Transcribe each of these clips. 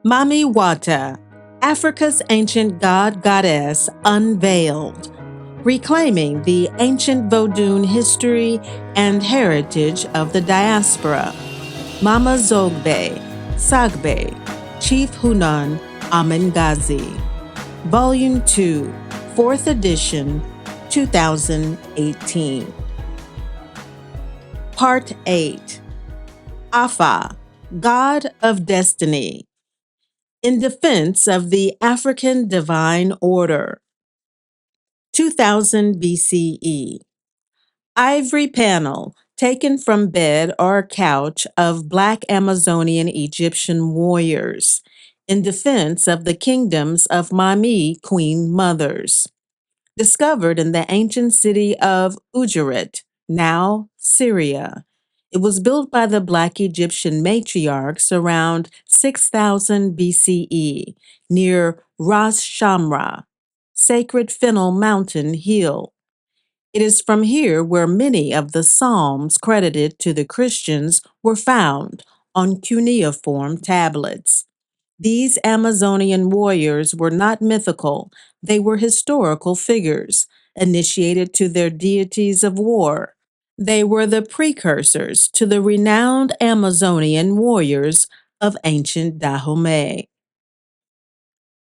Mami Wata, Africa's ancient god-goddess unveiled, reclaiming the ancient Vodun history and heritage of the diaspora. Mama Zogbe, Sagbe, Chief Hunan Amengazi. Volume 2, 4th edition, 2018. Part 8. AFÁ God of Destiny. In defense of the African divine order. 2000 BCE. Ivory panel taken from bed or couch of Black Amazonian Egyptian warriors in defense of the kingdoms of Mami Queen Mothers. Discovered in the ancient city of Ugarit, now Syria. It was built by the Black Egyptian matriarchs around 6000 BCE near Ras Shamra, sacred Fennel Mountain Hill. It is from here where many of the psalms credited to the Christians were found on cuneiform tablets. These Amazonian warriors were not mythical, they were historical figures, initiated to their deities of war. They were the precursors to the renowned Amazonian warriors of ancient Dahomey.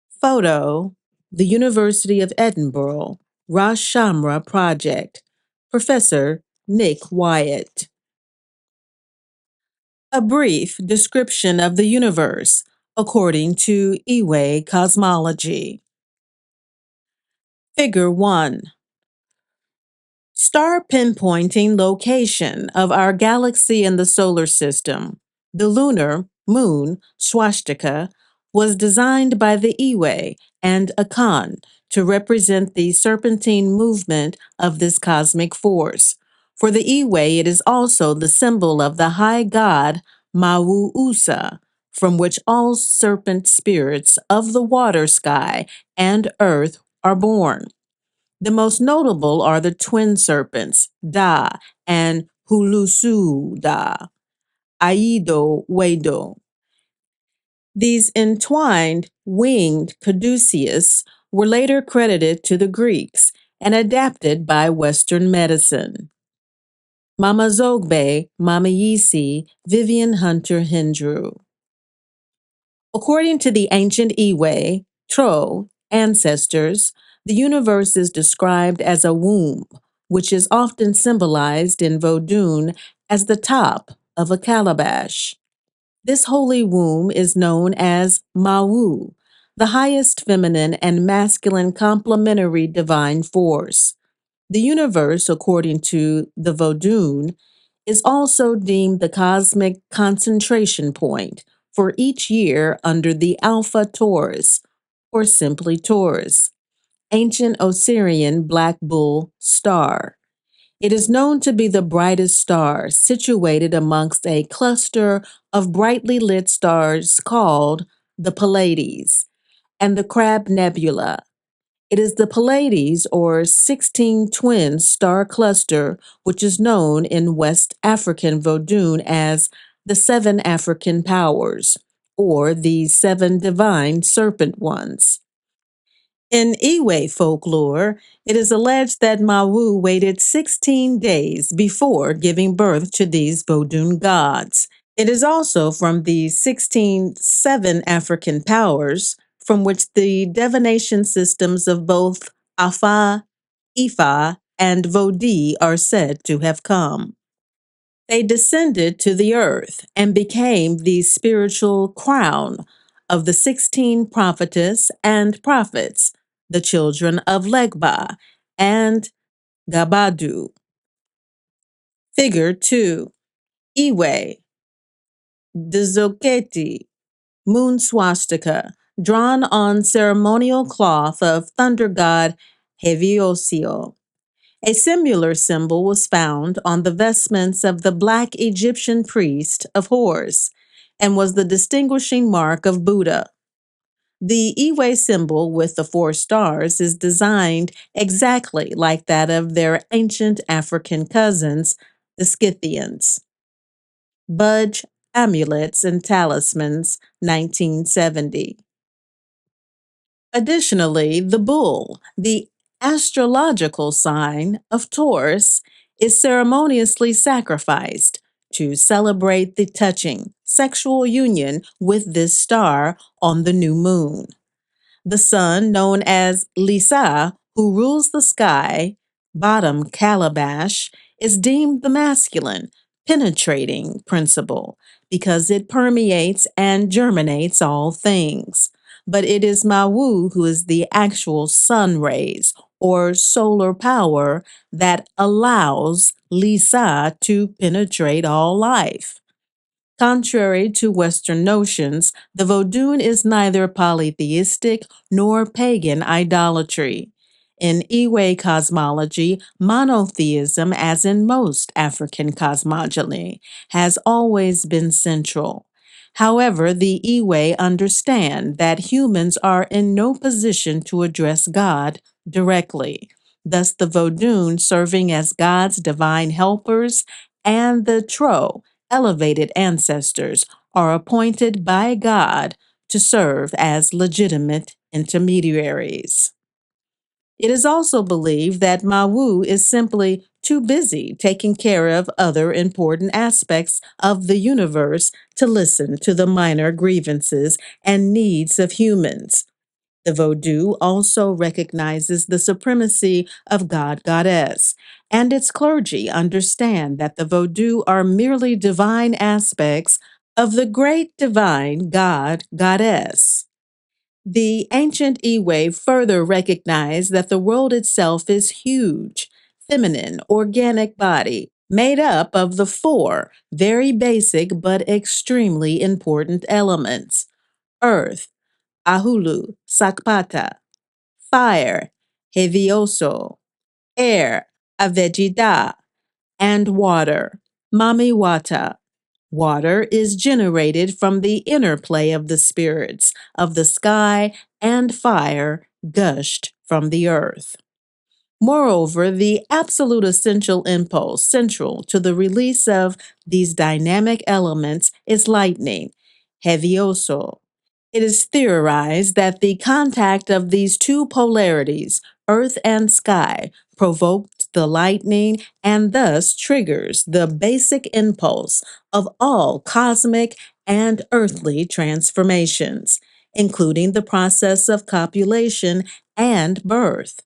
Photo, the University of Edinburgh, Ras Shamra Project, Professor Nick Wyatt. A brief description of the universe according to Iwe cosmology. Figure 1. Star pinpointing location of our galaxy in the solar system. The lunar moon swastika was designed by the Iwe and Akan to represent the serpentine movement of this cosmic force. For the Iwe, it is also the symbol of the high god Mawu Usa, from which all serpent spirits of the water sky and earth are born. The most notable are the twin serpents, Da and Hulusu Da, Aido Wedo. These entwined, winged caduceus were later credited to the Greeks and adapted by Western medicine. Mama Zogbe, Mama Yisi, Vivian Hunter Hendrew. According to the ancient Iwe, Tro, ancestors, the universe is described as a womb, which is often symbolized in Vodun as the top of a calabash. This holy womb is known as Mawu, the highest feminine and masculine complementary divine force. The universe, according to the Vodun, is also deemed the cosmic concentration point for each year under the Alpha Taurus, or simply Taurus, ancient Osirian black bull star. It is known to be the brightest star situated amongst a cluster of brightly lit stars called the Pleiades and the Crab Nebula. It is the Pleiades, or 16 twin star cluster, which is known in West African Vodun as the Seven African Powers, or the Seven Divine Serpent Ones. In Iwe folklore, it is alleged that Mawu waited 16 days before giving birth to these Vodun gods. It is also from the 16 seven African powers from which the divination systems of both AFÁ, IFÁ, and Vodi are said to have come. They descended to the earth and became the spiritual crown of the 16 prophetess and prophets, the children of Legba and Gabadu. Figure 2. Iwe, Dzoketi, moon swastika, drawn on ceremonial cloth of thunder god Heviosio. A similar symbol was found on the vestments of the Black Egyptian priest of Horus and was the distinguishing mark of Buddha. The Iwe symbol with the 4 stars is designed exactly like that of their ancient African cousins, the Scythians. Budge Amulets and Talismans, 1970. Additionally, the bull, the astrological sign of Taurus, is ceremoniously sacrificed to celebrate the touching sexual union with this star on the new moon. The sun, known as Lisa, who rules the sky, bottom calabash, is deemed the masculine, penetrating principle because it permeates and germinates all things. But it is Mawu who is the actual sun rays or solar power that allows Lisa to penetrate all life. Contrary to Western notions, the Vodun is neither polytheistic nor pagan idolatry. In Iwe cosmology, monotheism, as in most African cosmogony, has always been central. However, the Iwe understand that humans are in no position to address God directly. Thus, the Vodun serving as God's divine helpers and the Tro elevated ancestors are appointed by God to serve as legitimate intermediaries. It is also believed that Mawu is simply too busy taking care of other important aspects of the universe to listen to the minor grievances and needs of humans. The Vodou also recognizes the supremacy of God Goddess, and its clergy understand that the Vodou are merely divine aspects of the great divine God Goddess. The ancient Iwe further recognized that the world itself is huge, feminine, organic body made up of the four very basic but extremely important elements: earth, Ahulu, Sakpata; fire, Hevioso; air, Avejida; and water, Mami Wata. Water is generated from the interplay of the spirits of the sky, and fire gushed from the earth. Moreover, the absolute essential impulse central to the release of these dynamic elements is lightning, Hevioso. It is theorized that the contact of these two polarities, earth and sky, provoked the lightning and thus triggers the basic impulse of all cosmic and earthly transformations, including the process of copulation and birth.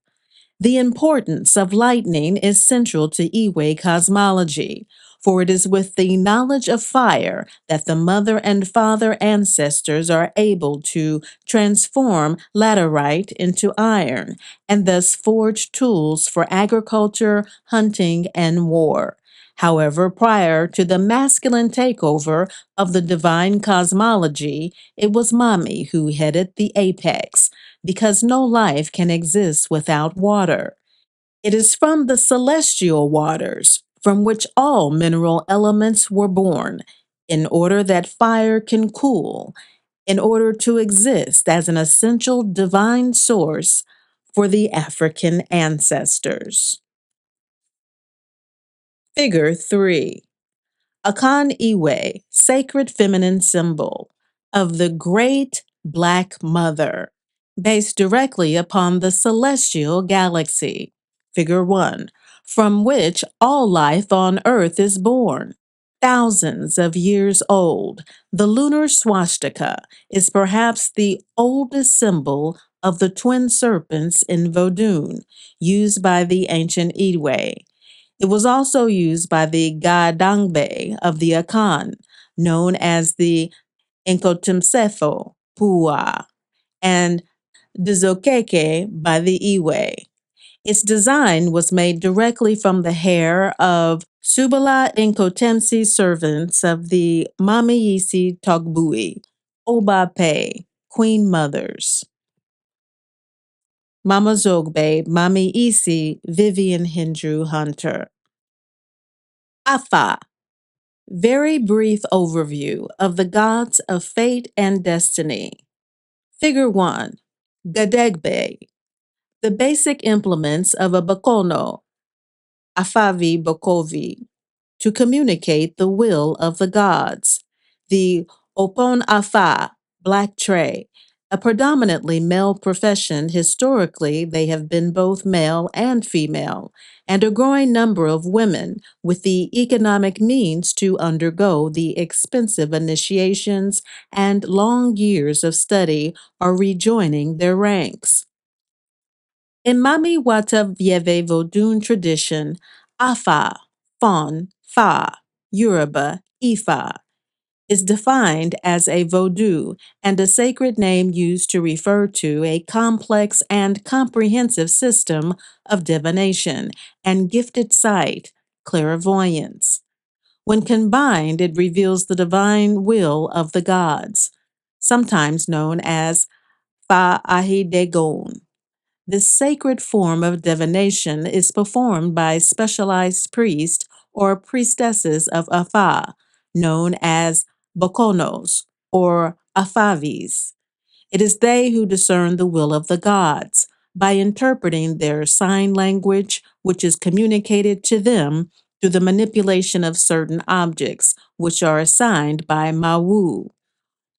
The importance of lightning is central to Iwe cosmology, for it is with the knowledge of fire that the mother and father ancestors are able to transform laterite into iron and thus forge tools for agriculture, hunting, and war. However, prior to the masculine takeover of the divine cosmology, it was Mami who headed the apex, because no life can exist without water. It is from the celestial waters from which all mineral elements were born, in order that fire can cool, in order to exist as an essential divine source for the African ancestors. Figure 3. Akan Iwe, sacred feminine symbol of the Great Black Mother, based directly upon the celestial galaxy. Figure 1, from which all life on Earth is born. Thousands of years old, the lunar swastika is perhaps the oldest symbol of the twin serpents in Vodun, used by the ancient Iwe. It was also used by the Gadangbe of the Akan, known as the Nkotumsefo Pua, and Dizokeke by the Iwe. Its design was made directly from the hair of Subala Nkotemsi servants of the Mamiyisi Togbui, Obape, Queen Mothers. Mama Zogbe, Mami Isi, Vivian Hindru Hunter. AFÁ. Very brief overview of the gods of fate and destiny. Figure 1. Gadegbe. The basic implements of a bakono, Afavi Bokovi, to communicate the will of the gods. The Opon Afa, black tray, a predominantly male profession. Historically, they have been both male and female, and a growing number of women with the economic means to undergo the expensive initiations and long years of study are rejoining their ranks. In Mami Wata Vieve Vodun tradition, Afa, Fon, Fa, Yoruba, Ifa, is defined as a Vodou and a sacred name used to refer to a complex and comprehensive system of divination and gifted sight, clairvoyance. When combined, it reveals the divine will of the gods, sometimes known as Fa Ahidegon. This sacred form of divination is performed by specialized priests or priestesses of Afa, known as Bokonos or Afavis. It is they who discern the will of the gods by interpreting their sign language, which is communicated to them through the manipulation of certain objects, which are assigned by Mawu.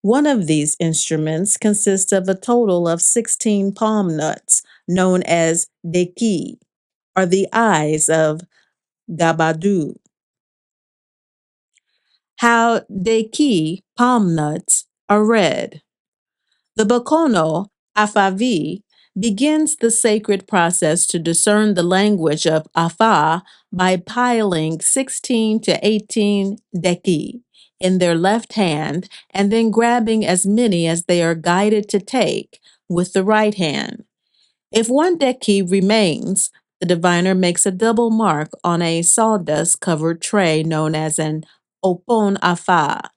One of these instruments consists of a total of 16 palm nuts, known as deki, or the eyes of Gabadu. How deki palm nuts are read. The Bakono Afavi begins the sacred process to discern the language of Afa by piling 16 to 18 deki in their left hand and then grabbing as many as they are guided to take with the right hand. If one deki remains, the diviner makes a double mark on a sawdust covered tray known as an opon afa.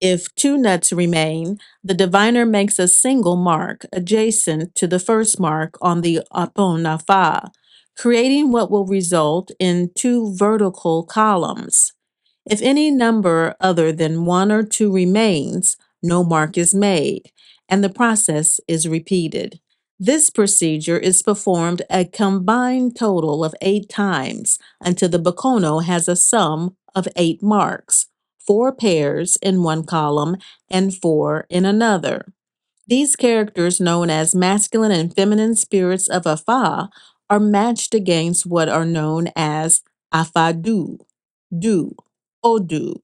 If two nuts remain, the diviner makes a single mark adjacent to the first mark on the Apon Afa, creating what will result in two vertical columns. If any number other than one or two remains, no mark is made, and the process is repeated. This procedure is performed a combined total of 8 times until the Bakono has a sum of 8 marks, 4 pairs in one column and 4 in another. These characters, known as masculine and feminine spirits of Afa, are matched against what are known as Afadu, Du, Odu,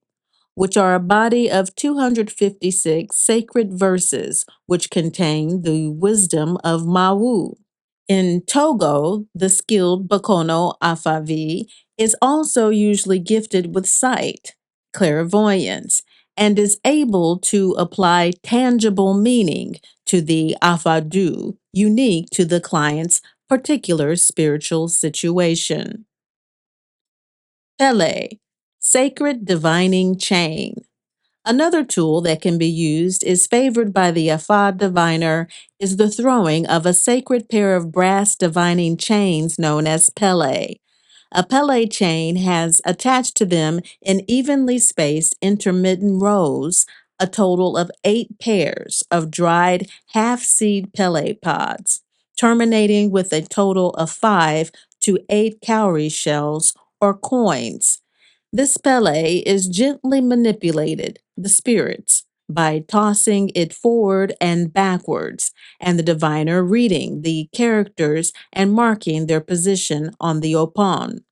which are a body of 256 sacred verses which contain the wisdom of Mawu. In Togo, the skilled Bakono Afavi is also usually gifted with sight, clairvoyance, and is able to apply tangible meaning to the Afadu unique to the client's particular spiritual situation. Pele, sacred divining chain. Another tool that can be used is favored by the Afa diviner is the throwing of a sacred pair of brass divining chains known as pele. A pele chain has attached to them in evenly spaced intermittent rows a total of 8 pairs of dried half-seed pele pods, terminating with a total of 5 to 8 cowrie shells or coins. This Pele is gently manipulated, the spirits, by tossing it forward and backwards, and the diviner reading the characters and marking their position on the opon.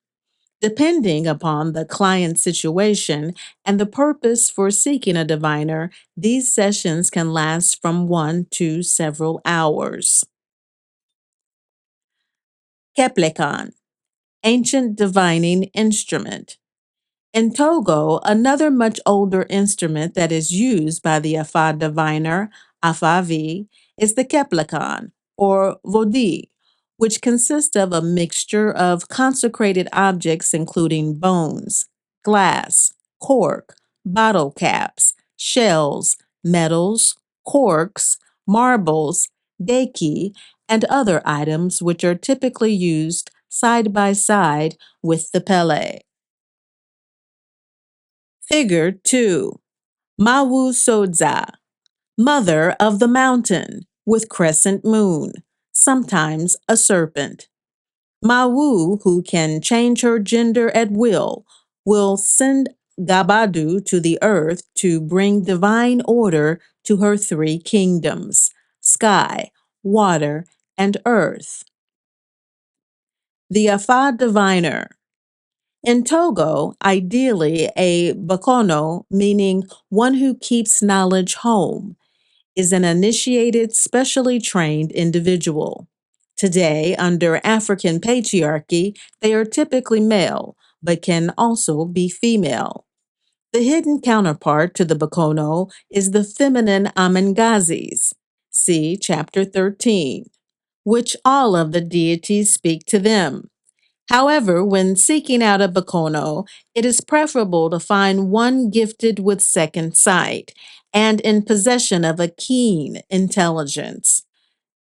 Depending upon the client's situation and the purpose for seeking a diviner, these sessions can last from 1 to several hours. Keplekan, ancient divining instrument. In Togo, another much older instrument that is used by the Afa diviner, Afavi, is the Keplekan, or Vodi, which consists of a mixture of consecrated objects including bones, glass, cork, bottle caps, shells, metals, corks, marbles, deki, and other items which are typically used side by side with the pele. Figure 2. Mawu Sodza, Mother of the Mountain, with crescent moon, sometimes a serpent. Mawu, who can change her gender at will send Gabadu to the earth to bring divine order to her three kingdoms: sky, water, and earth. The AFÁ diviner. In Togo, ideally a Bakono, meaning one who keeps knowledge home, is an initiated, specially trained individual. Today, under African patriarchy, they are typically male, but can also be female. The hidden counterpart to the Bakono is the feminine Amengazis. See Chapter 13, which all of the deities speak to them. However, when seeking out a Bakono, it is preferable to find one gifted with second sight and in possession of a keen intelligence.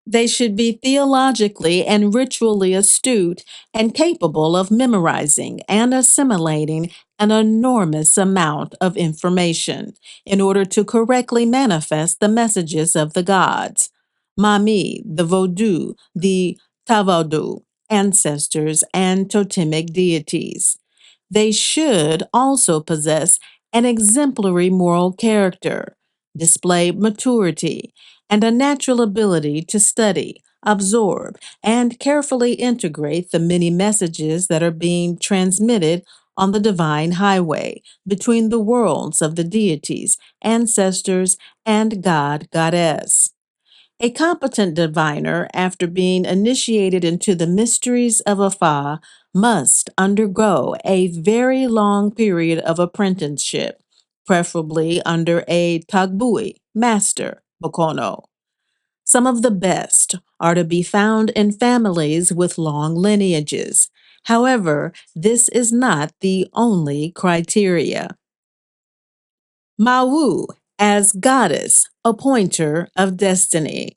They should be theologically and ritually astute and capable of memorizing and assimilating an enormous amount of information in order to correctly manifest the messages of the gods. Mami, the Vodou, the Tavaudu, ancestors, and totemic deities. They should also possess an exemplary moral character, display maturity, and a natural ability to study, absorb, and carefully integrate the many messages that are being transmitted on the divine highway between the worlds of the deities, ancestors, and God, Goddess. A competent diviner, after being initiated into the mysteries of AFÁ, must undergo a very long period of apprenticeship, preferably under a tagbui, master, Bokono. Some of the best are to be found in families with long lineages. However, this is not the only criteria. Mawu as goddess, appointer of destiny.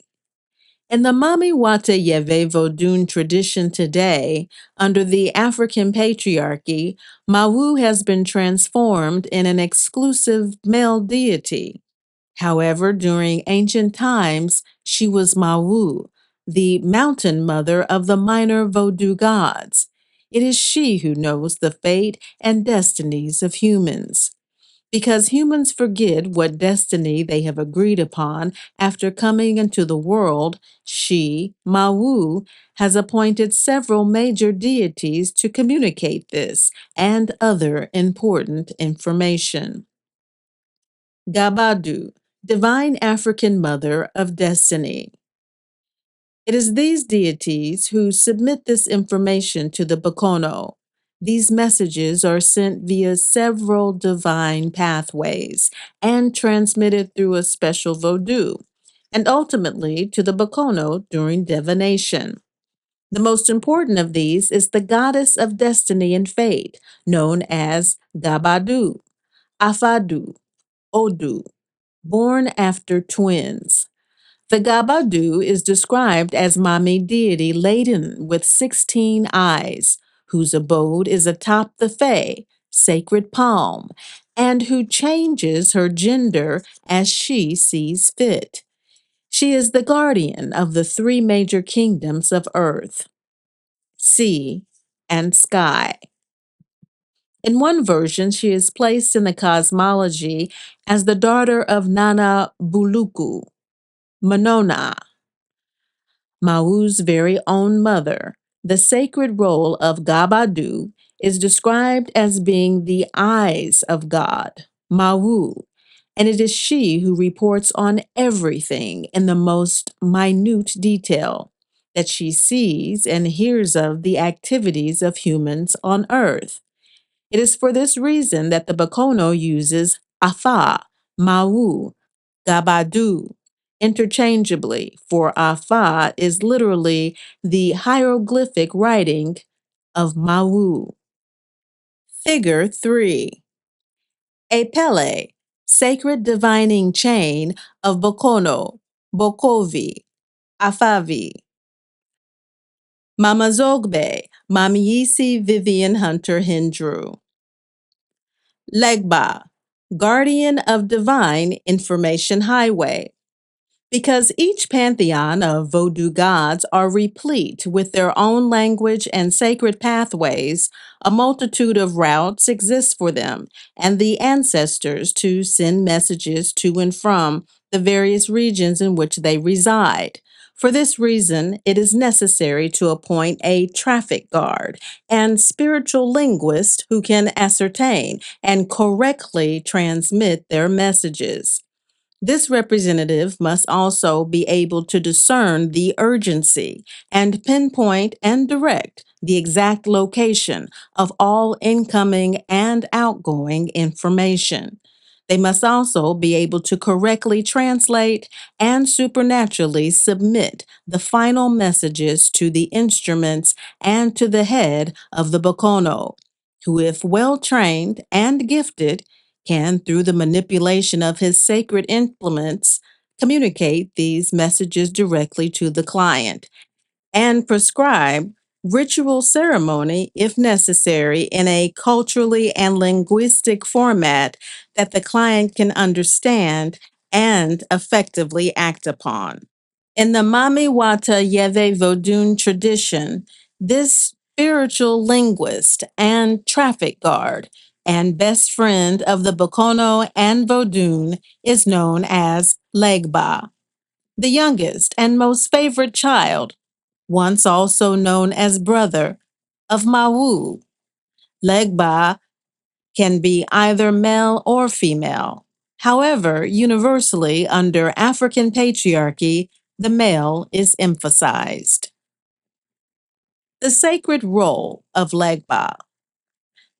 In the Mami Wata Yeve Vodun tradition today, under the African patriarchy, Mawu has been transformed in an exclusive male deity. However, during ancient times, she was Mawu, the mountain mother of the minor Vodou gods. It is she who knows the fate and destinies of humans. Because humans forget what destiny they have agreed upon after coming into the world, she, Mawu, has appointed several major deities to communicate this and other important information. Gabadu, Divine African Mother of Destiny. It is these deities who submit this information to the Bakono. These messages are sent via several divine pathways and transmitted through a special Vodou, and ultimately to the Bakono during divination. The most important of these is the goddess of destiny and fate, known as Gabadu, Afadu, Odu, born after twins. The Gabadu is described as Mami deity laden with 16 eyes, whose abode is atop the Fae, sacred palm, and who changes her gender as she sees fit. She is the guardian of the three major kingdoms of earth, sea, and sky. In one version, she is placed in the cosmology as the daughter of Nana Buluku, Monona, Mawu's very own mother. The sacred role of Gabadu is described as being the eyes of God, Mawu, and it is she who reports on everything in the most minute detail that she sees and hears of the activities of humans on earth. It is for this reason that the Bakono uses Afa, Mawu, Gabadu interchangeably, for Afa is literally the hieroglyphic writing of Mawu. Figure 3. A Pele, sacred divining chain of Bokono, Bokovi, Afavi. Mama Zogbe, Mamiyisi Vivian Hunter Hindru. Legba, guardian of divine information highway. Because each pantheon of Vodou gods are replete with their own language and sacred pathways, a multitude of routes exist for them and the ancestors to send messages to and from the various regions in which they reside. For this reason, it is necessary to appoint a traffic guard and spiritual linguist who can ascertain and correctly transmit their messages. This representative must also be able to discern the urgency and pinpoint and direct the exact location of all incoming and outgoing information. They must also be able to correctly translate and supernaturally submit the final messages to the instruments and to the head of the Bokono, who, if well trained and gifted, can, through the manipulation of his sacred implements, communicate these messages directly to the client and prescribe ritual ceremony if necessary in a culturally and linguistic format that the client can understand and effectively act upon. In the Mami Wata Yeve Vodun tradition, this spiritual linguist and traffic guard and best friend of the Bokono and Vodun is known as Legba, the youngest and most favored child, once also known as brother, of Mawu. Legba can be either male or female. However, universally under African patriarchy, the male is emphasized. The sacred role of Legba.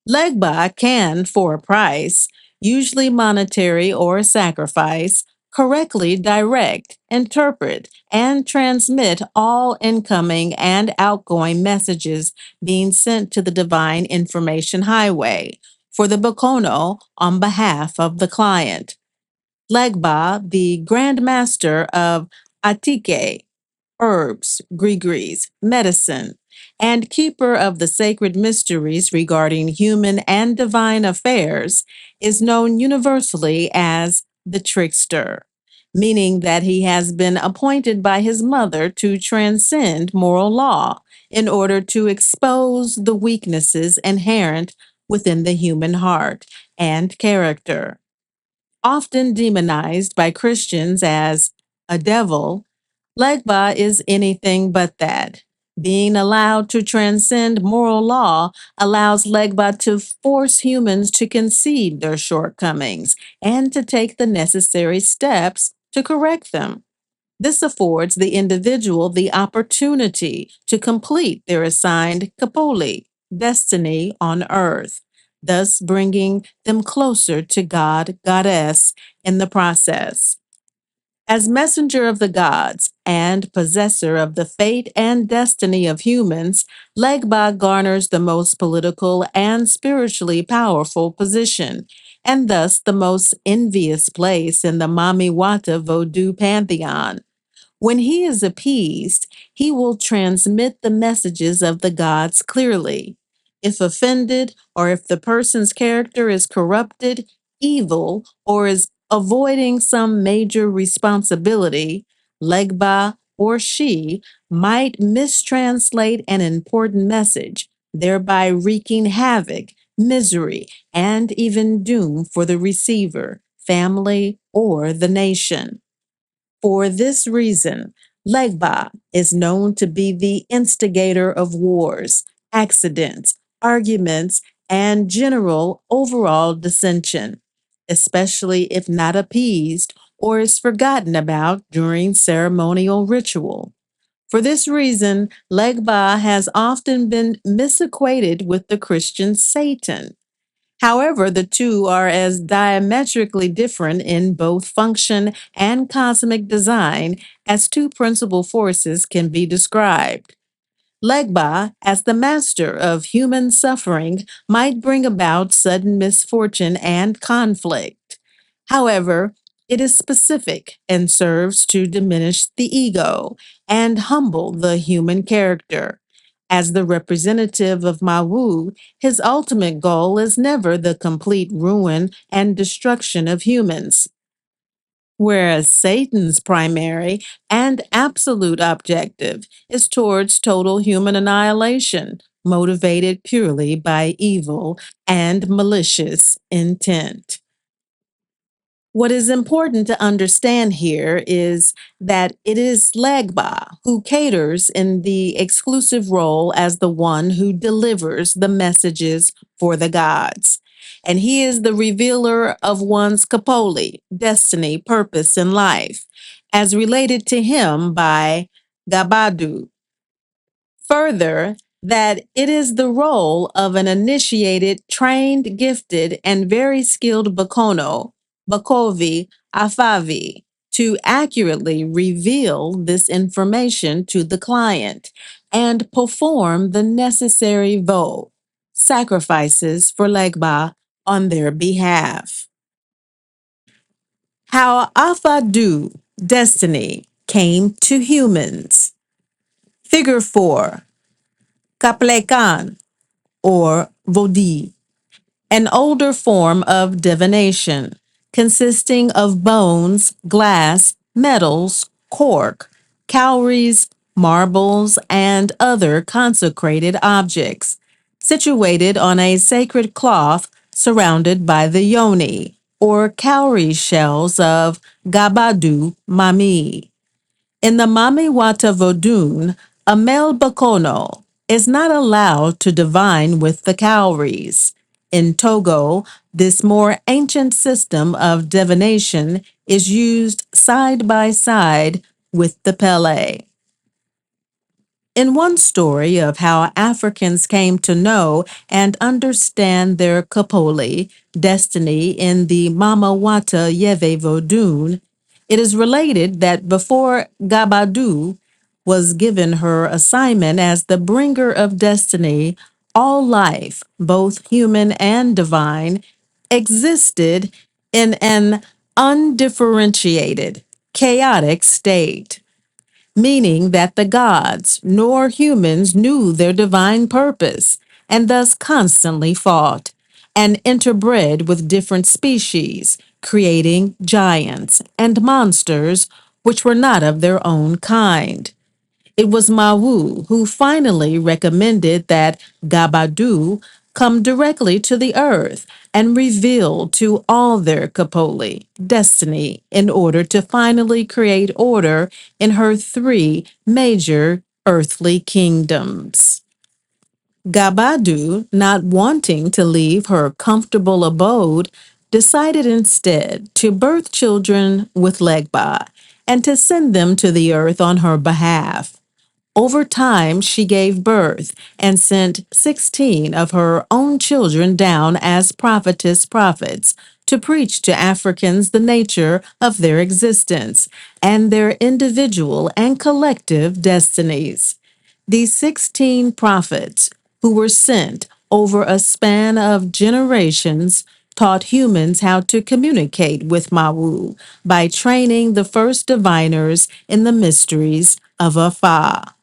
Legba can, for a price, usually monetary or sacrifice, correctly direct, interpret, and transmit all incoming and outgoing messages being sent to the divine information highway for the Bokono on behalf of the client. Legba, the Grand Master of Atike, herbs, grigris, medicine, and keeper of the sacred mysteries regarding human and divine affairs, is known universally as the trickster, meaning that he has been appointed by his mother to transcend moral law in order to expose the weaknesses inherent within the human heart and character. Often demonized by Christians as a devil, Legba is anything but that. Being allowed to transcend moral law allows Legba to force humans to concede their shortcomings and to take the necessary steps to correct them. This affords the individual the opportunity to complete their assigned kapoli, destiny on earth, thus bringing them closer to God, Goddess in the process. As messenger of the gods and possessor of the fate and destiny of humans, Legba garners the most political and spiritually powerful position, and thus the most envious place in the Mami Wata Vodou pantheon. When he is appeased, he will transmit the messages of the gods clearly. If offended, or if the person's character is corrupted, evil, or is avoiding some major responsibility, Legba or she might mistranslate an important message, thereby wreaking havoc, misery, and even doom for the receiver, family, or the nation. For this reason, Legba is known to be the instigator of wars, accidents, arguments, and general overall dissension, especially if not appeased or is forgotten about during ceremonial ritual. For this reason, Legba has often been misequated with the Christian Satan. However, the two are as diametrically different in both function and cosmic design as two principal forces can be described. Legba, as the master of human suffering, might bring about sudden misfortune and conflict. However, it is specific and serves to diminish the ego and humble the human character. As the representative of Mawu, his ultimate goal is never the complete ruin and destruction of humans. whereas Satan's primary and absolute objective is towards total human annihilation, motivated purely by evil and malicious intent. What is important to understand here is that it is Legba who caters in the exclusive role as the one who delivers the messages for the gods. And he is the revealer of one's kapoli, destiny, purpose in life, as related to him by Gabadu. Further, that it is the role of an initiated, trained, gifted, and very skilled Bakono, Bakovi, Afavi, to accurately reveal this information to the client and perform the necessary sacrifices for Legba on their behalf. How Afadu, destiny, came to humans. Figure 4. Kaplekan, or Vodi, an older form of divination consisting of bones, glass, metals, cork, cowries, marbles, and other consecrated objects, situated on a sacred cloth surrounded by the yoni, or cowrie shells of Gabadu Mami. In the Mami Wata Vodun, a male Bakono is not allowed to divine with the cowries. In Togo, this more ancient system of divination is used side by side with the Pele. In one story of how Africans came to know and understand their Kapoli, destiny in the Mama Wata Yeve Vodun, it is related that before Gabadu was given her assignment as the bringer of destiny, all life, both human and divine, existed in an undifferentiated, chaotic state, meaning that the gods nor humans knew their divine purpose and thus constantly fought and interbred with different species, creating giants and monsters which were not of their own kind. It was Mawu who finally recommended that Gabadu come directly to the earth and reveal to all their Kapoli destiny in order to finally create order in her three major earthly kingdoms. Gabadu, not wanting to leave her comfortable abode, decided instead to birth children with Legba and to send them to the earth on her behalf. Over time, she gave birth and sent 16 of her own children down as prophetess prophets to preach to Africans the nature of their existence and their individual and collective destinies. These 16 prophets, who were sent over a span of generations, taught humans how to communicate with Mawu by training the first diviners in the mysteries of AFÁ.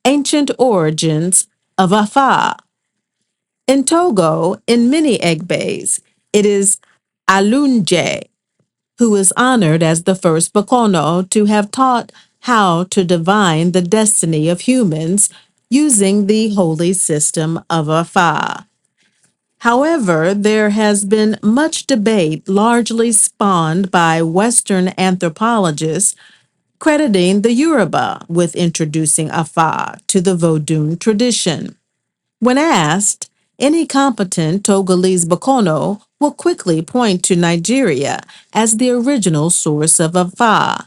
Ancient origins of AFÁ. In Togo, in many Egbe's, it is Alunje who is honored as the first Bakono to have taught how to divine the destiny of humans using the holy system of AFÁ. However, there has been much debate, largely spawned by Western anthropologists, crediting the Yoruba with introducing AFÁ to the Vodun tradition. When asked, any competent Togolese Bakono will quickly point to Nigeria as the original source of AFÁ.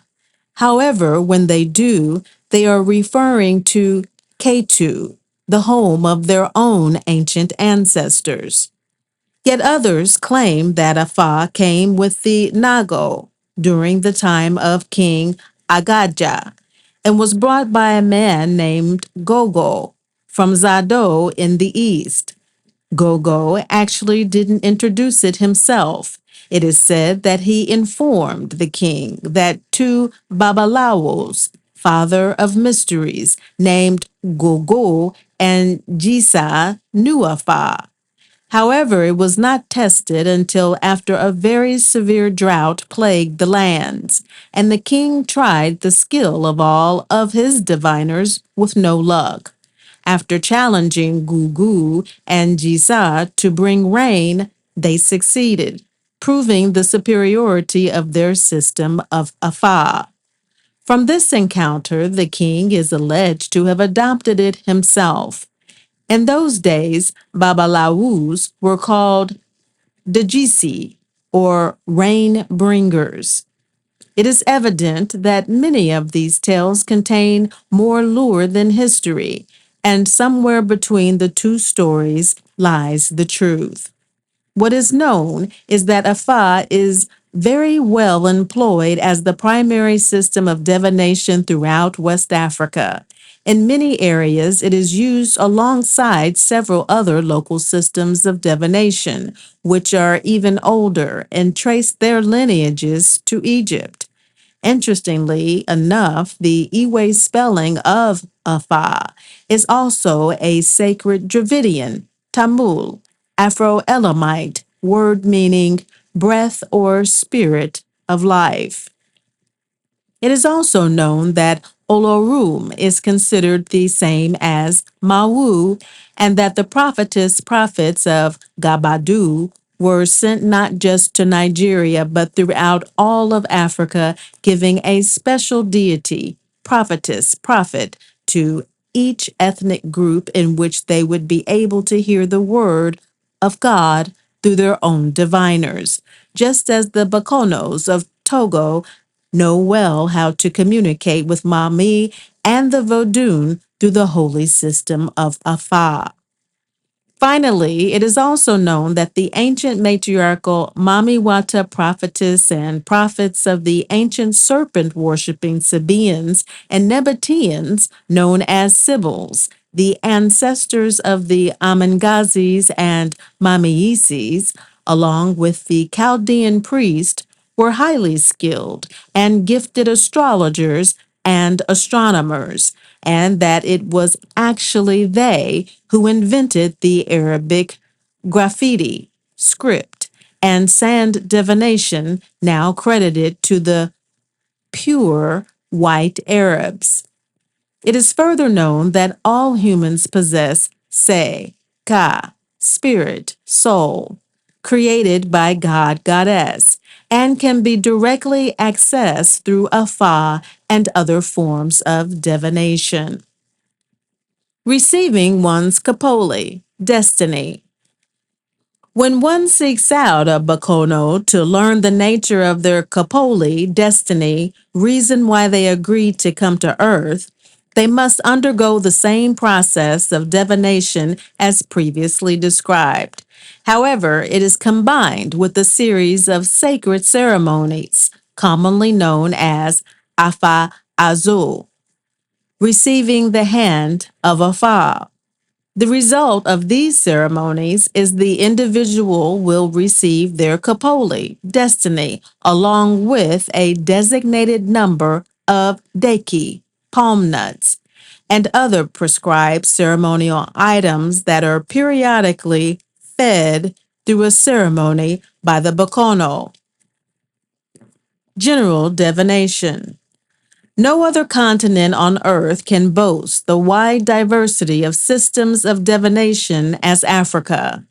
However, when they do, they are referring to Ketu, the home of their own ancient ancestors. Yet others claim that AFÁ came with the Nago during the time of King Agaja and was brought by a man named Gogo from Zado in the east. Gogo actually didn't introduce it himself. It is said that he informed the king that two Babalawos, father of mysteries, named Gogo and Jisa, knew AFÁ. However, it was not tested until after a very severe drought plagued the lands, and the king tried the skill of all of his diviners with no luck. After challenging Gugu and Jisa to bring rain, they succeeded, proving the superiority of their system of AFÁ. From this encounter, the king is alleged to have adopted it himself. In those days, Babalawus were called Dejisi, or rain bringers. It is evident that many of these tales contain more lore than history, and somewhere between the two stories lies the truth. What is known is that AFÁ is very well employed as the primary system of divination throughout West Africa. In many areas, it is used alongside several other local systems of divination, which are even older and trace their lineages to Egypt. Interestingly enough, the Iwe spelling of Afa is also a sacred Dravidian, Tamil, Afro-Elamite word meaning breath or spirit of life. It is also known that Olorum is considered the same as Mawu, and that the prophets of Gabadu were sent not just to Nigeria, but throughout all of Africa, giving a special deity, prophet, to each ethnic group in which they would be able to hear the word of God through their own diviners, just as the Bakonos of Togo know well how to communicate with Mami and the Vodun through the holy system of Afa. Finally, it is also known that the ancient matriarchal Mami Wata prophetess and prophets of the ancient serpent worshipping Sabaeans and Nabateans, known as Sibyls, the ancestors of the Amengazis and Mamieses, along with the Chaldean priest, were highly skilled and gifted astrologers and astronomers, and that it was actually they who invented the Arabic graffiti, script, and sand divination now credited to the pure white Arabs. It is further known that all humans possess Se, Ka, spirit, soul, created by God, Goddess, and can be directly accessed through Afa and other forms of divination. Receiving one's Kapoli, destiny. When one seeks out a Bakono to learn the nature of their Kapoli, destiny, reason why they agreed to come to Earth, they must undergo the same process of divination as previously described. However, it is combined with a series of sacred ceremonies, commonly known as Afa Azul, receiving the hand of Afa. The result of these ceremonies is the individual will receive their Kapoli, destiny, along with a designated number of deki, palm nuts, and other prescribed ceremonial items that are periodically fed through a ceremony by the Bakono. General divination. No other continent on Earth can boast the wide diversity of systems of divination as Africa.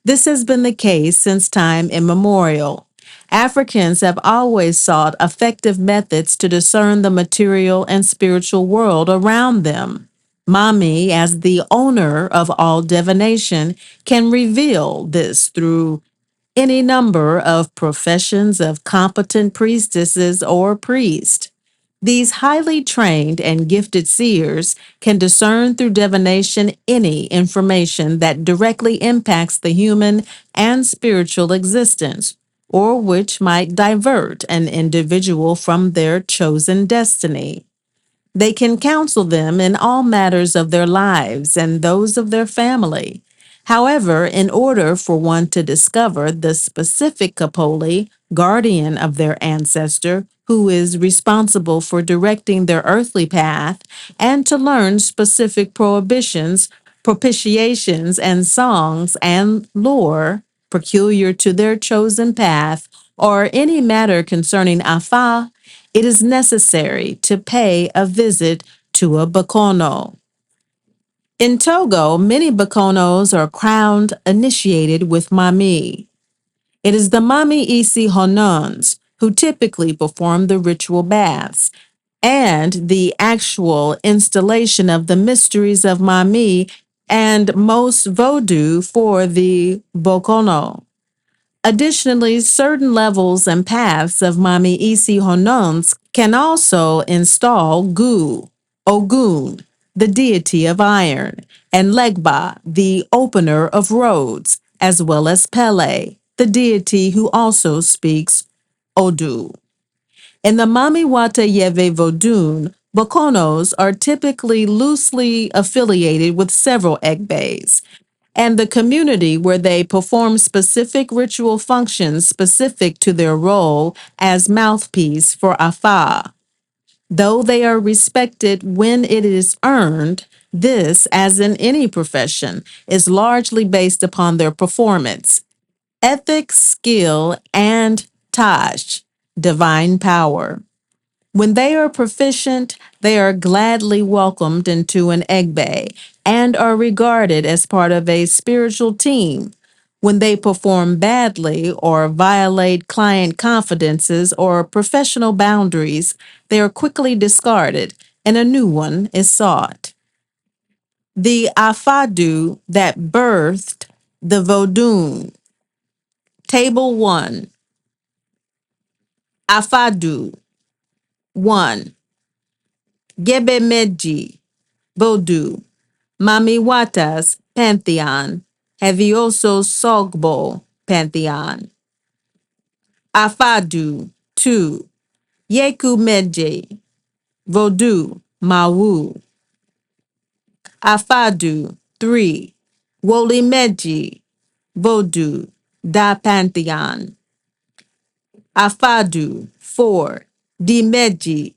This has been the case since time immemorial. Africans have always sought effective methods to discern the material and spiritual world around them. Mami, as the owner of all divination, can reveal this through any number of professions of competent priestesses or priests. These highly trained and gifted seers can discern through divination any information that directly impacts the human and spiritual existence, or which might divert an individual from their chosen destiny. They can counsel them in all matters of their lives and those of their family. However, in order for one to discover the specific Kapoli, guardian of their ancestor, who is responsible for directing their earthly path, and to learn specific prohibitions propitiations and songs and lore peculiar to their chosen path, or any matter concerning AFÁ, it is necessary to pay a visit to a Bakono. In Togo, many Bakonos are crowned initiated with Mami. It is the Mami Isi Honons who typically perform the ritual baths and the actual installation of the mysteries of Mami and most Vodou for the Bokono. Additionally, certain levels and paths of Mami Isi Honons can also install Gu, Ogun, the deity of iron, and Legba, the opener of roads, as well as Pele, the deity who also speaks Odu. In the Mami Wata Yeve Vodun, Bokonos are typically loosely affiliated with several Egbe's, and the community where they perform specific ritual functions specific to their role as mouthpiece for AFÁ. Though they are respected when it is earned, this, as in any profession, is largely based upon their performance, ethics, skill, and Taj, divine power. When they are proficient, they are gladly welcomed into an egbe and are regarded as part of a spiritual team. When they perform badly or violate client confidences or professional boundaries, they are quickly discarded and a new one is sought. The Afadu that birthed the Vodun. Table 1. Afadu 1. Gebemeji, Vodou, Mami Wata's Pantheon, Hevioso Sogbo Pantheon. Afadu 2. Yeku Meje, Vodou, Mawu. Afadu 3. Woli Meji, Vodou, Da Pantheon. Afadu 4. Dimeji,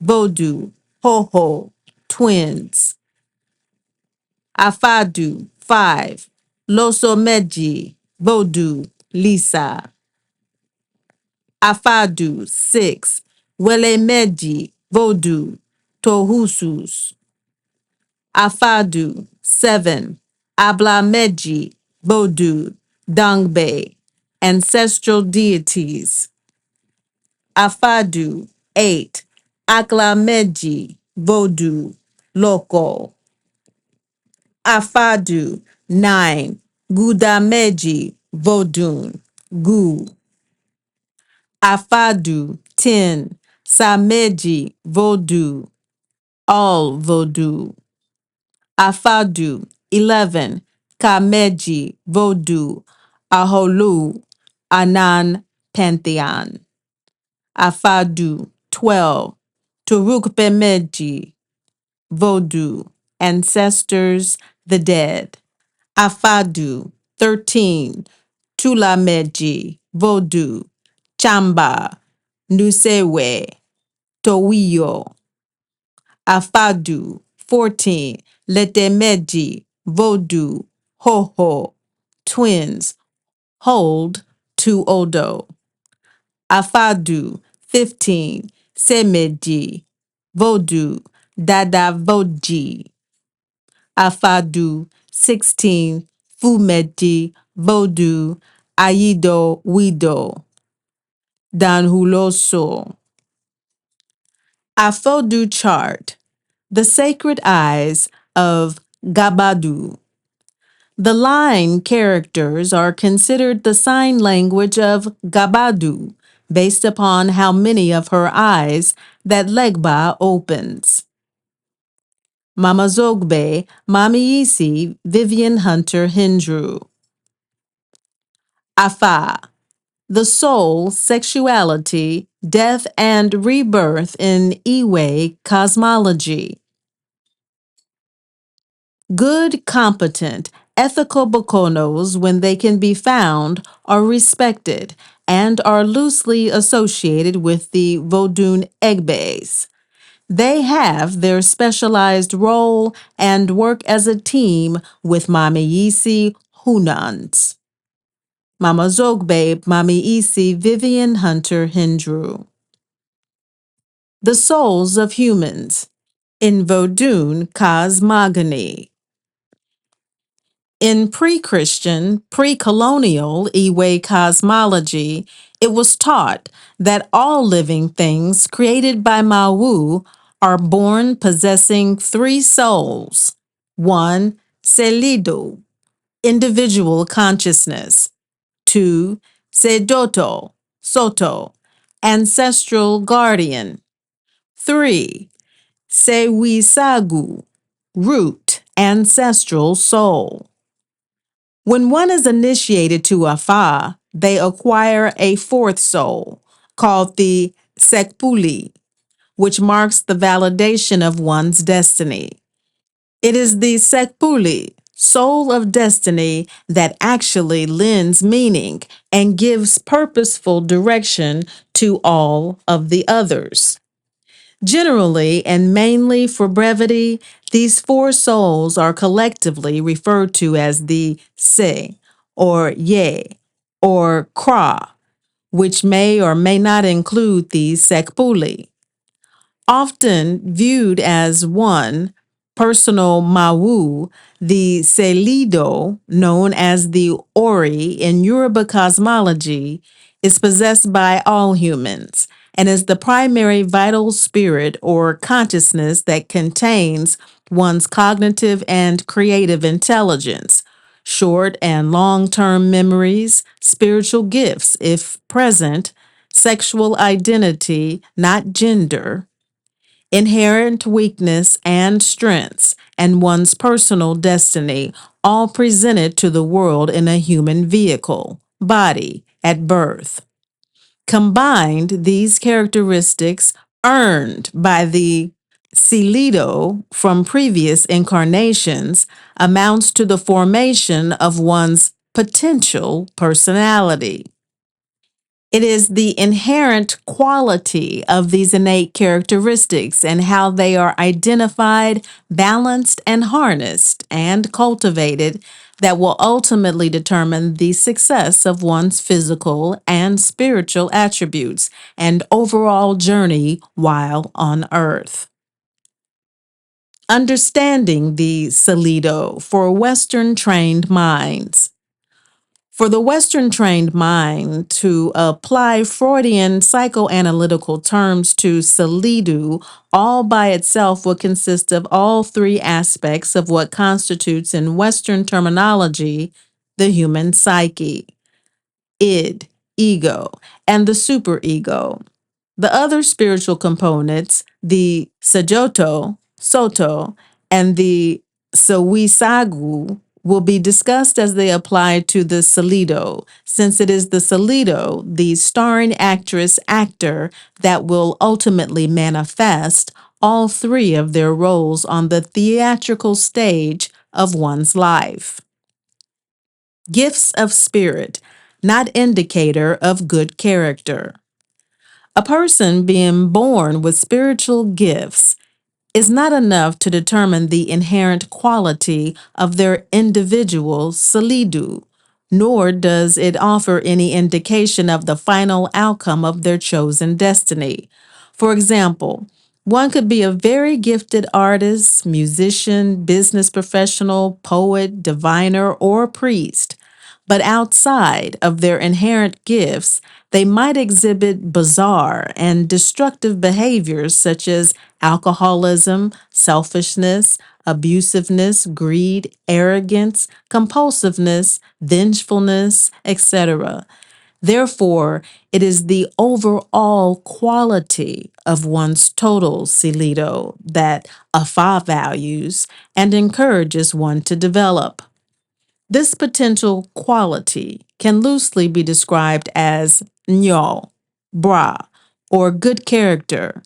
Vodou, Ho-Ho, Twins. Afadu 5. Losomeji, Vodou, Lisa. Afadu 6. Welemeji, Vodou, Tohusus. Afadu 7. Ablameji, Vodou, Dangbe, ancestral deities. Afadu 8. Aklameji, Vodou, Loco. Afadu 9. Gudameji, Vodun, Gu. Afadu 10. Sameji, Vodou, all Vodou. Afadu 11. Kameji, Vodou, Aholu, Anan, Pantheon. Afadu 12. Turukpemeji, Vodou, ancestors, the dead. Afadu 13. Tulameji, Vodou, Chamba, Nusewe, Towiyo. Afadu 14. Letemeji, Vodou, Ho-Ho, twins, hold to Odo. Afadu 15. Semeji, Vodou, Dada Vodji. Afadu 16. Fumeji, Vodou, Aido Wido, Danhuloso. Afodu chart, the sacred eyes of Gabadu. The line characters are considered the sign language of Gabadu, based upon how many of her eyes that Legba opens. Mama Zogbe, Mami Isi, Vivian Hunter Hindru. Afa, the soul, sexuality, death, and rebirth in Iwe cosmology. Good, competent, ethical Bokonos, when they can be found, are respected and are loosely associated with the Vodun Egbes. They have their specialized role and work as a team with Mami Yisi Hunans, Mama Zogbabe, Mami Isi, Vivian Hunter Hindru. The souls of humans. In Vodun cosmogony. In pre-Christian, pre-colonial Iwe cosmology, it was taught that all living things created by Mawu are born possessing three souls. One, Selido, individual consciousness. Two, Sedoto, Soto, ancestral guardian. Three, Sewisagu, root, ancestral soul. When one is initiated to AFÁ, they acquire a fourth soul, called the Sekpuli, which marks the validation of one's destiny. It is the Sekpuli, soul of destiny, that actually lends meaning and gives purposeful direction to all of the others. Generally, and mainly for brevity, these four souls are collectively referred to as the Se, or Ye, or Kra, which may or may not include the Sekpuli. Often viewed as one, personal Mawu, the Selido, known as the Ori in Yoruba cosmology, is possessed by all humans and is the primary vital spirit or consciousness that contains one's cognitive and creative intelligence, short and long-term memories, spiritual gifts, if present, sexual identity, not gender, inherent weakness and strengths, and one's personal destiny, all presented to the world in a human vehicle, body, at birth. Combined, these characteristics earned by the Selido from previous incarnations amounts to the formation of one's potential personality. It is the inherent quality of these innate characteristics and how they are identified, balanced, and harnessed and cultivated that will ultimately determine the success of one's physical and spiritual attributes and overall journey while on Earth. Understanding the Selido for Western trained minds. For the Western trained mind to apply Freudian psychoanalytical terms to Selidu all by itself would consist of all three aspects of what constitutes in Western terminology the human psyche: id, ego, and the superego. The other spiritual components, the Sajoto, Soto, and the Sawisagu, will be discussed as they apply to the Selido, since it is the Selido, the starring actor, that will ultimately manifest all three of their roles on the theatrical stage of one's life. Gifts of spirit, not indicator of good character. A person being born with spiritual gifts is not enough to determine the inherent quality of their individual Selidu, nor does it offer any indication of the final outcome of their chosen destiny. For example, one could be a very gifted artist, musician, business professional, poet, diviner, or priest, but outside of their inherent gifts, they might exhibit bizarre and destructive behaviors such as alcoholism, selfishness, abusiveness, greed, arrogance, compulsiveness, vengefulness, etc. Therefore, it is the overall quality of one's total Selido that AFÁ values and encourages one to develop. This potential quality can loosely be described as nyo, bra, or good character,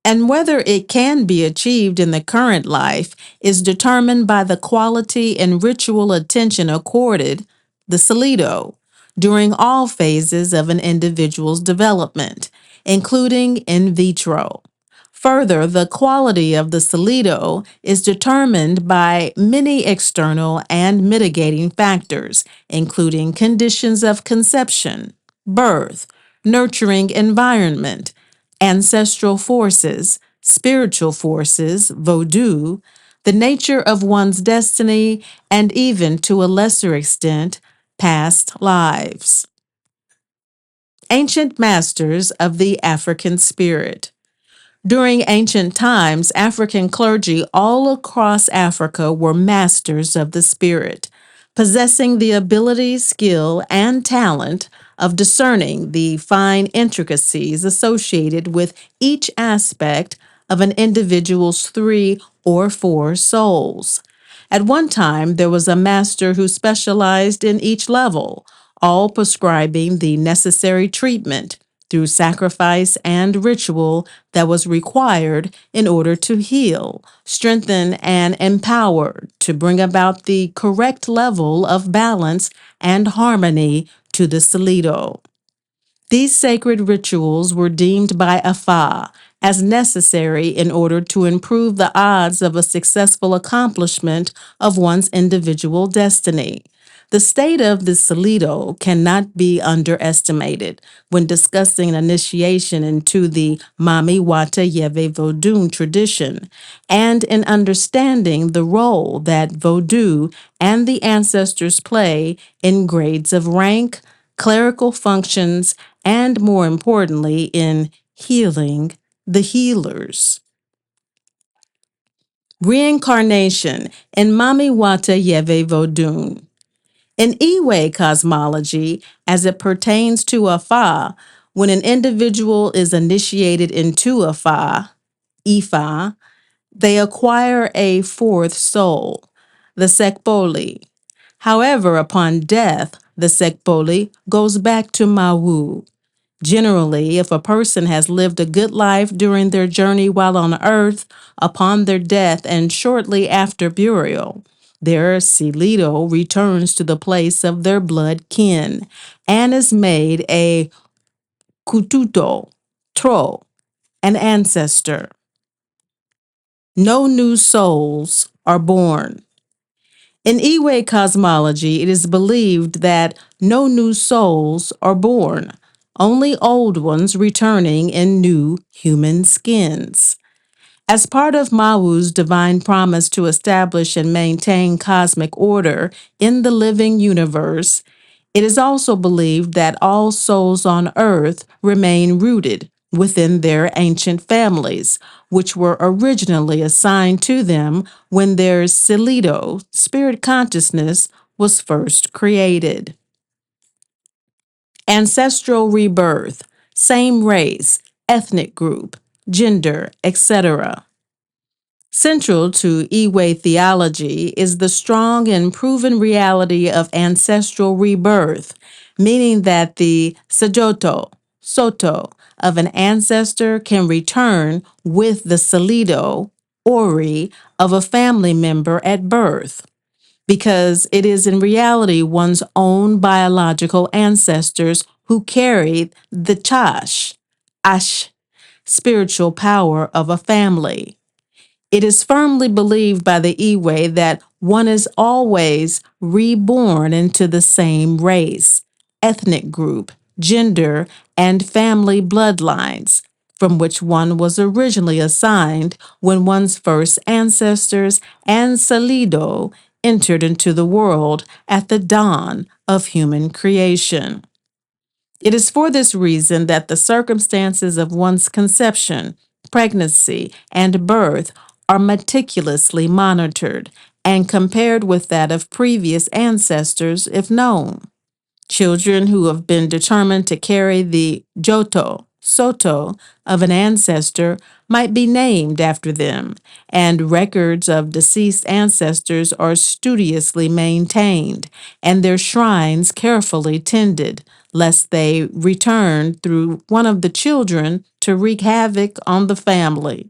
and whether it can be achieved in the current life is determined by the quality and ritual attention accorded the Selido during all phases of an individual's development, including in vitro. Further, the quality of the solido is determined by many external and mitigating factors, including conditions of conception, birth, nurturing environment, ancestral forces, spiritual forces, voodoo, the nature of one's destiny, and even, to a lesser extent, past lives. Ancient masters of the African spirit. During ancient times, African clergy all across Africa were masters of the spirit, possessing the ability, skill, and talent of discerning the fine intricacies associated with each aspect of an individual's 3 or 4 souls. At one time, there was a master who specialized in each level, all prescribing the necessary treatment through sacrifice and ritual that was required in order to heal, strengthen, and empower to bring about the correct level of balance and harmony to the solido. These sacred rituals were deemed by AFÁ as necessary in order to improve the odds of a successful accomplishment of one's individual destiny. The state of the solido cannot be underestimated when discussing initiation into the Mami Wata Vodun tradition and in understanding the role that Vodou and the ancestors play in grades of rank, clerical functions, and more importantly, in healing the healers. Reincarnation in Mami Wata Vodun. In Iwe cosmology, as it pertains to AFÁ, when an individual is initiated into AFÁ, Ifa, they acquire a fourth soul, the Sekpoli. However, upon death, the Sekpoli goes back to Mawu. Generally, if a person has lived a good life during their journey while on earth, upon their death and shortly after burial, their Silido returns to the place of their blood kin and is made a Kututo, Tro, an ancestor. No new souls are born. In Iwe cosmology, it is believed that no new souls are born, only old ones returning in new human skins. As part of Mawu's divine promise to establish and maintain cosmic order in the living universe, it is also believed that all souls on earth remain rooted within their ancient families, which were originally assigned to them when their Silido, spirit consciousness, was first created. Ancestral rebirth, same race, ethnic group, gender, etc. Central to Iwe theology is the strong and proven reality of ancestral rebirth, meaning that the Sajoto, Soto, of an ancestor can return with the Salido, Ori, of a family member at birth, because it is in reality one's own biological ancestors who carry the Chash, Ash, spiritual power of a family. It is firmly believed by the Iwe that one is always reborn into the same race, ethnic group, gender, and family bloodlines from which one was originally assigned when one's first ancestors and Salido entered into the world at the dawn of human creation. It is for this reason that the circumstances of one's conception, pregnancy, and birth are meticulously monitored and compared with that of previous ancestors if known. Children who have been determined to carry the Joto, Soto, of an ancestor might be named after them, and records of deceased ancestors are studiously maintained, and their shrines carefully tended, lest they return through one of the children to wreak havoc on the family.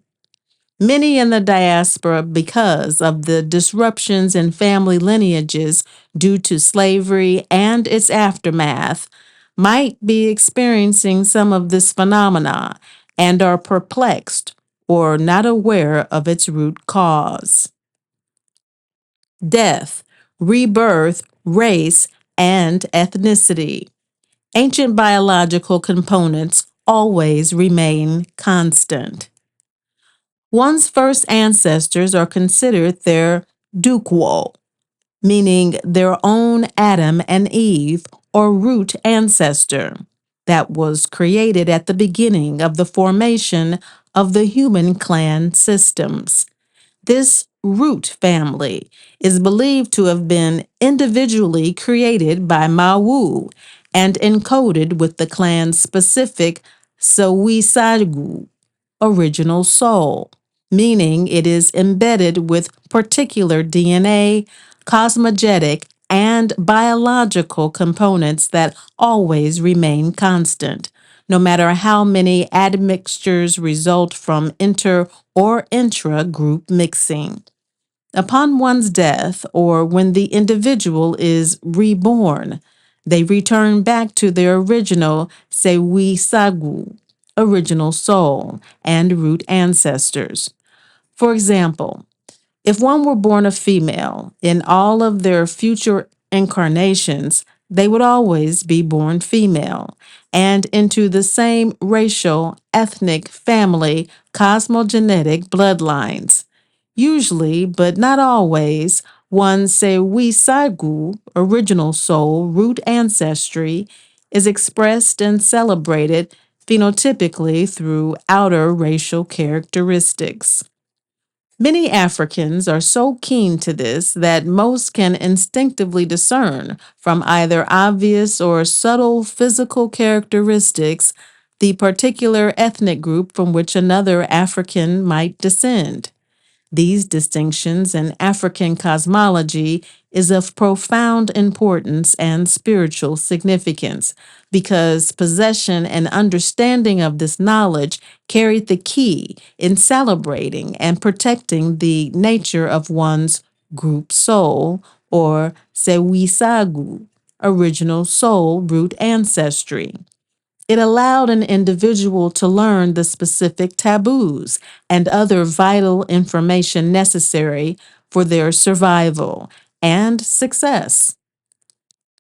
Many in the diaspora, because of the disruptions in family lineages due to slavery and its aftermath, might be experiencing some of this phenomena and are perplexed or not aware of its root cause. Death, rebirth, race, and ethnicity. Ancient biological components always remain constant. One's first ancestors are considered their duquo, meaning their own Adam and Eve, or root ancestor, that was created at the beginning of the formation of the human clan systems. This root family is believed to have been individually created by Mawu and encoded with the clan's specific Sawisagu, original soul, meaning it is embedded with particular DNA, cosmogenetic, and biological components that always remain constant, no matter how many admixtures result from inter or intra-group mixing. Upon one's death, or when the individual is reborn, they return back to their original Sewisagu, original soul, and root ancestors. For example, if one were born a female, in all of their future incarnations, they would always be born female, and into the same racial, ethnic, family, cosmogenetic bloodlines. Usually, but not always, one Sewisagu, original soul, root ancestry, is expressed and celebrated phenotypically through outer racial characteristics. Many Africans are so keen to this that most can instinctively discern from either obvious or subtle physical characteristics the particular ethnic group from which another African might descend. These distinctions in African cosmology is of profound importance and spiritual significance because possession and understanding of this knowledge carried the key in celebrating and protecting the nature of one's group soul, or Sewisagu, original soul root ancestry. It allowed an individual to learn the specific taboos and other vital information necessary for their survival and success.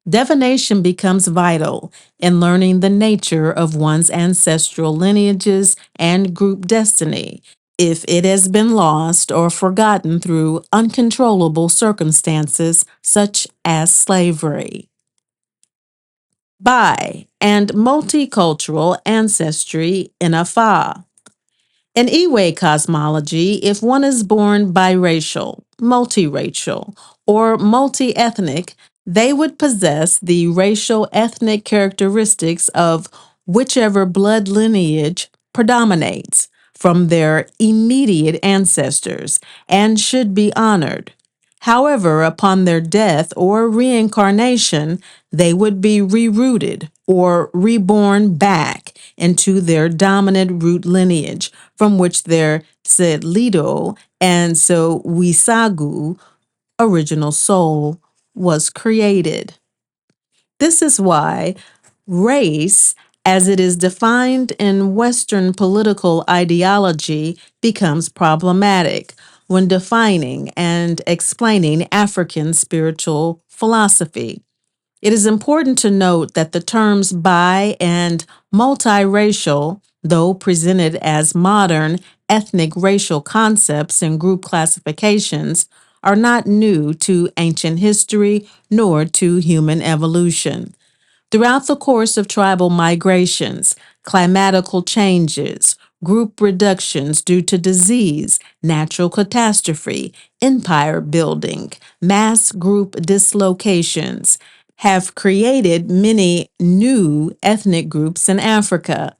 Divination becomes vital in learning the nature of one's ancestral lineages and group destiny if it has been lost or forgotten through uncontrollable circumstances such as slavery. Bi and multicultural ancestry in AFÁ. In Iwe cosmology, if one is born biracial, multiracial, or multi-ethnic, they would possess the racial ethnic characteristics of whichever blood lineage predominates from their immediate ancestors and should be honored. However, upon their death or reincarnation, they would be rerouted or reborn back into their dominant root lineage from which their Sedlido and Wisagu, original soul, was created. This is why race, as it is defined in Western political ideology, becomes problematic when defining and explaining African spiritual philosophy. It is important to note that the terms bi and multiracial, though presented as modern ethnic racial concepts and group classifications, are not new to ancient history nor to human evolution. Throughout the course of tribal migrations, climatical changes, group reductions due to disease, natural catastrophe, empire building, mass group dislocations, have created many new ethnic groups in Africa.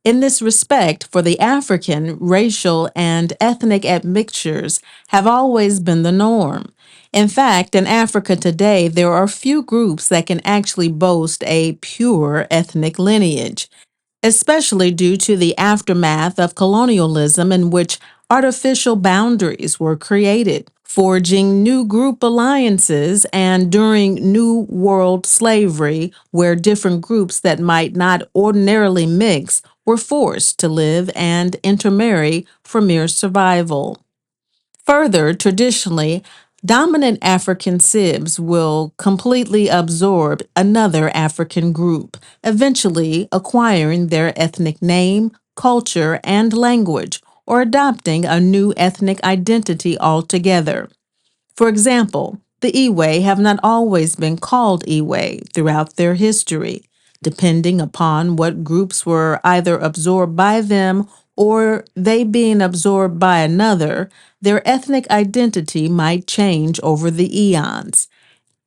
In this respect, for the African, racial and ethnic admixtures have always been the norm. In fact, in Africa today, there are few groups that can actually boast a pure ethnic lineage, especially due to the aftermath of colonialism in which artificial boundaries were created, forging new group alliances, and during New World slavery, where different groups that might not ordinarily mix were forced to live and intermarry for mere survival. Further, traditionally, dominant African Sibs will completely absorb another African group, eventually acquiring their ethnic name, culture, and language, or adopting a new ethnic identity altogether. For example, the Iwe have not always been called Iwe throughout their history. Depending upon what groups were either absorbed by them or they being absorbed by another, their ethnic identity might change over the eons.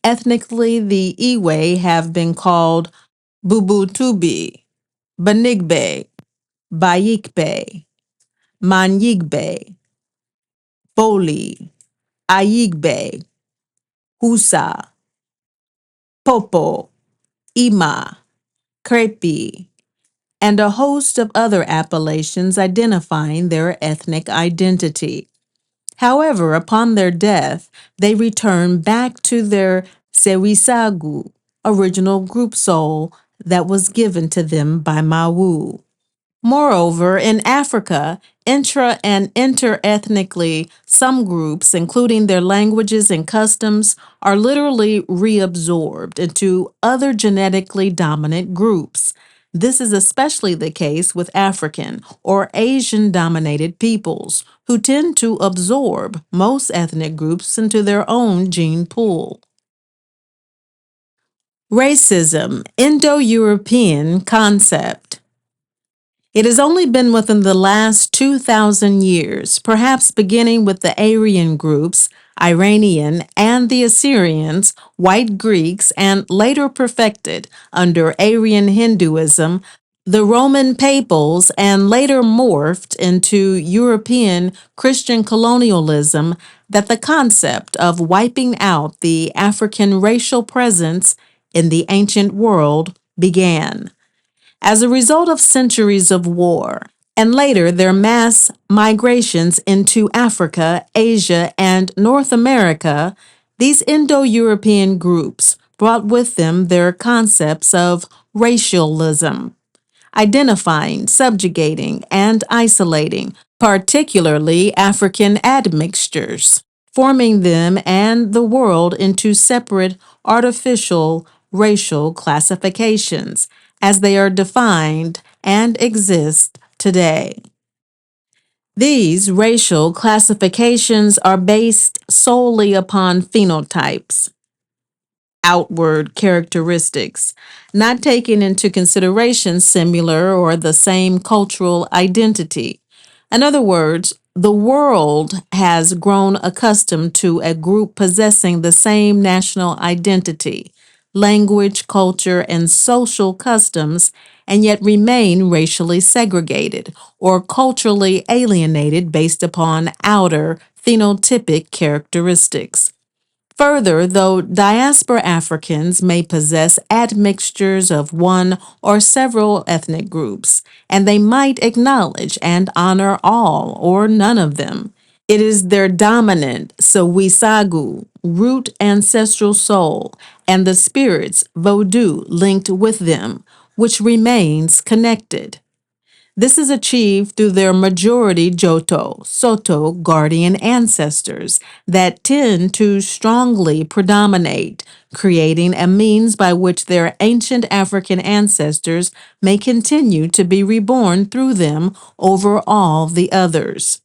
Ethnically, the Iwe have been called Bubutubi, Banigbe, Bayikbe, Manyigbe, Boli, Ayigbe, Husa, Popo, Ima, Krepi, and a host of other appellations identifying their ethnic identity. However, upon their death, they return back to their Sewisagu, original group soul that was given to them by Mawu. Moreover, in Africa, intra and interethnically, some groups, including their languages and customs, are literally reabsorbed into other genetically dominant groups. This is especially the case with African or Asian dominated peoples, who tend to absorb most ethnic groups into their own gene pool. Racism, Indo-European concept. It has only been within the last 2,000 years, perhaps beginning with the Aryan groups, Iranian, and the Assyrians, white Greeks, and later perfected under Aryan Hinduism, the Roman papals, and later morphed into European Christian colonialism, that the concept of wiping out the African racial presence in the ancient world began. As a result of centuries of war, and later their mass migrations into Africa, Asia, and North America, these Indo-European groups brought with them their concepts of racialism, identifying, subjugating, and isolating, particularly African admixtures, forming them and the world into separate artificial racial classifications as they are defined and exist today. These racial classifications are based solely upon phenotypes, outward characteristics, not taking into consideration similar or the same cultural identity. In other words, the world has grown accustomed to a group possessing the same national identity, language, culture, and social customs, and yet remain racially segregated or culturally alienated based upon outer phenotypic characteristics. Further, though diaspora Africans may possess admixtures of one or several ethnic groups, and they might acknowledge and honor all or none of them, it is their dominant Sawisagu, root ancestral soul, and the spirits Vodou linked with them, which remains connected. This is achieved through their majority Joto, Soto, guardian ancestors that tend to strongly predominate, creating a means by which their ancient African ancestors may continue to be reborn through them over all the others.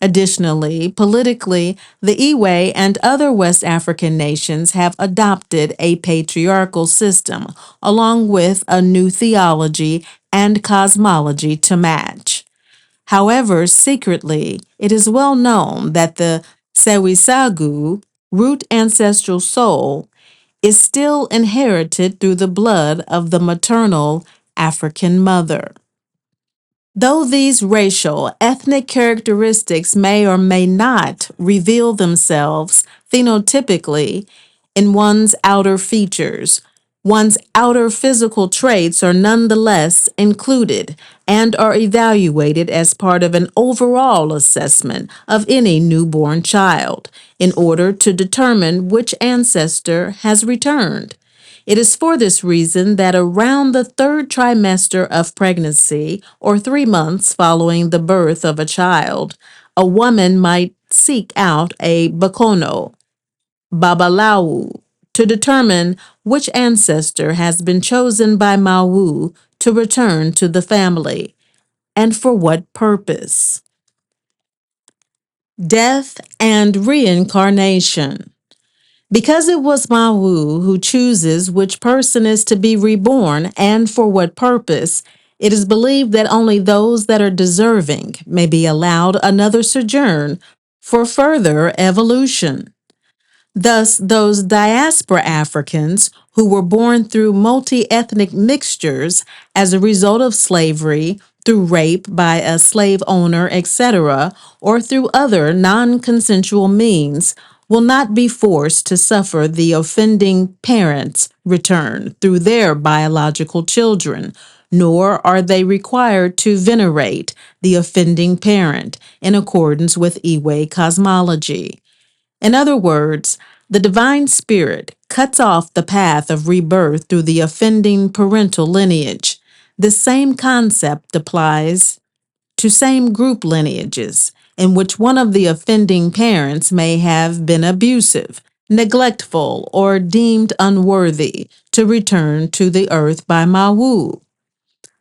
Additionally, politically, the Iwe and other West African nations have adopted a patriarchal system, along with a new theology and cosmology to match. However, secretly, it is well known that the Sewisagu, root ancestral soul, is still inherited through the blood of the maternal African mother. Though these racial, ethnic characteristics may or may not reveal themselves phenotypically in one's outer features, one's outer physical traits are nonetheless included and are evaluated as part of an overall assessment of any newborn child in order to determine which ancestor has returned. It is for this reason that around the third trimester of pregnancy, or 3 months following the birth of a child, a woman might seek out a bakono, babalawu, to determine which ancestor has been chosen by Mawu to return to the family, and for what purpose. Death and reincarnation. Because it was Mawu who chooses which person is to be reborn and for what purpose, it is believed that only those that are deserving may be allowed another sojourn for further evolution. Thus, those diaspora Africans who were born through multi-ethnic mixtures as a result of slavery, through rape by a slave owner, etc., or through other non-consensual means, will not be forced to suffer the offending parents' return through their biological children, nor are they required to venerate the offending parent in accordance with Iwe cosmology. In other words, the divine spirit cuts off the path of rebirth through the offending parental lineage. This same concept applies to same group lineages in which one of the offending parents may have been abusive, neglectful, or deemed unworthy to return to the earth by Mawu.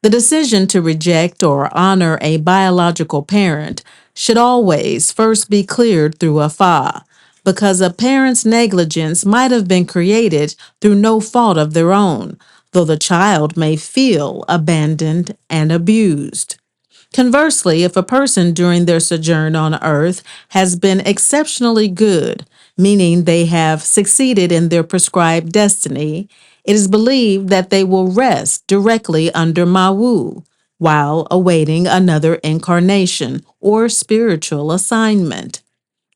The decision to reject or honor a biological parent should always first be cleared through AFÁ, because a parent's negligence might have been created through no fault of their own, though the child may feel abandoned and abused. Conversely, if a person during their sojourn on earth has been exceptionally good, meaning they have succeeded in their prescribed destiny, it is believed that they will rest directly under Mawu while awaiting another incarnation or spiritual assignment.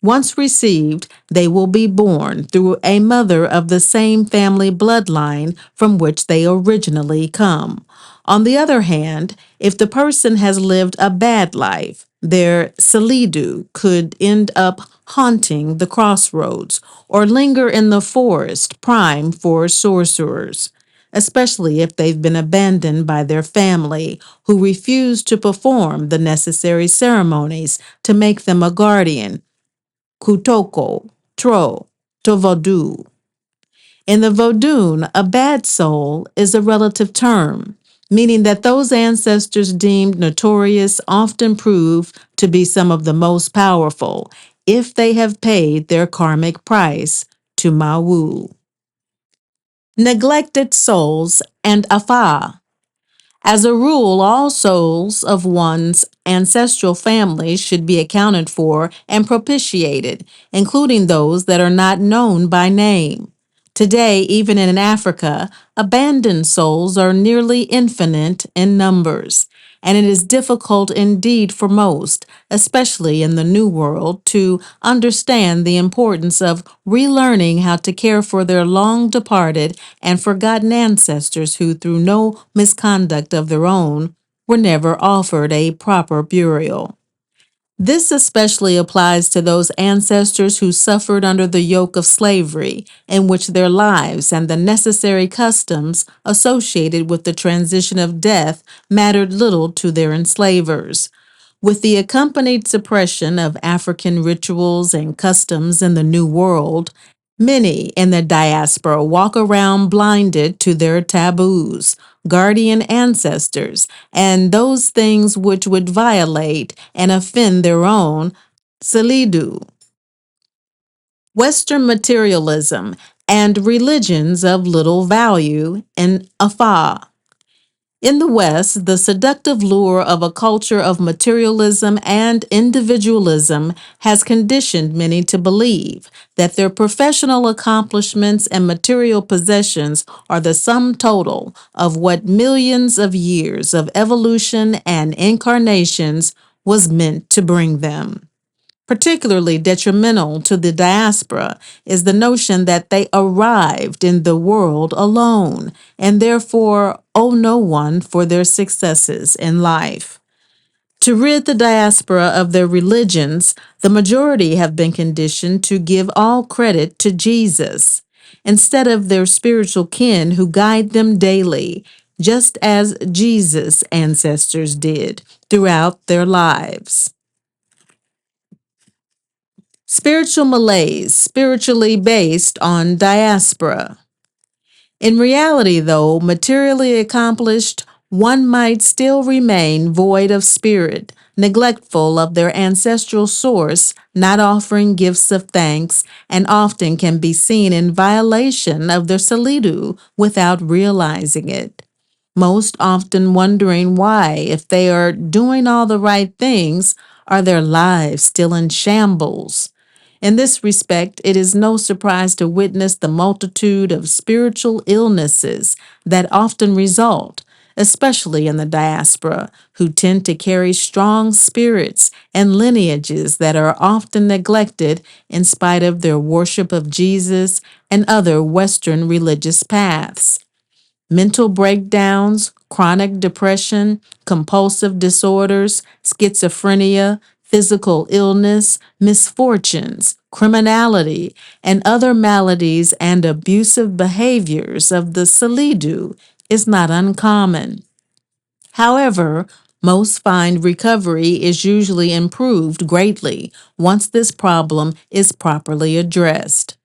Once received, they will be born through a mother of the same family bloodline from which they originally come. On the other hand, if the person has lived a bad life, their salidu could end up haunting the crossroads or linger in the forest prime for sorcerers, especially if they've been abandoned by their family who refuse to perform the necessary ceremonies to make them a guardian. Kutoko, Tro, Tovodu. In the Vodun, a bad soul is a relative term, meaning that those ancestors deemed notorious often prove to be some of the most powerful if they have paid their karmic price to Mawu. Neglected souls and AFÁ. As a rule, all souls of one's ancestral family should be accounted for and propitiated, including those that are not known by name. Today, even in Africa, abandoned souls are nearly infinite in numbers, and it is difficult indeed for most, especially in the New World, to understand the importance of relearning how to care for their long departed and forgotten ancestors who, through no misconduct of their own, were never offered a proper burial. This especially applies to those ancestors who suffered under the yoke of slavery, in which their lives and the necessary customs associated with the transition of death mattered little to their enslavers. With the accompanied suppression of African rituals and customs in the New World, many in the diaspora walk around blinded to their taboos, guardian ancestors, and those things which would violate and offend their own salidu. Western materialism and religions of little value in AFÁ. In the West, the seductive lure of a culture of materialism and individualism has conditioned many to believe that their professional accomplishments and material possessions are the sum total of what millions of years of evolution and incarnations was meant to bring them. Particularly detrimental to the diaspora is the notion that they arrived in the world alone and therefore owe no one for their successes in life. To rid the diaspora of their religions, the majority have been conditioned to give all credit to Jesus. instead of their spiritual kin who guide them daily, just as Jesus' ancestors did throughout their lives. Spiritual malaise, spiritually based on diaspora. In reality, though materially accomplished, one might still remain void of spirit, neglectful of their ancestral source, not offering gifts of thanks, and often can be seen in violation of their salidu without realizing it. Most often wondering why, if they are doing all the right things, are their lives still in shambles. In this respect, it is no surprise to witness the multitude of spiritual illnesses that often result, especially in the diaspora, who tend to carry strong spirits and lineages that are often neglected in spite of their worship of Jesus and other Western religious paths. Mental breakdowns, chronic depression, compulsive disorders, schizophrenia, physical illness, misfortunes, criminality, and other maladies and abusive behaviors of the Salidu is not uncommon. However, most find recovery is usually improved greatly once this problem is properly addressed.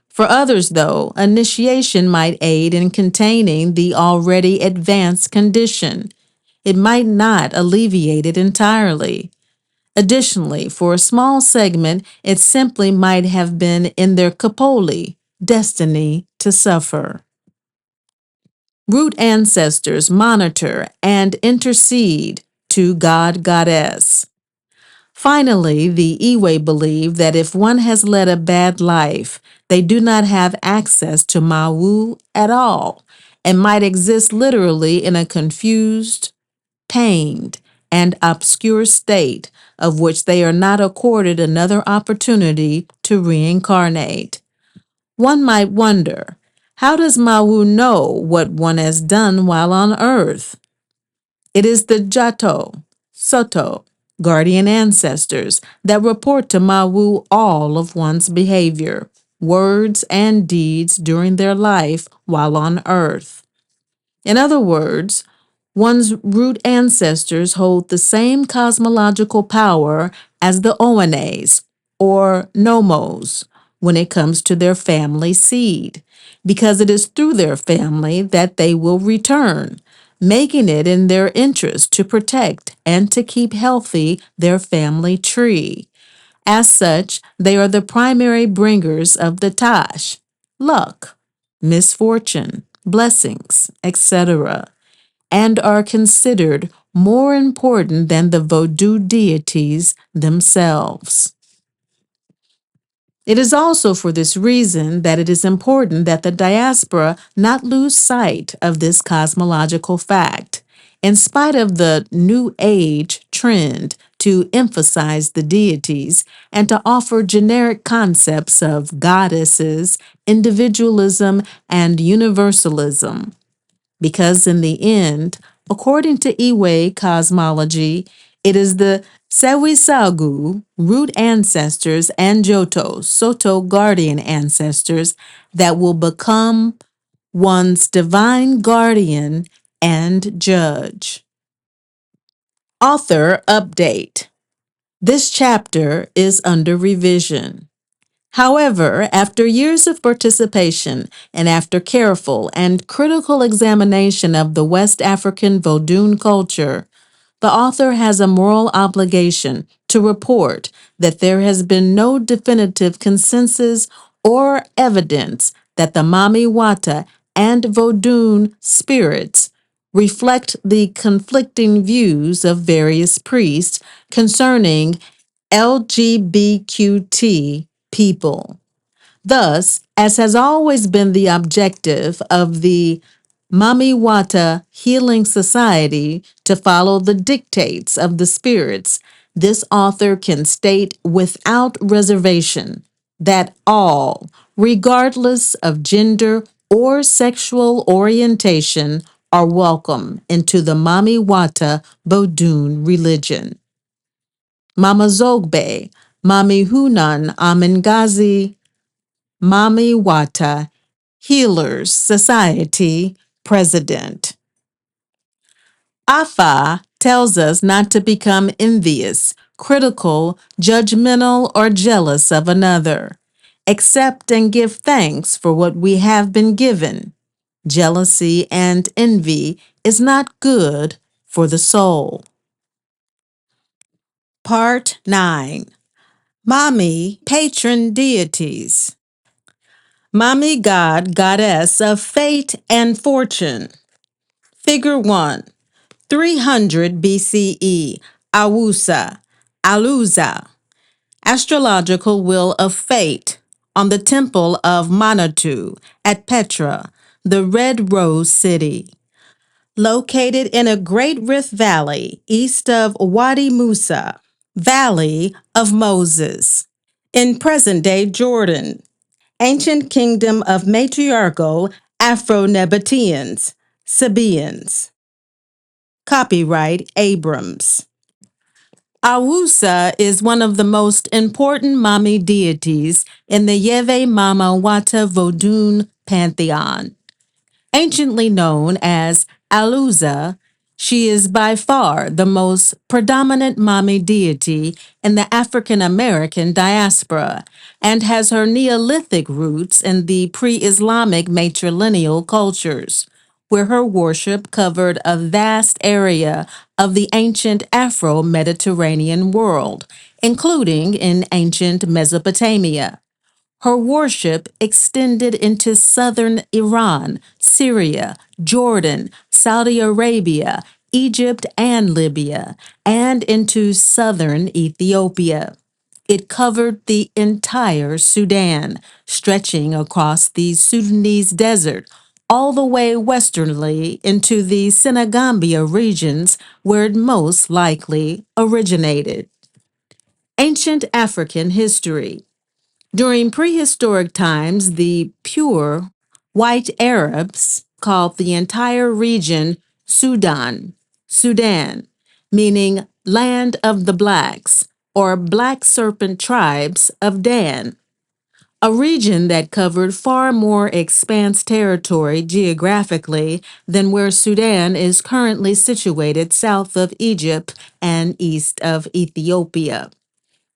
For others, though, initiation might aid in containing the already advanced condition. It might not alleviate it entirely. Additionally, for a small segment, it simply might have been in their kapoli, destiny to suffer. Root ancestors monitor and intercede to God Goddess. Finally, the Iwe believe that if one has led a bad life, they do not have access to Mawu at all and might exist literally in a confused, pained, and obscure state of which they are not accorded another opportunity to reincarnate. One might wonder, how does Mawu know what one has done while on earth? It is the Jato, Soto, guardian ancestors that report to Mawu all of one's behavior, words, and deeds during their life while on earth. In other words, one's root ancestors hold the same cosmological power as the Oanes, or Nomos, when it comes to their family seed, because it is through their family that they will return, making it in their interest to protect and to keep healthy their family tree. As such, they are the primary bringers of the Tash, luck, misfortune, blessings, etc., and are considered more important than the Vodou deities themselves. It is also for this reason that it is important that the diaspora not lose sight of this cosmological fact. In spite of the New Age trend to emphasize the deities and to offer generic concepts of goddesses, individualism, and universalism, because in the end, according to Iwe cosmology, it is the Sewisagu, root ancestors, and Joto, Soto guardian ancestors, that will become one's divine guardian and judge. Author update. This chapter is under revision. However, after years of participation and after careful and critical examination of the West African Vodun culture, the author has a moral obligation to report that there has been no definitive consensus or evidence that the Mami Wata and Vodun spirits reflect the conflicting views of various priests concerning LGBTQ people. Thus, as has always been the objective of the Mami Wata Healing Society to follow the dictates of the spirits, this author can state without reservation that all, regardless of gender or sexual orientation, are welcome into the Mami Wata Vodun religion. Mama Zogbe, Mami Hunan Amengazi, Mami Wata, Healers Society president. AFÁ tells us not to become envious, critical, judgmental, or jealous of another. Accept and give thanks for what we have been given. Jealousy and envy is not good for the soul. Part 9. Mami Patron Deities. Mami God, Goddess of Fate and Fortune. Figure 1. 300 BCE, Aluza, astrological wheel of fate, on the temple of Manatu at Petra, the Red Rose City. Located in a great rift valley east of Wadi Musa, Valley of Moses, in present-day Jordan, ancient kingdom of matriarchal Afro-Nabateans, Sabaeans. Copyright Abrams. Awusa is one of the most important Mami deities in the Yeve Mama Wata Vodun pantheon. Anciently known as Aluza, she is by far the most predominant Mami deity in the African American diaspora and has her Neolithic roots in the pre-Islamic matrilineal cultures, where her worship covered a vast area of the ancient Afro-Mediterranean world, including in ancient Mesopotamia. Her worship extended into southern Iran, Syria, Jordan, Saudi Arabia, Egypt, and Libya, and into southern Ethiopia. It covered the entire Sudan, stretching across the Sudanese desert, all the way westernly into the Senegambia regions where it most likely originated. Ancient African history. During prehistoric times, the pure white Arabs called the entire region Sudan, meaning land of the blacks, or black serpent tribes of Dan, a region that covered far more expanse territory geographically than where Sudan is currently situated south of Egypt and east of Ethiopia.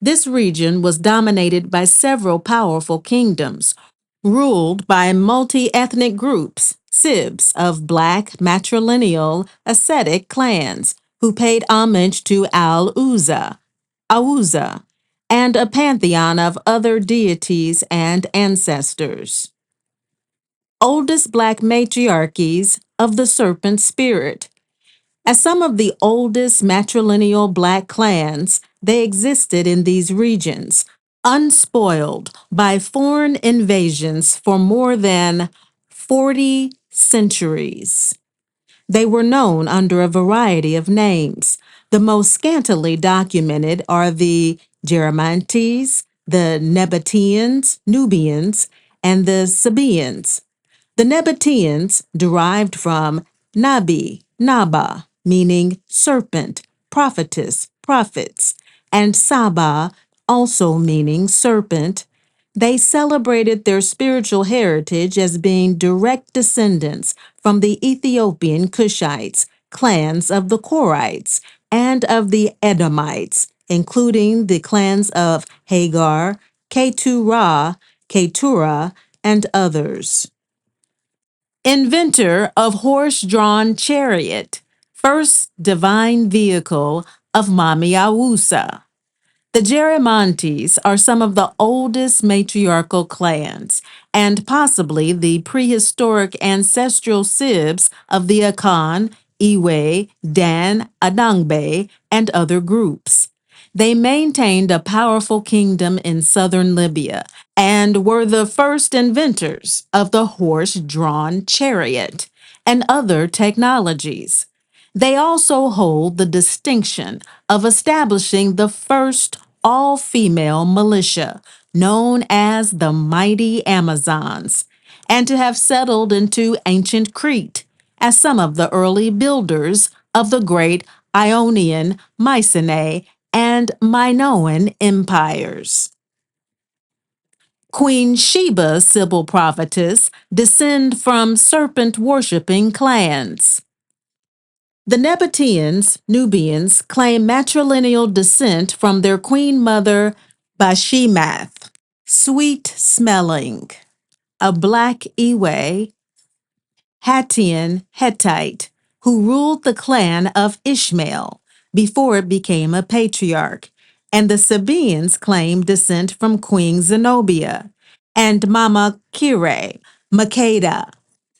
This region was dominated by several powerful kingdoms, ruled by multi-ethnic groups, Sibs of black matrilineal ascetic clans, who paid homage to Awuza, and a pantheon of other deities and ancestors. Oldest black matriarchies of the serpent spirit. As some of the oldest matrilineal black clans, they existed in these regions, unspoiled by foreign invasions for more than 40 centuries. They were known under a variety of names. The most scantily documented are the Geramantes, the Nubians, and the Sabaeans. The Nabateans derived from Naba, meaning serpent, prophetess, prophets, and Saba, also meaning serpent. They celebrated their spiritual heritage as being direct descendants from the Ethiopian Cushites, clans of the Korites, and of the Edomites, including the clans of Hagar, Keturah, and others. Inventor of horse-drawn chariot, first divine vehicle of Mami Awusa. The Geramantes are some of the oldest matriarchal clans, and possibly the prehistoric ancestral Sibs of the Akan, Iwe, Dan, Adangbe, and other groups. They maintained a powerful kingdom in southern Libya and were the first inventors of the horse-drawn chariot and other technologies. They also hold the distinction of establishing the first all-female militia, known as the Mighty Amazons, and to have settled into ancient Crete as some of the early builders of the great Ionian, Mycenae, and Minoan empires. Queen Sheba, Sybil prophetess, descend from serpent-worshipping clans. The Nabateans, Nubians, claim matrilineal descent from their queen mother, Bashemath, sweet-smelling, a black Ewe, Hattian Hittite, who ruled the clan of Ishmael before it became a patriarch, and the Sabaeans claim descent from Queen Zenobia, and Mama Kire, Makeda,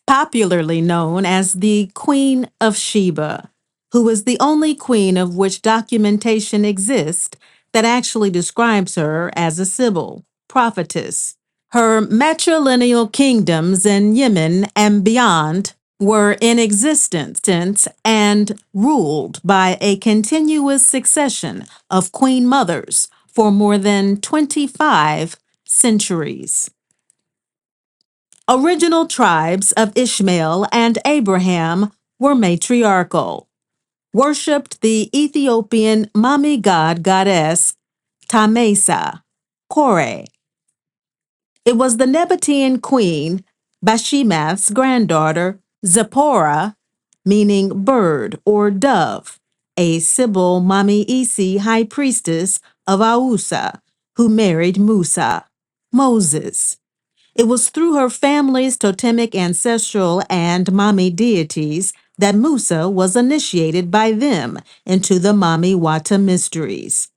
popularly known as the Queen of Sheba, who is the only queen of which documentation exists that actually describes her as a Sibyl, prophetess. Her matrilineal kingdoms in Yemen and beyond were in existence and ruled by a continuous succession of queen mothers for more than 25 centuries. Original tribes of Ishmael and Abraham were matriarchal, worshipped the Ethiopian Mami goddess Tamesa, Kore. It was the Nabatean queen, Bashemath's granddaughter, Zipporah, meaning bird or dove, a Sibyl Mami Isi high priestess of Ausa, who married Musa, Moses. It was through her family's totemic ancestral and Mami deities that Musa was initiated by them into the Mami Wata mysteries.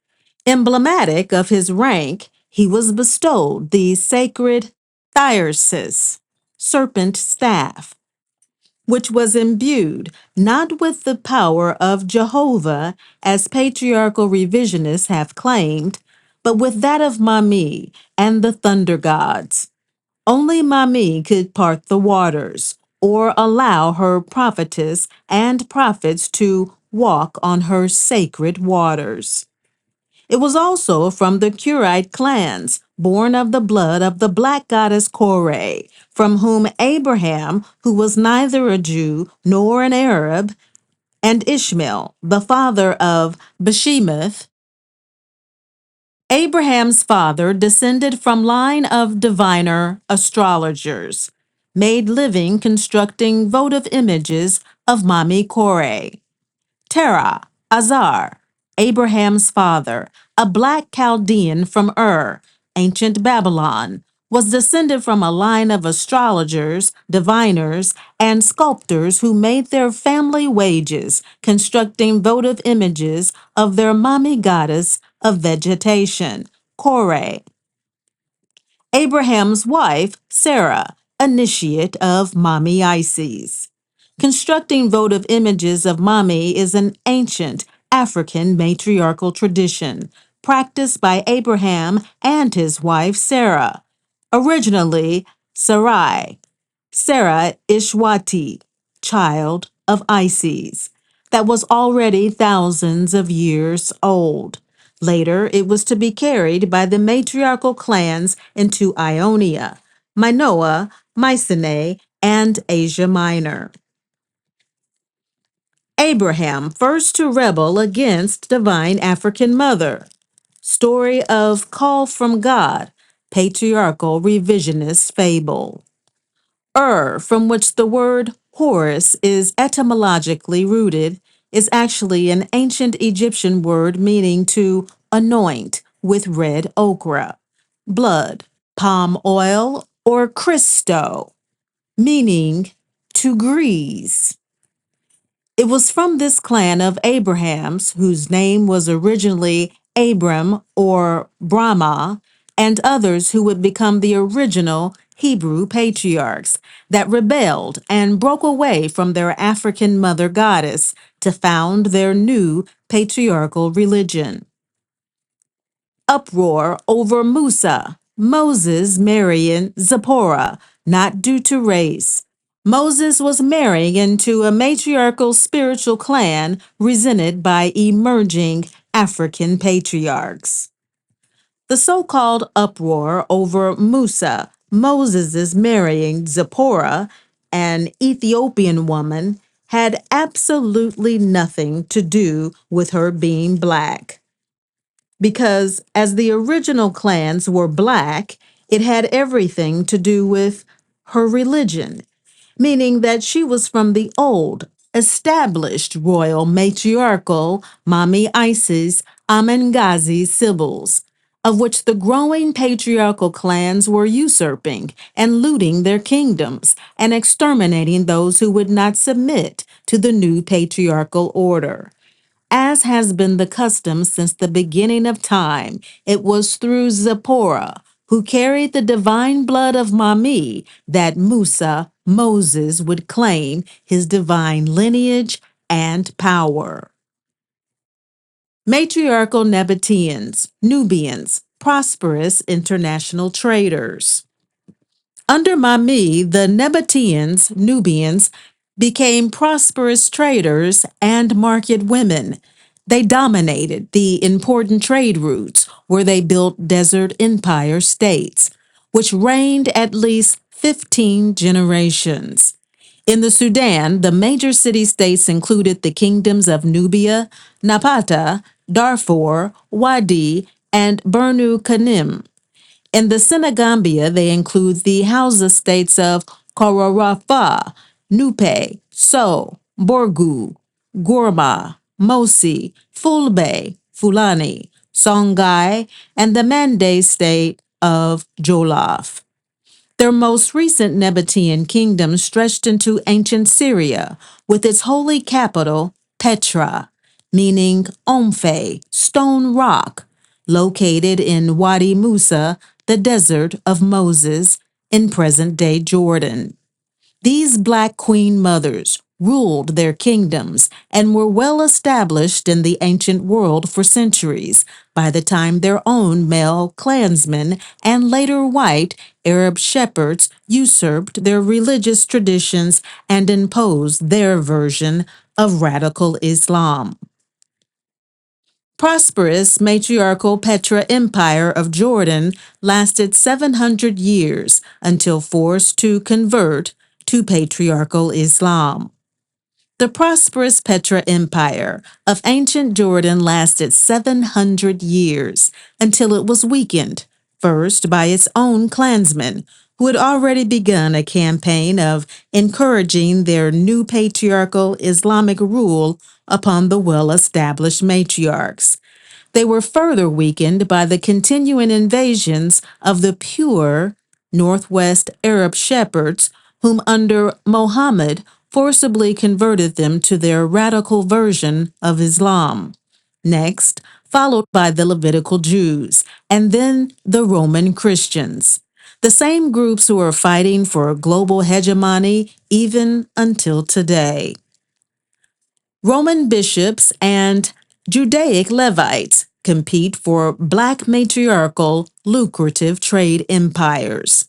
Emblematic of his rank, he was bestowed the sacred thyrsus, serpent staff, which was imbued not with the power of Jehovah, as patriarchal revisionists have claimed, but with that of Mami and the thunder gods. Only Mami could part the waters, or allow her prophetess and prophets to walk on her sacred waters. It was also from the Curite clans, born of the blood of the black goddess Kore, from whom Abraham, who was neither a Jew nor an Arab, and Ishmael, the father of Bashemath, Abraham's father, descended from line of diviner astrologers, made living constructing votive images of Mami Kore. Terah, Azar, Abraham's father, a black Chaldean from ancient Babylon, was descended from a line of astrologers, diviners, and sculptors who made their family wages constructing votive images of their Mami goddess of vegetation, Kore. Abraham's wife, Sarah, initiate of Mami Isis. Constructing votive images of Mami is an ancient African matriarchal tradition practiced by Abraham and his wife Sarah. Originally, Sarai, Sarah Ishwati, child of Isis, that was already thousands of years old. Later, it was to be carried by the matriarchal clans into Ionia, Minoa, Mycenae, and Asia Minor. Abraham, first to rebel against divine African mother. Story of Call from God, patriarchal revisionist fable. From which the word Horus is etymologically rooted, is actually an ancient Egyptian word meaning to anoint with red ochre, blood, palm oil, or Christo, meaning to grease. It was from this clan of Abraham's, whose name was originally Abram or Brahma, and others who would become the original Hebrew patriarchs, that rebelled and broke away from their African mother goddess to found their new patriarchal religion. Uproar over Musa, Moses marrying Zipporah, not due to race. Moses was marrying into a matriarchal spiritual clan resented by emerging African patriarchs. The so-called uproar over Musa, Moses' marrying Zipporah, an Ethiopian woman, had absolutely nothing to do with her being black. Because as the original clans were black It had everything to do with her religion, meaning that she was from the old, established royal matriarchal Mami Isis Amengazi Sibyls, of which the growing patriarchal clans were usurping and looting their kingdoms and exterminating those who would not submit to the new patriarchal order. As has been the custom since the beginning of time, it was through Zipporah, who carried the divine blood of Mami, that Musa, Moses, would claim his divine lineage and power. Matriarchal Nabateans, Nubians, prosperous international traders. Under Mami, the Nabateans, Nubians, became prosperous traders and market women. They dominated the important trade routes where they built desert empire states, which reigned at least 15 generations. In the Sudan, the major city-states included the kingdoms of Nubia, Napata, Darfur, Wadi, and Bernu Kanim. In the Senegambia, they include the Hausa states of Kororofa, Nupe, So, Borgu, Gorma, Mosi, Fulbe, Fulani, Songhai, and the Mande state of Jolaf. Their most recent Nabatean kingdom stretched into ancient Syria, with its holy capital, Petra, meaning Omphe, stone rock, located in Wadi Musa, the desert of Moses, in present-day Jordan. These black queen mothers ruled their kingdoms and were well established in the ancient world for centuries by the time their own male clansmen and later white Arab shepherds usurped their religious traditions and imposed their version of radical Islam. Prosperous matriarchal Petra Empire of Jordan lasted 700 years until forced to convert to patriarchal Islam. The prosperous Petra Empire of ancient Jordan lasted 700 years until it was weakened, first by its own clansmen, who had already begun a campaign of encouraging their new patriarchal Islamic rule upon the well-established matriarchs. They were further weakened by the continuing invasions of the pure Northwest Arab shepherds, whom under Mohammed forcibly converted them to their radical version of Islam. Next, followed by the Levitical Jews, and then the Roman Christians, the same groups who are fighting for global hegemony even until today. Roman bishops and Judaic Levites compete for black matriarchal lucrative trade empires.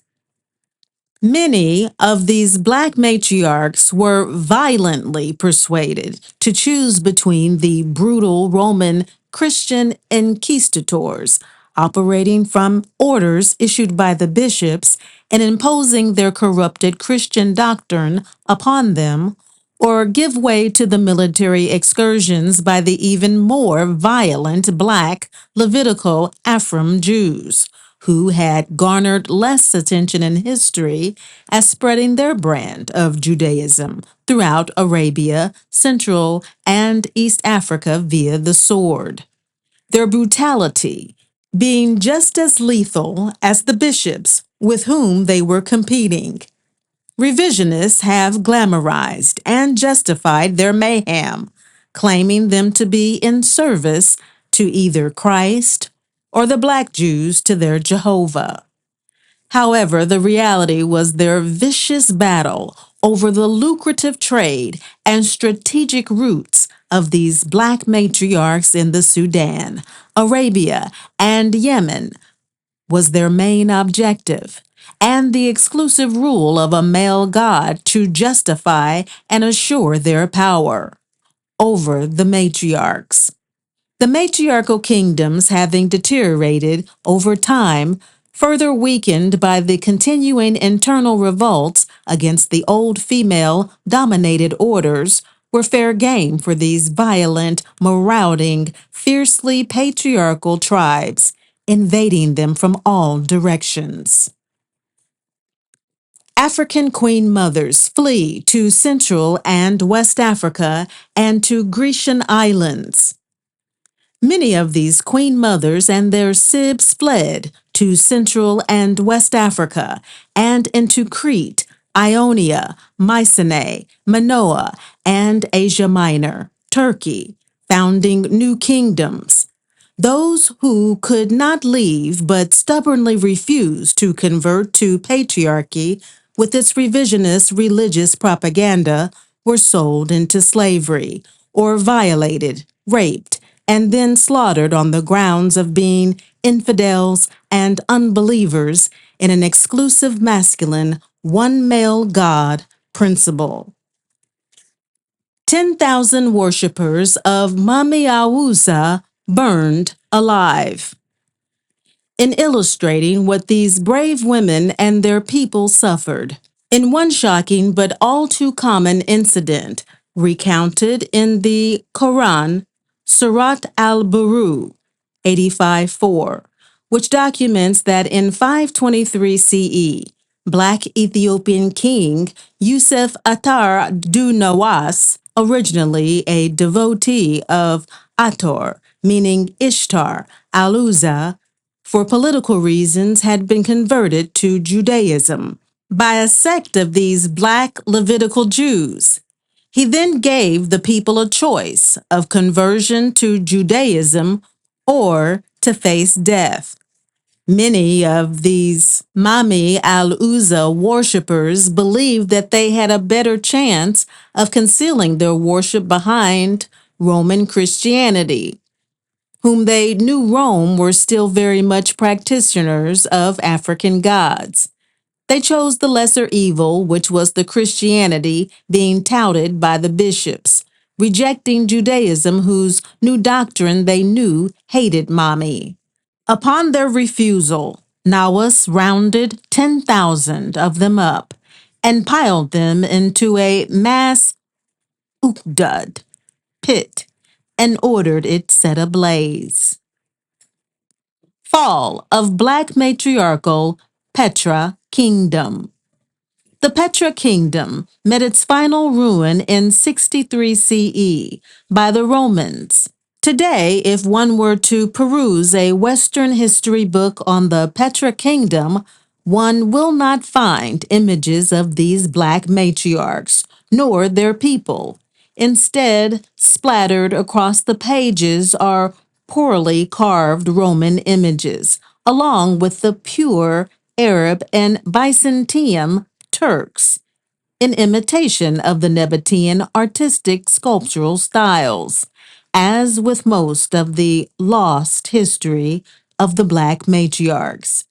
Many of these black matriarchs were violently persuaded to choose between the brutal Roman Christian inquisitors operating from orders issued by the bishops and imposing their corrupted Christian doctrine upon them, or give way to the military excursions by the even more violent black Levitical Ephraim Jews, who had garnered less attention in history as spreading their brand of Judaism throughout Arabia, Central, and East Africa via the sword. Their brutality being just as lethal as the bishops with whom they were competing. Revisionists have glamorized and justified their mayhem, claiming them to be in service to either Christ or the black Jews to their Jehovah. However, the reality was their vicious battle over the lucrative trade and strategic routes of these black matriarchs in the Sudan, Arabia, and Yemen was their main objective, and the exclusive rule of a male god to justify and assure their power over the matriarchs. The matriarchal kingdoms having deteriorated over time, further weakened by the continuing internal revolts against the old female-dominated orders, were fair game for these violent, marauding, fiercely patriarchal tribes, invading them from all directions. African queen mothers flee to Central and West Africa and to Grecian islands. Many of these queen mothers and their sibs fled to Central and West Africa and into Crete, Ionia, Mycenae, Minoa, and Asia Minor, Turkey, founding new kingdoms. Those who could not leave but stubbornly refused to convert to patriarchy with its revisionist religious propaganda were sold into slavery or violated, raped, and then slaughtered on the grounds of being infidels and unbelievers in an exclusive masculine, one male God principle. 10,000 worshippers of Mami Wata burned alive. In illustrating what these brave women and their people suffered, in one shocking but all too common incident recounted in the Quran, Surat al-Buru 85:4, which documents that in 523 CE, Black Ethiopian king Yusuf Attar du Nawas, originally a devotee of Ator, meaning Ishtar, Aluza, for political reasons had been converted to Judaism by a sect of these Black Levitical Jews. He then gave the people a choice of conversion to Judaism or to face death. Many of these Mami al-Uzza worshippers believed that they had a better chance of concealing their worship behind Roman Christianity, whom they knew Rome were still very much practitioners of African gods. They chose the lesser evil, which was the Christianity being touted by the bishops, rejecting Judaism, whose new doctrine they knew hated Mami. Upon their refusal, Nawas rounded 10,000 of them up and piled them into a mass ukdud pit and ordered it set ablaze. Fall of Black matriarchal Petra Kingdom. The Petra Kingdom met its final ruin in 63 CE by the Romans. Today, if one were to peruse a Western history book on the Petra Kingdom, one will not find images of these Black matriarchs, nor their people. Instead, splattered across the pages are poorly carved Roman images, along with the pure Arab and Byzantium Turks, in imitation of the Nabatean artistic sculptural styles, as with most of the lost history of the Black matriarchs.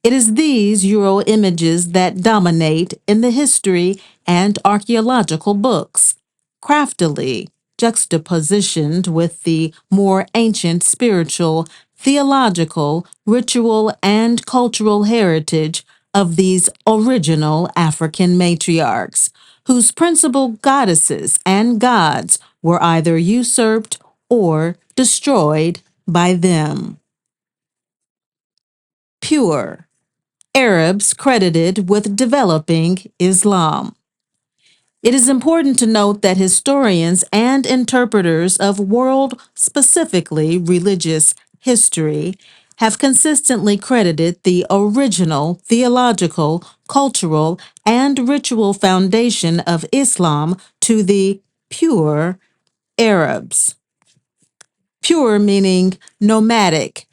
It is these Euro images that dominate in the history and archaeological books, craftily juxtapositioned with the more ancient spiritual, theological, ritual, and cultural heritage of these original African matriarchs, whose principal goddesses and gods were either usurped or destroyed by them. Pure Arabs credited with developing Islam. It is important to note that historians and interpreters of world, specifically religious, history have consistently credited the original theological, cultural, and ritual foundation of Islam to the pure Arabs. Pure meaning nomadic,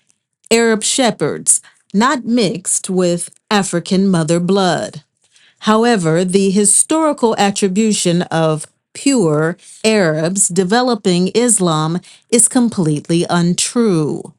Arab shepherds, not mixed with African mother blood. However, the historical attribution of pure Arabs developing Islam is completely untrue.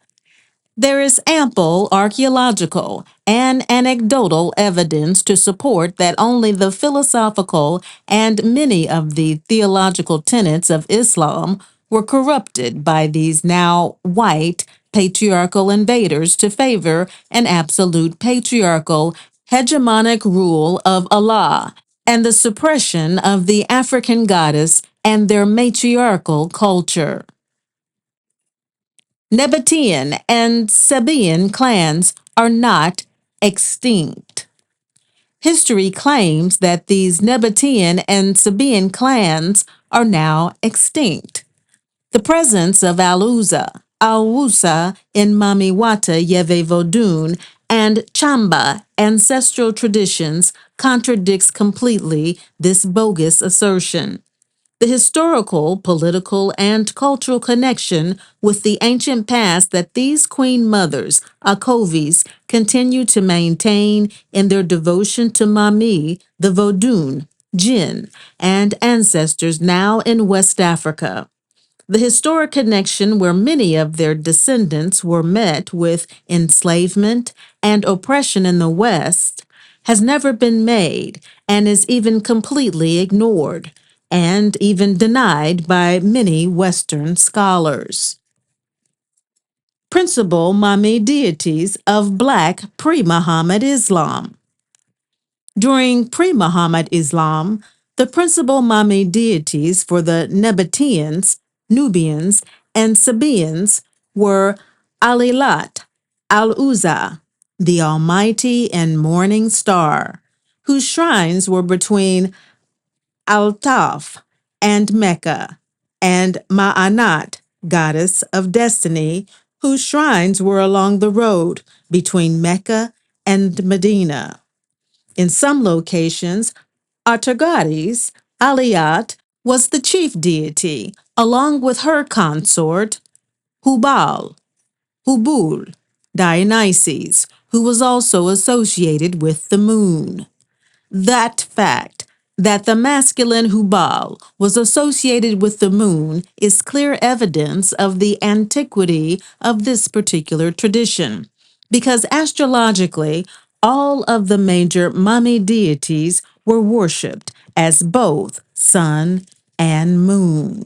There is ample archaeological and anecdotal evidence to support that only the philosophical and many of the theological tenets of Islam were corrupted by these now white patriarchal invaders to favor an absolute patriarchal hegemonic rule of Allah and the suppression of the African goddess and their matriarchal culture. Nabatean and Sabaean clans are not extinct. History claims that these Nabatean and Sabaean clans are now extinct. The presence of Al-Wusa in Mami Wata Yeve Vodun and Chamba ancestral traditions contradicts completely this bogus assertion. The historical, political, and cultural connection with the ancient past that these queen mothers, Akovis, continue to maintain in their devotion to Mami, the Vodun, Jinn, and ancestors now in West Africa. The historic connection where many of their descendants were met with enslavement and oppression in the West has never been made and is even completely ignored and even denied by many Western scholars. Principal Mami deities of Black pre-Muhammad Islam. During pre-Muhammad Islam, the principal Mami deities for the Nabateans, Nubians, and Sabaeans were Alilat, Al-Uzza, the Almighty and Morning Star, whose shrines were between Al-Taf and Mecca, and Ma'anat, goddess of destiny, whose shrines were along the road between Mecca and Medina. In some locations, Artagadis, Aliyat, was the chief deity, along with her consort, Hubal, Hubul, Dionysus, who was also associated with the moon. That fact that the masculine Hubal was associated with the moon is clear evidence of the antiquity of this particular tradition, because astrologically, all of the major Mami deities were worshipped as both sun and moon.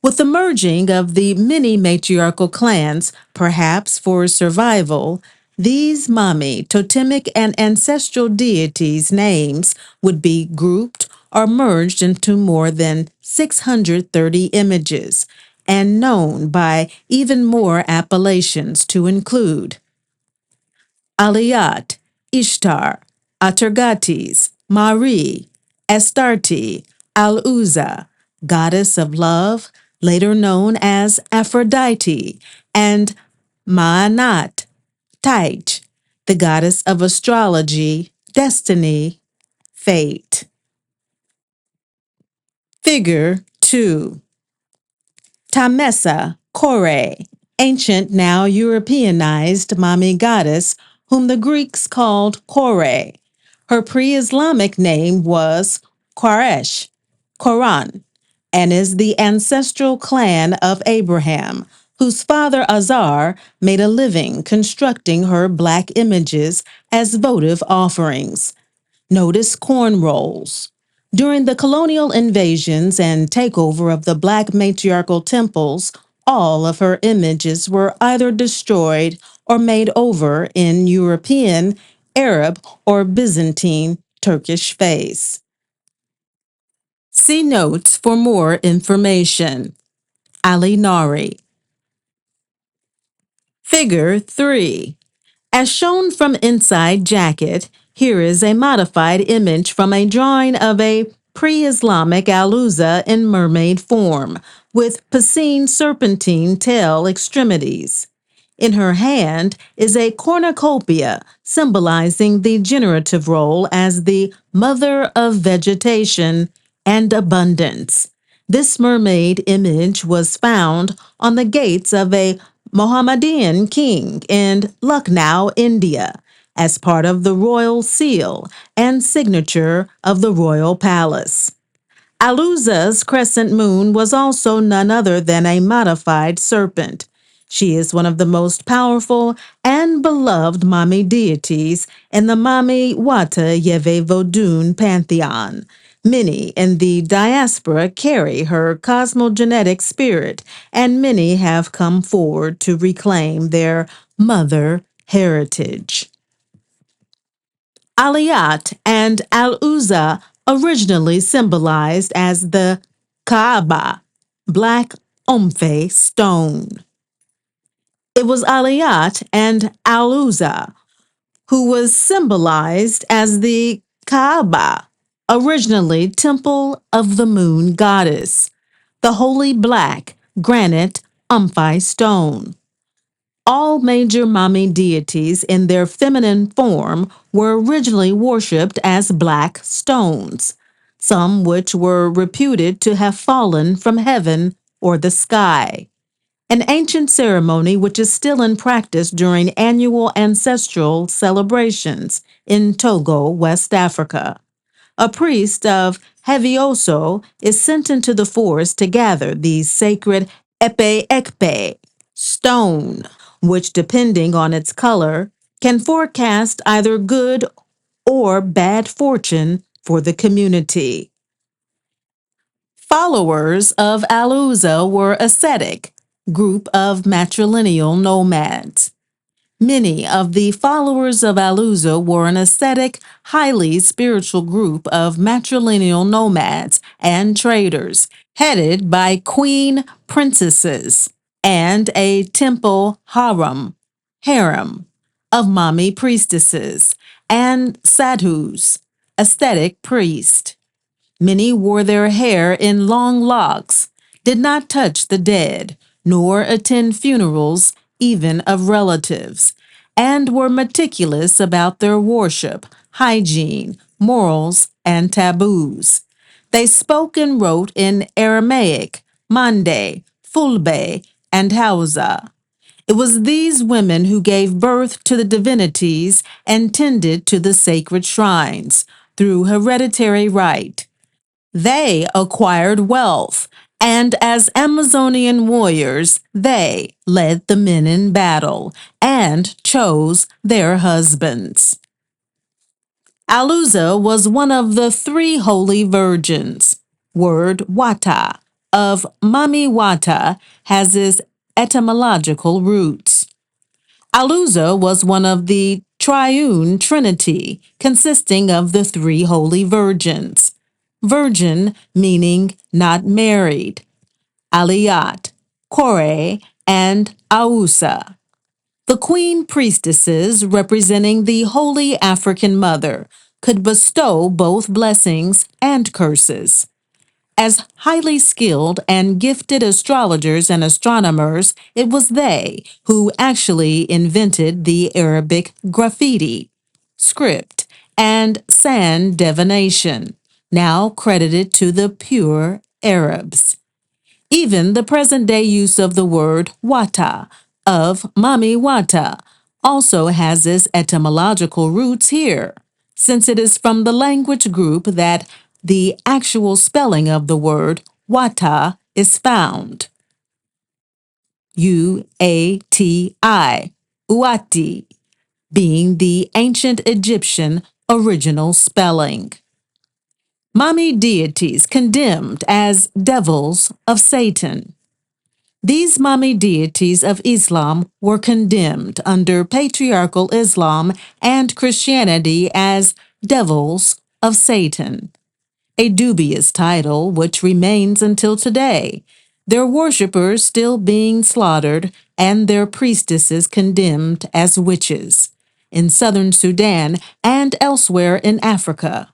With the merging of the many matriarchal clans, perhaps for survival, these Mami, totemic and ancestral deities' names would be grouped or merged into more than 630 images, and known by even more appellations to include Aliyat, Ishtar, Atargates, Mari, Astarte, Al-Uzza, goddess of love, later known as Aphrodite, and Ma'anat, Taich, the goddess of astrology, destiny, fate. Figure 2. Tamesa Kore, ancient now Europeanized Mami goddess, whom the Greeks called Kore. Her pre-Islamic name was Qaresh, Koran, and is the ancestral clan of Abraham, whose father Azar made a living constructing her black images as votive offerings. Notice corn rolls. During the colonial invasions and takeover of the black matriarchal temples, all of her images were either destroyed or made over in European, Arab, or Byzantine Turkish face. See notes for more information. Ali Nari. Figure 3. As shown from inside jacket, here is a modified image from a drawing of a pre-Islamic Al-Uzza in mermaid form, with piscine serpentine tail extremities. In her hand is a cornucopia symbolizing the generative role as the mother of vegetation and abundance. This mermaid image was found on the gates of a Mohammedan king in Lucknow, India, as part of the royal seal and signature of the royal palace. Al-Uzza's crescent moon was also none other than a modified serpent. She is one of the most powerful and beloved Mami deities in the Mami Wata Yeve Vodun pantheon. Many in the diaspora carry her cosmogenetic spirit, and many have come forward to reclaim their mother heritage. Aliyat and Al-Uzza originally symbolized as the Kaaba, black Omphe stone. It was Aliyat and Aluza, who was symbolized as the Kaaba, originally Temple of the Moon Goddess, the holy black granite Umphi stone. All major Mami deities in their feminine form were originally worshipped as black stones, some which were reputed to have fallen from heaven or the sky. An ancient ceremony which is still in practice during annual ancestral celebrations in Togo, West Africa. A priest of Hevioso is sent into the forest to gather these sacred ekpe stone, which, depending on its color, can forecast either good or bad fortune for the community. Followers of Aluza were ascetic, group of matrilineal nomads. Many of the followers of Aluza were an ascetic, highly spiritual group of matrilineal nomads and traders, headed by queen princesses and a temple harem of Mami priestesses and sadhus, ascetic priests. Many wore their hair in long locks, did not touch the dead, nor attend funerals, even of relatives, and were meticulous about their worship, hygiene, morals, and taboos. They spoke and wrote in Aramaic, Mande, Fulbe, and Hausa. It was these women who gave birth to the divinities and tended to the sacred shrines through hereditary right. They acquired wealth, and as Amazonian warriors, they led the men in battle and chose their husbands. Aluza was one of the three holy virgins. Word Wata of Mami Wata has its etymological roots. Aluza was one of the triune trinity consisting of the three holy virgins. Virgin meaning not married, Aliyat, Kore, and Ausa. The queen priestesses, representing the Holy African Mother, could bestow both blessings and curses. As highly skilled and gifted astrologers and astronomers, it was they who actually invented the Arabic graffiti, script, and sand divination, now credited to the pure Arabs. Even the present day use of the word wata, of Mami Wata, also has its etymological roots here, since it is from the language group that the actual spelling of the word wata is found. Uati, uati, being the ancient Egyptian original spelling. Mami deities condemned as devils of Satan. These Mami deities of Islam were condemned under patriarchal Islam and Christianity as devils of Satan, a dubious title which remains until today, their worshippers still being slaughtered and their priestesses condemned as witches in southern Sudan and elsewhere in Africa.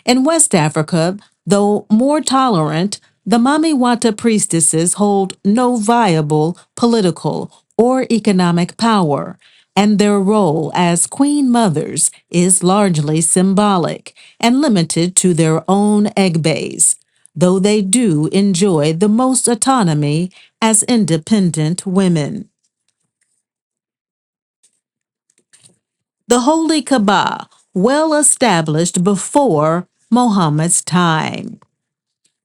In West Africa, though more tolerant, the Mami Wata priestesses hold no viable political or economic power, and their role as queen mothers is largely symbolic and limited to their own eggbes, though they do enjoy the most autonomy as independent women. The Holy Kaaba, well established before Muhammad's time.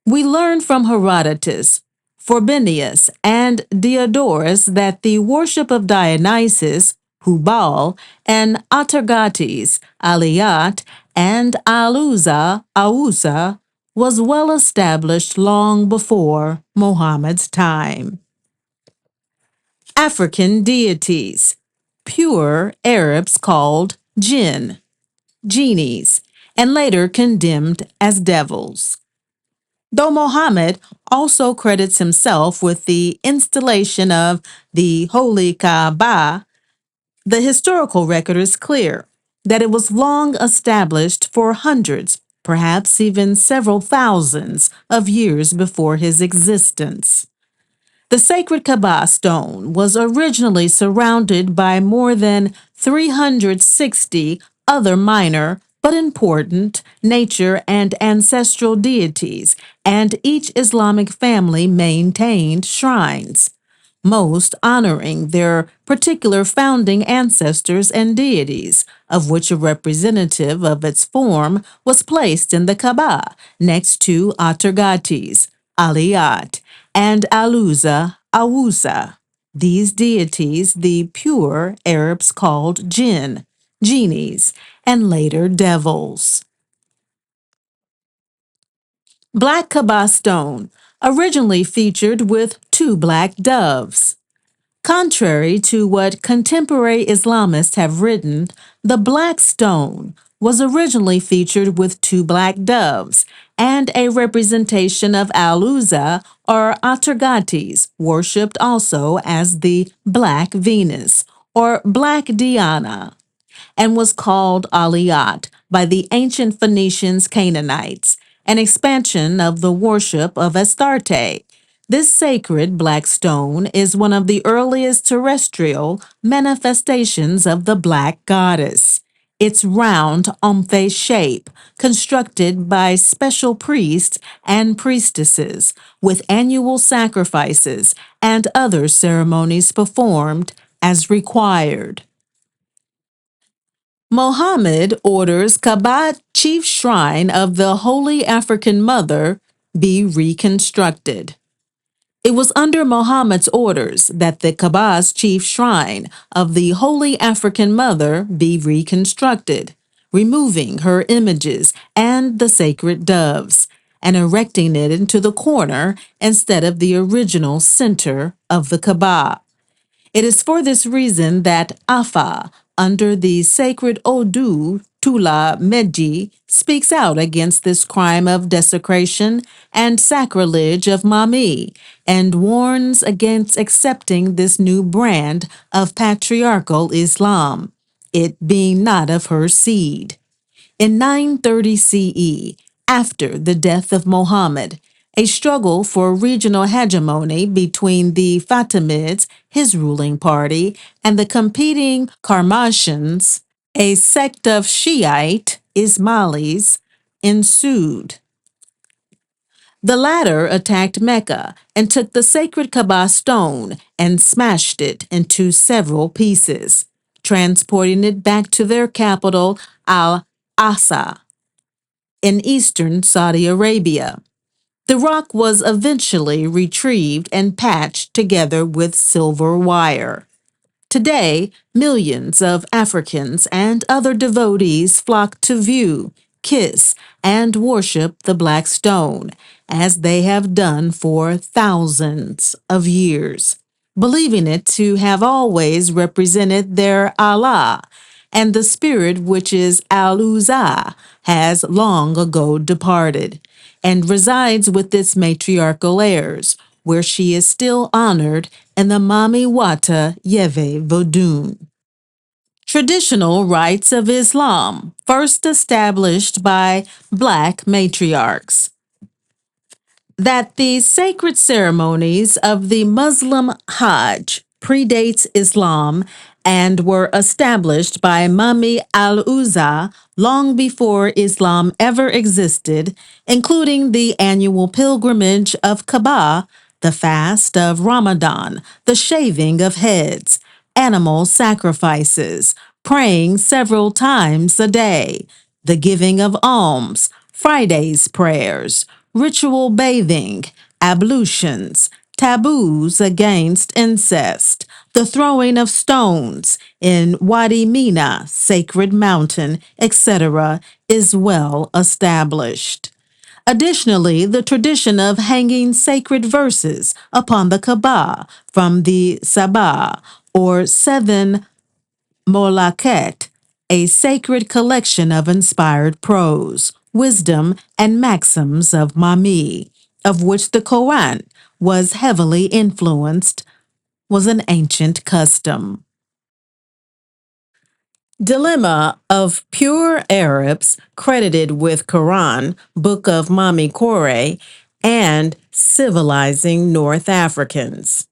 We learn from Herodotus, Frobenius, and Diodorus that the worship of Dionysus, Hubal, and Atargates, Aliyat, and Aluza, Ausa, was well established long before Muhammad's time. African deities, pure Arabs called jinn, genies, and later condemned as devils. Though Mohammed also credits himself with the installation of the Holy Kaaba, the historical record is clear that it was long established for hundreds, perhaps even several thousands of years before his existence. The sacred Kaaba stone was originally surrounded by more than 360 other minor but important nature and ancestral deities, and each Islamic family maintained shrines, most honoring their particular founding ancestors and deities, of which a representative of its form was placed in the Kaaba next to Atargates, Aliyat, and Aluza, Awusa. These deities the pure Arabs called jinn, genies, and later devils. Black Kaaba stone, originally featured with two black doves. Contrary to what contemporary Islamists have written, the black stone was originally featured with two black doves and a representation of Al-Uzza or Atargates, worshipped also as the Black Venus or Black Diana, and was called Aliyat by the ancient Phoenicians Canaanites, an expansion of the worship of Astarte. This sacred black stone is one of the earliest terrestrial manifestations of the black goddess. Its round Omphale shape, constructed by special priests and priestesses, with annual sacrifices and other ceremonies performed as required. Mohammed orders Kaaba chief shrine of the Holy African Mother be reconstructed. It was under Muhammad's orders that the Kaaba's chief shrine of the Holy African Mother be reconstructed, removing her images and the sacred doves, and erecting it into the corner instead of the original center of the Kaaba. It is for this reason that AFÁ, under the sacred Odu Tula Medji, speaks out against this crime of desecration and sacrilege of Mami, and warns against accepting this new brand of patriarchal Islam, it being not of her seed. In 930 CE, after the death of Mohammed, a struggle for regional hegemony between the Fatimids, his ruling party, and the competing Qarmashans, a sect of Shiite Ismailis, ensued. The latter attacked Mecca and took the sacred Kaaba stone and smashed it into several pieces, transporting it back to their capital, Al-Aqsa, in eastern Saudi Arabia. The rock was eventually retrieved and patched together with silver wire. Today, millions of Africans and other devotees flock to view, kiss, and worship the black stone, as they have done for thousands of years, believing it to have always represented their Allah, and the spirit which is Al-Uzza has long ago departed, and resides with its matriarchal heirs, where she is still honored in the Mami Wata Yeve Vodun. Traditional rites of Islam, first established by Black matriarchs. That the sacred ceremonies of the Muslim Hajj predates Islam and were established by Mami al-Uzza long before Islam ever existed, including the annual pilgrimage of Kaaba, the fast of Ramadan, the shaving of heads, animal sacrifices, praying several times a day, the giving of alms, Friday's prayers, ritual bathing, ablutions, taboos against incest, the throwing of stones in Wadi Mina, sacred mountain, etc., is well established. Additionally, the tradition of hanging sacred verses upon the Kaaba from the Sabah, or seven Molaket, a sacred collection of inspired prose, wisdom, and maxims of Mami, of which the Quran was heavily influenced, was an ancient custom. Dilemma of pure Arabs credited with Quran, Book of Mami Wata, and civilizing North Africans.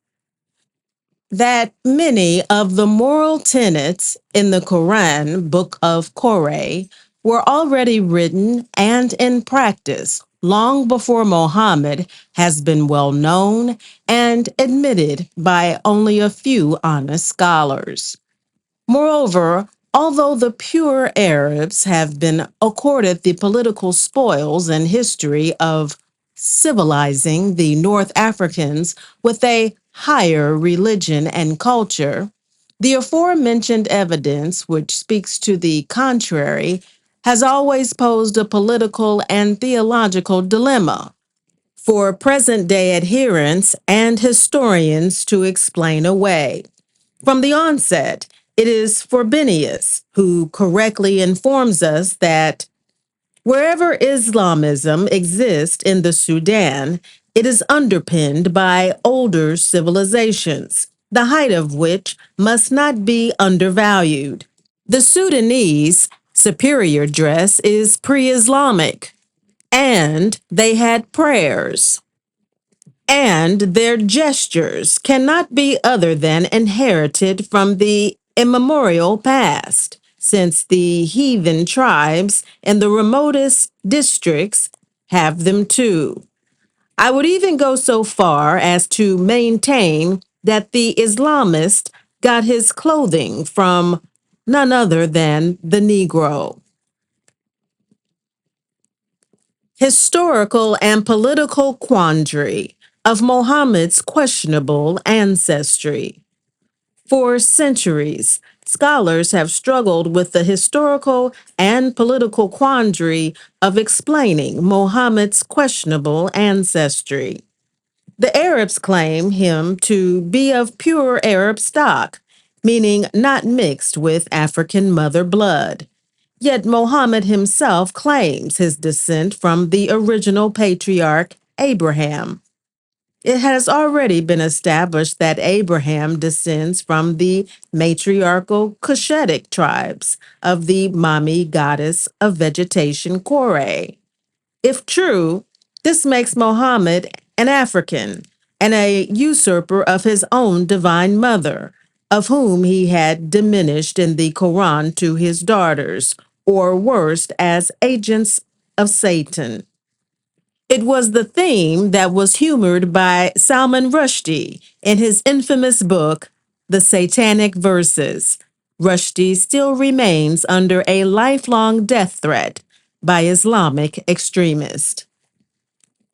That many of the moral tenets in the Quran, Book of Korah, were already written and in practice long before Muhammad has been well known and admitted by only a few honest scholars. Moreover, although the pure Arabs have been accorded the political spoils and history of civilizing the North Africans with a higher religion and culture, the aforementioned evidence, which speaks to the contrary, has always posed a political and theological dilemma for present day adherents and historians to explain away. From the onset, it is Frobenius who correctly informs us that wherever Islamism exists in the Sudan, it is underpinned by older civilizations, the height of which must not be undervalued. The Sudanese superior dress is pre Islamic, and they had prayers and their gestures cannot be other than inherited from the immemorial past, since the heathen tribes in the remotest districts have them too. I would even go so far as to maintain that the Islamist got his clothing from none other than the Negro. Historical and political quandary of Mohammed's questionable ancestry. For centuries, scholars have struggled with the historical and political quandary of explaining Mohammed's questionable ancestry. The Arabs claim him to be of pure Arab stock, meaning not mixed with African mother blood. Yet Mohammed himself claims his descent from the original patriarch Abraham. It has already been established that Abraham descends from the matriarchal Cushitic tribes of the Mami goddess of vegetation Kore. If true, this makes Mohammed an African and a usurper of his own divine mother, of whom he had diminished in the Quran to his daughters, or worst, as agents of Satan. It was the theme that was humored by Salman Rushdie in his infamous book, The Satanic Verses. Rushdie still remains under a lifelong death threat by Islamic extremists.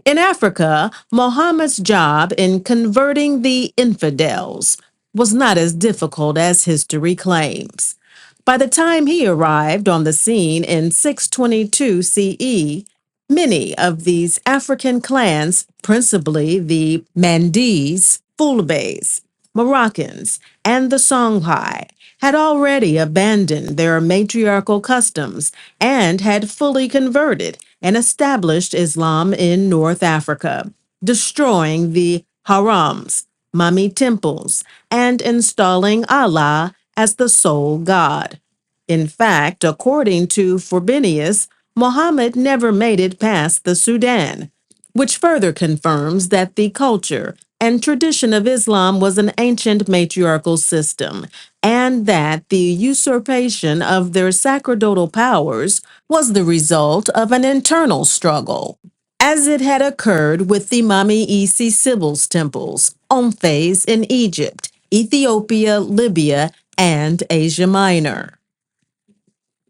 In Africa, Muhammad's job in converting the infidels was not as difficult as history claims. By the time he arrived on the scene in 622 CE, many of these African clans, principally the Mandis, Fulbes, Moroccans, and the Songhai, had already abandoned their matriarchal customs and had fully converted and established Islam in North Africa, destroying the harams, mummy temples, and installing Allah as the sole god. In fact, according to Frobenius, Muhammad never made it past the Sudan, which further confirms that the culture and tradition of Islam was an ancient matriarchal system, and that the usurpation of their sacerdotal powers was the result of an internal struggle, as it had occurred with the Mami Isi Sibyl's temples, Omphales in Egypt, Ethiopia, Libya, and Asia Minor.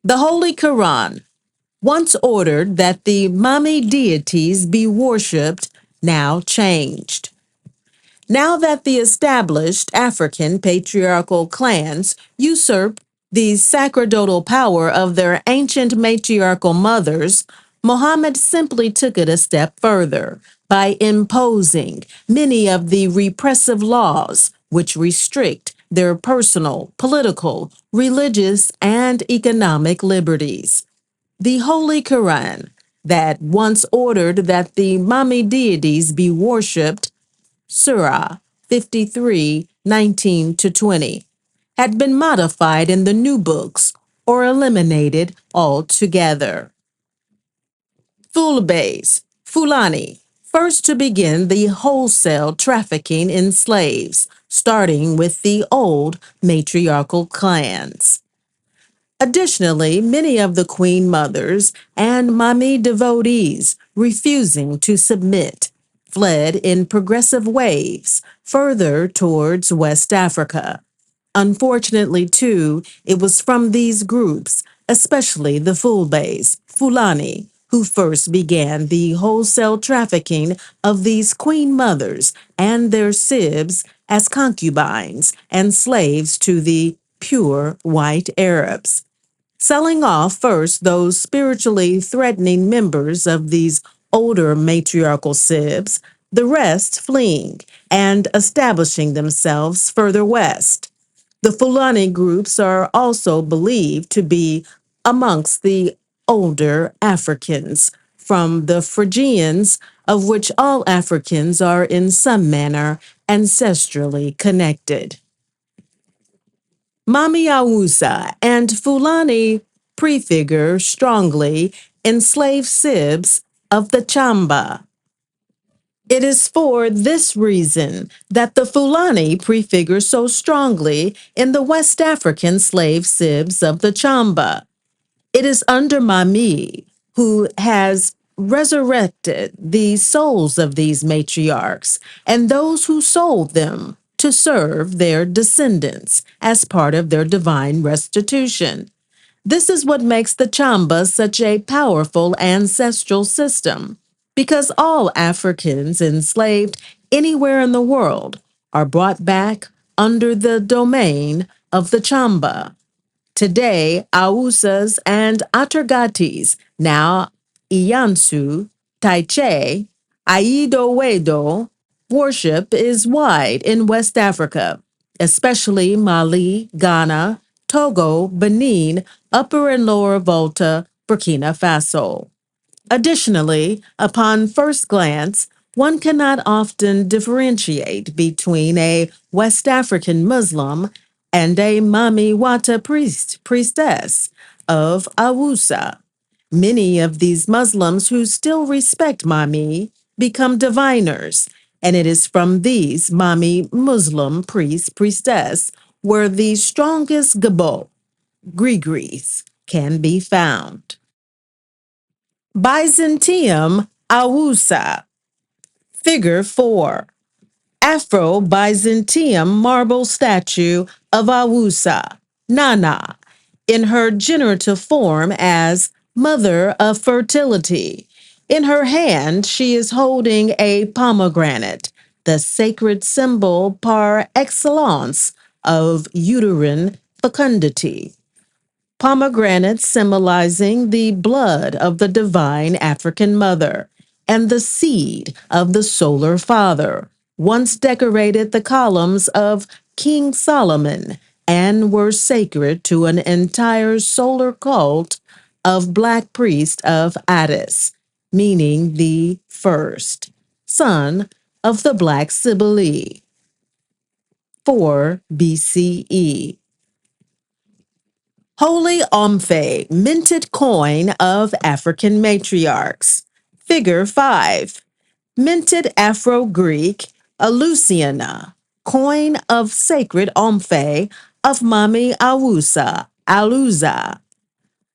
The Holy Quran once ordered that the Mami deities be worshipped, now changed. Now that the established African patriarchal clans usurp the sacerdotal power of their ancient matriarchal mothers, Muhammad simply took it a step further by imposing many of the repressive laws which restrict their personal, political, religious, and economic liberties. The Holy Quran, that once ordered that the Mami deities be worshipped, Surah 53:19-20, had been modified in the new books or eliminated altogether. Fulani, first to begin the wholesale trafficking in slaves, starting with the old matriarchal clans. Additionally, many of the queen mothers and Mami devotees refusing to submit fled in progressive waves further towards West Africa. Unfortunately, too, it was from these groups, especially the Fulani, who first began the wholesale trafficking of these queen mothers and their sibs as concubines and slaves to the pure white Arabs, selling off first those spiritually threatening members of these older matriarchal sibs, the rest fleeing and establishing themselves further west. The Fulani groups are also believed to be amongst the older Africans from the Phrygians, of which all Africans are in some manner ancestrally connected. Mami Awusa and Fulani prefigure strongly enslaved sibs of the Chamba. It is for this reason that the Fulani prefigure so strongly in the West African slave sibs of the Chamba. It is under Mami who has resurrected the souls of these matriarchs and those who sold them to serve their descendants as part of their divine restitution. This is what makes the Chamba such a powerful ancestral system, because all Africans enslaved anywhere in the world are brought back under the domain of the Chamba. Today, Awusas and Atergatis, now Iyansu, Taiche, Aido worship is wide in West Africa, especially Mali, Ghana, Togo, Benin, Upper and Lower Volta, Burkina Faso. Additionally, upon first glance, one cannot often differentiate between a West African Muslim and a Mami Wata priestess of Awusa. Many of these Muslims who still respect Mami become diviners, and it is from these Mami Muslim priestess where the strongest Gabo, Grigris, can be found. Byzantium Awusa. Figure 4. Afro-Byzantium marble statue of Awusa, Nana, in her generative form as Mother of Fertility. In her hand, she is holding a pomegranate, the sacred symbol par excellence of uterine fecundity. Pomegranate symbolizing the blood of the divine African mother and the seed of the solar father, once decorated the columns of King Solomon and were sacred to an entire solar cult of Black priest of Attis, meaning the first, son of the Black Sibylle, 4 BCE. Holy Omfe, minted coin of African matriarchs. Figure 5. Minted Afro-Greek Aluciana, coin of sacred Omfe of Mami Awusa, Aluza.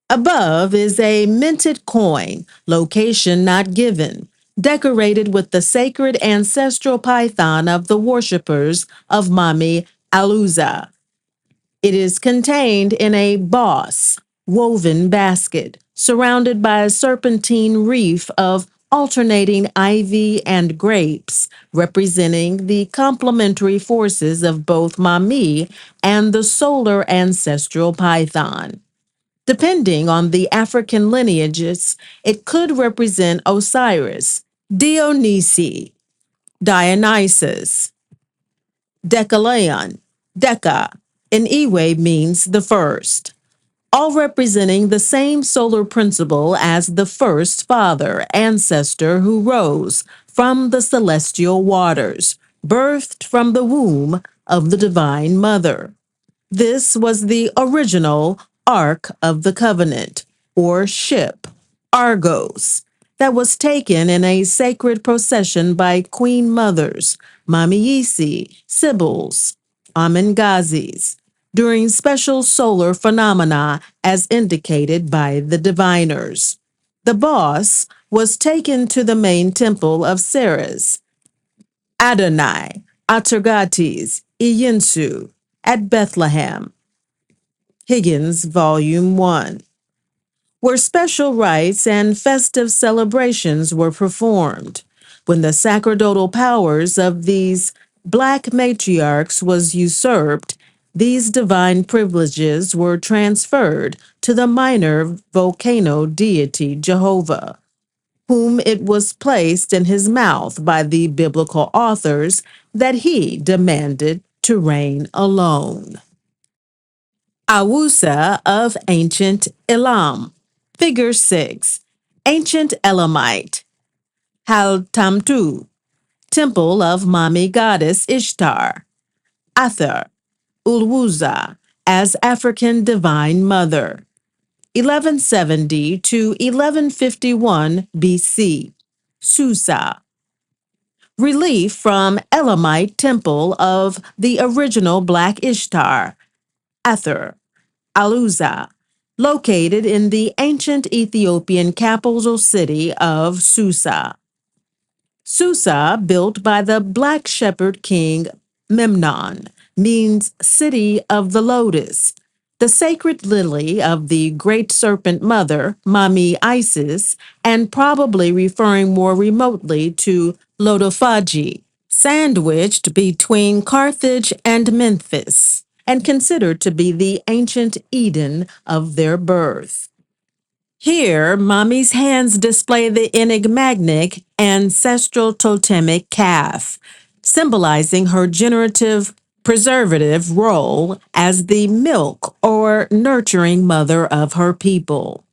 Above is a minted coin, location not given, decorated with the sacred ancestral python of the worshippers of Mami Aluza. It is contained in a boss, woven basket, surrounded by a serpentine reef of alternating ivy and grapes, representing the complementary forces of both Mami and the solar ancestral python. Depending on the African lineages, it could represent Osiris, Dionysus, Decaleon, Deca, in Iwe means the first. all representing the same solar principle as the first father, ancestor who rose from the celestial waters, birthed from the womb of the Divine Mother. This was the original Ark of the Covenant, or ship, Argos, that was taken in a sacred procession by Queen Mothers, Mamiwisi, Sibyls, Amengazis, during special solar phenomena as indicated by the diviners. The boss was taken to the main temple of Ceres, Adonai, Atergates, Iyinsu, at Bethlehem, Higgins, Volume 1, where special rites and festive celebrations were performed. When the sacerdotal powers of these black matriarchs was usurped, these divine privileges were transferred to the minor volcano deity Jehovah, whom it was placed in his mouth by the biblical authors that he demanded to reign alone. Awusa of ancient Elam. Figure 6. Ancient Elamite. Haltamtu. Temple of Mami Goddess Ishtar. Ather. Ulwuza as African Divine Mother. 1170 to 1151 BC. Susa. Relief from Elamite Temple of the original Black Ishtar. Ather. Aluza, located in the ancient Ethiopian capital city of Susa. Susa, built by the Black Shepherd King Memnon, means city of the lotus, the sacred lily of the great serpent mother, Mami Isis, and probably referring more remotely to Lotophagy, sandwiched between Carthage and Memphis, and considered to be the ancient Eden of their birth. Here, Mommy's hands display the enigmatic ancestral totemic calf, symbolizing her generative preservative role as the milk or nurturing mother of her people.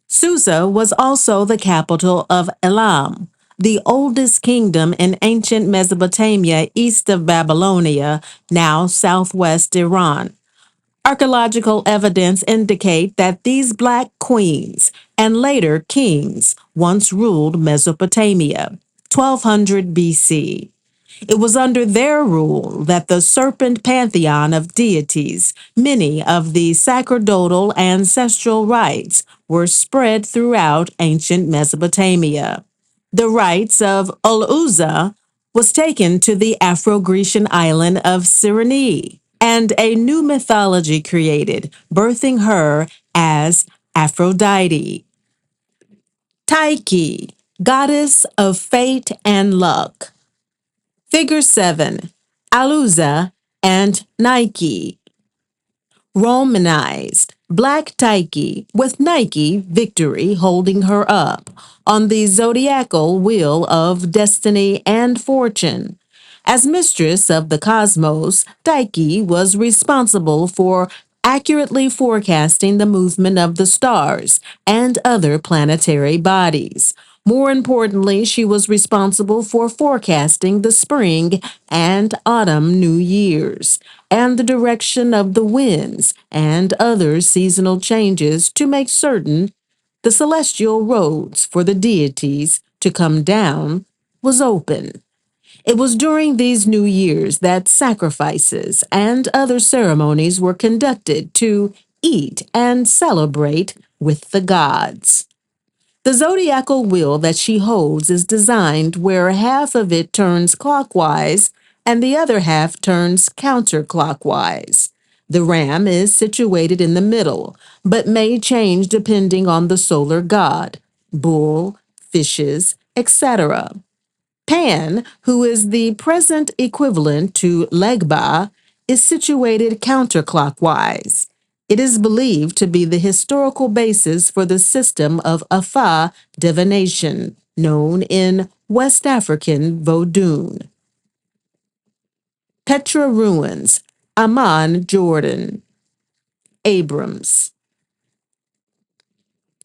Susa was also the capital of Elam, the oldest kingdom in ancient Mesopotamia east of Babylonia, now southwest Iran. Archaeological evidence indicate that these black queens and later kings once ruled Mesopotamia, 1200 BC. It was under their rule that the serpent pantheon of deities, many of the sacerdotal ancestral rites, were spread throughout ancient Mesopotamia. The rites of Uluza was taken to the Afro-Grecian island of Cyrene, and a new mythology created, birthing her as Aphrodite. Tyche, goddess of fate and luck. Figure 7. Aluza and Nike. Romanized. Black Tyche with Nike victory holding her up on the zodiacal wheel of destiny and fortune. As mistress of the cosmos, Tyche was responsible for accurately forecasting the movement of the stars and other planetary bodies. More importantly, she was responsible for forecasting the spring and autumn new years and the direction of the winds and other seasonal changes to make certain the celestial roads for the deities to come down was open. It was during these new years that sacrifices and other ceremonies were conducted to eat and celebrate with the gods. The zodiacal wheel that she holds is designed where half of it turns clockwise and the other half turns counterclockwise. The ram is situated in the middle, but may change depending on the solar god, bull, fishes, etc. Pan, who is the present equivalent to Legba, is situated counterclockwise. It is believed to be the historical basis for the system of AFÁ divination, known in West African Vodun. Petra Ruins, Amman, Jordan. Abrams.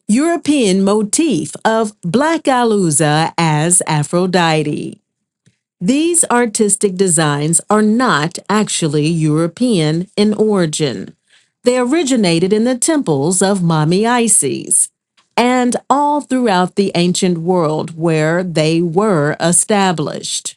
European motif of Black Alusa as Aphrodite. These artistic designs are not actually European in origin. They originated in the temples of Mami Isis and all throughout the ancient world where they were established.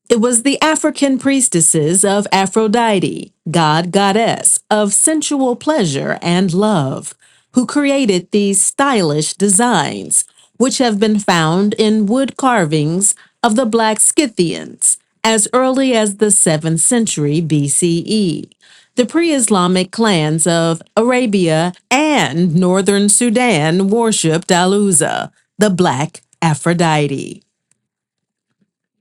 It was the African priestesses of Aphrodite, goddess of sensual pleasure and love, who created these stylish designs, which have been found in wood carvings of the Black Scythians as early as the 7th century BCE. The pre-Islamic clans of Arabia and northern Sudan worshipped Alusa, the Black Aphrodite.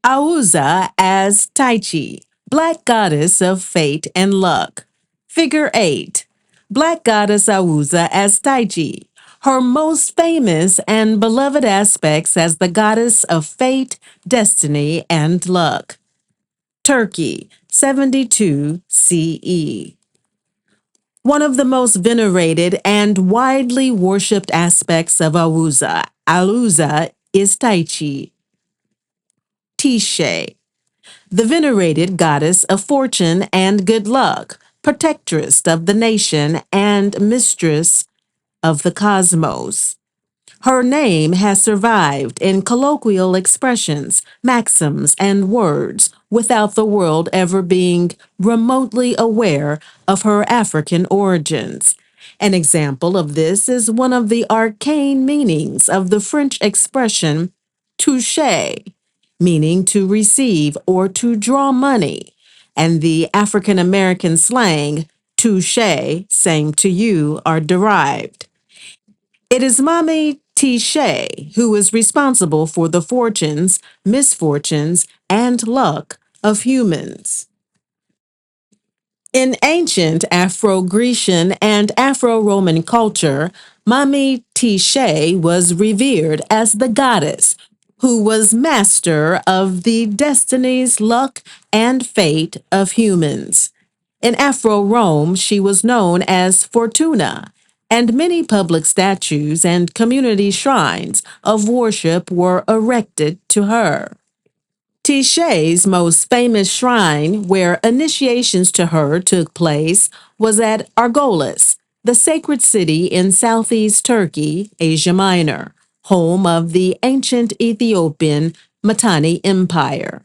Auza as Tai-Chi, Black Goddess of Fate and Luck. Figure 8. Black Goddess Auza as Tai-Chi. Her most famous and beloved aspects as the goddess of fate, destiny, and luck. Turkey, 72 CE. One of the most venerated and widely worshipped aspects of Aluza is Tai-Chi. Tishe, the venerated goddess of fortune and good luck, protectress of the nation, and mistress of the cosmos. Her name has survived in colloquial expressions, maxims, and words without the world ever being remotely aware of her African origins. An example of this is one of the arcane meanings of the French expression toucher, meaning to receive or to draw money, and the African American slang touche, same to you, are derived. It is Mami Tishe who is responsible for the fortunes, misfortunes, and luck of humans. In ancient Afro-Grecian and Afro-Roman culture, Mami Tishe was revered as the goddess who was master of the destinies, luck, and fate of humans. In Afro-Rome, she was known as Fortuna, and many public statues and community shrines of worship were erected to her. Tishe's most famous shrine, where initiations to her took place, was at Argolis, the sacred city in southeast Turkey, Asia Minor, home of the ancient Ethiopian Mitanni Empire.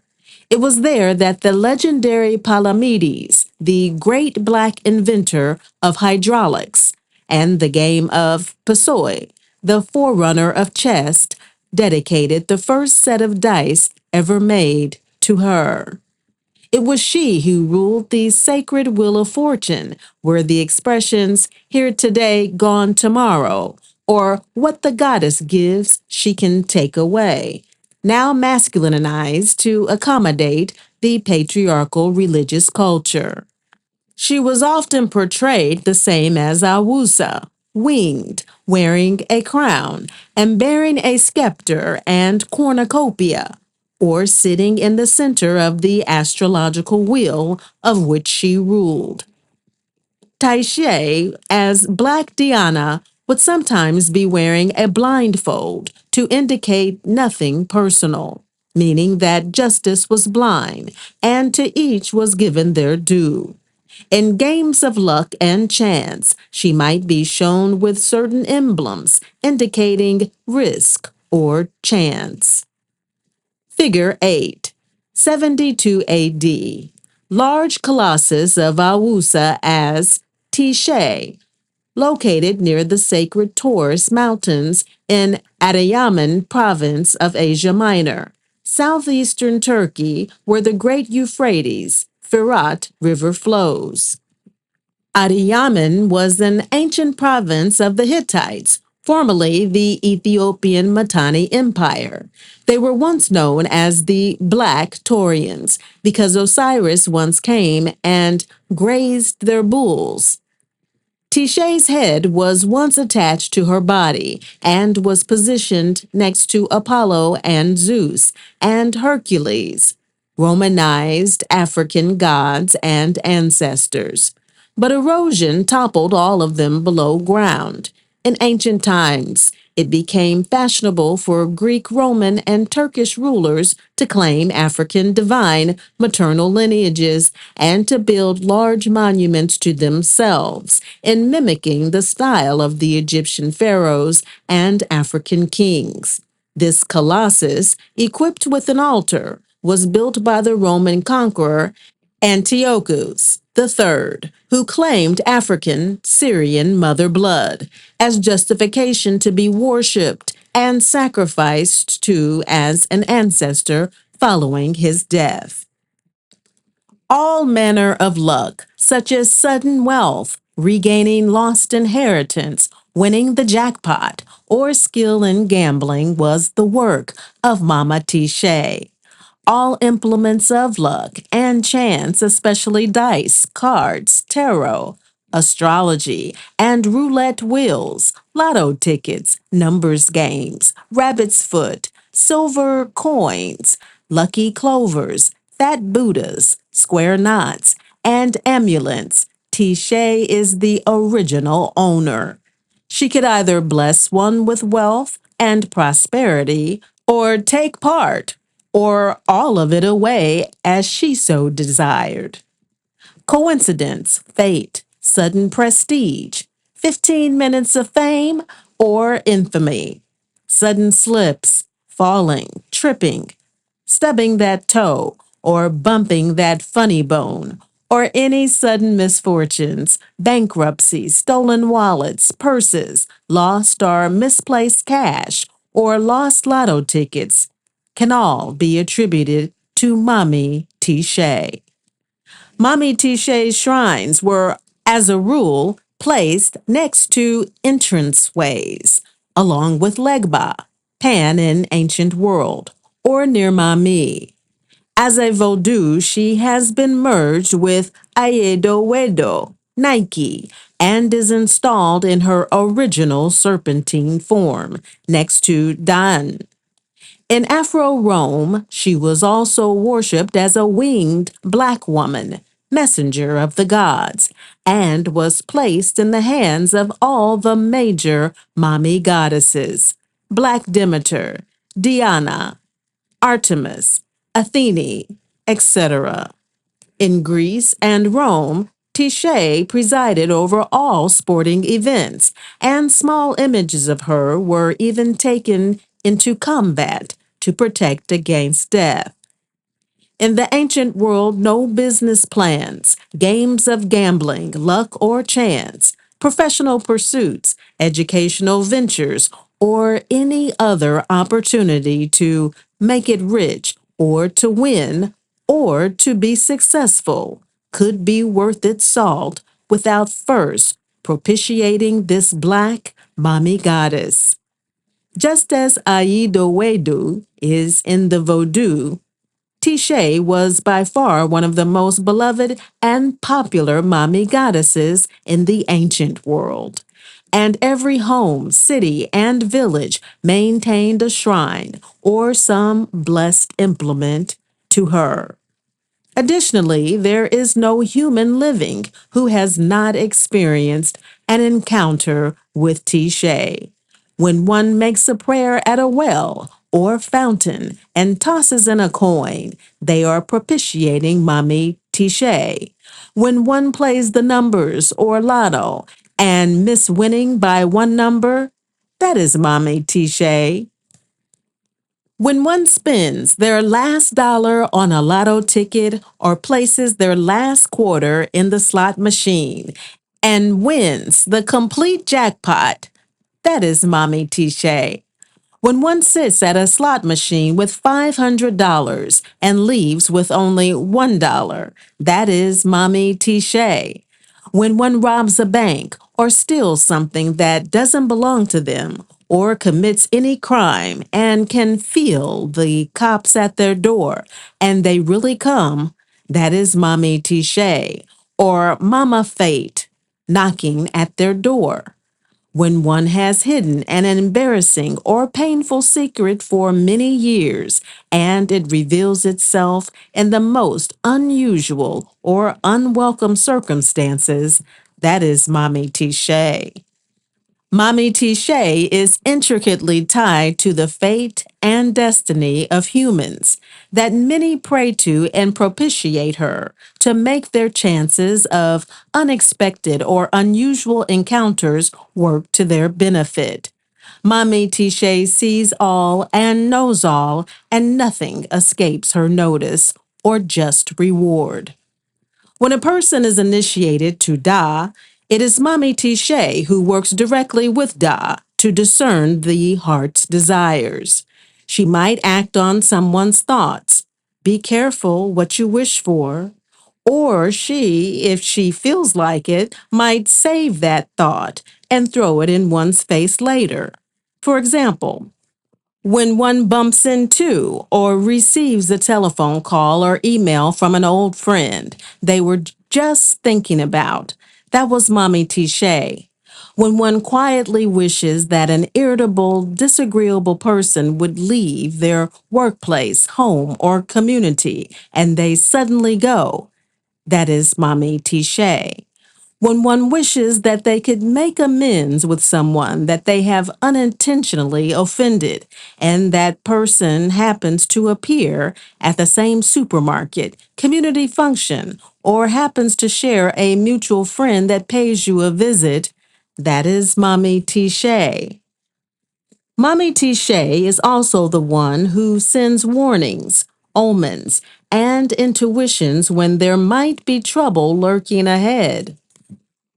It was there that the legendary Palamedes, the great black inventor of hydraulics, and the game of Pasoi, the forerunner of chess, dedicated the first set of dice ever made to her. It was she who ruled the sacred wheel of fortune, where the expressions here today, gone tomorrow, or what the goddess gives, she can take away, now masculinized to accommodate the patriarchal religious culture. She was often portrayed the same as Awusa, winged, wearing a crown, and bearing a scepter and cornucopia, or sitting in the center of the astrological wheel of which she ruled. Taishe, as Black Diana, would sometimes be wearing a blindfold to indicate nothing personal, meaning that justice was blind, and to each was given their due. In games of luck and chance, she might be shown with certain emblems indicating risk or chance. Figure 8, 72 AD. Large colossus of Awusa as Tishe, located near the sacred Taurus Mountains in Adıyaman province of Asia Minor, southeastern Turkey, where the great Euphrates, Firat River flows. Adıyaman was an ancient province of the Hittites, formerly the Ethiopian Mitanni Empire. They were once known as the Black Taurians because Osiris once came and grazed their bulls. Tishe's head was once attached to her body and was positioned next to Apollo and Zeus and Hercules, Romanized African gods and ancestors. But erosion toppled all of them below ground. In ancient times, it became fashionable for Greek, Roman, and Turkish rulers to claim African divine maternal lineages and to build large monuments to themselves, in mimicking the style of the Egyptian pharaohs and African kings. This colossus, equipped with an altar, was built by the Roman conqueror Antiochus III, who claimed African Syrian mother blood as justification to be worshipped and sacrificed to as an ancestor following his death. All manner of luck, such as sudden wealth, regaining lost inheritance, winning the jackpot, or skill in gambling, was the work of Mama Tichet. All implements of luck and chance, especially dice, cards, tarot, astrology, and roulette wheels, lotto tickets, numbers games, rabbit's foot, silver coins, lucky clovers, fat Buddhas, square knots, and amulets. Tichet is the original owner. She could either bless one with wealth and prosperity, or take part, or all of it away as she so desired. Coincidence, fate, sudden prestige, 15 minutes of fame, or infamy. Sudden slips, falling, tripping, stubbing that toe, or bumping that funny bone, or any sudden misfortunes, bankruptcy, stolen wallets, purses, lost or misplaced cash, or lost lotto tickets can all be attributed to Mami Tichet. Mami Tichet's shrines were, as a rule, placed next to entranceways, along with Legba, Pan in ancient world, or near Mami. As a Vodou, she has been merged with Aedo Wedo, Nike, and is installed in her original serpentine form, next to Dan. In Afro-Rome, she was also worshipped as a winged black woman, messenger of the gods, and was placed in the hands of all the major Mami goddesses, Black Demeter, Diana, Artemis, Athene, etc. In Greece and Rome, Tichet presided over all sporting events, and small images of her were even taken into combat to protect against death. In the ancient world, no business plans, games of gambling, luck or chance, professional pursuits, educational ventures, or any other opportunity to make it rich or to win or to be successful could be worth its salt without first propitiating this black mommy goddess. Just as Aidowedu is in the Vodou, Tichet was by far one of the most beloved and popular Mami goddesses in the ancient world, and every home, city, and village maintained a shrine or some blessed implement to her. Additionally, there is no human living who has not experienced an encounter with Tichet. When one makes a prayer at a well or fountain and tosses in a coin, they are propitiating Mami Tichet. When one plays the numbers or lotto and miss winning by one number, that is Mami Tichet. When one spends their last dollar on a lotto ticket or places their last quarter in the slot machine and wins the complete jackpot, that is Mami Tichet. When one sits at a slot machine with $500 and leaves with only $1, that is Mami Tichet. When one robs a bank or steals something that doesn't belong to them, or commits any crime and can feel the cops at their door, and they really come, that is Mami Tichet, or Mama Fate, knocking at their door. When one has hidden an embarrassing or painful secret for many years and it reveals itself in the most unusual or unwelcome circumstances, that is Mami Tichet. Mami Tichet is intricately tied to the fate and destiny of humans that many pray to and propitiate her to make their chances of unexpected or unusual encounters work to their benefit. Mami Tichet sees all and knows all, and nothing escapes her notice or just reward. When a person is initiated to Da, it is Mami Tichet who works directly with Da to discern the heart's desires. She might act on someone's thoughts. Be careful what you wish for. Or she, if she feels like it, might save that thought and throw it in one's face later. For example, when one bumps into or receives a telephone call or email from an old friend they were just thinking about, that was Mami Tichet. When one quietly wishes that an irritable, disagreeable person would leave their workplace, home, or community, and they suddenly go, that is Mami Tichet. When one wishes that they could make amends with someone that they have unintentionally offended, and that person happens to appear at the same supermarket, community function, or happens to share a mutual friend that pays you a visit, that is Mami Tichet. Mami Tichet is also the one who sends warnings, omens, and intuitions when there might be trouble lurking ahead.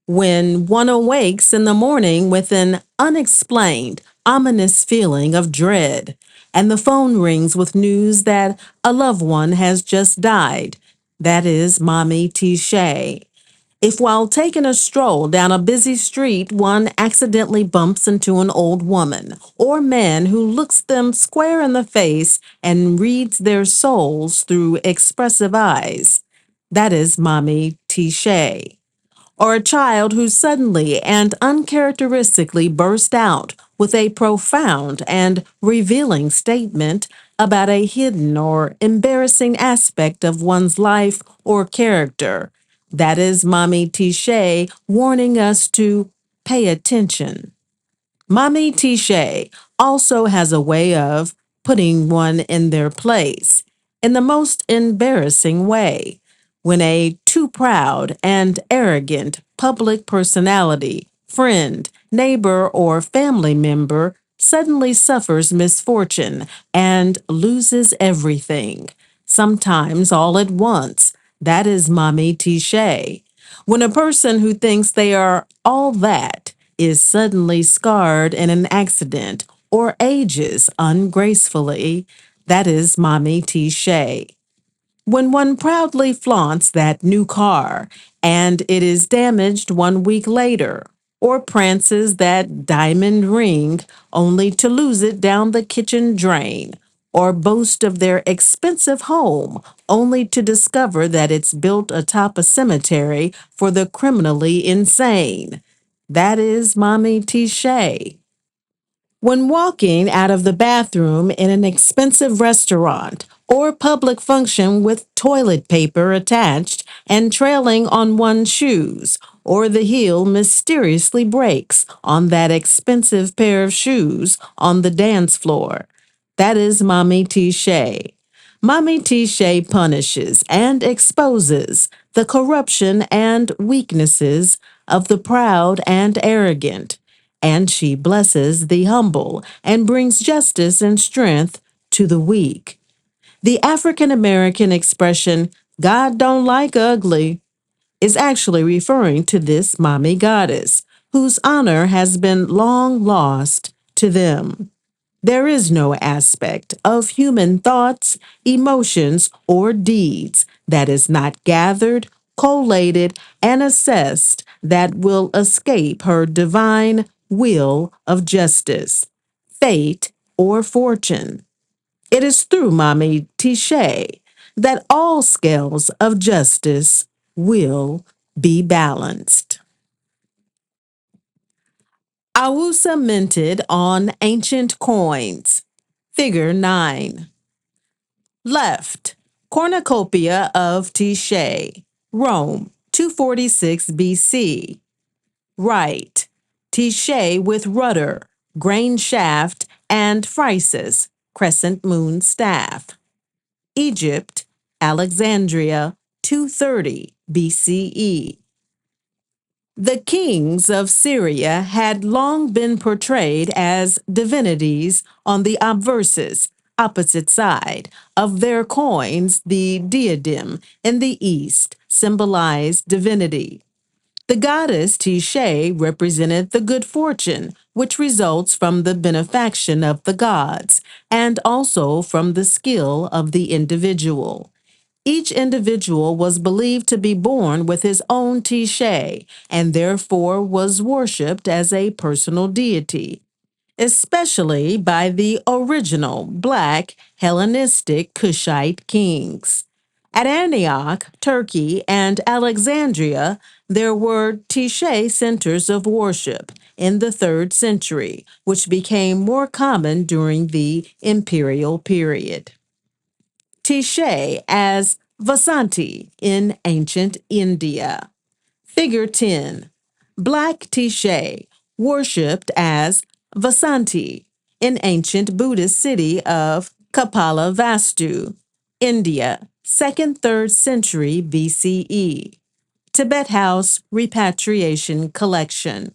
When one awakes in the morning with an unexplained, ominous feeling of dread, and the phone rings with news that a loved one has just died, that is Mami Tichet. If while taking a stroll down a busy street, one accidentally bumps into an old woman or man who looks them square in the face and reads their souls through expressive eyes, that is Mami Tichet. Or a child who suddenly and uncharacteristically burst out with a profound and revealing statement about a hidden or embarrassing aspect of one's life or character. That is Mami Tichet warning us to pay attention. Mami Tichet also has a way of putting one in their place in the most embarrassing way. When a too proud and arrogant public personality, friend, neighbor, or family member suddenly suffers misfortune and loses everything, sometimes all at once, that is Mami Tichet. When a person who thinks they are all that is suddenly scarred in an accident or ages ungracefully, that is Mami Tichet. When one proudly flaunts that new car and it is damaged 1 week later, or prances that diamond ring only to lose it down the kitchen drain, or boast of their expensive home only to discover that it's built atop a cemetery for the criminally insane. That is Mami Tichet. When walking out of the bathroom in an expensive restaurant or public function with toilet paper attached and trailing on one's shoes, or the heel mysteriously breaks on that expensive pair of shoes on the dance floor, that is Mami Tichet. Mami Tichet punishes and exposes the corruption and weaknesses of the proud and arrogant, and she blesses the humble and brings justice and strength to the weak. The African American expression, God don't like ugly, is actually referring to this Mami goddess, whose honor has been long lost to them. There is no aspect of human thoughts, emotions, or deeds that is not gathered, collated, and assessed that will escape her divine will of justice, fate, or fortune. It is through Mami Tichet that all scales of justice will be balanced. Awusa minted on ancient coins. Figure 9. Left, cornucopia of Tichet, Rome, 246 BC. Right, Tichet with rudder, grain shaft, and phrysis, crescent moon staff. Egypt, Alexandria, 230 BCE. The kings of Syria had long been portrayed as divinities on the obversus, opposite side, of their coins. The diadem in the east symbolized divinity. The goddess Tichet represented the good fortune, which results from the benefaction of the gods, and also from the skill of the individual. Each individual was believed to be born with his own Tichet, and therefore was worshipped as a personal deity, especially by the original Black Hellenistic Kushite kings. At Antioch, Turkey, and Alexandria, there were Tichet centers of worship in the 3rd century, which became more common during the imperial period. Tichet as Vasanti in ancient India. Figure 10. Black Tichet, worshipped as Vasanti in ancient Buddhist city of Kapilavastu, India, 2nd-3rd century BCE. Tibet House Repatriation Collection.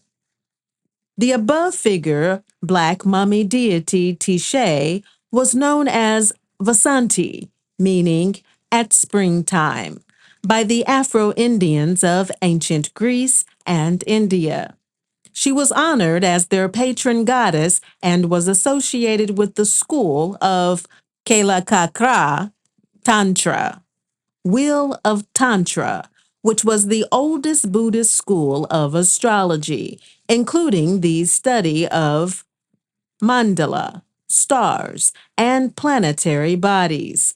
The above figure, Black mummy deity Tichet, was known as Vasanti, meaning at springtime, by the Afro-Indians of ancient Greece and India. She was honored as their patron goddess and was associated with the school of Kalakakra Tantra, Wheel of Tantra, which was the oldest Buddhist school of astrology, including the study of mandala, stars, and planetary bodies,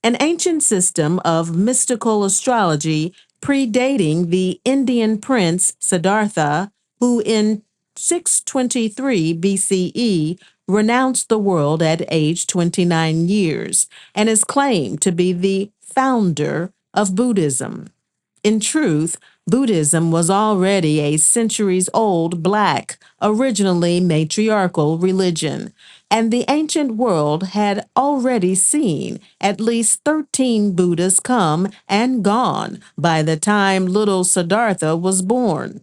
an ancient system of mystical astrology predating the Indian prince Siddhartha, who in 623 BCE renounced the world at age 29 years and is claimed to be the founder of Buddhism. In truth, Buddhism was already a centuries-old Black, originally matriarchal religion, and the ancient world had already seen at least 13 Buddhas come and gone by the time little Siddhartha was born.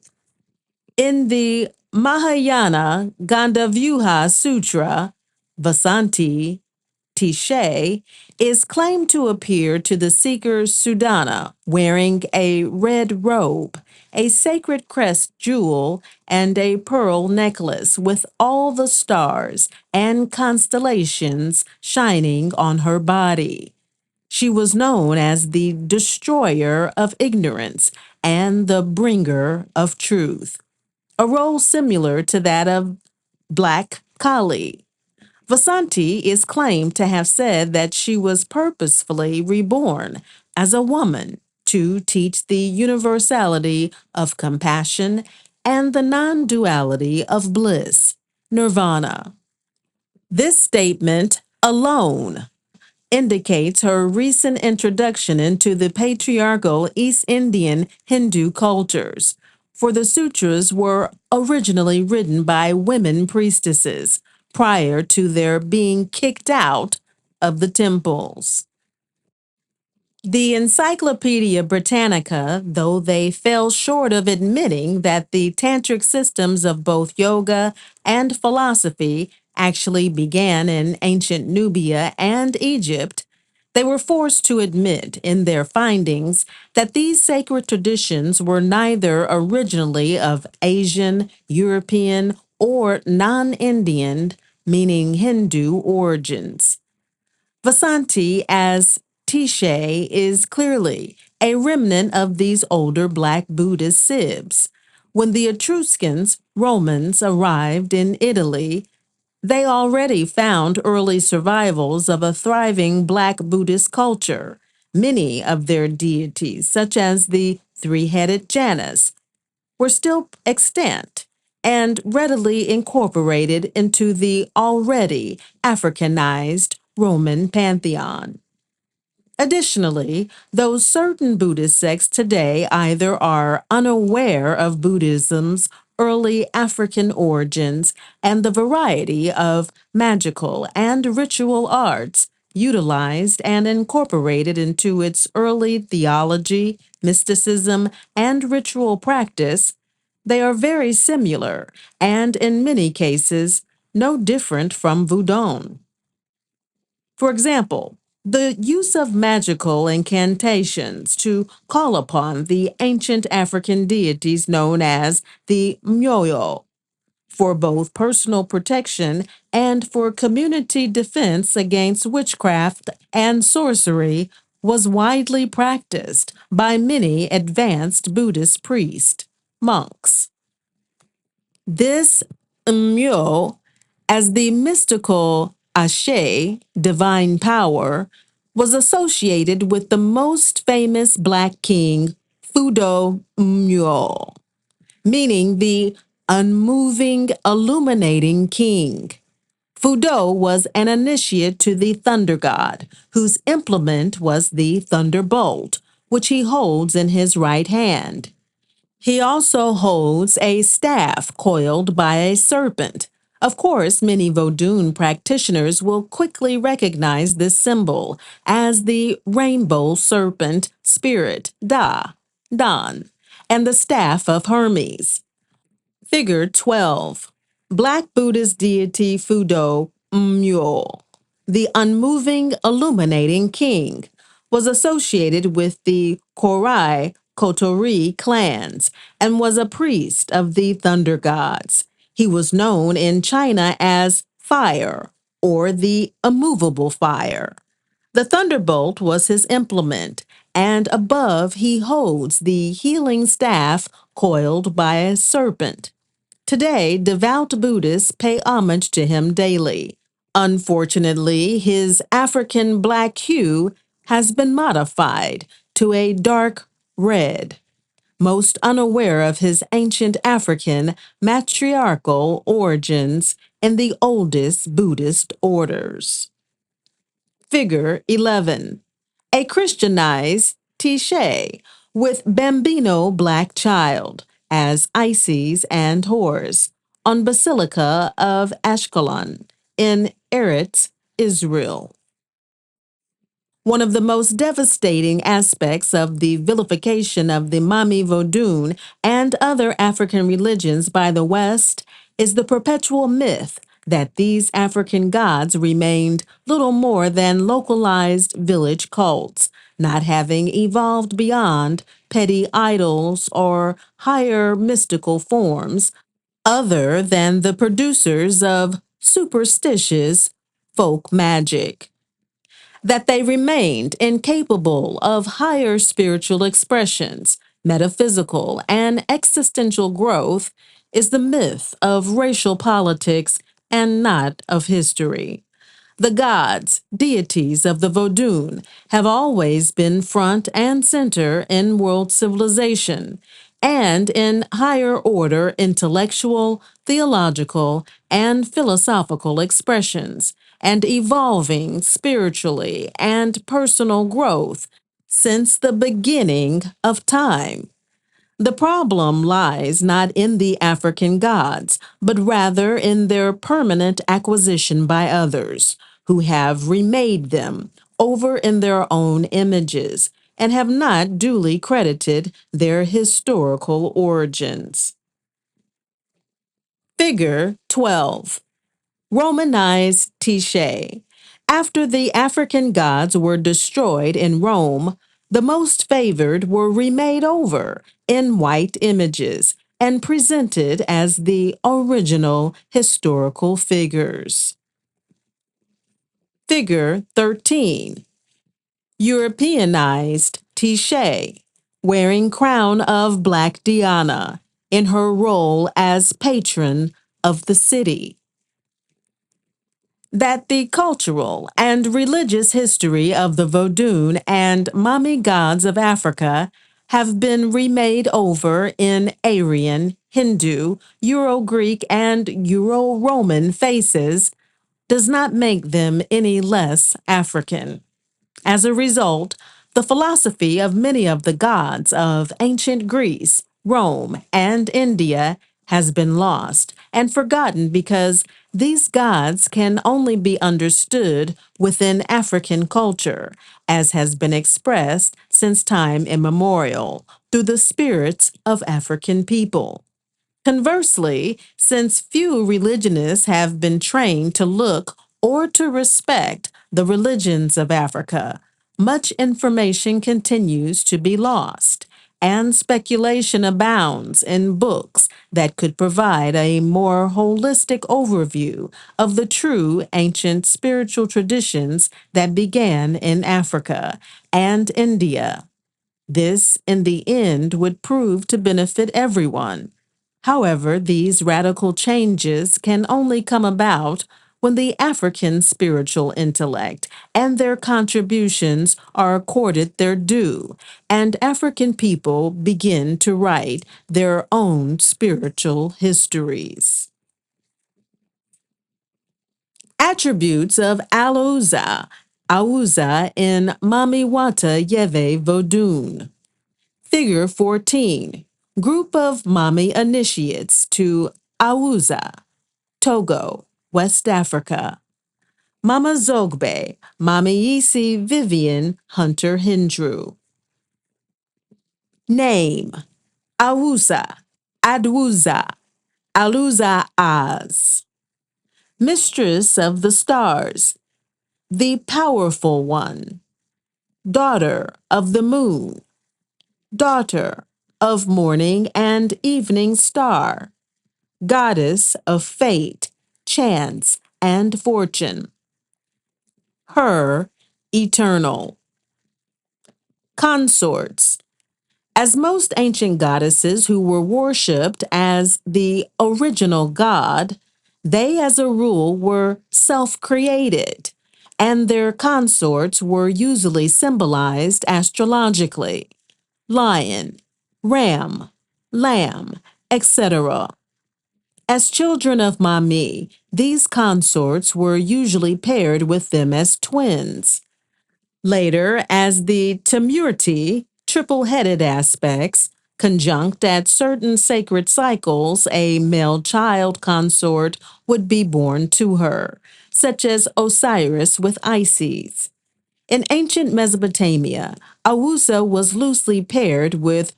In the Mahayana Gandavyuha Sutra, Vasanti, Tichet, is claimed to appear to the seeker Sudana wearing a red robe, a sacred crest jewel, and a pearl necklace with all the stars and constellations shining on her body. She was known as the destroyer of ignorance and the bringer of truth, a role similar to that of Black Kali. Vasanti is claimed to have said that she was purposefully reborn as a woman to teach the universality of compassion and the non duality of bliss, nirvana. This statement alone indicates her recent introduction into the patriarchal East Indian Hindu cultures, for the sutras were originally written by women priestesses prior to their being kicked out of the temples. The Encyclopedia Britannica, though they fell short of admitting that the tantric systems of both yoga and philosophy actually began in ancient Nubia and Egypt, they were forced to admit in their findings that these sacred traditions were neither originally of Asian, European, or non-Indian, meaning Hindu, origins. Vasanti as Tichet is clearly a remnant of these older Black Buddhist sibs. When the Etruscans, Romans, arrived in Italy, they already found early survivals of a thriving Black Buddhist culture. Many of their deities, such as the three-headed Janus, were still extant and readily incorporated into the already Africanized Roman pantheon. Additionally, though certain Buddhist sects today either are unaware of Buddhism's early African origins and the variety of magical and ritual arts utilized and incorporated into its early theology, mysticism, and ritual practice, they are very similar and, in many cases, no different from Voodoo. For example, the use of magical incantations to call upon the ancient African deities known as the Myoyo for both personal protection and for community defense against witchcraft and sorcery was widely practiced by many advanced Buddhist priests, monks. This Myo, as the mystical Ashe, divine power, was associated with the most famous Black king, Fudo Myo, meaning the unmoving, illuminating king. Fudo was an initiate to the thunder god, whose implement was the thunderbolt, which he holds in his right hand. He also holds a staff coiled by a serpent. Of course, many Vodun practitioners will quickly recognize this symbol as the rainbow serpent spirit Dan, and the staff of Hermes. Figure 12. Black Buddhist deity Fudo Myo, the unmoving, illuminating king, was associated with the Korai Kotori clans and was a priest of the thunder gods. He was known in China as Fire or the immovable fire. The thunderbolt was his implement, and above he holds the healing staff coiled by a serpent. Today, devout Buddhists pay homage to him daily. Unfortunately, his African black hue has been modified to a dark red, most unaware of his ancient African matriarchal origins in the oldest Buddhist orders. Figure 11. A Christianized Tiche with Bambino Black Child as Isis and Horus on Basilica of Ashkelon in Eretz, Israel. One of the most devastating aspects of the vilification of the Mami Vodun and other African religions by the West is the perpetual myth that these African gods remained little more than localized village cults, not having evolved beyond petty idols or higher mystical forms other than the producers of superstitious folk magic. That they remained incapable of higher spiritual expressions, metaphysical and existential growth is the myth of racial politics and not of history. The gods, deities of the Vodun, have always been front and center in world civilization and in higher order intellectual, theological, and philosophical expressions, and evolving spiritually and personal growth since the beginning of time. The problem lies not in the African gods, but rather in their permanent acquisition by others, who have remade them over in their own images and have not duly credited their historical origins. Figure 12. Romanized Tiche. After the African gods were destroyed in Rome, the most favored were remade over in white images and presented as the original historical figures. Figure 13. Europeanized Tiche, wearing crown of Black Diana in her role as patron of the city. That the cultural and religious history of the Vodun and Mami gods of Africa have been remade over in Aryan, Hindu, Euro-Greek, and Euro-Roman faces does not make them any less African. As a result, the philosophy of many of the gods of ancient Greece, Rome, and India has been lost and forgotten because these gods can only be understood within African culture, as has been expressed since time immemorial through the spirits of African people. Conversely, since few religionists have been trained to look or to respect the religions of Africa, much information continues to be lost, and speculation abounds in books that could provide a more holistic overview of the true ancient spiritual traditions that began in Africa and India. This, in the end, would prove to benefit everyone. However, these radical changes can only come about when the African spiritual intellect and their contributions are accorded their due, and African people begin to write their own spiritual histories. Attributes of Auza in Mami Wata Yeve Vodun. Figure 14. Group of Mami initiates to Auza, Togo, West Africa. Mama Zogbe, Mami Yisi Vivian Hunter Hindru. Name: Awusa, Adwuza, Aluza Az. Mistress of the Stars, the Powerful One. Daughter of the Moon, Daughter of Morning and Evening Star. Goddess of Fate, Chance, and Fortune. Her, Eternal. Consorts. As most ancient goddesses who were worshipped as the original god, they as a rule were self-created, and their consorts were usually symbolized astrologically: lion, ram, lamb, etc. As children of Mami, these consorts were usually paired with them as twins. Later, as the Temurti, triple-headed aspects, conjunct at certain sacred cycles, a male child consort would be born to her, such as Osiris with Isis. In ancient Mesopotamia, Awusa was loosely paired with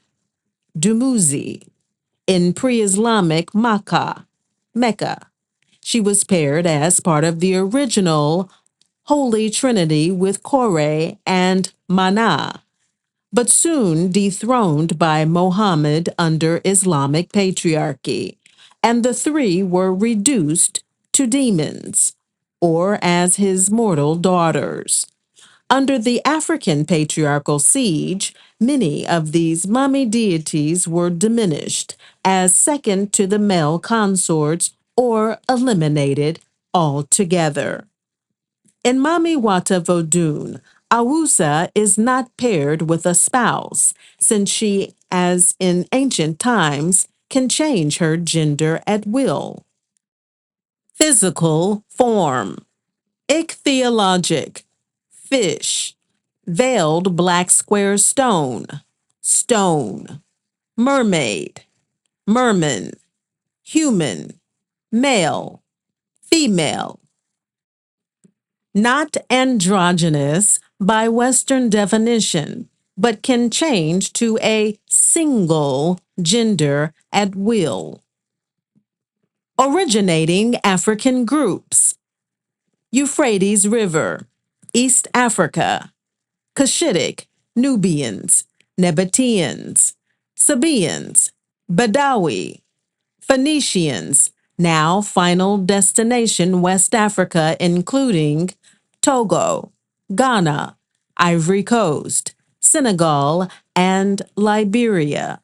Dumuzi. In pre-Islamic Mecca, she was paired as part of the original Holy Trinity with Kore and Mana, but soon dethroned by Mohammed under Islamic patriarchy, and the three were reduced to demons, or as his mortal daughters. Under the African patriarchal siege, many of these mummy deities were diminished as second to the male consorts or eliminated altogether. In Mami Wata Vodun, Awusa is not paired with a spouse, since she, as in ancient times, can change her gender at will. Physical form. Ichthyologic, fish. Veiled black square stone, stone. Mermaid, merman. Human, male, female. Not androgynous by Western definition, but can change to a single gender at will. Originating African groups: Euphrates River, East Africa. Cushitic, Nubians, Nabateans, Sabaeans, Badawi, Phoenicians, now final destination West Africa, including Togo, Ghana, Ivory Coast, Senegal, and Liberia.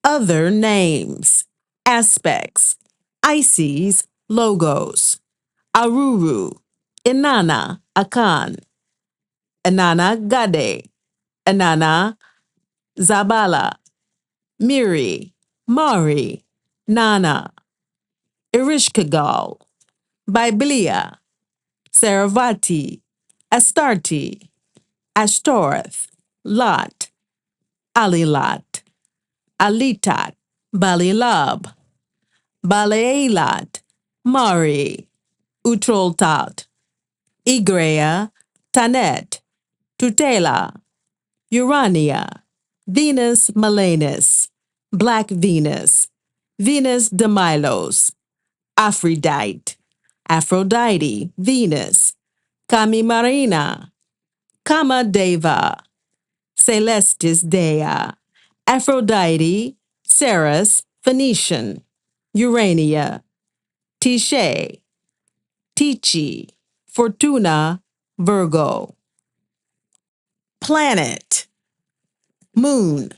Other names: aspects: Isis, Logos, Aruru, Inanna, Akan, Inanna Gade, Inanna Zabala, Miri, Mari, Nana, Erishkigal, Biblia, Saravati, Astarte, Ashtoreth, Lot, Alilat, Alitat, Balilab, Baleelat, Mari, Utroltat, Igrea, Tanet, Tutela, Urania, Venus Malenus, Black Venus, Venus de Milos, Aphrodite, Aphrodite, Venus, Kamimarina, Kamadeva, Celestis Dea, Aphrodite, Ceres, Phoenician, Urania, Tishe, Tichi, Fortuna, Virgo. Planet, Moon,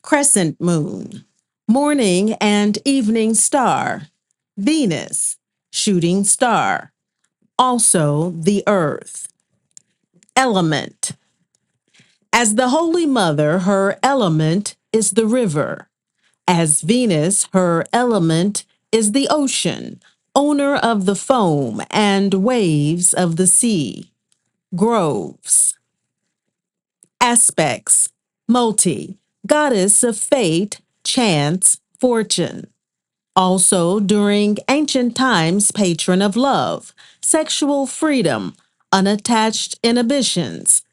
Crescent Moon, Morning and Evening Star, Venus, Shooting Star, also the Earth. Element, as the Holy Mother, her element is the river. As Venus, her element is the ocean, owner of the foam and waves of the sea. Groves. Aspects, multi, goddess of fate, chance, fortune. Also, during ancient times, patron of love, sexual freedom, unattached inhibitions,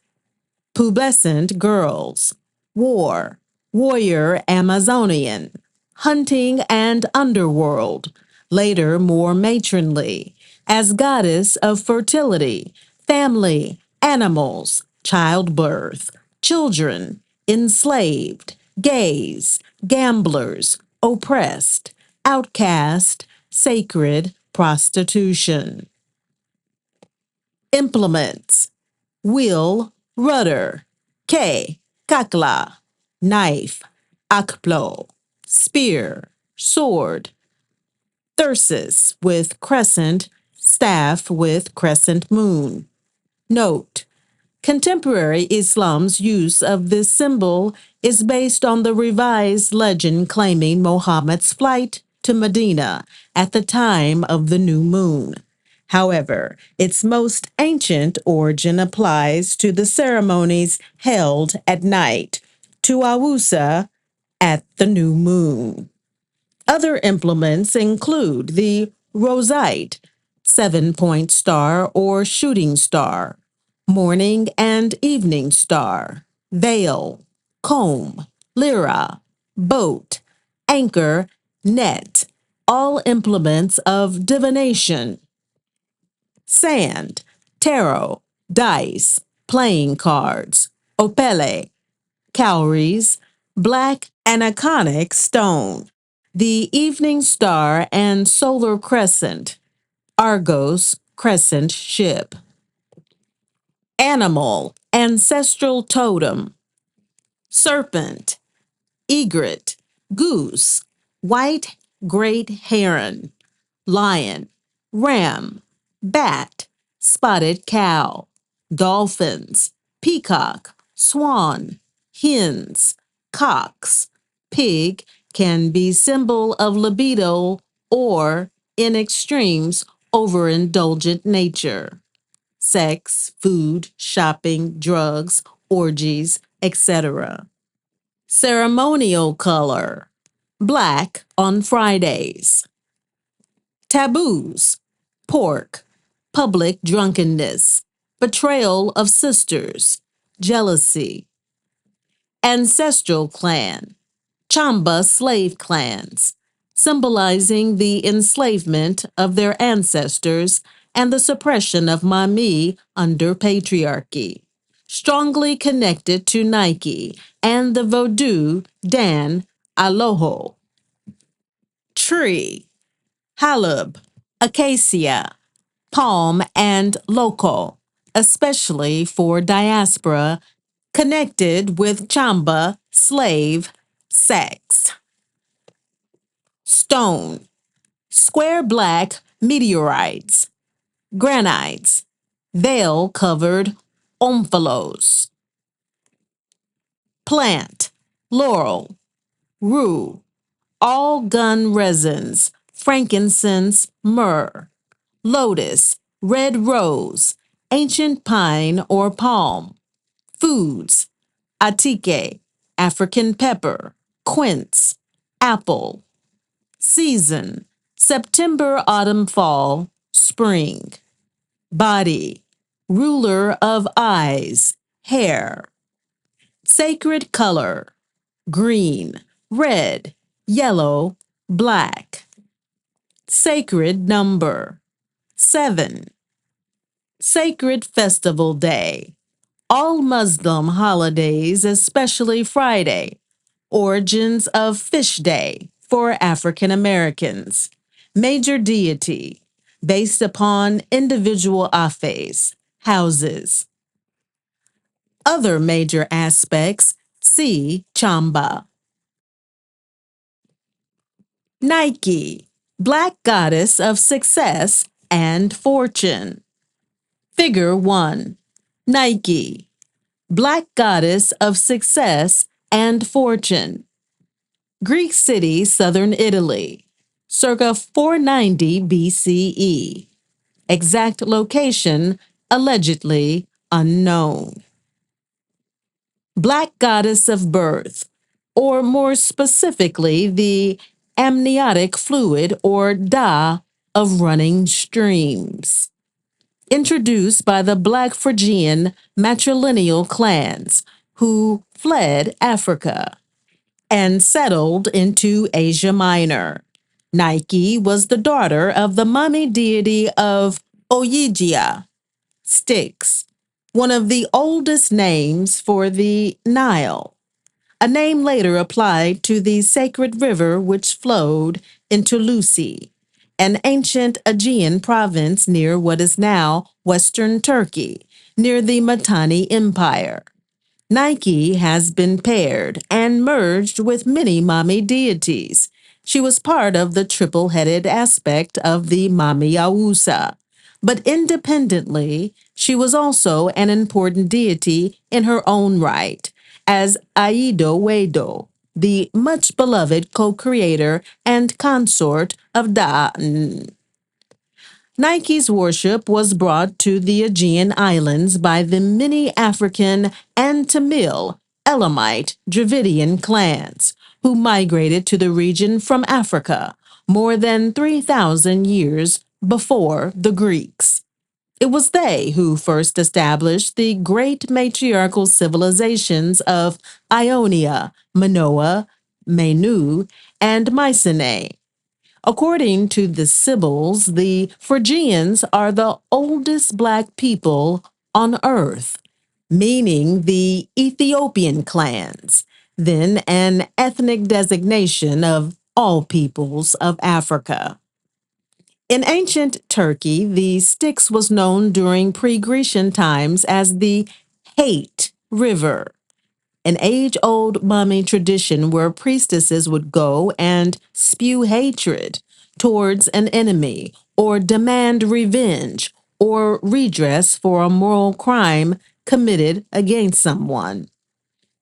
pubescent girls, war, warrior Amazonian, hunting and underworld, later more matronly, as goddess of fertility, family, animals, childbirth, children, enslaved, gays, gamblers, oppressed, outcast, sacred, prostitution. Implements, wheel, rudder, K, kakla, knife, akplo, spear, sword, thyrsus with crescent, staff with crescent moon. Note, contemporary Islam's use of this symbol is based on the revised legend claiming Muhammad's flight to Medina at the time of the new moon. However, its most ancient origin applies to the ceremonies held at night, to Awusa at the new moon. Other implements include the rosite, 7-point star or shooting star, morning and evening star, veil, comb, lyra, boat, anchor, net, all implements of divination. Sand, tarot, dice, playing cards, opele, cowries, black aniconic stone, the evening star and solar crescent, Argos crescent ship. Animal, ancestral totem, serpent, egret, goose, white great heron, lion, ram, bat, spotted cow, dolphins, peacock, swan, hens, cocks, pig can be symbol of libido or, in extremes, overindulgent nature. Sex, food, shopping, drugs, orgies, etc. Ceremonial color, black on Fridays. Taboos, pork, public drunkenness, betrayal of sisters, jealousy. Ancestral clan, Chamba slave clans, symbolizing the enslavement of their ancestors and the suppression of Mami under patriarchy. Strongly connected to Nike and the Vodou Dan Aloho. Tree, Halub, acacia, palm, and local, especially for diaspora, connected with Chamba, slave, sex. Stone, square black meteorites, granites, veil covered omphalos. Plant, laurel, rue, all gun resins, frankincense, myrrh. Lotus, red rose, ancient pine or palm. Foods, atike, African pepper, quince, apple, Season: September, autumn, fall, spring. Body: ruler of eyes, hair. Sacred color: green, red, yellow, black. Sacred number: 7. Sacred festival day: all Muslim holidays, especially Friday. Origins of Fish Day for African Americans. Major deity: based upon individual afes, houses. Other major aspects: see Chamba. Nike: black goddess of success and fortune. Figure 1. Nike: black goddess of success and fortune. Greek city, southern Italy, circa 490 BCE. Exact location allegedly unknown. Black goddess of birth, or more specifically, the amniotic fluid or Da of running streams. Introduced by the Black Phrygian matrilineal clans who fled Africa and settled into Asia Minor. Nike was the daughter of the mummy deity of Ogygia, Styx, one of the oldest names for the Nile, a name later applied to the sacred river which flowed into Lucy, an ancient Aegean province near what is now western Turkey, near the Mitanni Empire. Nike has been paired and merged with many Mami deities. She was part of the triple-headed aspect of the Mami Awusa. But independently, she was also an important deity in her own right, as Aido Wedo, the much-beloved co-creator and consort of Da'an. Nike's worship was brought to the Aegean Islands by the many African and Tamil, Elamite, Dravidian clans, who migrated to the region from Africa more than 3,000 years before the Greeks. It was they who first established the great matriarchal civilizations of Ionia, Minoa, Menu, and Mycenae. According to the Sibyls, the Phrygians are the oldest Black people on earth, meaning the Ethiopian clans, then an ethnic designation of all peoples of Africa. In ancient Turkey, the Styx was known during pre-Grecian times as the Hate River, an age-old mummy tradition where priestesses would go and spew hatred towards an enemy or demand revenge or redress for a moral crime committed against someone.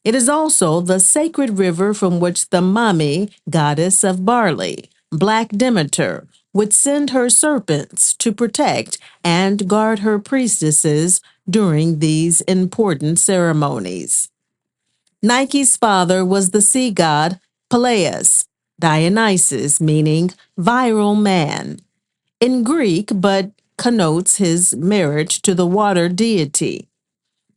It is also the sacred river from which the mummy, goddess of barley, Black Demeter, would send her serpents to protect and guard her priestesses during these important ceremonies. Nike's father was the sea god Peleus, Dionysus, meaning virile man, in Greek, but connotes his marriage to the water deity.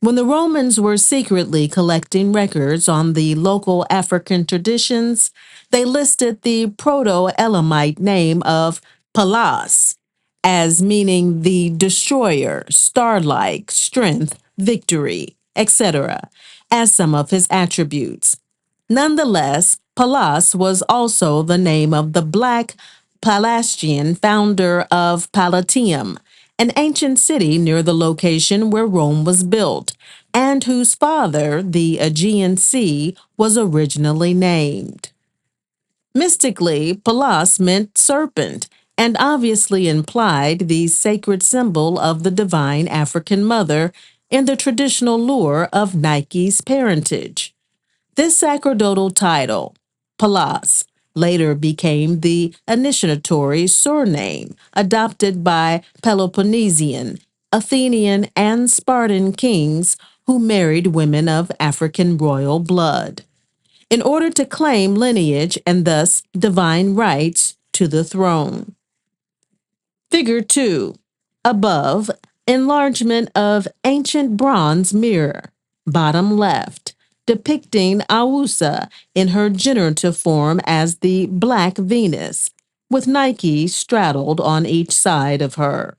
When the Romans were secretly collecting records on the local African traditions, they listed the Proto-Elamite name of Pallas as meaning the destroyer, star-like, strength, victory, etc., as some of his attributes. Nonetheless, Pallas was also the name of the Black Palatian founder of Palatium, an ancient city near the location where Rome was built, and whose father, the Aegean Sea, was originally named. Mystically, Pallas meant serpent, and obviously implied the sacred symbol of the divine African mother in the traditional lore of Nike's parentage. This sacerdotal title, Pallas, later became the initiatory surname adopted by Peloponnesian, Athenian, and Spartan kings who married women of African royal blood. In order to claim lineage and thus divine rights, to the throne. Figure 2. Above, enlargement of ancient bronze mirror, bottom left, depicting Awusa in her generative form as the Black Venus, with Nike straddled on each side of her.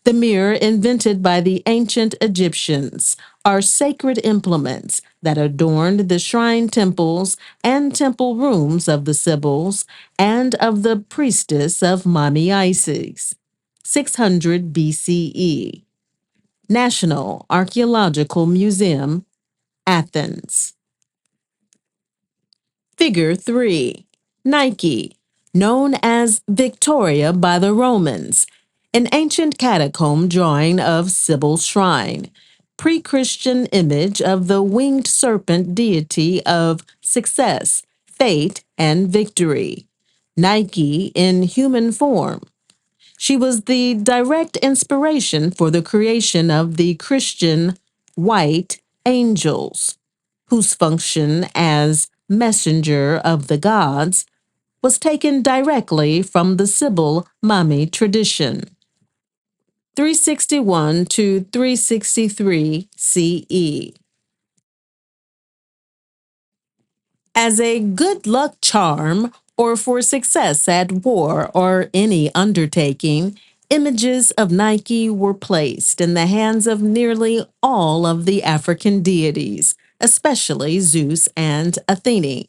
The mirror, invented by the ancient Egyptians, are sacred implements that adorned the shrine temples and temple rooms of the Sibyls and of the priestess of Mami Isis. 600 BCE. National Archaeological Museum, Athens. Figure 3. Nike, known as Victoria by the Romans, an ancient catacomb drawing of Sibyl's shrine, pre-Christian image of the winged serpent deity of success, fate, and victory. Nike in human form. She was the direct inspiration for the creation of the Christian white angels, whose function as messenger of the gods was taken directly from the Sibyl Mami tradition. 361 to 363 CE. As a good luck charm or for success at war or any undertaking, images of Nike were placed in the hands of nearly all of the African deities, especially Zeus and Athene.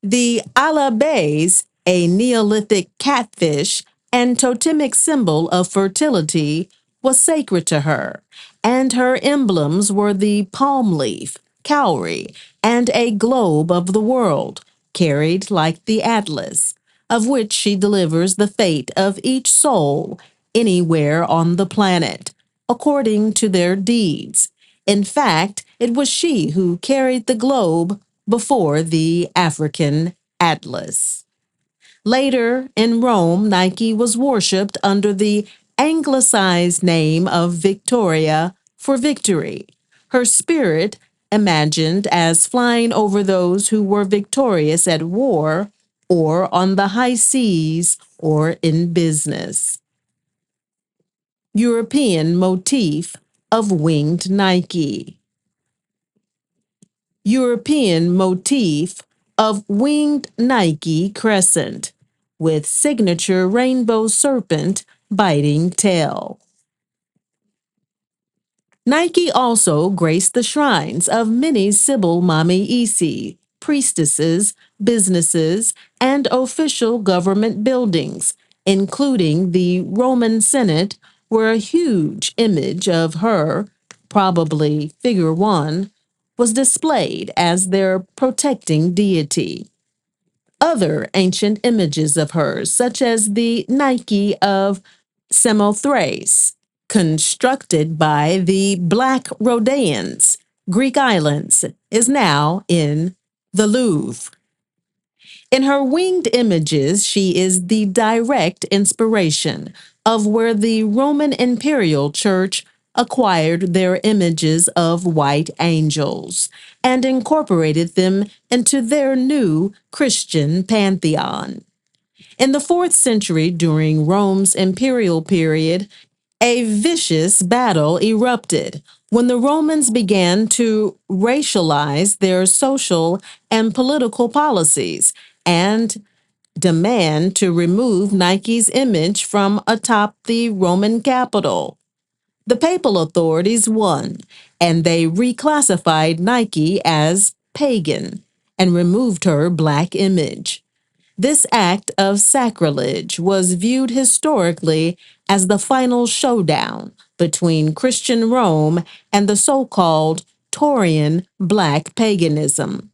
The alabais, a Neolithic catfish and totemic symbol of fertility, was sacred to her, and her emblems were the palm leaf, cowrie, and a globe of the world, carried like the atlas, of which she delivers the fate of each soul anywhere on the planet, according to their deeds. In fact, it was she who carried the globe before the African Atlas. Later, in Rome, Nike was worshipped under the anglicized name of Victoria for victory. Her spirit, imagined as flying over those who were victorious at war or on the high seas or in business. European motif of winged Nike. European motif of winged Nike crescent with signature rainbow serpent biting tail. Nike also graced the shrines of many Sibyl Mami Isi, priestesses, businesses, and official government buildings, including the Roman Senate, where a huge image of her, probably figure 1, was displayed as their protecting deity. Other ancient images of hers, such as the Nike of Samothrace, constructed by the Black Rhodeans, Greek islands, is now in the Louvre. In her winged images, she is the direct inspiration of where the Roman Imperial Church acquired their images of white angels and incorporated them into their new Christian pantheon. In the 4th century, during Rome's imperial period, a vicious battle erupted when the Romans began to racialize their social and political policies and demand to remove Nike's image from atop the Roman Capitol. The papal authorities won, and they reclassified Nike as pagan and removed her black image. This act of sacrilege was viewed historically as the final showdown between Christian Rome and the so-called Taurian black paganism.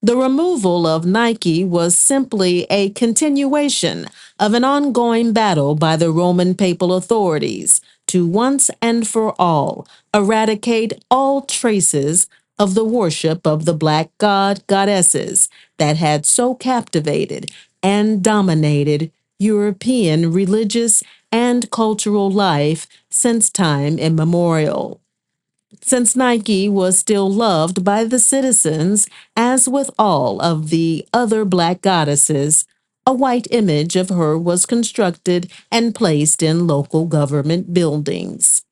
The removal of Nike was simply a continuation of an ongoing battle by the Roman papal authorities to once and for all eradicate all traces of the worship of the black goddesses that had so captivated and dominated European religious and cultural life since time immemorial. Since Nike was still loved by the citizens, as with all of the other black goddesses, a white image of her was constructed and placed in local government buildings.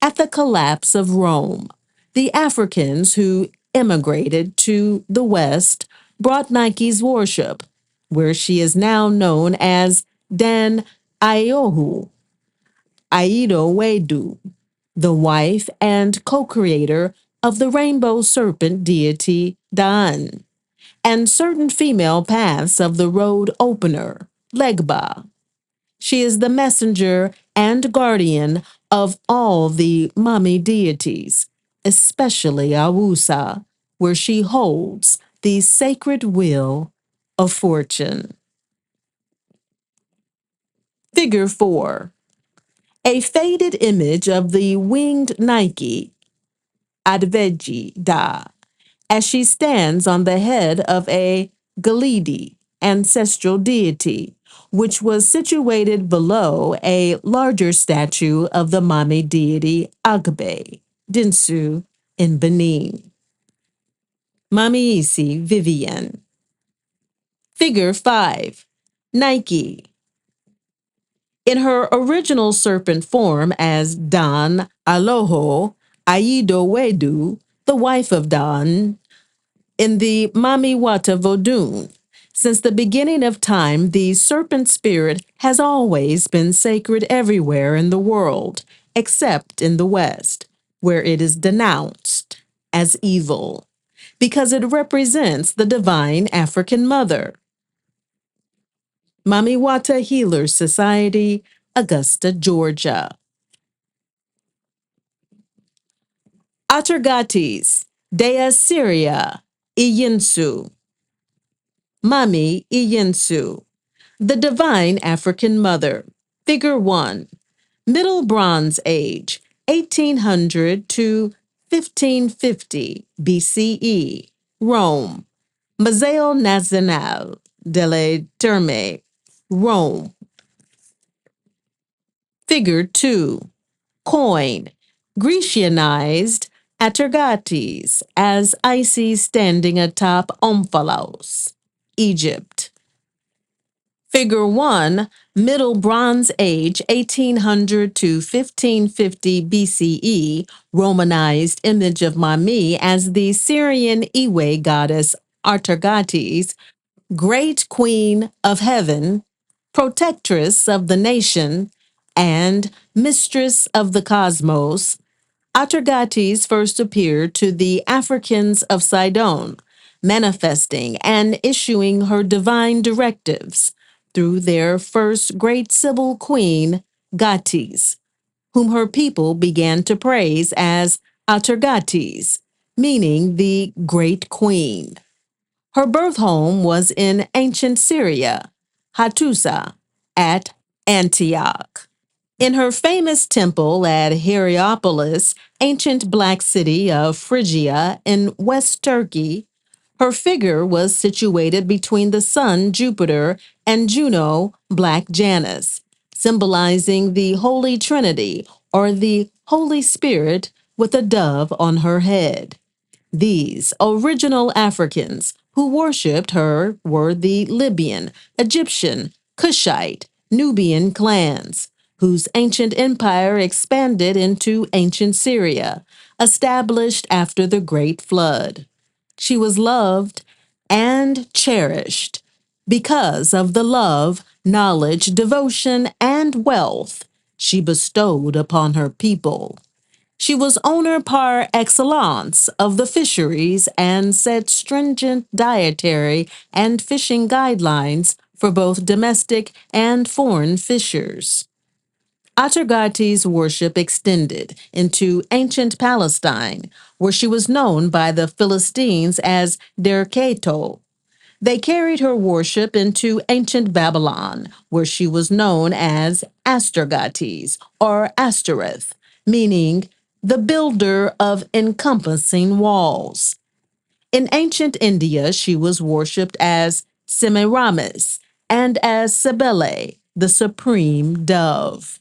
At the collapse of Rome, the Africans who immigrated to the West brought Nike's worship, where she is now known as Dan Iohu, Aido Wedu, the wife and co-creator of the rainbow serpent deity Dan, and certain female paths of the road opener, Legba. She is the messenger and guardian of all the Mami deities, especially Awusa, where she holds the sacred wheel of fortune. Figure 4. A faded image of the winged Nike, Adveji Da, as she stands on the head of a Galidi, ancestral deity, which was situated below a larger statue of the Mami deity Agbe, Dinsu, in Benin. Mami Isi Vivian. Figure 5. Nike. In her original serpent form as Dan Aloho Aido Wedu, the wife of Dan, in the Mami Wata Vodun. Since the beginning of time, the serpent spirit has always been sacred everywhere in the world, except in the West, where it is denounced as evil, because it represents the divine African mother. Mami Wata Healer Society, Augusta, Georgia. Atargates, Dea Syria, Iyinsu. Mami Iyinsu, the Divine African Mother. Figure 1. Middle Bronze Age, 1800 to 1550 BCE, Rome. Museo Nazionale delle Terme, Rome. Figure 2. Coin, Grecianized Atargates as Isis standing atop Omphalos, Egypt. Figure 1, Middle Bronze Age, 1800 to 1550 BCE, Romanized image of Mami as the Syrian Iwe goddess Atargates, Great Queen of Heaven, Protectress of the Nation, and Mistress of the Cosmos. Atargates first appeared to the Africans of Sidon, manifesting and issuing her divine directives through their first great Sibyl queen, Gates, whom her people began to praise as Atargates, meaning the Great Queen. Her birth home was in ancient Syria, Hattusa, at Antioch. In her famous temple at Hierapolis, ancient black city of Phrygia in West Turkey, her figure was situated between the sun Jupiter and Juno, Black Janus, symbolizing the Holy Trinity or the Holy Spirit with a dove on her head. These original Africans who worshipped her were the Libyan, Egyptian, Cushite, Nubian clans, whose ancient empire expanded into ancient Syria, established after the Great Flood. She was loved and cherished because of the love, knowledge, devotion, and wealth she bestowed upon her people. She was owner par excellence of the fisheries and set stringent dietary and fishing guidelines for both domestic and foreign fishers. Atargates' worship extended into ancient Palestine, where she was known by the Philistines as Derketo. They carried her worship into ancient Babylon, where she was known as Astargates or Astoreth, meaning the builder of encompassing walls. In ancient India, she was worshipped as Semiramis and as Cybele, the supreme dove.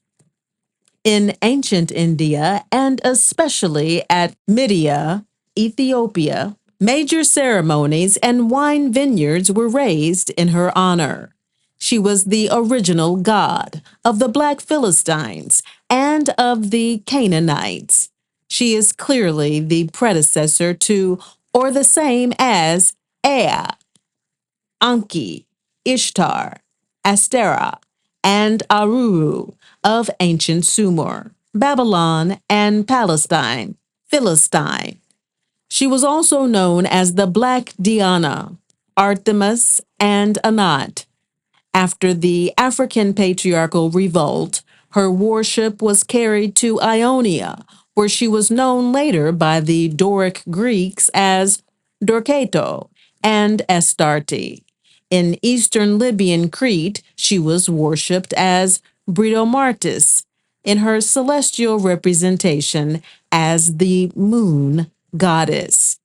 In ancient India, and especially at Midia, Ethiopia, major ceremonies and wine vineyards were raised in her honor. She was the original god of the Black Philistines and of the Canaanites. She is clearly the predecessor to, or the same as, Ea, Anki, Ishtar, Astera, and Aruru of ancient Sumer, Babylon, and Palestine, Philistine. She was also known as the Black Diana, Artemis, and Anat. After the African patriarchal revolt, her worship was carried to Ionia, where she was known later by the Doric Greeks as Dorkato and Astarte. In eastern Libyan Crete, she was worshipped as Britomartis, in her celestial representation as the moon goddess.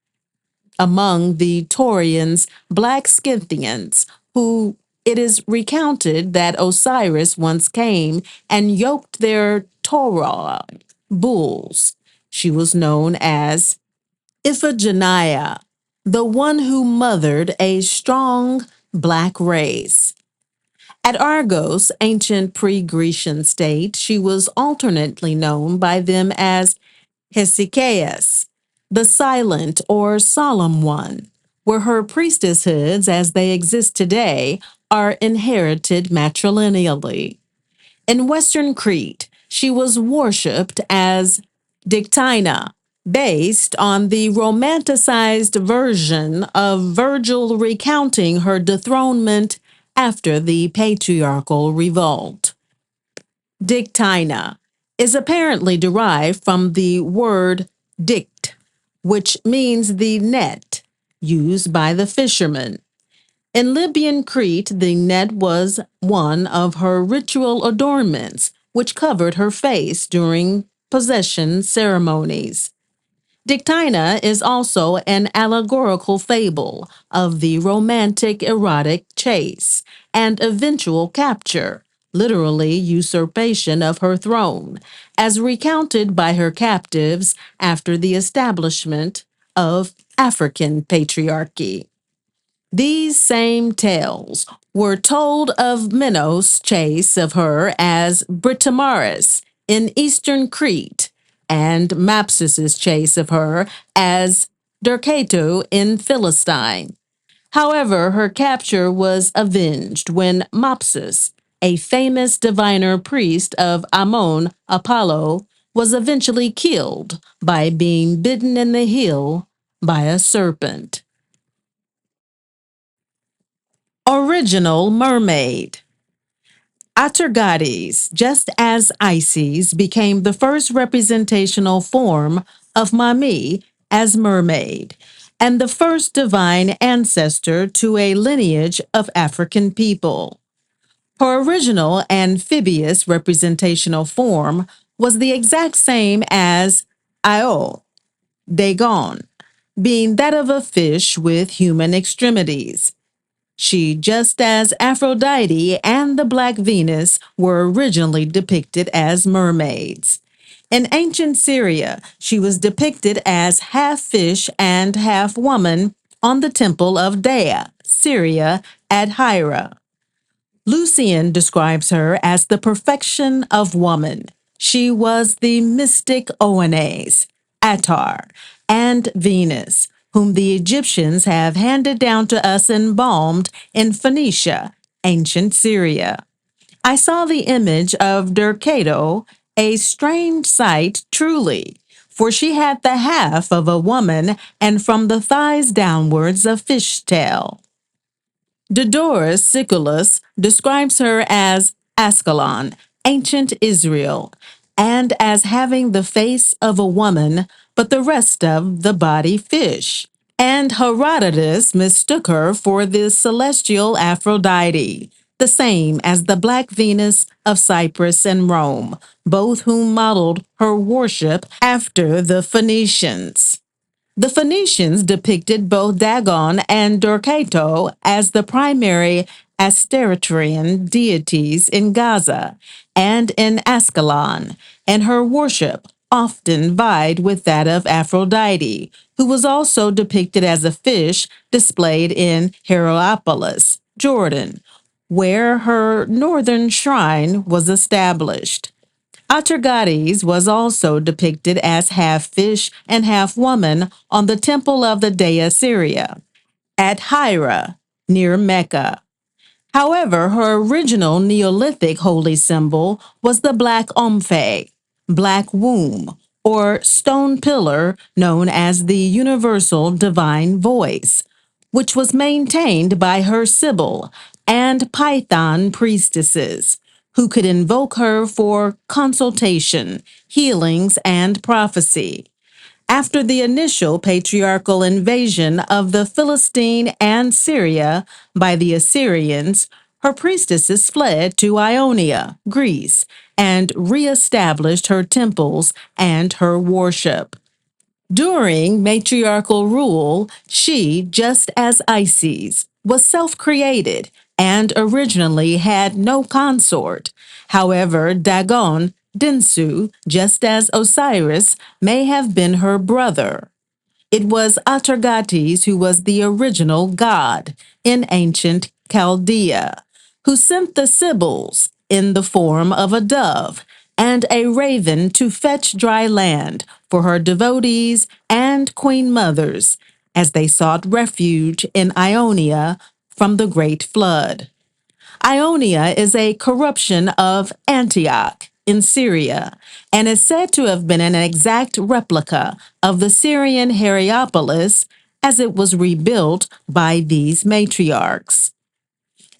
Among the Taurians, Black Scythians, who it is recounted that Osiris once came and yoked their Torah bulls. She was known as Iphigenia, the one who mothered a strong black race. At Argos, ancient pre-Grecian state, she was alternately known by them as Hesychaeus, the silent or solemn one, where her priestesshoods, as they exist today, are inherited matrilineally. In Western Crete, she was worshipped as Dictina, based on the romanticized version of Virgil recounting her dethronement after the patriarchal revolt. Dictina is apparently derived from the word dict, which means the net used by the fishermen. In Libyan Crete, the net was one of her ritual adornments, which covered her face during possession ceremonies. Dictina is also an allegorical fable of the romantic erotic chase and eventual capture, literally usurpation of her throne, as recounted by her captives after the establishment of African patriarchy. These same tales were told of Minos' chase of her as Britomaris in eastern Crete, and Mapsus's chase of her as Dercato in Philistine. However, her capture was avenged when Mopsus, a famous diviner priest of Ammon Apollo, was eventually killed by being bitten in the heel by a serpent. Original mermaid. Atargates, just as Isis, became the first representational form of Mami as mermaid, and the first divine ancestor to a lineage of African people. Her original amphibious representational form was the exact same as Io, Dagon, being that of a fish with human extremities. She, just as Aphrodite and the Black Venus, were originally depicted as mermaids. In ancient Syria, she was depicted as half fish and half woman on the temple of Dea, Syria, at Hira. Lucian describes her as the perfection of woman. She was the mystic Oannes, Attar, and Venus, whom the Egyptians have handed down to us embalmed in Phoenicia, ancient Syria. I saw the image of Dercato, a strange sight truly, for she had the half of a woman and from the thighs downwards a fishtail. Diodorus Siculus describes her as Ascalon, ancient Israel, and as having the face of a woman, but the rest of the body fish. And Herodotus mistook her for the celestial Aphrodite, the same as the Black Venus of Cyprus and Rome, both whom modeled her worship after the Phoenicians. The Phoenicians depicted both Dagon and Dorkato as the primary Asteratrian deities in Gaza and in Ascalon, and her worship often vied with that of Aphrodite, who was also depicted as a fish displayed in Hierapolis, Jordan, where her northern shrine was established. Atargates was also depicted as half fish and half woman on the temple of the dea Syria at Hira, near Mecca. However, her original Neolithic holy symbol was the black omphe, black womb, or stone pillar known as the universal divine voice, which was maintained by her Sibyl and Python priestesses, who could invoke her for consultation, healings, and prophecy. After the initial patriarchal invasion of the Philistine and Syria by the Assyrians, her priestesses fled to Ionia, Greece, and reestablished her temples and her worship. During matriarchal rule, she, just as Isis, was self created and originally had no consort. However, Dagon, Dinsu, just as Osiris, may have been her brother. It was Atargates who was the original god in ancient Chaldea, who sent the Sibyls in the form of a dove and a raven to fetch dry land for her devotees and queen mothers as they sought refuge in Ionia from the great flood. Ionia is a corruption of Antioch in Syria and is said to have been an exact replica of the Syrian Hierapolis as it was rebuilt by these matriarchs.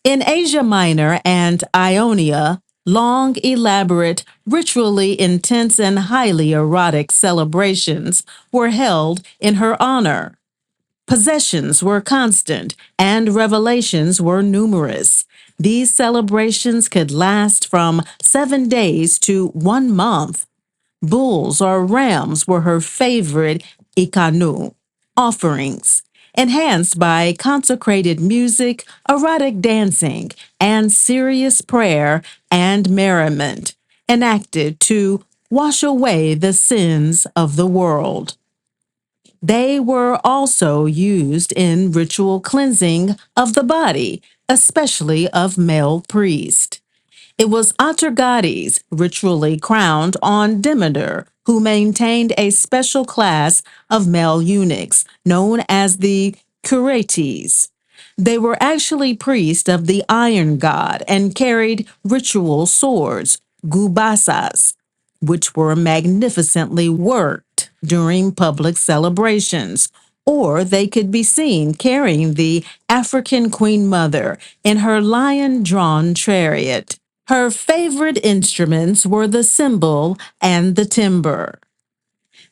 In Asia Minor and Ionia, long, elaborate, ritually intense, and highly erotic celebrations were held in her honor. Possessions were constant, and revelations were numerous. These celebrations could last from 7 days to 1 month. Bulls or rams were her favorite ikanu offerings, enhanced by consecrated music, erotic dancing, and serious prayer and merriment, enacted to wash away the sins of the world. They were also used in ritual cleansing of the body, especially of male priests. It was Atargates, ritually crowned on Demeter, who maintained a special class of male eunuchs known as the Curates. They were actually priests of the iron god and carried ritual swords, gubasas, which were magnificently worked during public celebrations, or they could be seen carrying the African Queen Mother in her lion drawn chariot. Her favorite instruments were the cymbal and the timbre.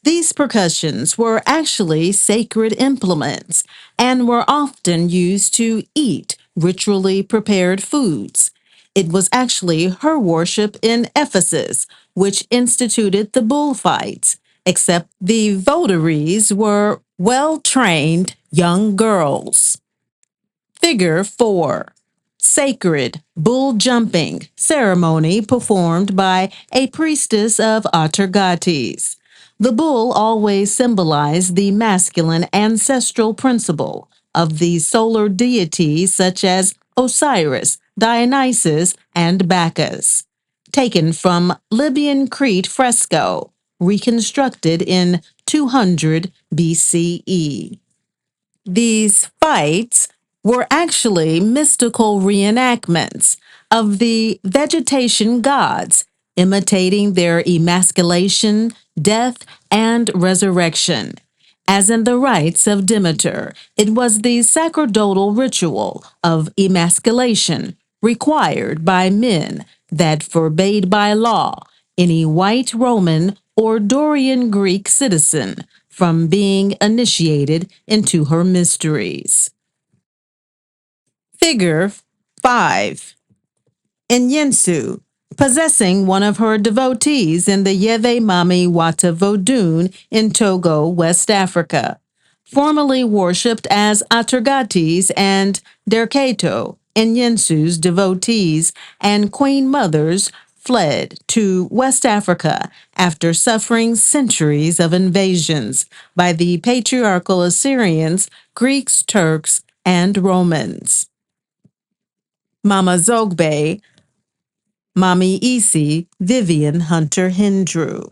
These percussions were actually sacred implements and were often used to eat ritually prepared foods. It was actually her worship in Ephesus which instituted the bullfights, except the votaries were well trained young girls. Figure 4. Sacred bull jumping ceremony performed by a priestess of Atargates. The bull always symbolized the masculine ancestral principle of the solar deities such as Osiris, Dionysus, and Bacchus. Taken from Libyan Crete fresco, reconstructed in 200 BCE. These fights were actually mystical reenactments of the vegetation gods, imitating their emasculation, death, and resurrection. As in the rites of Demeter, it was the sacerdotal ritual of emasculation required by men that forbade by law any white Roman or Dorian Greek citizen from being initiated into her mysteries. Figure 5. Inyensu, possessing one of her devotees in the Yeve Mami Wata Vodun in Togo, West Africa, formerly worshipped as Atargates and Derketo, Inyensu's devotees and queen mothers fled to West Africa after suffering centuries of invasions by the patriarchal Assyrians, Greeks, Turks, and Romans. Mama Zogbe, Mami Isi, Vivian Hunter Hindrew.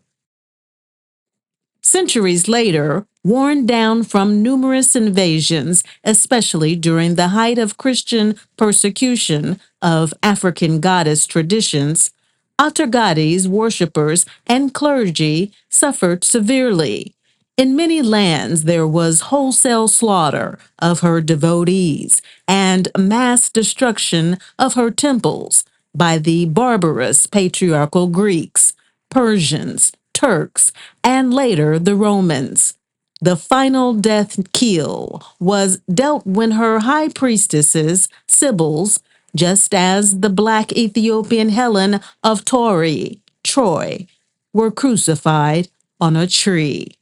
Centuries later, worn down from numerous invasions, especially during the height of Christian persecution of African goddess traditions, Atargatis worshippers and clergy suffered severely. In many lands, there was wholesale slaughter of her devotees and mass destruction of her temples by the barbarous patriarchal Greeks, Persians, Turks, and later the Romans. The final death kill was dealt when her high priestesses, Sibyls, just as the black Ethiopian Helen of Troy, were crucified on a tree.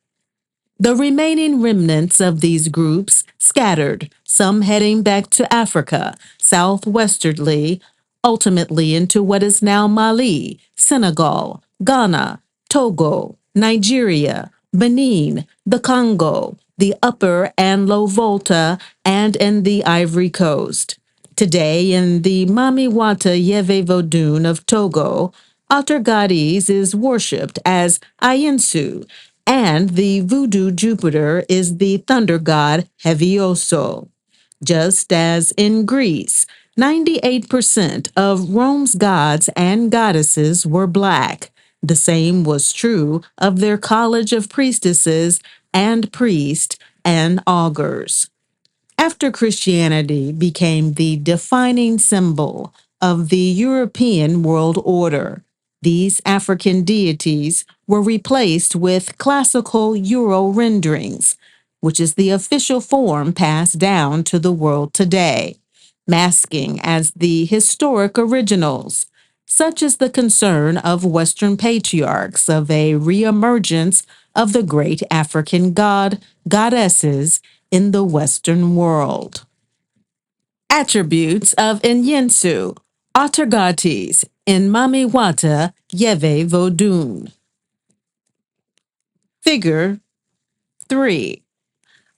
The remaining remnants of these groups scattered, some heading back to Africa, southwestwardly, ultimately into what is now Mali, Senegal, Ghana, Togo, Nigeria, Benin, the Congo, the Upper and Low Volta, and in the Ivory Coast. Today, in the Mami Wata Yeve Vodun of Togo, Atargatis is worshipped as Ayensu, and the voodoo Jupiter is the thunder god Hevioso. Just as in Greece, 98% of Rome's gods and goddesses were black. The same was true of their college of priestesses and priests and augurs. After Christianity became the defining symbol of the European world order, these African deities were replaced with classical Euro renderings, which is the official form passed down to the world today, masking as the historic originals. Such is the concern of Western patriarchs of a reemergence of the great African goddesses in the Western world. Attributes of Nyensu, Atargatis, in Mami Wata, Yeve Vodun. Figure 3.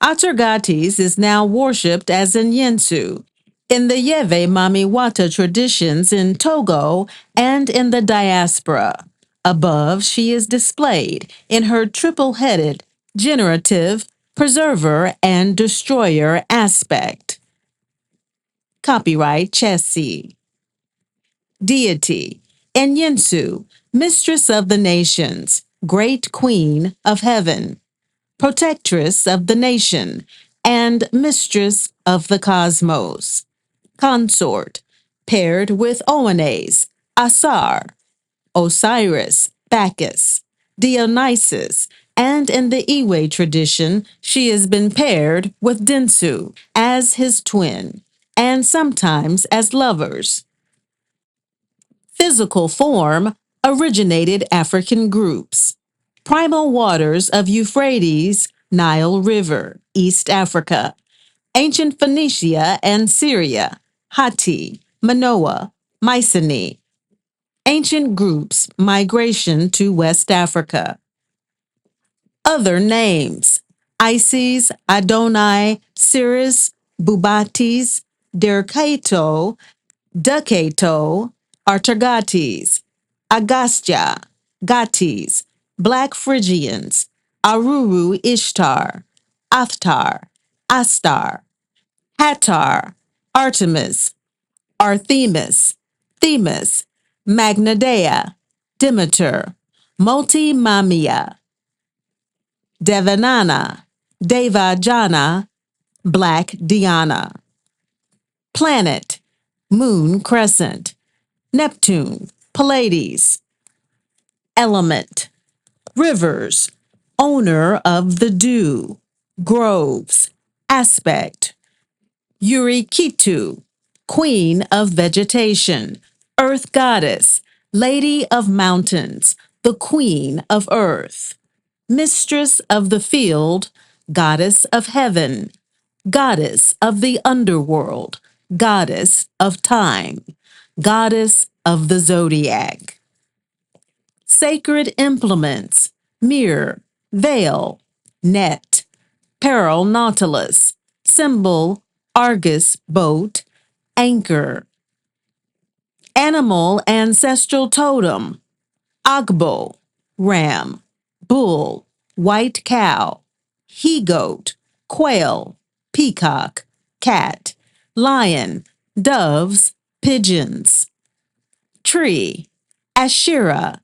Atargatis is now worshipped as Nyensu in the Yeve Mami Wata traditions in Togo and in the diaspora. Above, she is displayed in her triple-headed, generative, preserver, and destroyer aspect. Copyright Chessie. Deity, Nyensu, Mistress of the Nations, Great Queen of Heaven, Protectress of the Nation, and Mistress of the Cosmos. Consort, paired with Oannes, Asar, Osiris, Bacchus, Dionysus, and in the Iwe tradition, she has been paired with Densu as his twin, and sometimes as lovers. Physical form originated African groups. Primal waters of Euphrates, Nile River, East Africa. Ancient Phoenicia and Syria, Hatti, Manoah, Mycenae. Ancient groups, migration to West Africa. Other names: Isis, Adonai, Sirius, Bubatis, Dercato, Ducato, Artergates, Agastya, Gatis, Black Phrygians, Aruru Ishtar, Athtar, Astar, Hatar, Artemis, Artemis, Themis, Magnadea, Demeter, Multimamia, Devanana, Devajana, Black Diana. Planet, Moon Crescent, Neptune, Pleiades. Element, rivers, owner of the dew, groves. Aspect, Yurikitu, queen of vegetation, earth goddess, lady of mountains, the queen of earth. Mistress of the field, goddess of heaven, goddess of the underworld, goddess of time, goddess of the zodiac. Sacred implements, mirror, veil, net, pearl nautilus, symbol, Argus boat, anchor. Animal ancestral totem: Agbo, ram; bull, white cow; he-goat, quail; peacock, cat; lion, doves, pigeons. Tree: Asherah,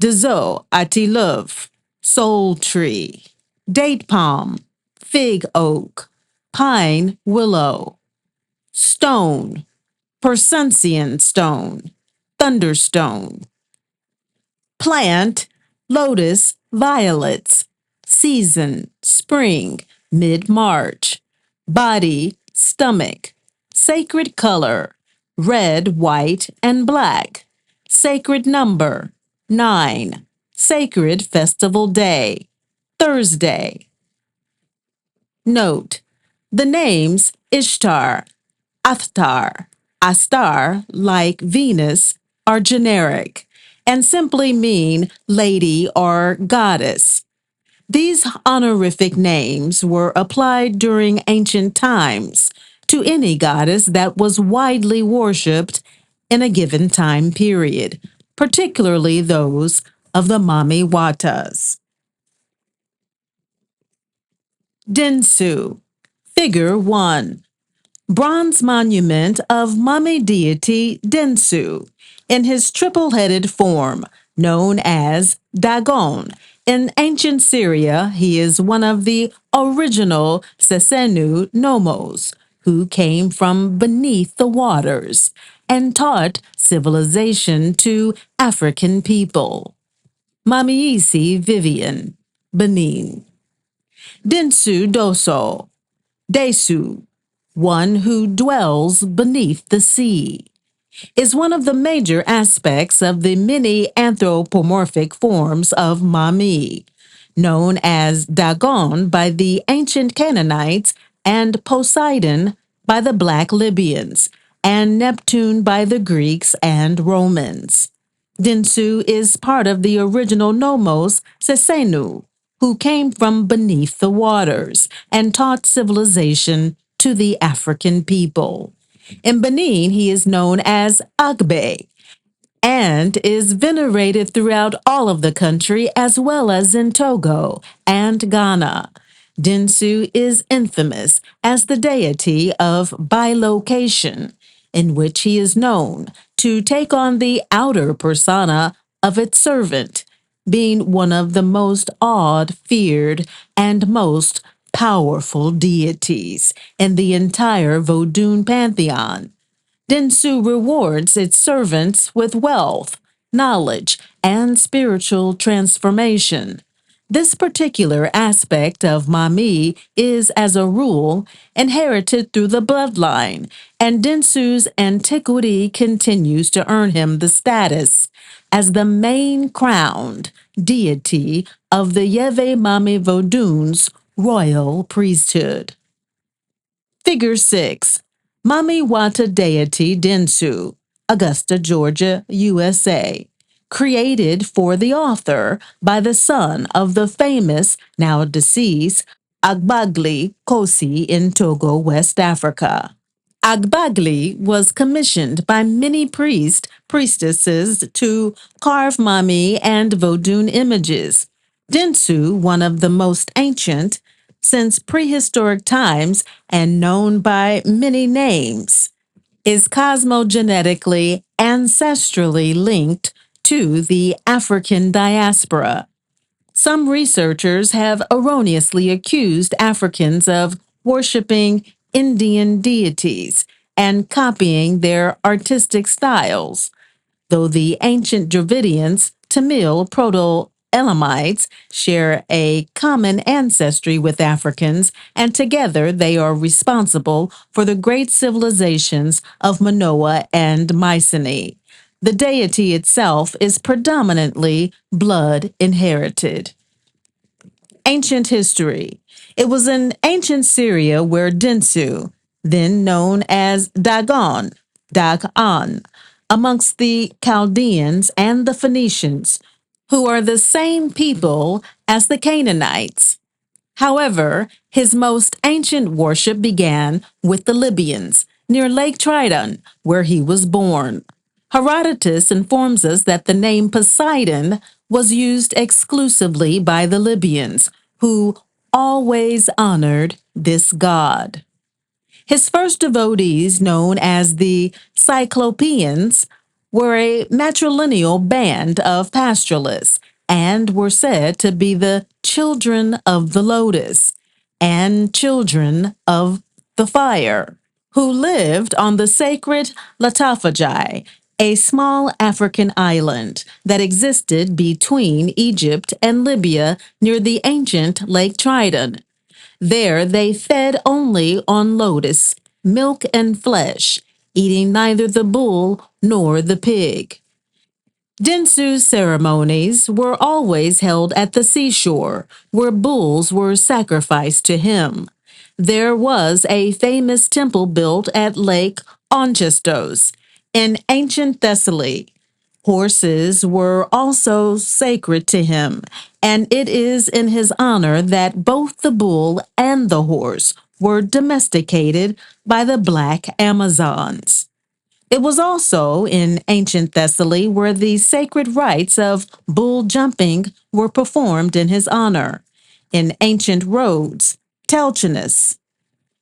Dezo Atilov, soul tree; date palm, fig oak, pine willow. Stone: Persuncian stone, thunderstone. Plant: lotus, violets; season: spring, mid-March. Body: stomach. Sacred color: red, white, and black. Sacred number: 9. Sacred festival day: Thursday. Note: the names Ishtar, Athtar, Astar, like Venus, are generic and simply mean lady or goddess. These honorific names were applied during ancient times to any goddess that was widely worshipped in a given time period, particularly those of the Mami Watas. Densu, Figure 1. Bronze monument of Mami deity Densu in his triple-headed form, known as Dagon. In ancient Syria, he is one of the original Sesenu Nomos, who came from beneath the waters and taught civilization to African people. Mamiisi Vivian, Benin. Densu Doso, Desu, one who dwells beneath the sea, is one of the major aspects of the many anthropomorphic forms of Mami, known as Dagon by the ancient Canaanites and Poseidon by the Black Libyans, and Neptune by the Greeks and Romans. Densu is part of the original Nomos Sesenu, who came from beneath the waters and taught civilization to the African people. In Benin, he is known as Agbe and is venerated throughout all of the country as well as in Togo and Ghana. Densu is infamous as the deity of bilocation, in which he is known to take on the outer persona of its servant, being one of the most awed, feared, and most powerful deities in the entire Vodun pantheon. Densu rewards its servants with wealth, knowledge, and spiritual transformation. This particular aspect of Mami is, as a rule, inherited through the bloodline, and Densu's antiquity continues to earn him the status as the main crowned deity of the Yeve Mami Vodun's royal priesthood. Figure 6. Mami Wata deity Densu, Augusta, Georgia, USA. Created for the author by the son of the famous, now deceased, Agbagli Kosi in Togo, West Africa. Agbagli was commissioned by many priestesses to carve Mami and Vodun images. Densu, one of the most ancient since prehistoric times and known by many names, is cosmogenetically ancestrally linked to the African diaspora. Some researchers have erroneously accused Africans of worshiping Indian deities and copying their artistic styles, though the ancient Dravidians, Tamil Proto-Elamites, share a common ancestry with Africans, and together they are responsible for the great civilizations of Manoa and Mycenae. The deity itself is predominantly blood inherited. Ancient history. It was in ancient Syria where Densu, then known as Dagon, amongst the Chaldeans and the Phoenicians, who are the same people as the Canaanites. However, his most ancient worship began with the Libyans, near Lake Tridon, where he was born. Herodotus informs us that the name Poseidon was used exclusively by the Libyans, who always honored this god. His first devotees, known as the Cyclopeans, were a matrilineal band of pastoralists and were said to be the children of the lotus and children of the fire, who lived on the sacred Latafagai, a small African island that existed between Egypt and Libya near the ancient Lake Tridon. There they fed only on lotus, milk, and flesh, eating neither the bull nor the pig. Densu ceremonies were always held at the seashore, where bulls were sacrificed to him. There was a famous temple built at Lake Onchestos in ancient Thessaly. Horses were also sacred to him, and it is in his honor that both the bull and the horse were domesticated by the Black Amazons. It was also in ancient Thessaly where the sacred rites of bull jumping were performed in his honor. In ancient Rhodes, Telchinus,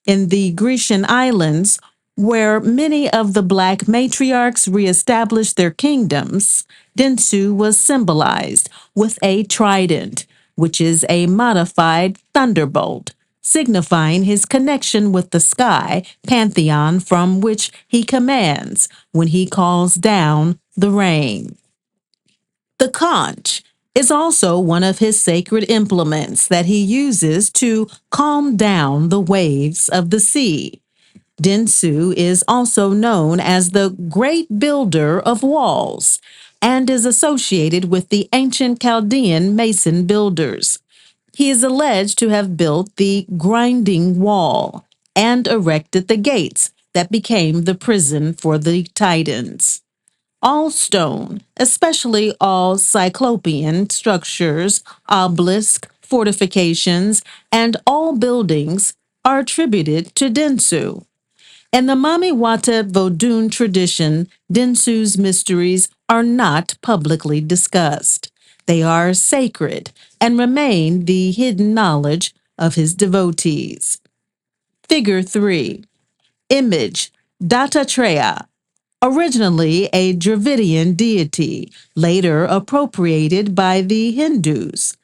in the Grecian islands, where many of the black matriarchs reestablished their kingdoms, Densu was symbolized with a trident, which is a modified thunderbolt, signifying his connection with the sky pantheon from which he commands when he calls down the rain. The conch is also one of his sacred implements that he uses to calm down the waves of the sea. Densu is also known as the great builder of walls and is associated with the ancient Chaldean mason builders. He is alleged to have built the grinding wall and erected the gates that became the prison for the Titans. All stone, especially all Cyclopean structures, obelisks, fortifications, and all buildings are attributed to Densu. In the Mami Wata Vodun tradition, Densu's mysteries are not publicly discussed. They are sacred and remain the hidden knowledge of his devotees. Figure 3. Image Dattatreya, originally a Dravidian deity, later appropriated by the Hindus.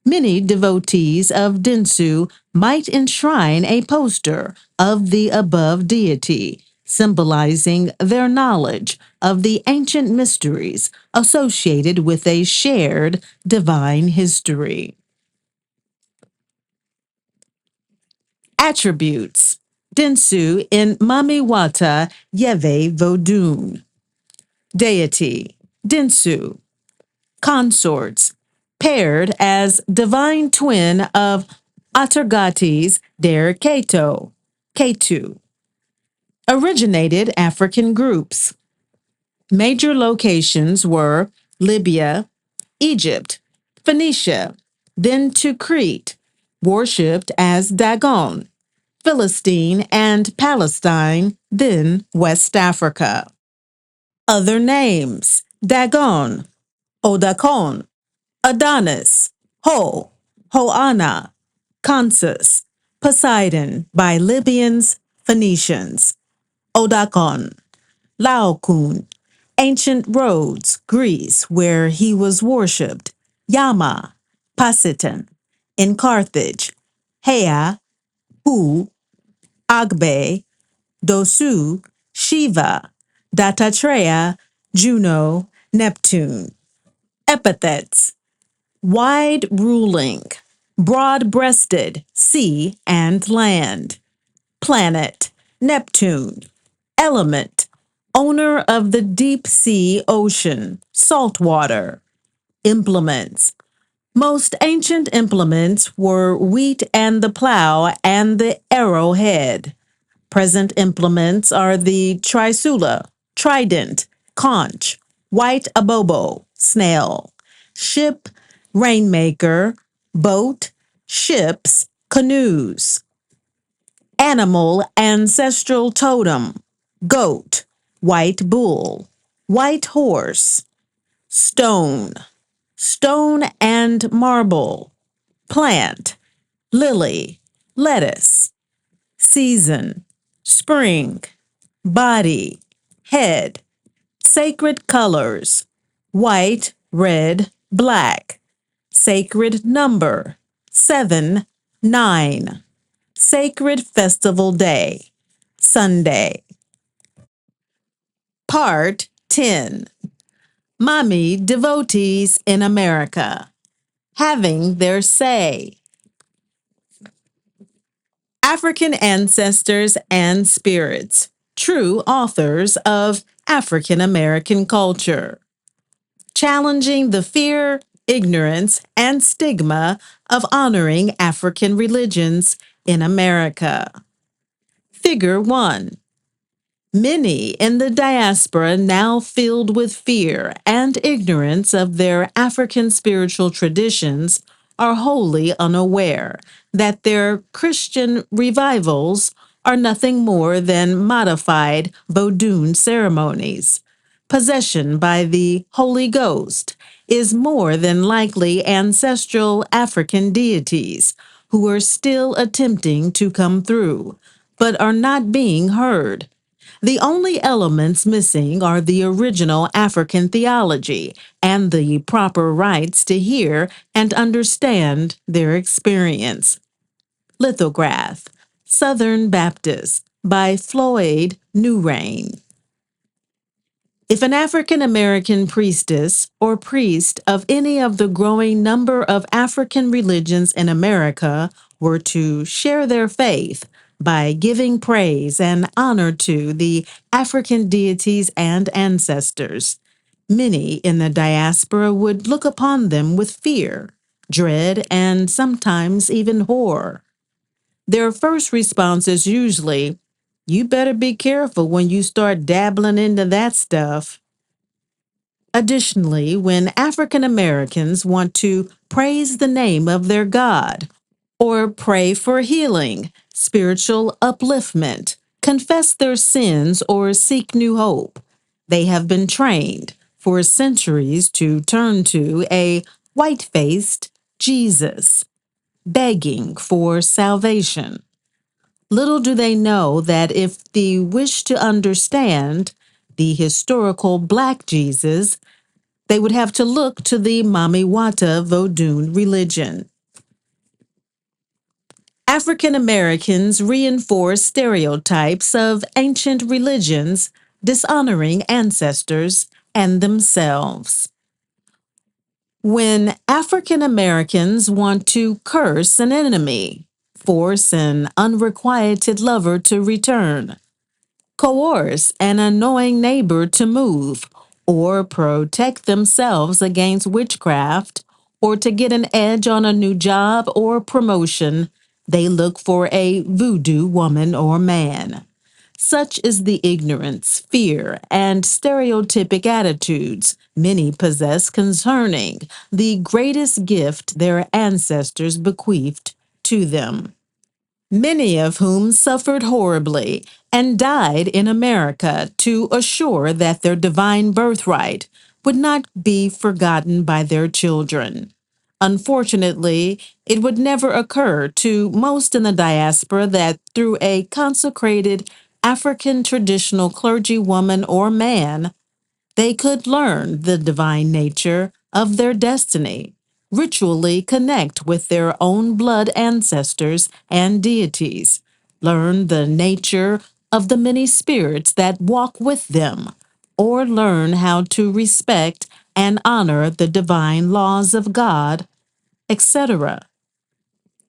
Many devotees of Densu might enshrine a poster of the above deity, symbolizing their knowledge of the ancient mysteries associated with a shared divine history. Attributes Densu in Mami Wata Yeve Vodun. Deity Densu. Consorts paired as divine twin of Atargates der Ketu. Originated African groups. Major locations were Libya, Egypt, Phoenicia, then to Crete, worshipped as Dagon, Philistine and Palestine, then West Africa. Other names Dagon, Odakon, Adonis, Hoana, Consus, Poseidon by Libyans, Phoenicians, Odakon, Laocoon, ancient Rhodes, Greece, where he was worshipped, Yama, Pasiton, in Carthage, Hea, Hu, Agbe, Dosu, Shiva, Dattatreya, Juno, Neptune. Epithets wide ruling, broad breasted, sea and land. Planet Neptune. Element owner of the deep sea ocean, salt water. Implements most ancient implements were wheat and the plow and the arrowhead. Present implements are the trisula, trident, conch, white abobo, snail, ship, rainmaker, boat, ships, canoes. Animal ancestral totem, goat, white bull, white horse, stone, stone and marble, plant, lily, lettuce, season, spring, body, head, sacred colors, white, red, black, sacred number, 7, 9, sacred festival day, Sunday. Part 10. Mami Devotees in America, having their say. African ancestors and spirits, true authors of African American culture, challenging the fear, ignorance, and stigma of honoring African religions in America. Figure 1. Many in the diaspora, now filled with fear and ignorance of their African spiritual traditions, are wholly unaware that their Christian revivals are nothing more than modified Vodun ceremonies. Possession by the Holy Ghost is more than likely ancestral African deities who are still attempting to come through, but are not being heard. The only elements missing are the original African theology and the proper rights to hear and understand their experience. Lithograph, Southern Baptist, by Floyd Newrain. If an African American priestess or priest of any of the growing number of African religions in America were to share their faith by giving praise and honor to the African deities and ancestors, many in the diaspora would look upon them with fear, dread, and sometimes even horror. Their first response is usually, "You better be careful when you start dabbling into that stuff." Additionally, when African Americans want to praise the name of their God, or pray for healing, spiritual upliftment, confess their sins, or seek new hope, they have been trained for centuries to turn to a white-faced Jesus, begging for salvation. Little do they know that if they wish to understand the historical Black Jesus, they would have to look to the Mami Wata Vodun religion. African Americans reinforce stereotypes of ancient religions, dishonoring ancestors and themselves. When African Americans want to curse an enemy, force an unrequited lover to return, coerce an annoying neighbor to move, or protect themselves against witchcraft, or to get an edge on a new job or promotion, they look for a voodoo woman or man. Such is the ignorance, fear, and stereotypic attitudes many possess concerning the greatest gift their ancestors bequeathed to them, many of whom suffered horribly and died in America to assure that their divine birthright would not be forgotten by their children. Unfortunately, it would never occur to most in the diaspora that through a consecrated African traditional clergywoman or man, they could learn the divine nature of their destiny, ritually connect with their own blood ancestors and deities, learn the nature of the many spirits that walk with them, or learn how to respect and honor the divine laws of God, etc.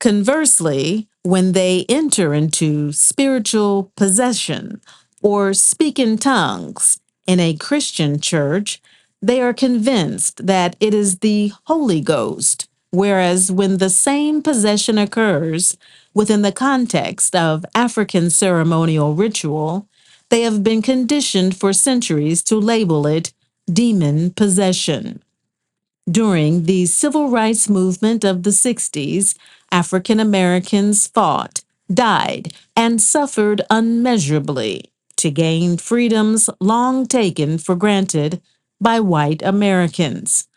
Conversely, when they enter into spiritual possession or speak in tongues in a Christian church, they are convinced that it is the Holy Ghost, whereas when the same possession occurs within the context of African ceremonial ritual, they have been conditioned for centuries to label it demon possession. During the civil rights movement of the 60s, African Americans fought, died, and suffered unmeasurably. to gain freedoms long taken for granted by white Americans.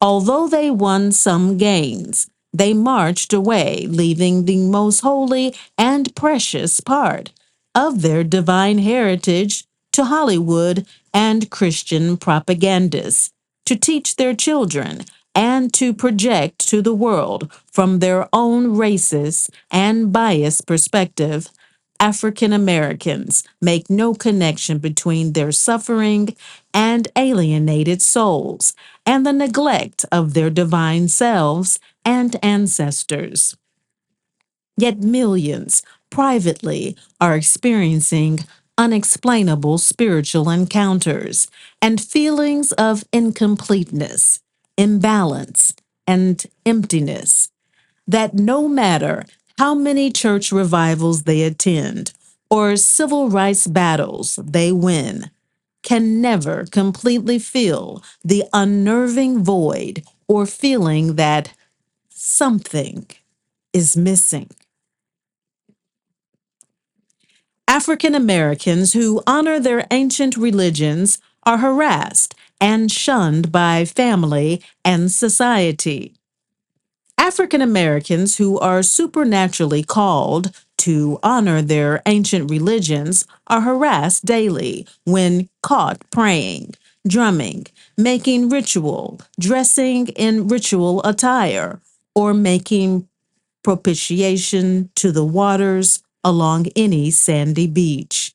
Although they won some gains, they marched away, leaving the most holy and precious part of their divine heritage to Hollywood and Christian propagandists to teach their children and to project to the world from their own racist and biased perspective. African Americans make no connection between their suffering and alienated souls and the neglect of their divine selves and ancestors. Yet millions privately are experiencing unexplainable spiritual encounters and feelings of incompleteness, imbalance, and emptiness that no matter how many church revivals they attend or civil rights battles they win, can never completely fill the unnerving void or feeling that something is missing. African Americans who honor their ancient religions are harassed and shunned by family and society. African Americans who are supernaturally called to honor their ancient religions are harassed daily when caught praying, drumming, making ritual, dressing in ritual attire, or making propitiation to the waters along any sandy beach.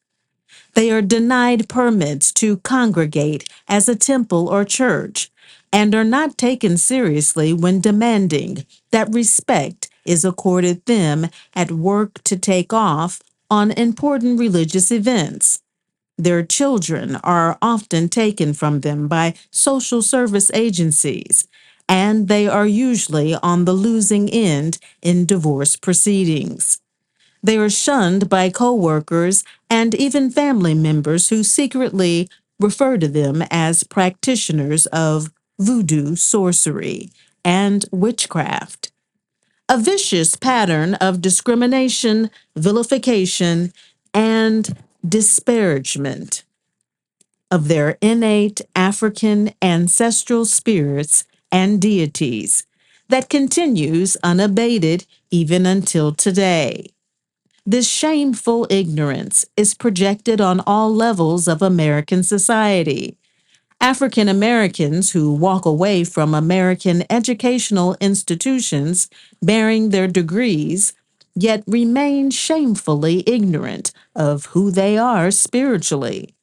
They are denied permits to congregate as a temple or church and are not taken seriously when demanding that respect is accorded them at work to take off on important religious events. Their children are often taken from them by social service agencies, and they are usually on the losing end in divorce proceedings. They are shunned by coworkers and even family members who secretly refer to them as practitioners of voodoo sorcery and witchcraft. A vicious pattern of discrimination, vilification, and disparagement of their innate African ancestral spirits and deities that continues unabated even until today. This shameful ignorance is projected on all levels of American society. African Americans who walk away from American educational institutions bearing their degrees, yet remain shamefully ignorant of who they are spiritually.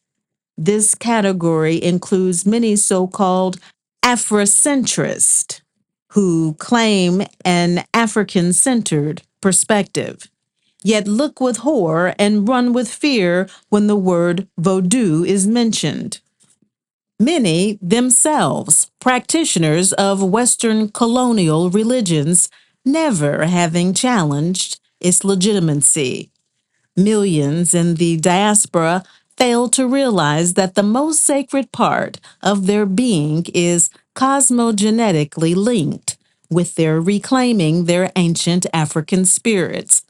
This category includes many so-called Afrocentrists who claim an African-centered perspective, yet look with horror and run with fear when the word voodoo is mentioned. Many themselves practitioners of Western colonial religions, never having challenged its legitimacy. Millions in the diaspora fail to realize that the most sacred part of their being is cosmogenetically linked with their reclaiming their ancient African spirits,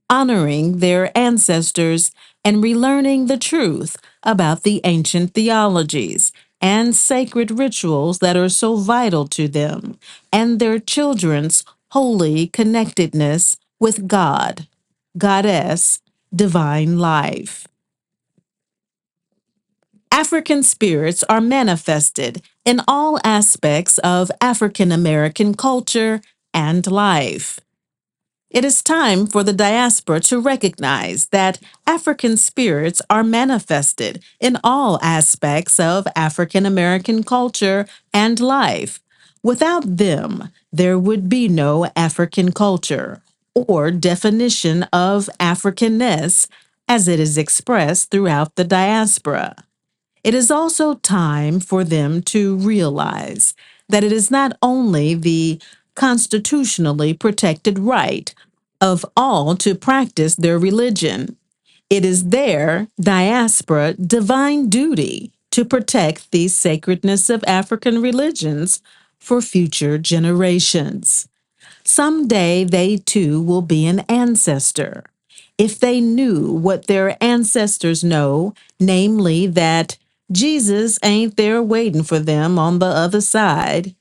honoring their ancestors, and relearning the truth about the ancient theologies and sacred rituals that are so vital to them and their children's holy connectedness with God, Goddess, divine life. African spirits are manifested in all aspects of African American culture and life. It is time for the diaspora to recognize that African spirits are manifested in all aspects of African American culture and life. Without them, there would be no African culture or definition of Africanness as it is expressed throughout the diaspora. It is also time for them to realize that it is not only the constitutionally protected right of all to practice their religion, it is their diaspora divine duty to protect the sacredness of African religions for future generations. Someday they too will be an ancestor, If they knew what their ancestors know, namely that Jesus ain't there waiting for them on the other side,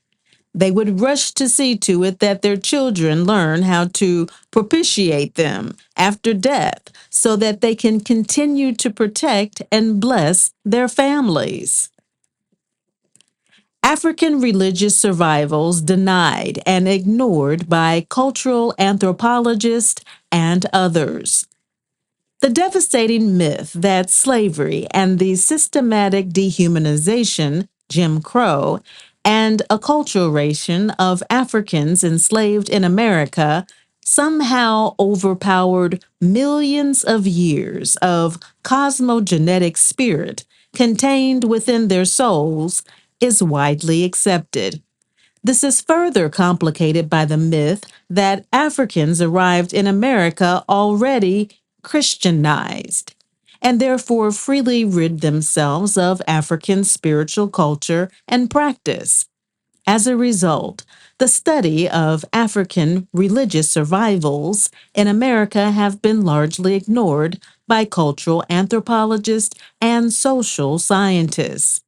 they would rush to see to it that their children learn how to propitiate them after death so that they can continue to protect and bless their families. African religious survivals denied and ignored by cultural anthropologists and others. The devastating myth that slavery and the systematic dehumanization, Jim Crow, and acculturation of Africans enslaved in America somehow overpowered millions of years of cosmogenetic spirit contained within their souls is widely accepted. This is further complicated by the myth that Africans arrived in America already Christianized and therefore freely rid themselves of African spiritual culture and practice. As a result, the study of African religious survivals in America have been largely ignored by cultural anthropologists and social scientists.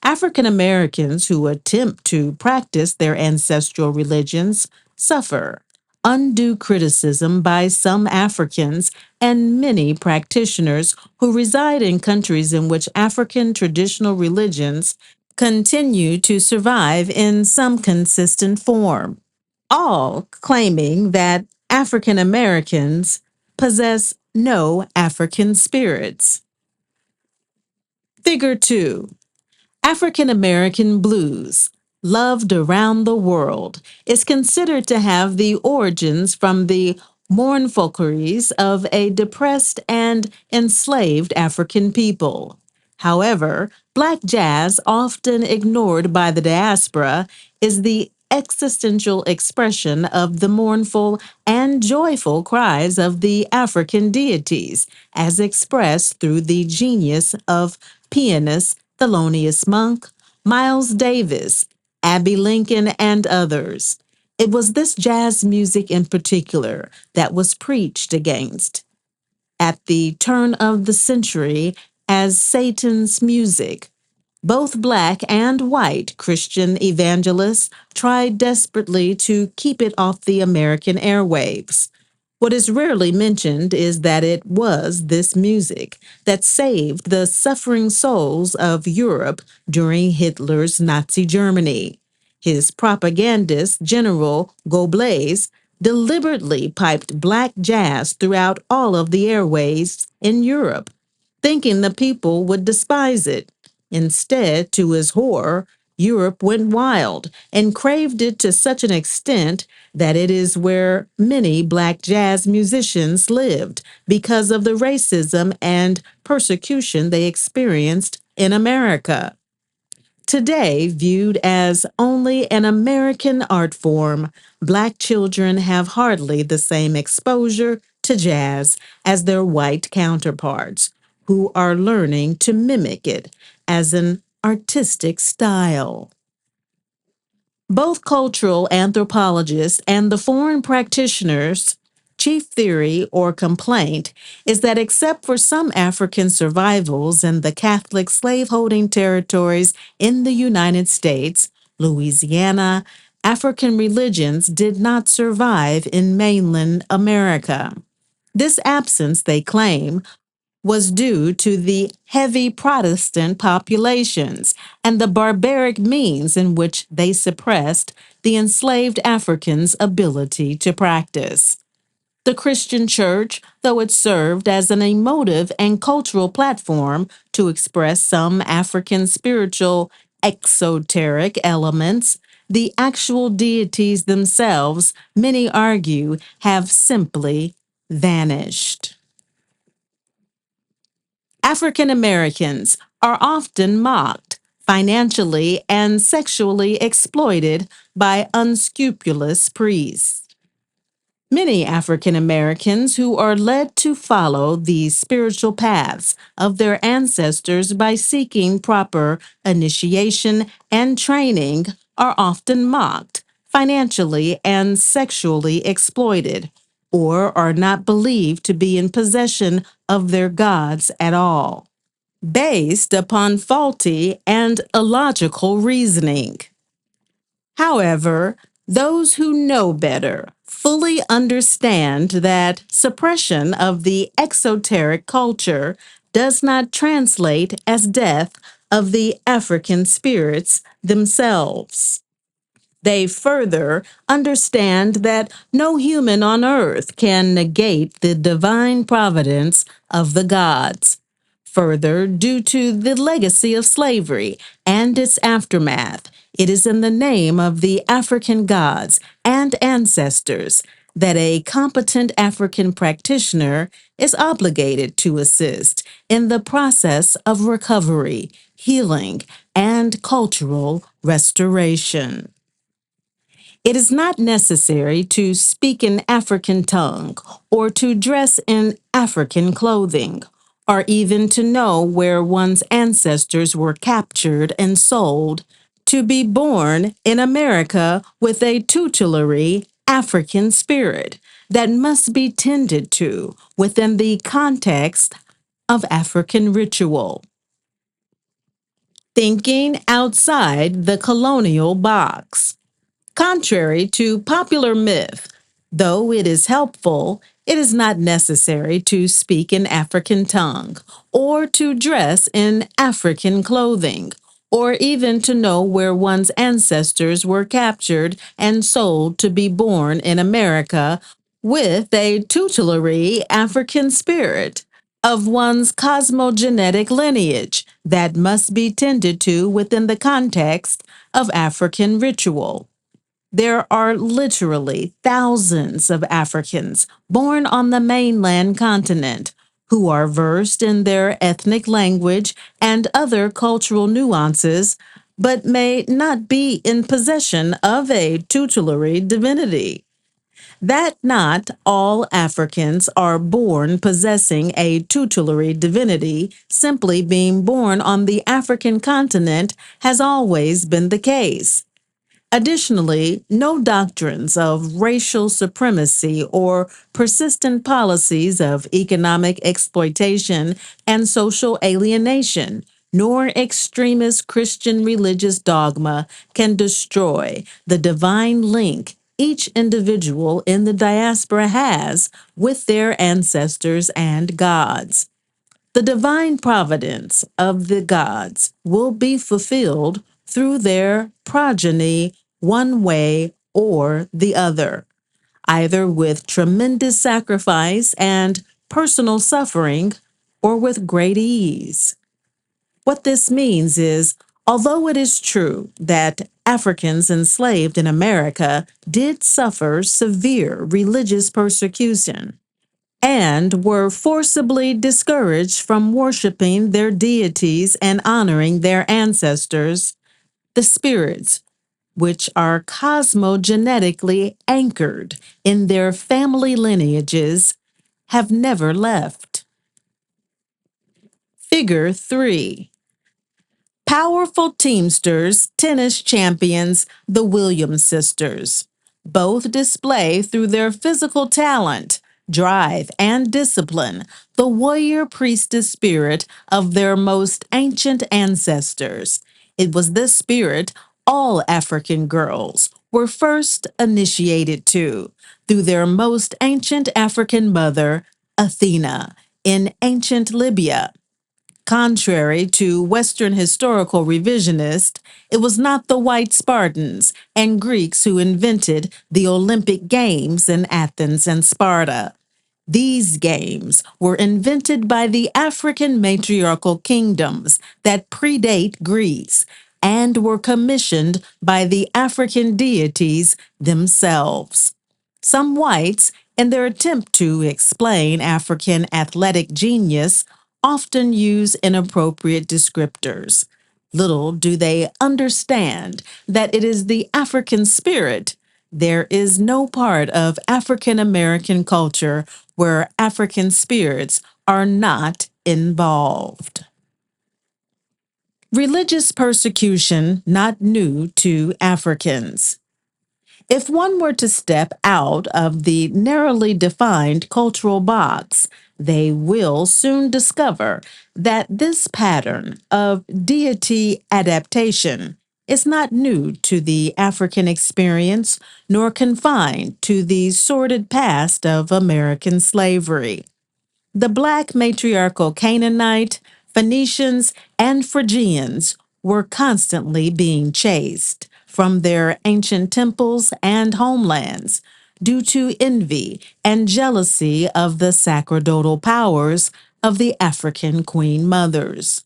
African Americans who attempt to practice their ancestral religions suffer undue criticism by some Africans and many practitioners who reside in countries in which African traditional religions continue to survive in some consistent form, all claiming that African Americans possess no African spirits. Figure 2. African American blues, loved around the world, is considered to have the origins from the mournfulries of a depressed and enslaved African people. However, Black jazz, often ignored by the diaspora, is the existential expression of the mournful and joyful cries of the African deities, as expressed through the genius of pianists Thelonious Monk, Miles Davis, Abbey Lincoln, and others. It was this jazz music in particular that was preached against at the turn of the century as Satan's music. Both Black and white Christian evangelists tried desperately to keep it off the American airwaves. What is rarely mentioned is that it was this music that saved the suffering souls of Europe during Hitler's Nazi Germany. His propagandist, General Goebbels, deliberately piped Black jazz throughout all of the airways in Europe, thinking the people would despise it. Instead, to his horror, Europe went wild and craved it to such an extent that it is where many Black jazz musicians lived because of the racism and persecution they experienced in America. Today, viewed as only an American art form, Black children have hardly the same exposure to jazz as their white counterparts, who are learning to mimic it as an artistic style. Both cultural anthropologists and the foreign practitioners' chief theory or complaint is that except for some African survivals in the Catholic slaveholding territories in the United States, Louisiana, African religions did not survive in mainland America. This absence, they claim, was due to the heavy Protestant populations and the barbaric means in which they suppressed the enslaved Africans' ability to practice. The Christian Church, though it served as an emotive and cultural platform to express some African spiritual exoteric elements, the actual deities themselves, many argue, have simply vanished. African Americans are often mocked, financially and sexually exploited by unscrupulous priests. Many African Americans who are led to follow the spiritual paths of their ancestors by seeking proper initiation and training are often mocked, financially and sexually exploited. or are not believed to be in possession of their gods at all, based upon faulty and illogical reasoning. However, those who know better fully understand that suppression of the exoteric culture does not translate as death of the African spirits themselves. They further understand that no human on earth can negate the divine providence of the gods. Further, due to the legacy of slavery and its aftermath, it is in the name of the African gods and ancestors that a competent African practitioner is obligated to assist in the process of recovery, healing, and cultural restoration. It is not necessary to speak an African tongue or to dress in African clothing, or even to know where one's ancestors were captured and sold to be born in America with a tutelary African spirit that must be tended to within the context of African ritual. Thinking outside the colonial box. Contrary to popular myth, though it is helpful, it is not necessary to speak an African tongue, or to dress in African clothing, or even to know where one's ancestors were captured and sold to be born in America with a tutelary African spirit of one's cosmogenetic lineage that must be tended to within the context of African ritual. There are literally thousands of Africans born on the mainland continent who are versed in their ethnic language and other cultural nuances, but may not be in possession of a tutelary divinity. That not all Africans are born possessing a tutelary divinity, simply being born on the African continent has always been the case. Additionally, no doctrines of racial supremacy or persistent policies of economic exploitation and social alienation, nor extremist Christian religious dogma can destroy the divine link each individual in the diaspora has with their ancestors and gods. The divine providence of the gods will be fulfilled through their progeny one way or the other, either with tremendous sacrifice and personal suffering or with great ease. What this means is, although it is true that Africans enslaved in America did suffer severe religious persecution, and were forcibly discouraged from worshiping their deities and honoring their ancestors, the spirits, which are cosmogenetically anchored in their family lineages, have never left. Figure 3. Powerful teamsters, tennis champions, the Williams sisters. Both display through their physical talent, drive, and discipline the warrior priestess spirit of their most ancient ancestors. It was this spirit all African girls were first initiated to through their most ancient African mother, Athena, in ancient Libya. Contrary to Western historical revisionists, it was not the white Spartans and Greeks who invented the Olympic Games in Athens and Sparta. These games were invented by the African matriarchal kingdoms that predate Greece and were commissioned by the African deities themselves. Some whites, in their attempt to explain African athletic genius, often use inappropriate descriptors. Little do they understand that it is the African spirit. There is no part of African American culture where African spirits are not involved. Religious persecution not new to Africans. If one were to step out of the narrowly defined cultural box, they will soon discover that this pattern of deity adaptation is not new to the African experience nor confined to the sordid past of American slavery. The Black matriarchal Canaanite, Phoenicians, and Phrygians were constantly being chased from their ancient temples and homelands due to envy and jealousy of the sacerdotal powers of the African queen mothers.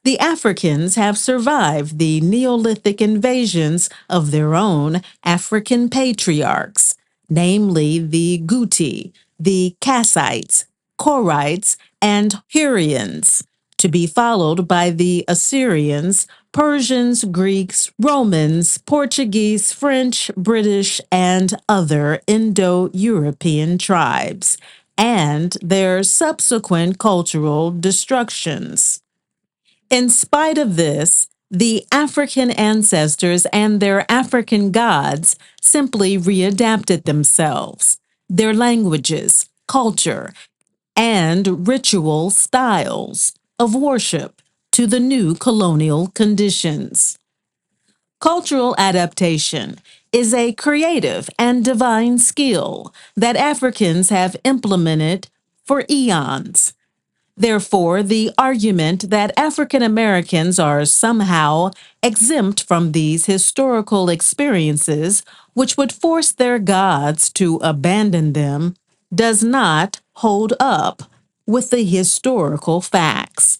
The Africans have survived the Neolithic invasions of their own African patriarchs, namely the Guti, the Kassites, Korites, and Hurrians, to be followed by the Assyrians, Persians, Greeks, Romans, Portuguese, French, British, and other Indo-European tribes, and their subsequent cultural destructions. In spite of this, the African ancestors and their African gods simply readapted themselves, their languages, culture, and ritual styles of worship to the new colonial conditions. Cultural adaptation is a creative and divine skill that Africans have implemented for eons. Therefore, the argument that African Americans are somehow exempt from these historical experiences, which would force their gods to abandon them, does not hold up with the historical facts.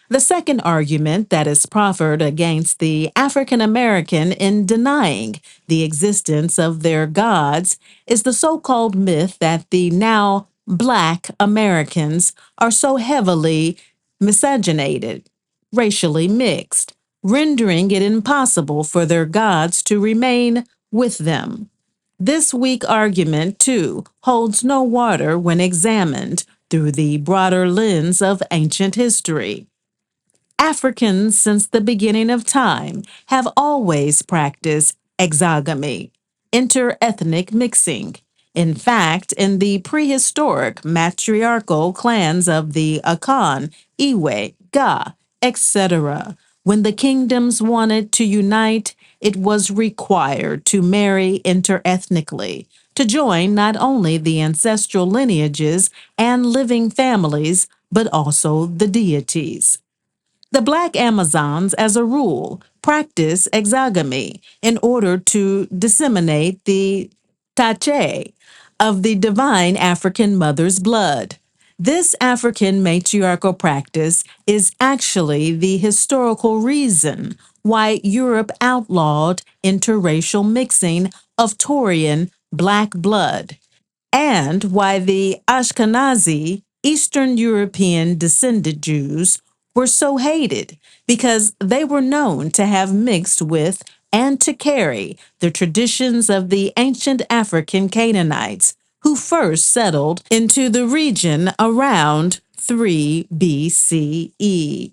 The second argument that is proffered against the African American in denying the existence of their gods is the so called myth that the now Black Americans are so heavily miscegenated, racially mixed, rendering it impossible for their gods to remain with them. This weak argument, too, holds no water when examined through the broader lens of ancient history. Africans, since the beginning of time, have always practiced exogamy, interethnic mixing. In fact, in the prehistoric matriarchal clans of the Akan, Iwe, Ga, etc., when the kingdoms wanted to unite, it was required to marry interethnically, to join not only the ancestral lineages and living families, but also the deities. The Black Amazons, as a rule, practice exogamy in order to disseminate the tache of the divine African mother's blood. This African matriarchal practice is actually the historical reason why Europe outlawed interracial mixing of Taurian black blood and why the Ashkenazi, Eastern European descended Jews were so hated because they were known to have mixed with and to carry the traditions of the ancient African Canaanites who first settled into the region around 3 BCE.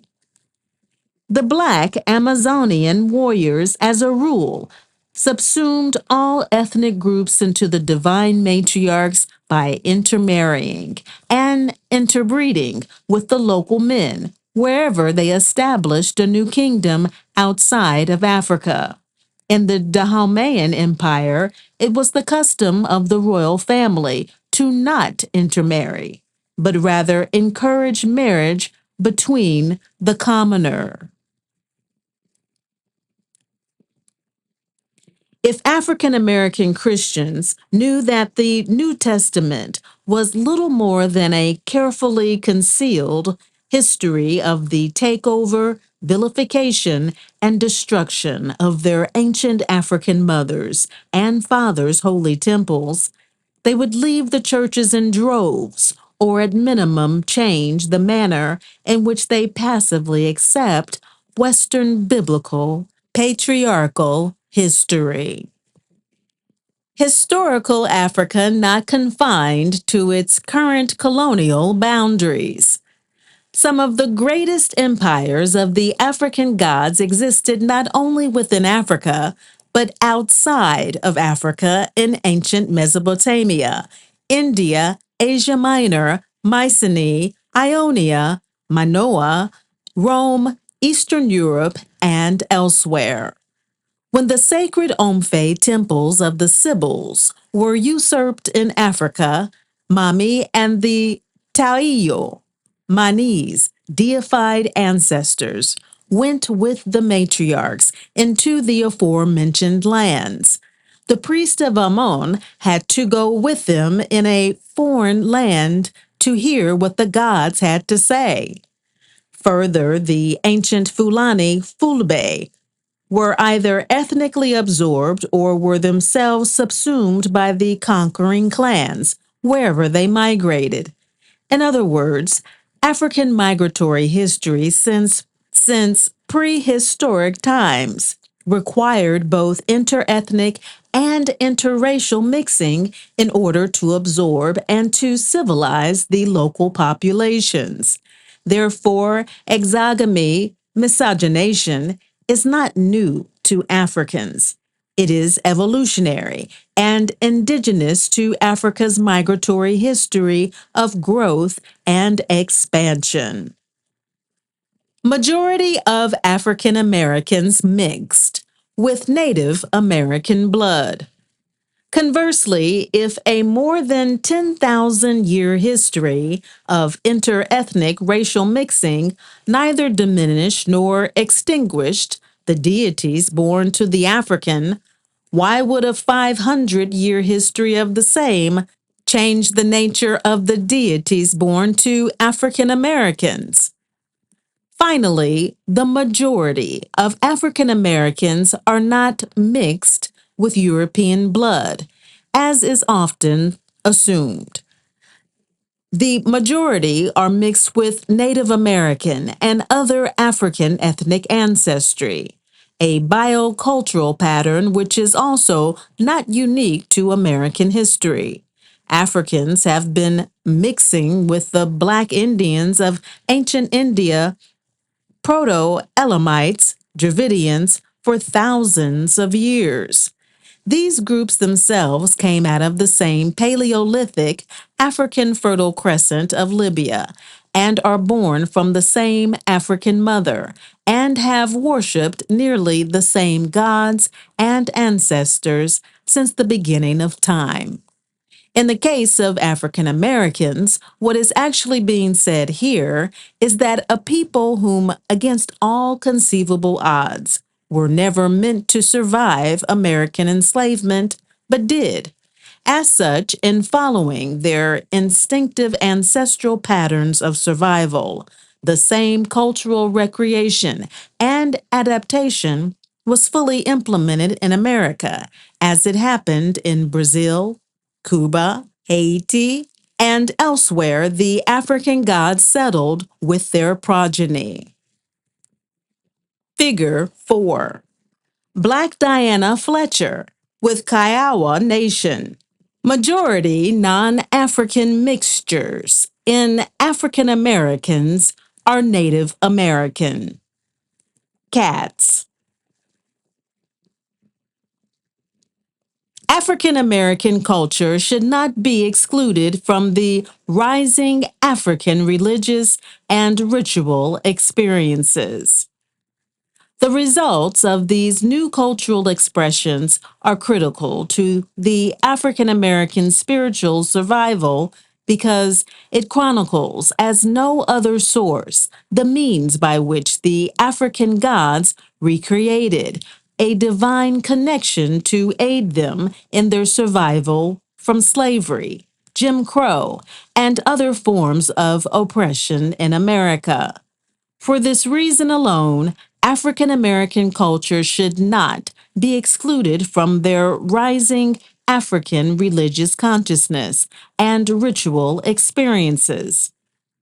The Black Amazonian warriors, as a rule, subsumed all ethnic groups into the divine matriarchs by intermarrying and interbreeding with the local men wherever they established a new kingdom outside of Africa. In the Dahomean Empire, it was the custom of the royal family to not intermarry, but rather encourage marriage between the commoner. If African American Christians knew that the New Testament was little more than a carefully concealed history of the takeover, vilification, and destruction of their ancient African mothers and fathers' holy temples, they would leave the churches in droves, or at minimum change the manner in which they passively accept Western biblical, patriarchal history. Historical Africa not confined to its current colonial boundaries. Some of the greatest empires of the African gods existed not only within Africa, but outside of Africa in ancient Mesopotamia, India, Asia Minor, Mycenae, Ionia, Minoa, Rome, Eastern Europe, and elsewhere. When the sacred Omfe temples of the Sibyls were usurped in Africa, Mami and the Taio, Manis, deified ancestors, went with the matriarchs into the aforementioned lands. The priest of Ammon had to go with them in a foreign land to hear what the gods had to say. Further, the ancient Fulani Fulbe were either ethnically absorbed or were themselves subsumed by the conquering clans wherever they migrated. In other words, African migratory history since prehistoric times required both interethnic and interracial mixing in order to absorb and to civilize the local populations. Therefore, exogamy, miscegenation, is not new to Africans. It is evolutionary and indigenous to Africa's migratory history of growth and expansion. Majority of African Americans mixed with Native American blood. Conversely, if a more than 10,000-year history of interethnic racial mixing neither diminished nor extinguished the deities born to the African, why would a 500-year history of the same change the nature of the deities born to African Americans? Finally, the majority of African Americans are not mixed with European blood, as is often assumed. The majority are mixed with Native American and other African ethnic ancestry, a biocultural pattern which is also not unique to American history. Africans have been mixing with the Black Indians of ancient India, Proto-Elamites, Dravidians, for thousands of years. These groups themselves came out of the same Paleolithic African Fertile Crescent of Libya and are born from the same African mother and have worshipped nearly the same gods and ancestors since the beginning of time. In the case of African Americans, what is actually being said here is that a people whom, against all conceivable odds, were never meant to survive American enslavement, but did. As such, in following their instinctive ancestral patterns of survival, the same cultural recreation and adaptation was fully implemented in America, as it happened in Brazil, Cuba, Haiti, and elsewhere the African gods settled with their progeny. Figure 4. Black Diana Fletcher with Kiowa Nation. Majority non-African mixtures in African Americans are Native American. Cats. African American culture should not be excluded from the rising African religious and ritual experiences. The results of these new cultural expressions are critical to the African American spiritual survival because it chronicles, as no other source, the means by which the African gods recreated a divine connection to aid them in their survival from slavery, Jim Crow, and other forms of oppression in America. For this reason alone, African American culture should not be excluded from their rising African religious consciousness and ritual experiences.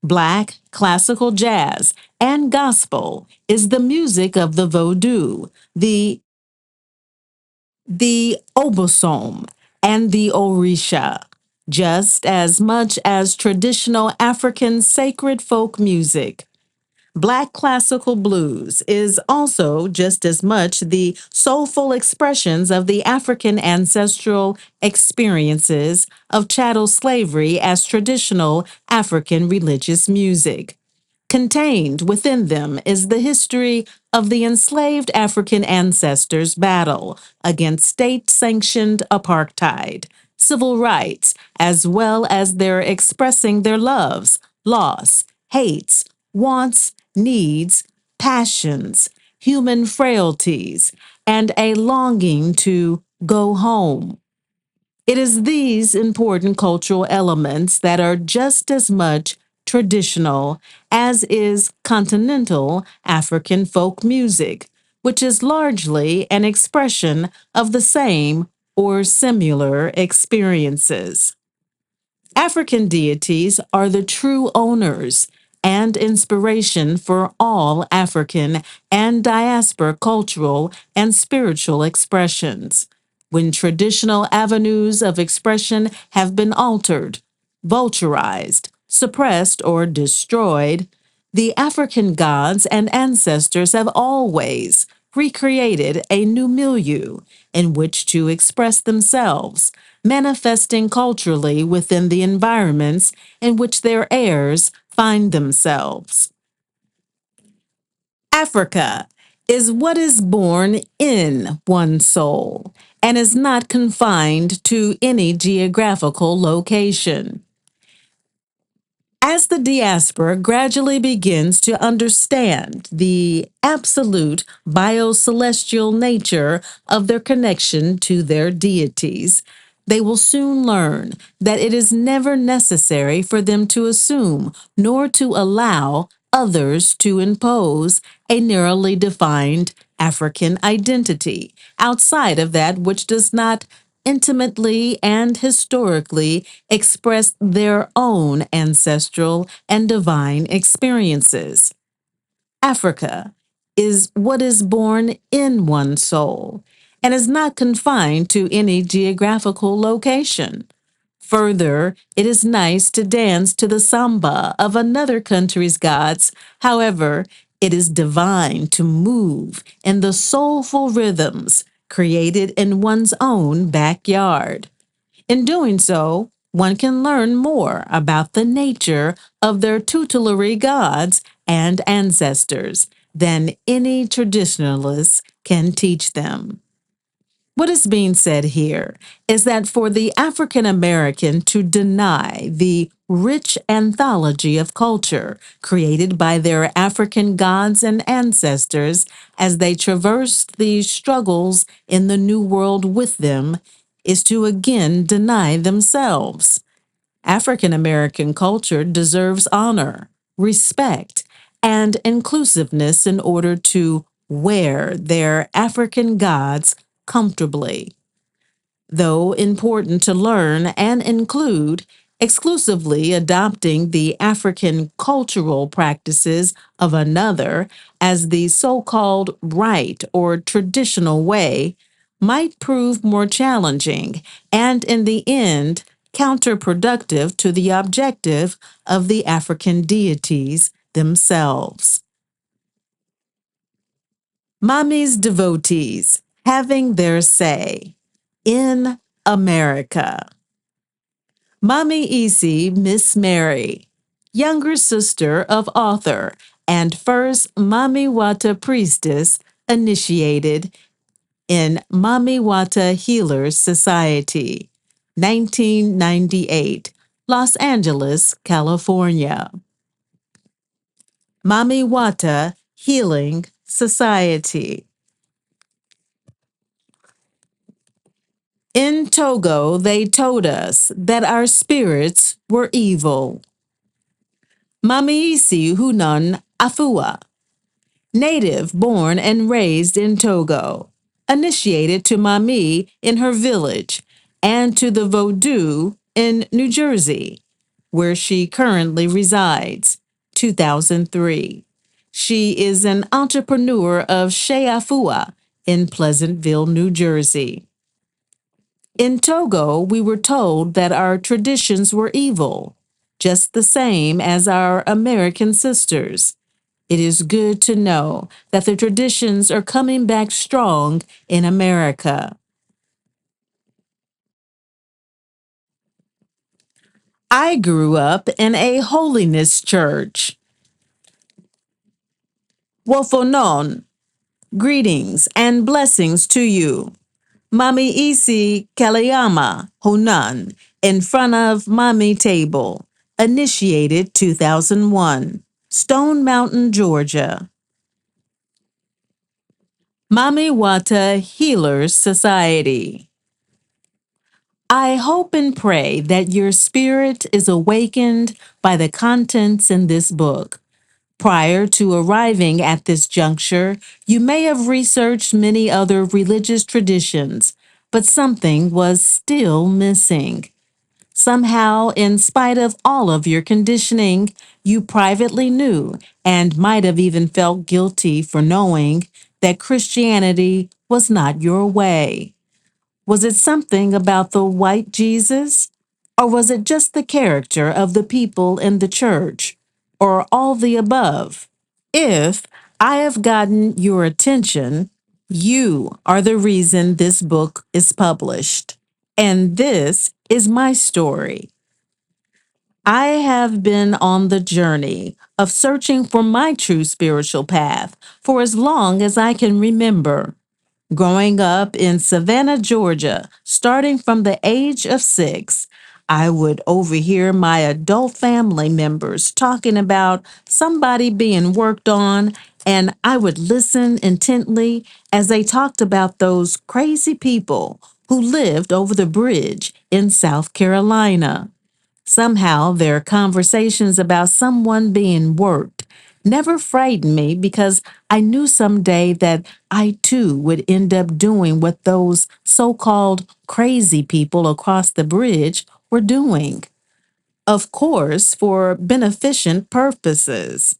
Black, classical jazz, and gospel is the music of the Vodou, the obosom, and the orisha, just as much as traditional African sacred folk music. Black classical blues is also just as much the soulful expressions of the African ancestral experiences of chattel slavery as traditional African religious music. Contained within them is the history of the enslaved African ancestors' battle against state sanctioned apartheid, civil rights, as well as their expressing their loves, loss, hates, wants, needs, passions, human frailties, and a longing to go home. It is these important cultural elements that are just as much traditional as is continental African folk music, which is largely an expression of the same or similar experiences. African deities are the true owners and inspiration for all African and diaspora cultural and spiritual expressions. When traditional avenues of expression have been altered, vulturized, suppressed, or destroyed, the African gods and ancestors have always recreated a new milieu in which to express themselves, manifesting culturally within the environments in which their heirs find themselves. Africa is what is born in one's soul and is not confined to any geographical location. As the diaspora gradually begins to understand the absolute biocelestial nature of their connection to their deities, they will soon learn that it is never necessary for them to assume nor to allow others to impose a narrowly defined African identity outside of that which does not intimately and historically express their own ancestral and divine experiences. Africa is what is born in one's soul and is not confined to any geographical location. Further, it is nice to dance to the samba of another country's gods. However, it is divine to move in the soulful rhythms created in one's own backyard. In doing so, one can learn more about the nature of their tutelary gods and ancestors than any traditionalist can teach them. What is being said here is that for the African American to deny the rich anthology of culture created by their African gods and ancestors as they traversed these struggles in the New World with them is to again deny themselves. African American culture deserves honor, respect, and inclusiveness in order to wear their African gods comfortably. Though important to learn and include, exclusively adopting the African cultural practices of another as the so called right or traditional way might prove more challenging and, in the end, counterproductive to the objective of the African deities themselves. Mommy's devotees having their say in America. Mami Isi, Miss Mary, younger sister of author and first Mami Wata priestess, initiated in Mami Wata Healers Society, 1998, Los Angeles, California. Mami Wata Healing Society. In Togo, they told us that our spirits were evil. Mamiisi Hunan Afua, native born and raised in Togo, initiated to Mami in her village and to the Vodou in New Jersey, where she currently resides, 2003. She is an entrepreneur of Shea Afua in Pleasantville, New Jersey. In Togo, we were told that our traditions were evil, just the same as our American sisters. It is good to know that the traditions are coming back strong in America. I grew up in a holiness church. Wofonon, greetings and blessings to you. Mami Isi Kaleyama Hunan in front of Mami Table, initiated 2001, Stone Mountain, Georgia. Mami Wata Healers Society. I hope and pray that your spirit is awakened by the contents in this book. Prior to arriving at this juncture, you may have researched many other religious traditions, but something was still missing. Somehow, in spite of all of your conditioning, you privately knew and might have even felt guilty for knowing that Christianity was not your way. Was it something about the white Jesus? Or was it just the character of the people in the church? Or all the above? If I have gotten your attention, you are the reason this book is published. And this is my story. I have been on the journey of searching for my true spiritual path for as long as I can remember. Growing up in Savannah, Georgia, starting from the age of 6, I would overhear my adult family members talking about somebody being worked on, and I would listen intently as they talked about those crazy people who lived over the bridge in South Carolina. Somehow, their conversations about someone being worked never frightened me because I knew someday that I too would end up doing what those so called crazy people across the bridge were doing. Of course, for beneficent purposes.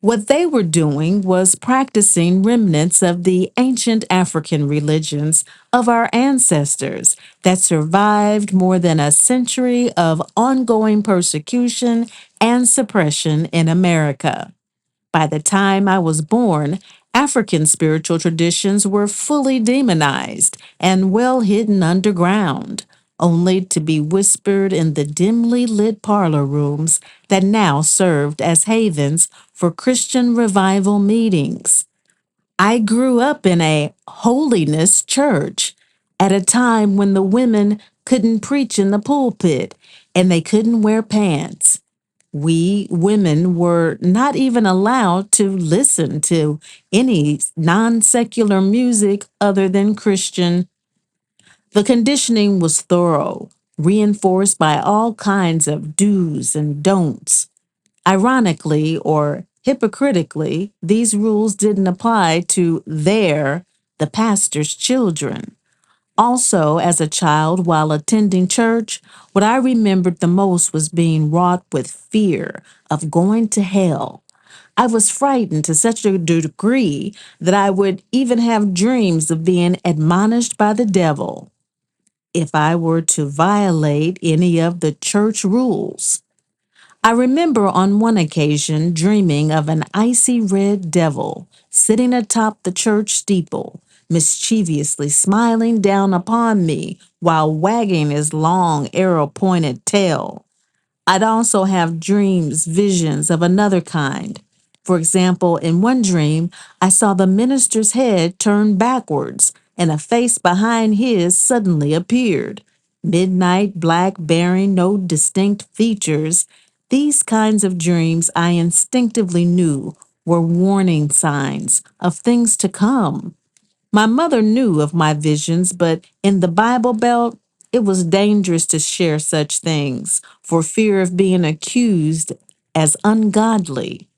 What they were doing was practicing remnants of the ancient African religions of our ancestors that survived more than a century of ongoing persecution and suppression in America. By the time I was born, African spiritual traditions were fully demonized and well hidden underground, only to be whispered in the dimly lit parlor rooms that now served as havens for Christian revival meetings. I grew up in a holiness church at a time when the women couldn't preach in the pulpit and they couldn't wear pants. We women were not even allowed to listen to any non secular music other than Christian. The conditioning was thorough, reinforced by all kinds of do's and don'ts. Ironically or hypocritically, these rules didn't apply to the pastor's children. Also, as a child, while attending church, what I remembered the most was being wrought with fear of going to hell. I was frightened to such a degree that I would even have dreams of being admonished by the devil if I were to violate any of the church rules. I remember on one occasion dreaming of an icy red devil sitting atop the church steeple, mischievously smiling down upon me while wagging his long arrow-pointed tail. I'd also have visions of another kind. For example, in one dream, I saw the minister's head turn backwards and a face behind his suddenly appeared. Midnight black, bearing no distinct features. These kinds of dreams I instinctively knew were warning signs of things to come. My mother knew of my visions, but in the Bible Belt, it was dangerous to share such things for fear of being accused as ungodly.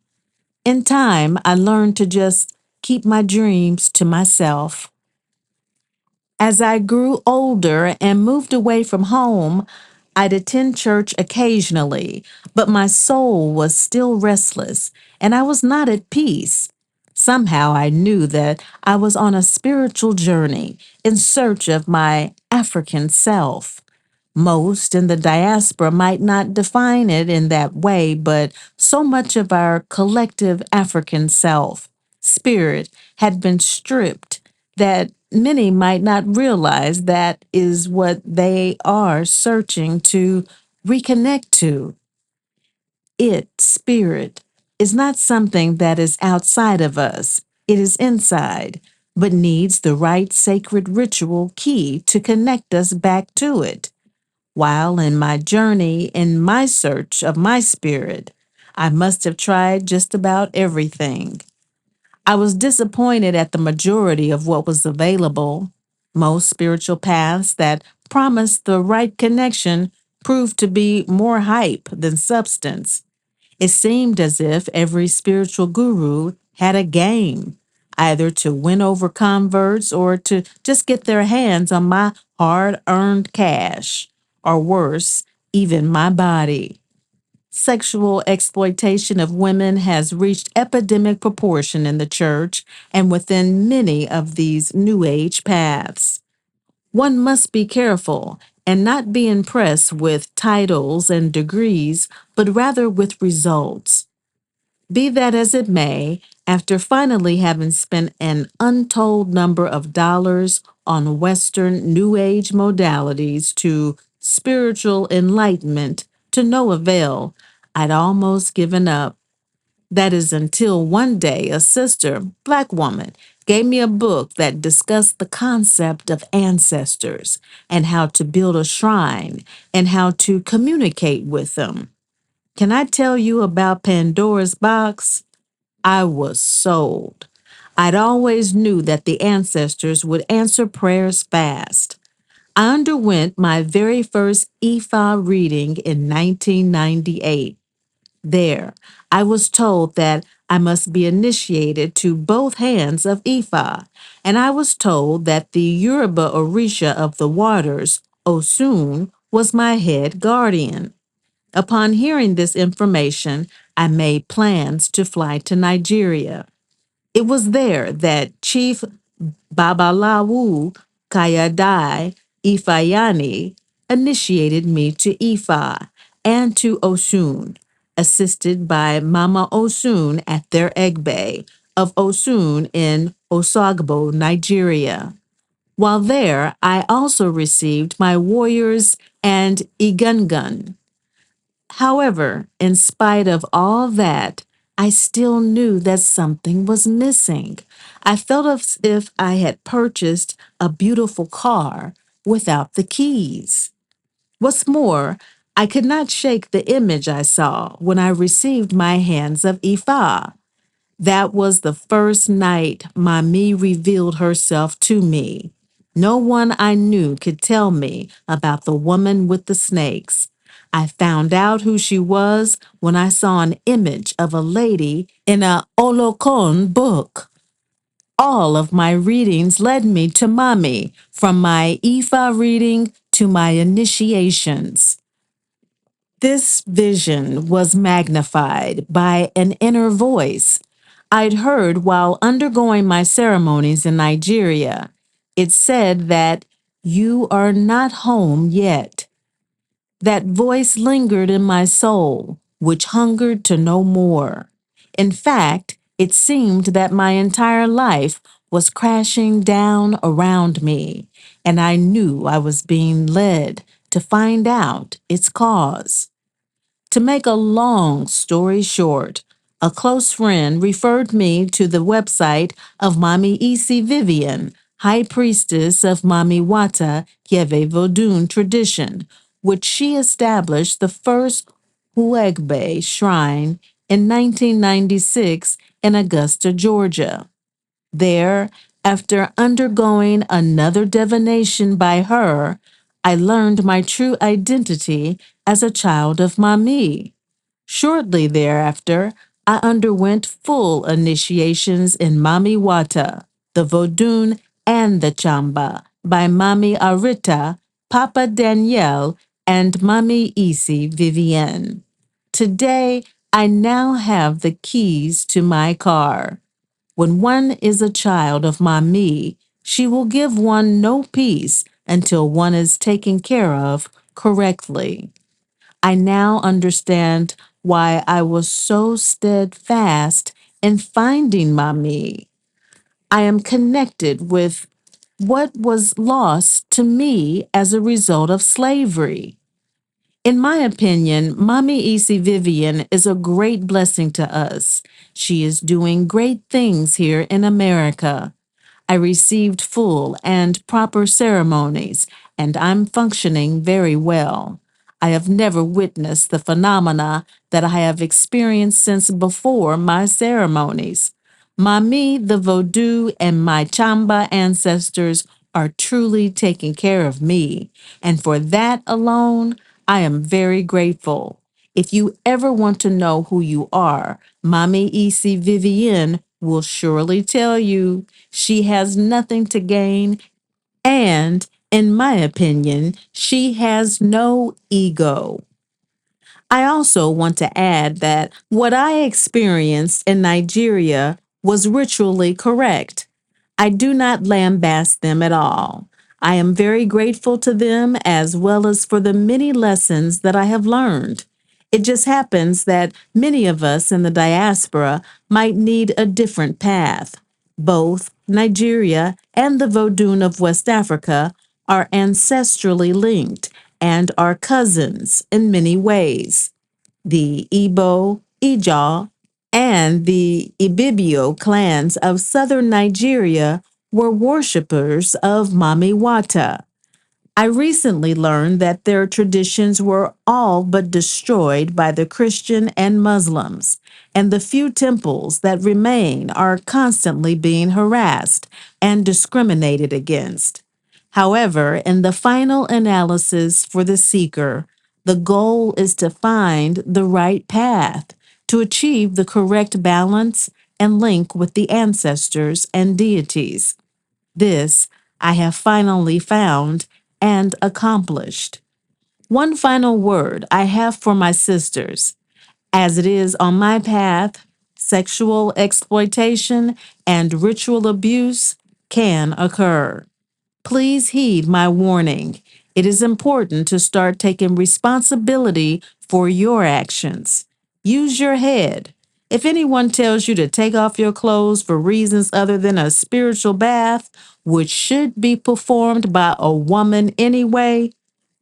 In time, I learned to just keep my dreams to myself. As I grew older and moved away from home, I'd attend church occasionally, but my soul was still restless and I was not at peace. Somehow I knew that I was on a spiritual journey in search of my African self. Most in the diaspora might not define it in that way, but so much of our collective African self, spirit, had been stripped that many might not realize that is what they are searching to reconnect to. It, spirit, is not something that is outside of us, it is inside, but needs the right sacred ritual key to connect us back to it. While in my journey, in my search of my spirit, I must have tried just about everything. I was disappointed at the majority of what was available. Most spiritual paths that promised the right connection proved to be more hype than substance. It seemed as if every spiritual guru had a game, either to win over converts or to just get their hands on my hard earned cash, or worse, even my body. Sexual exploitation of women has reached epidemic proportion in the church and within many of these New Age paths. One must be careful and not be impressed with titles and degrees, but rather with results. Be that as it may, after finally having spent an untold number of dollars on Western New Age modalities to spiritual enlightenment to no avail, I'd almost given up. That is until one day a sister, black woman, gave me a book that discussed the concept of ancestors and how to build a shrine and how to communicate with them. Can I tell you about Pandora's box? I was sold. I'd always knew that the ancestors would answer prayers fast. I underwent my very first AFÁ reading in 1998. There, I was told that I must be initiated to both hands of AFÁ, and I was told that the Yoruba Orisha of the waters, Osun, was my head guardian. Upon hearing this information, I made plans to fly to Nigeria. It was there that Chief Babalawu Kayadai Ifayani initiated me to Ifa and to Osun, assisted by Mama Osun at their Egbe of Osun in Osogbo, Nigeria. While there, I also received my warriors and Igungun. However, in spite of all that, I still knew that something was missing. I felt as if I had purchased a beautiful car without the keys. What's more, I could not shake the image I saw when I received my hands of Ifa. That was the first night Mami revealed herself to me. No one I knew could tell me about the woman with the snakes. I found out who she was when I saw an image of a lady in a Olokon book. All of my readings led me to Mami, from my Ifa reading to my initiations. This vision was magnified by an inner voice I'd heard while undergoing my ceremonies in Nigeria. It said that you are not home yet. That voice lingered in my soul, which hungered to know more. In fact, it seemed that my entire life was crashing down around me, and I knew I was being led to find out its cause. To make a long story short, a close friend referred me to the website of Mami Isi Vivian, High Priestess of Mami Wata Yeve Vodun tradition, which she established the first Huegbe shrine in 1996 in Augusta, Georgia. There, after undergoing another divination by her, I learned my true identity as a child of Mami. Shortly thereafter, I underwent full initiations in Mami Wata, the Vodun, and the Chamba by Mami Arita, Papa Danielle, and Mami Isi Vivienne. Today, I now have the keys to my car. When one is a child of Mami, she will give one no peace until one is taken care of correctly. I now understand why I was so steadfast in finding my me. I am connected with what was lost to me as a result of slavery. In my opinion, Mommy E.C. Vivian is a great blessing to us. She is doing great things here in America. I received full and proper ceremonies, and I'm functioning very well. I have never witnessed the phenomena that I have experienced since before my ceremonies. Mami, the Vodou, and my Chamba ancestors are truly taking care of me, and for that alone, I am very grateful. If you ever want to know who you are, Mommy E.C. Vivienne will surely tell you. She has nothing to gain, and, in my opinion, she has no ego. I also want to add that what I experienced in Nigeria was ritually correct. I do not lambast them at all. I am very grateful to them as well as for the many lessons that I have learned. It just happens that many of us in the diaspora might need a different path. Both Nigeria and the Vodun of West Africa are ancestrally linked and are cousins in many ways. The Igbo, Ijaw, and the Ibibio clans of southern Nigeria were worshippers of Mami Wata. I recently learned that their traditions were all but destroyed by the Christian and Muslims, and the few temples that remain are constantly being harassed and discriminated against. However, in the final analysis for the seeker, the goal is to find the right path to achieve the correct balance and link with the ancestors and deities. This I have finally found and accomplished. One final word I have for my sisters. As it is on my path, sexual exploitation and ritual abuse can occur. Please heed my warning. It is important to start taking responsibility for your actions. Use your head. If anyone tells you to take off your clothes for reasons other than a spiritual bath, which should be performed by a woman anyway,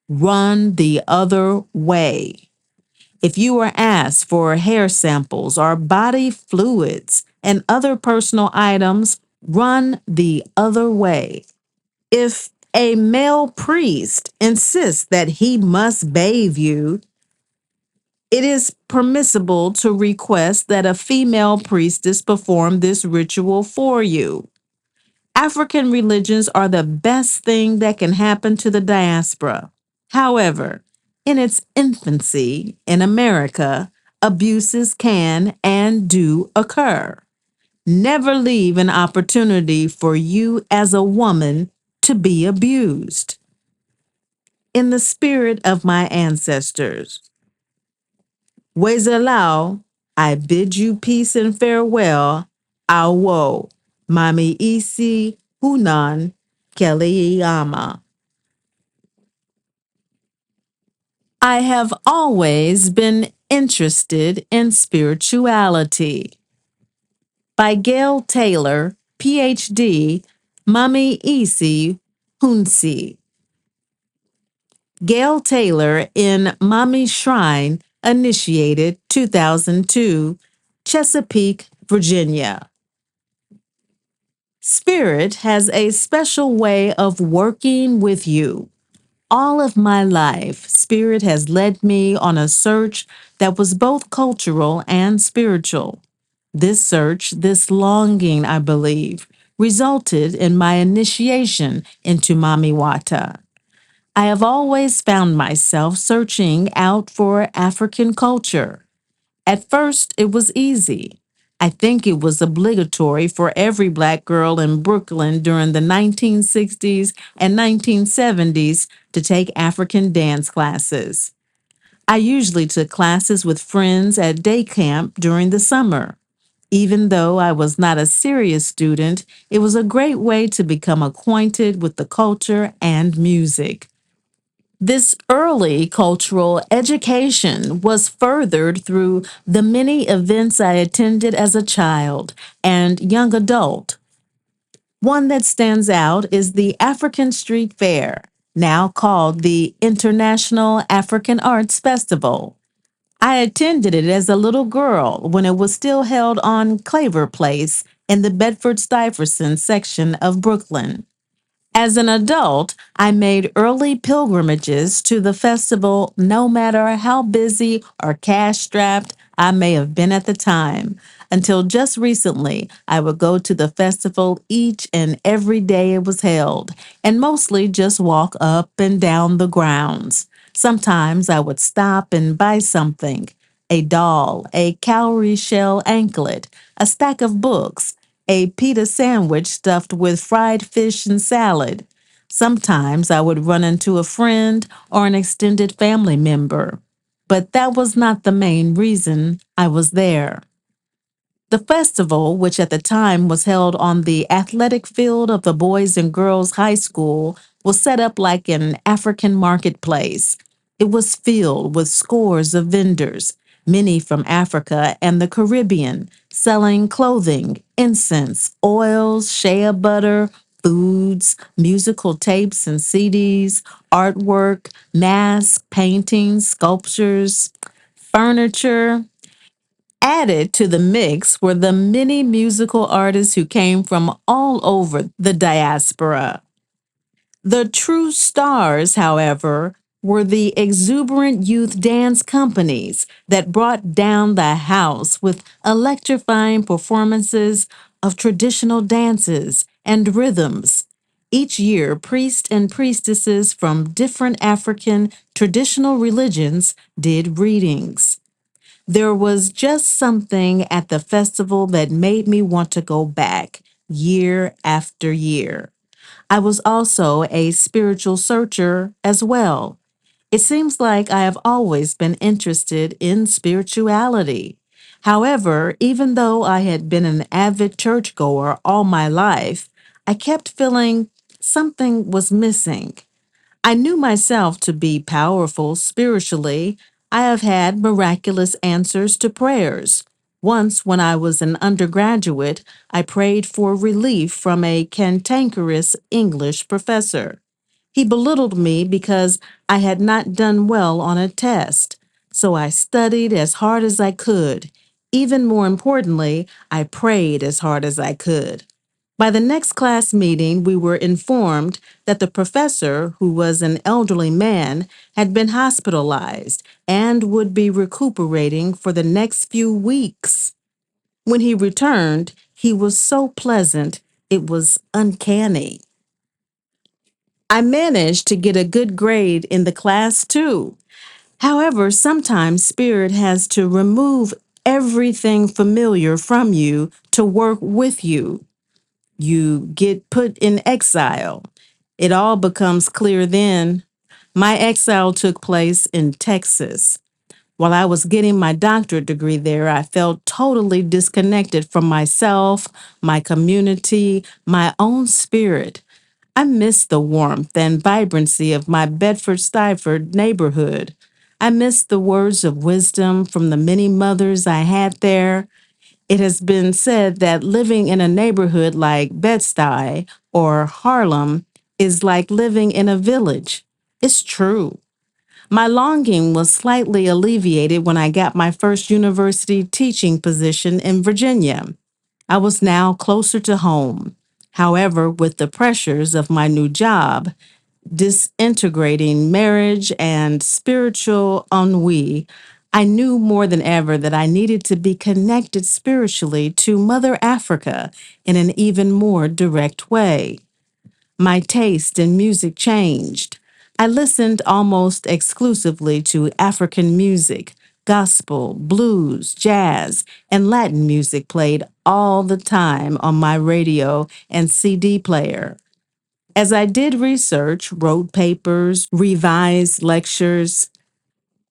run the other way. If you are asked for hair samples or body fluids and other personal items, run the other way. If a male priest insists that he must bathe you, it is permissible to request that a female priestess perform this ritual for you. African religions are the best thing that can happen to the diaspora. However, in its infancy in America, abuses can and do occur. Never leave an opportunity for you as a woman to be abused. In the spirit of my ancestors, Wezelao, I bid you peace and farewell. Awo, Mami Isi Hunan Keliyama. I have always been interested in spirituality. By Gail Taylor, PhD, Mami Isi Hunsi. Gail Taylor in Mami Shrine, initiated 2002, Chesapeake, Virginia. Spirit has a special way of working with you. All of my life, Spirit has led me on a search that was both cultural and spiritual. This search, this longing, I believe, resulted in my initiation into Mami Wata. I have always found myself searching out for African culture. At first, it was easy. I think it was obligatory for every Black girl in Brooklyn during the 1960s and 1970s to take African dance classes. I usually took classes with friends at day camp during the summer. Even though I was not a serious student, it was a great way to become acquainted with the culture and music. This early cultural education was furthered through the many events I attended as a child and young adult. One that stands out is the African Street Fair, now called the International African Arts Festival. I attended it as a little girl when it was still held on Claver Place in the Bedford-Stuyvesant section of Brooklyn. As an adult, I made early pilgrimages to the festival no matter how busy or cash strapped I may have been at the time. Until just recently, I would go to the festival each and every day it was held, and mostly just walk up and down the grounds. Sometimes I would stop and buy something: a doll, a cowrie shell anklet, a stack of books, a pita sandwich stuffed with fried fish and salad. Sometimes I would run into a friend or an extended family member. But that was not the main reason I was there. The festival, which at the time was held on the athletic field of the Boys and Girls High School, was set up like an African marketplace. It was filled with scores of vendors, many from Africa and the Caribbean, selling clothing, incense, oils, shea butter, foods, musical tapes and CDs, artwork, masks, paintings, sculptures, furniture. Added to the mix were the many musical artists who came from all over the diaspora. The true stars, however, were the exuberant youth dance companies that brought down the house with electrifying performances of traditional dances and rhythms. Each year, priests and priestesses from different African traditional religions did readings. There was just something at the festival that made me want to go back year after year. I was also a spiritual searcher as well. It seems like I have always been interested in spirituality. However, even though I had been an avid churchgoer all my life, I kept feeling something was missing. I knew myself to be powerful spiritually. I have had miraculous answers to prayers. Once, when I was an undergraduate, I prayed for relief from a cantankerous English professor. He belittled me because I had not done well on a test. So I studied as hard as I could. Even more importantly, I prayed as hard as I could. By the next class meeting, we were informed that the professor, who was an elderly man, had been hospitalized and would be recuperating for the next few weeks. When he returned, he was so pleasant, it was uncanny. I managed to get a good grade in the class, too. However, sometimes Spirit has to remove everything familiar from you to work with you. You get put in exile. It all becomes clear then. My exile took place in Texas. While I was getting my doctorate degree there, I felt totally disconnected from myself, my community, my own spirit. I missed the warmth and vibrancy of my Bedford-Stuyvesant neighborhood. I missed the words of wisdom from the many mothers I had there. It has been said that living in a neighborhood like Bed-Stuy or Harlem is like living in a village. It's true. My longing was slightly alleviated when I got my first university teaching position in Virginia. I was now closer to home. However, with the pressures of my new job, disintegrating marriage and spiritual ennui, I knew more than ever that I needed to be connected spiritually to Mother Africa in an even more direct way. My taste in music changed. I listened almost exclusively to African music. Gospel, blues, jazz, and Latin music played all the time on my radio and CD player. As I did research, wrote papers, revised lectures,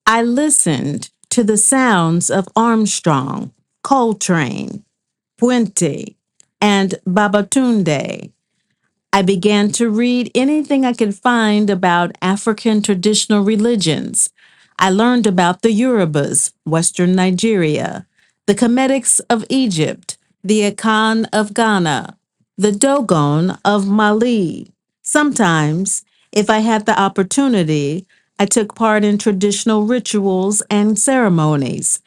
I listened to the sounds of Armstrong, Coltrane, Puente, and Babatunde. I began to read anything I could find about African traditional religions. I learned about the Yorubas, Western Nigeria, the Kemetics of Egypt, the Akan of Ghana, the Dogon of Mali. Sometimes, if I had the opportunity, I took part in traditional rituals and ceremonies.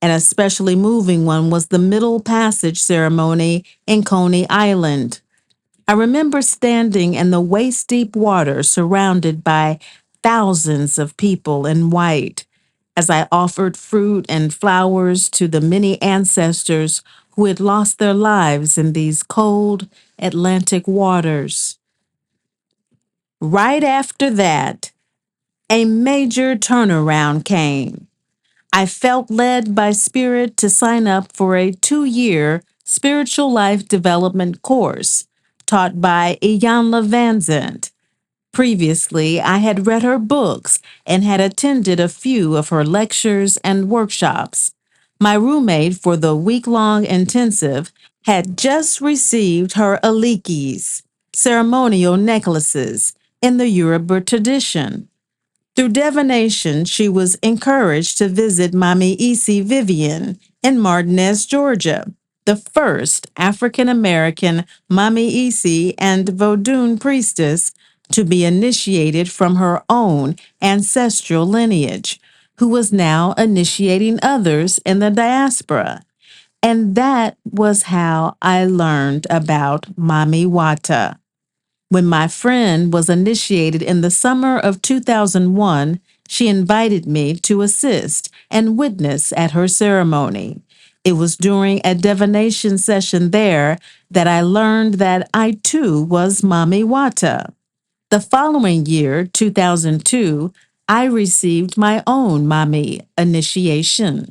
An especially moving one was the Middle Passage ceremony in Coney Island. I remember standing in the waist deep water surrounded by thousands of people in white as I offered fruit and flowers to the many ancestors who had lost their lives in these cold Atlantic waters. Right after that, a major turnaround came. I felt led by Spirit to sign up for a 2-year spiritual life development course taught by Iyanla Vanzant. Previously, I had read her books and had attended a few of her lectures and workshops. My roommate for the week-long intensive had just received her alikis, ceremonial necklaces, in the Yoruba tradition. Through divination, she was encouraged to visit Mami Isi Vivian in Martinez, Georgia, the first African American Mami Isi and Vodun priestess to be initiated from her own ancestral lineage, who was now initiating others in the diaspora. And that was how I learned about Mami Wata. When my friend was initiated in the summer of 2001, she invited me to assist and witness at her ceremony. It was during a divination session there that I learned that I too was Mami Wata. The following year, 2002, I received my own Mami initiation.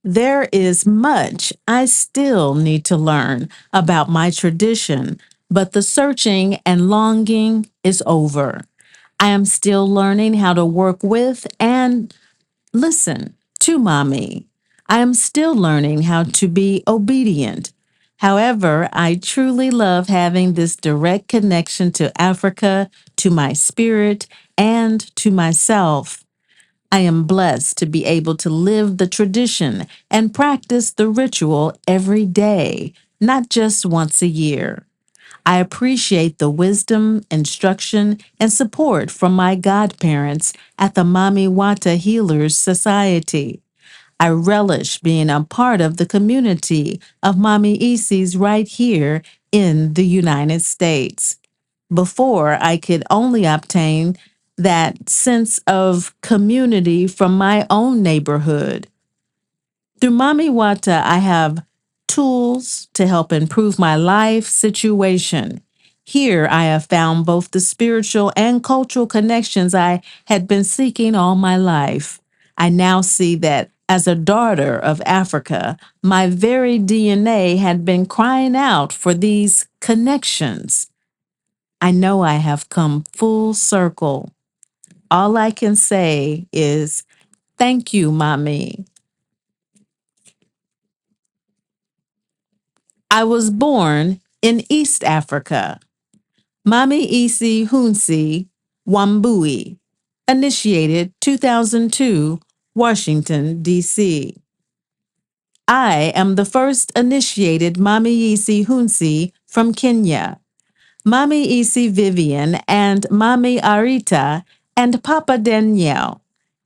There is much I still need to learn about my tradition, but the searching and longing is over. I am still learning how to work with and listen to Mommy. I am still learning how to be obedient. However, I truly love having this direct connection to Africa, to my spirit, and to myself. I am blessed to be able to live the tradition and practice the ritual every day, not just once a year. I appreciate the wisdom, instruction, and support from my godparents at the Mami Wata Healers Society. I relish being a part of the community of Mami Isis right here in the United States. Before, I could only obtain that sense of community from my own neighborhood. Through Mami Wata, I have tools to help improve my life situation. Here, I have found both the spiritual and cultural connections I had been seeking all my life. I now see that as a daughter of Africa, my very DNA had been crying out for these connections. I know I have come full circle. All I can say is, thank you, Mommy. I was born in East Africa. Mami Isi Hunsi Wambui, initiated 2002, Washington, D.C. I am the first initiated Mami Isi Hunsi from Kenya. Mami Isi Vivian and Mami Arita and Papa Danielle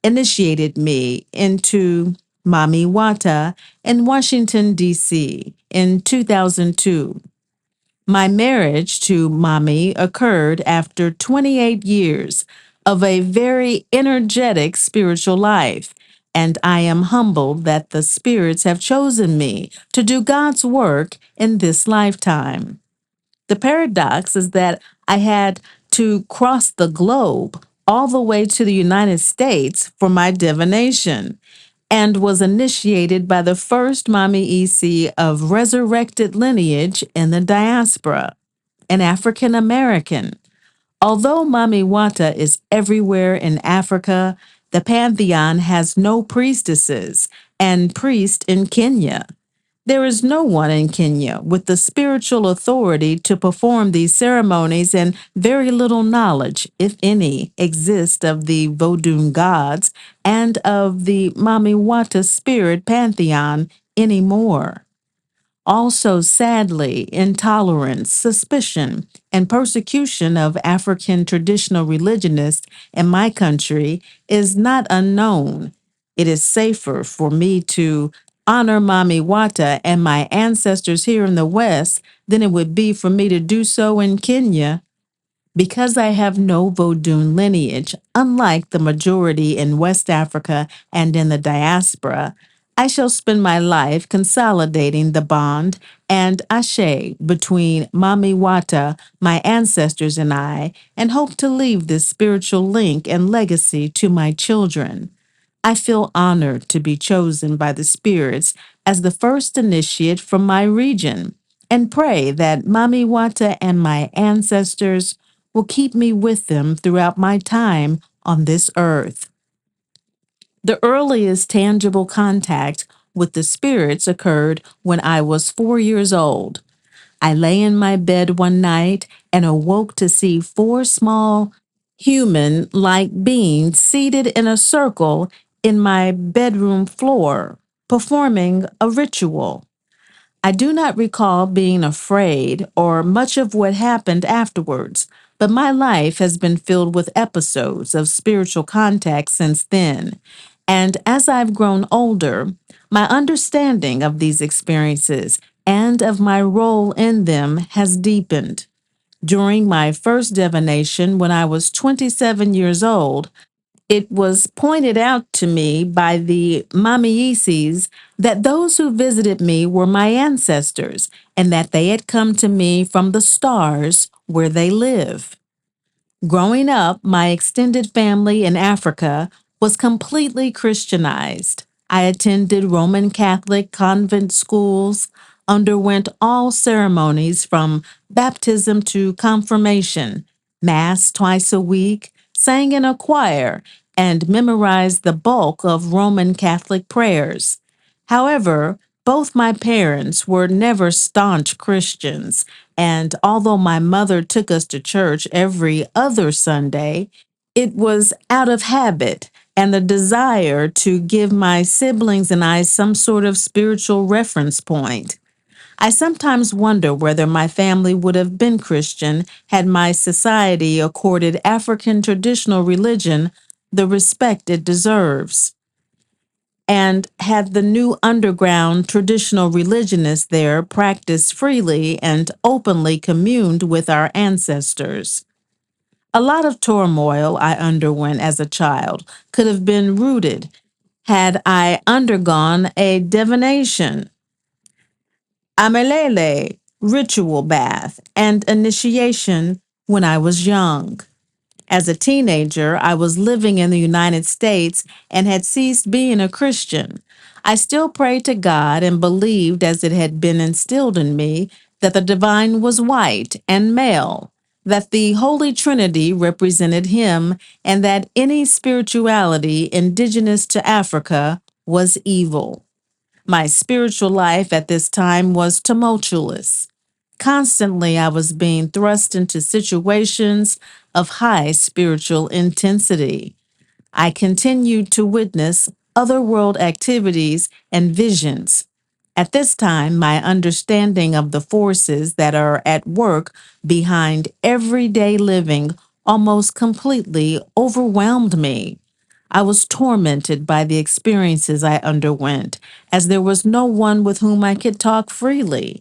initiated me into Mami Wata in Washington, D.C. in 2002. My marriage to Mami occurred after 28 years of a very energetic spiritual life, and I am humbled that the spirits have chosen me to do God's work in this lifetime. The paradox is that I had to cross the globe all the way to the United States for my divination and was initiated by the first Mami Isi of resurrected lineage in the diaspora, an African American. Although Mami Wata is everywhere in Africa, the pantheon has no priestesses and priests in Kenya. There is no one in Kenya with the spiritual authority to perform these ceremonies, and very little knowledge, if any, exists of the Vodun gods and of the Mami Wata spirit pantheon anymore. Also, sadly, intolerance, suspicion, and persecution of African traditional religionists in my country is not unknown. It is safer for me to honor Mami Wata and my ancestors here in the West than it would be for me to do so in Kenya. Because I have no Vodun lineage, unlike the majority in West Africa and in the diaspora, I shall spend my life consolidating the bond and ashe between Mami Wata, my ancestors, and I, and hope to leave this spiritual link and legacy to my children. I feel honored to be chosen by the spirits as the first initiate from my region, and pray that Mami Wata and my ancestors will keep me with them throughout my time on this earth. The earliest tangible contact with the spirits occurred when I was 4 years old. I lay in my bed one night and awoke to see four small human like beings seated in a circle in my bedroom floor, performing a ritual. I do not recall being afraid or much of what happened afterwards, but my life has been filled with episodes of spiritual contact since then. And as I've grown older, my understanding of these experiences and of my role in them has deepened. During my first divination, when I was 27 years old, it was pointed out to me by the Mamiisis that those who visited me were my ancestors and that they had come to me from the stars where they live. Growing up, my extended family in Africa was completely Christianized. I attended Roman Catholic convent schools, underwent all ceremonies from baptism to confirmation, Mass twice a week, sang in a choir, and memorized the bulk of Roman Catholic prayers. However, both my parents were never staunch Christians, and although my mother took us to church every other Sunday, it was out of habit and the desire to give my siblings and I some sort of spiritual reference point. I sometimes wonder whether my family would have been Christian had my society accorded African traditional religion the respect it deserves, and had the new underground traditional religionists there practiced freely and openly communed with our ancestors. A lot of turmoil I underwent as a child could have been rooted had I undergone a divination, amelele, ritual bath, and initiation when I was young. As a teenager, I was living in the United States and had ceased being a Christian. I still prayed to God and believed, as it had been instilled in me, that the divine was white and male, that the Holy Trinity represented him, and that any spirituality indigenous to Africa was evil. My spiritual life at this time was tumultuous. Constantly, I was being thrust into situations of high spiritual intensity. I continued to witness otherworld activities and visions. At this time, my understanding of the forces that are at work behind everyday living almost completely overwhelmed me. I was tormented by the experiences I underwent, as there was no one with whom I could talk freely.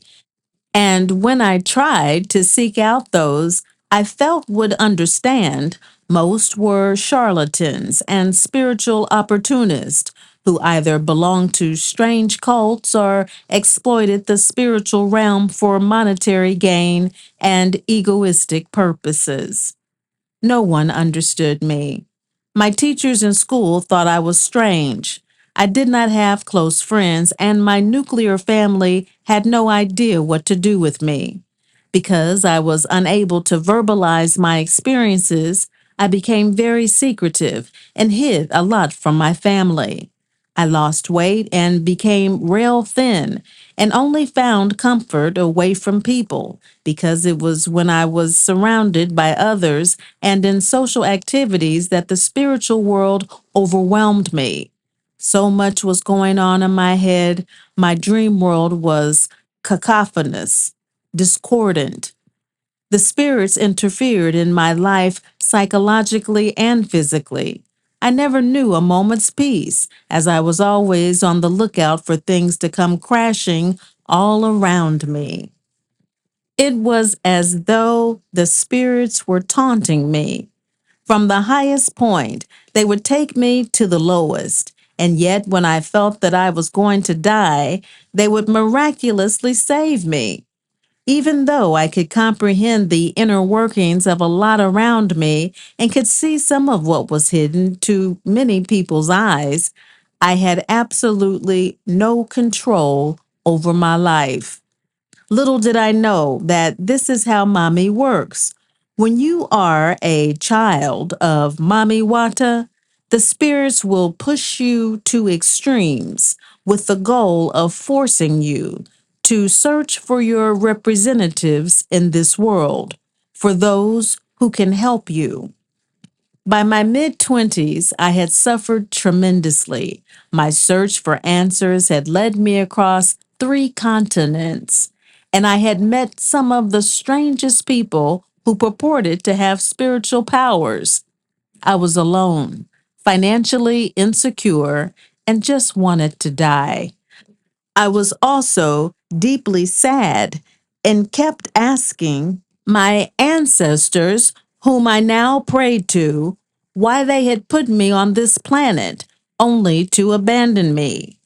And when I tried to seek out those I felt would understand, most were charlatans and spiritual opportunists who either belonged to strange cults or exploited the spiritual realm for monetary gain and egoistic purposes. No one understood me. My teachers in school thought I was strange. I did not have close friends, and my nuclear family had no idea what to do with me. Because I was unable to verbalize my experiences, I became very secretive and hid a lot from my family. I lost weight and became rail thin and only found comfort away from people because it was when I was surrounded by others and in social activities that the spiritual world overwhelmed me. So much was going on in my head. My dream world was cacophonous, discordant. The spirits interfered in my life psychologically and physically. I never knew a moment's peace, as I was always on the lookout for things to come crashing all around me. It was as though the spirits were taunting me. From the highest point, they would take me to the lowest, and yet when I felt that I was going to die, they would miraculously save me. Even though I could comprehend the inner workings of a lot around me and could see some of what was hidden to many people's eyes, I had absolutely no control over my life. Little did I know that this is how Mami works. When you are a child of Mami Wata, the spirits will push you to extremes with the goal of forcing you to search for your representatives in this world, for those who can help you. By my mid-20s, I had suffered tremendously. My search for answers had led me across 3 continents, and I had met some of the strangest people who purported to have spiritual powers. I was alone, financially insecure, and just wanted to die. I was also deeply sad and kept asking my ancestors, whom I now prayed to, why they had put me on this planet only to abandon me.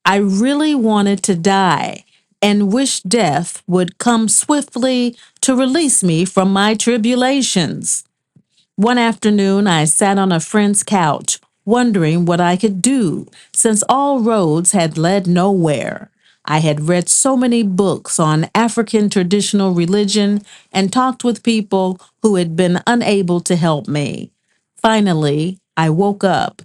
I really wanted to die and wished death would come swiftly to release me from my tribulations. One afternoon, I sat on a friend's couch, wondering what I could do, since all roads had led nowhere. I had read so many books on African traditional religion and talked with people who had been unable to help me. Finally, I woke up,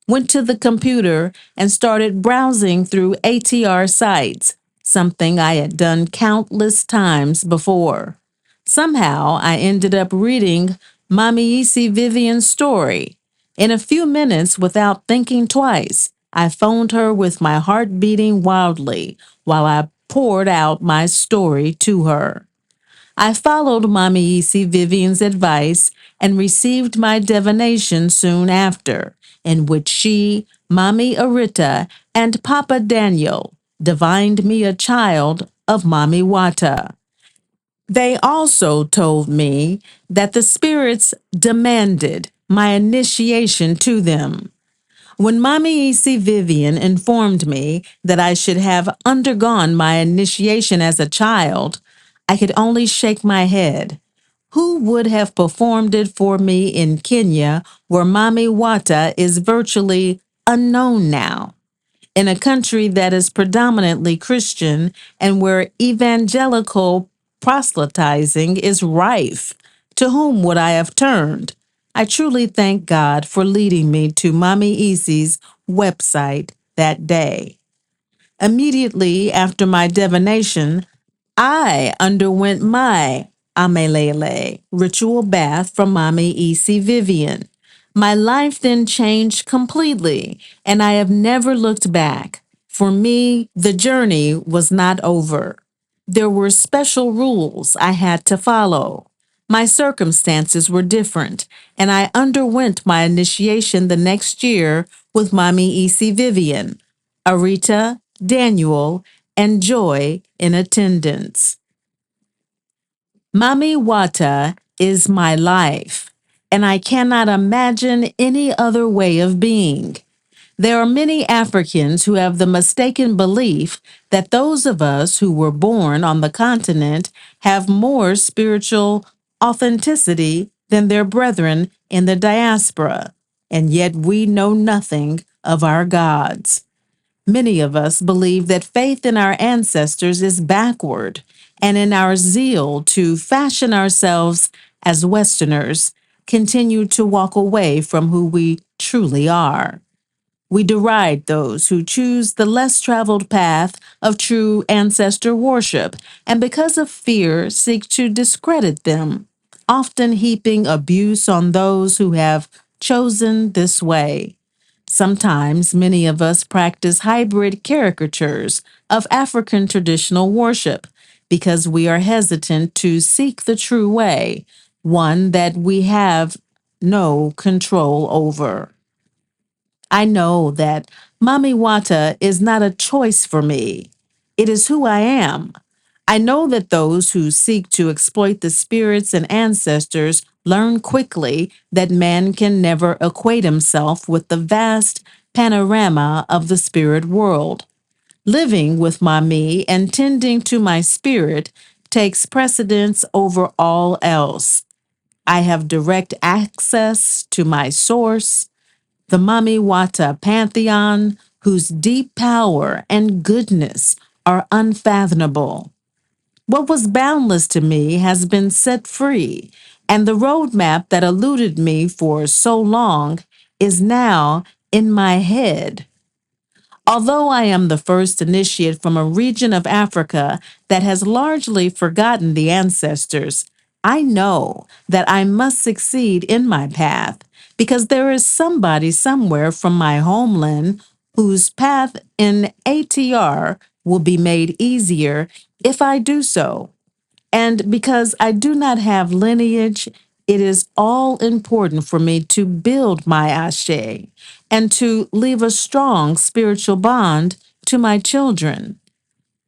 went to the computer, and started browsing through ATR sites, something I had done countless times before. Somehow, I ended up reading Mami Vivian's story. In a few minutes, without thinking twice, I phoned her with my heart beating wildly while I poured out my story to her. I followed Mami Vivian's advice and received my divination soon after, in which she, Mami Arita, and Papa Daniel divined me a child of Mami Wata. They also told me that the spirits demanded my initiation to them. When Mami Vivian informed me that I should have undergone my initiation as a child, I could only shake my head. Who would have performed it for me in Kenya, where Mami Wata is virtually unknown now? In a country that is predominantly Christian and where evangelical proselytizing is rife, to whom would I have turned? I truly thank God for leading me to Mami Isi's website that day. Immediately after my divination, I underwent my Amelele ritual bath from Mami Vivian. My life then changed completely, and I have never looked back. For me, the journey was not over. There were special rules I had to follow. My circumstances were different, and I underwent my initiation the next year with Mami Vivian, Arita, Daniel, and Joy in attendance. Mami Wata is my life, and I cannot imagine any other way of being. There are many Africans who have the mistaken belief that those of us who were born on the continent have more spiritual authenticity than their brethren in the diaspora, and yet we know nothing of our gods. Many of us believe that faith in our ancestors is backward, and in our zeal to fashion ourselves as Westerners, continue to walk away from who we truly are. We deride those who choose the less traveled path of true ancestor worship, and because of fear seek to discredit them, often heaping abuse on those who have chosen this way. Sometimes many of us practice hybrid caricatures of African traditional worship because we are hesitant to seek the true way, one that we have no control over. I know that Mami Wata is not a choice for me. It is who I am. I know that those who seek to exploit the spirits and ancestors learn quickly that man can never equate himself with the vast panorama of the spirit world. Living with my me and tending to my spirit takes precedence over all else. I have direct access to my source, the Mami Wata pantheon, whose deep power and goodness are unfathomable. What was boundless to me has been set free, and the roadmap that eluded me for so long is now in my head. Although I am the first initiate from a region of Africa that has largely forgotten the ancestors, I know that I must succeed in my path because there is somebody somewhere from my homeland whose path in ATR will be made easier if I do so. And because I do not have lineage, it is all important for me to build my ashe and to leave a strong spiritual bond to my children.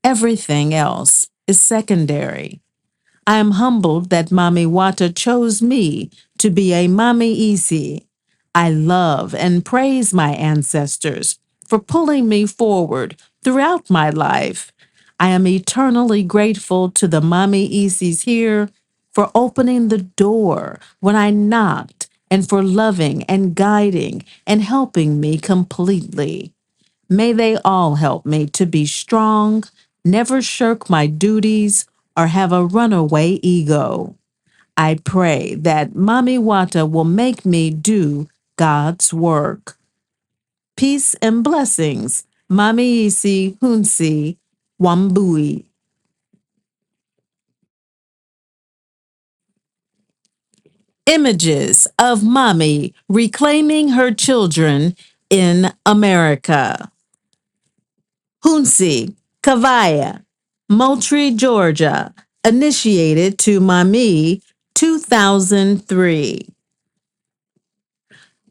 Everything else is secondary. I am humbled that Mami Wata chose me to be a Mami Isi. I love and praise my ancestors for pulling me forward throughout my life. I am eternally grateful to the Mami Isis here for opening the door when I knocked and for loving and guiding and helping me completely. May they all help me to be strong, never shirk my duties, or have a runaway ego. I pray that Mami Wata will make me do God's work. Peace and blessings, Mami Isi Hunsi Wambui. Images of Mami reclaiming her children in America. Hunsi, Kavaya, Moultrie, Georgia, initiated to Mami 2003.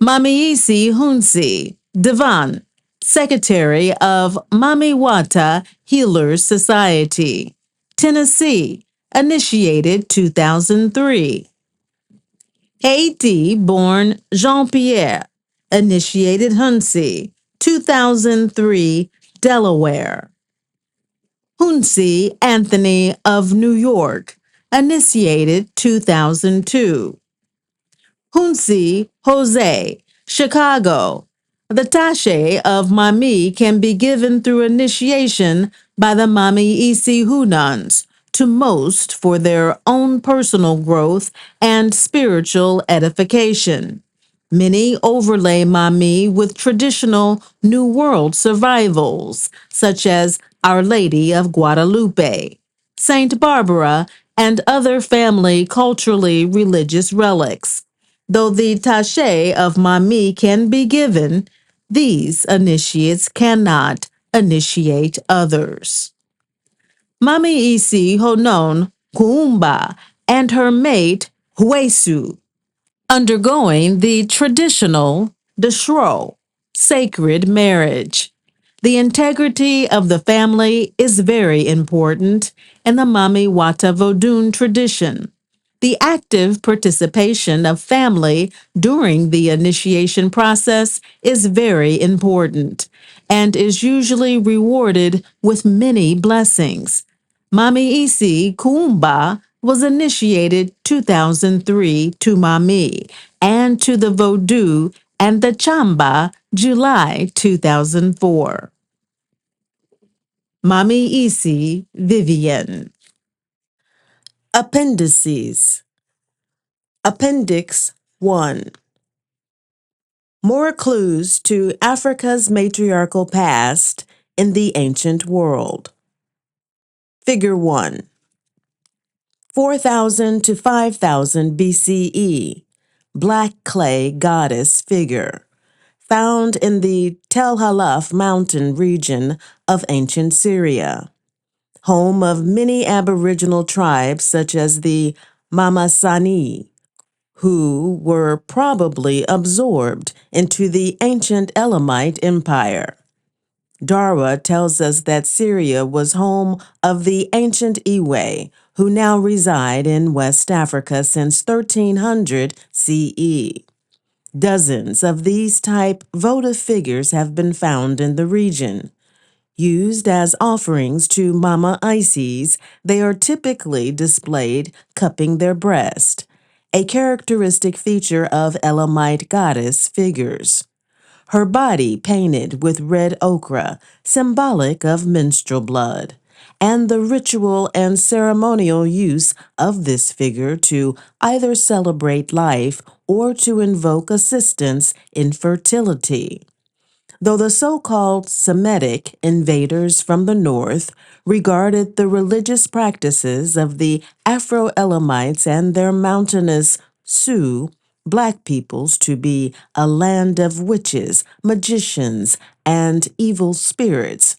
Mamiisi Hunsi, Devon, Secretary of Mami Wata Healers Society, Tennessee, initiated 2003. Haiti born Jean Pierre, initiated Hunsi, 2003, Delaware. Hunsi Anthony of New York, initiated 2002. Hunsi Jose, Chicago. The Tashe of Mami can be given through initiation by the Mami Isi Hunans to most for their own personal growth and spiritual edification. Many overlay Mami with traditional New World survivals, such as Our Lady of Guadalupe, Saint Barbara, and other family culturally religious relics. Though the tache of Mami can be given, these initiates cannot initiate others. Mami Isi Honon Kuumba and her mate Huesu undergoing the traditional Deshro, sacred marriage. The integrity of the family is very important in the Mami Wata Vodun tradition. The active participation of family during the initiation process is very important and is usually rewarded with many blessings. Mami Isi Kuumba was initiated 2003 to Mami and to the Vodou and the Chamba July 2004. Mami Isi Vivian. Appendices. Appendix I. More clues to Africa's matriarchal past in the ancient world. Figure 1. 4000 to 5000 BCE, black clay goddess figure, found in the Tel Halaf mountain region of ancient Syria, home of many aboriginal tribes such as the Mamasani, who were probably absorbed into the ancient Elamite Empire. Darwa tells us that Syria was home of the ancient Iwe, who now reside in West Africa since 1300 CE. Dozens of these type votive figures have been found in the region. Used as offerings to Mama Isis, they are typically displayed cupping their breast, a characteristic feature of Elamite goddess figures. Her body painted with red ochre, symbolic of menstrual blood, and the ritual and ceremonial use of this figure to either celebrate life or to invoke assistance in fertility. Though the so-called Semitic invaders from the north regarded the religious practices of the Afro-Elamites and their mountainous Sioux black peoples to be a land of witches, magicians, and evil spirits,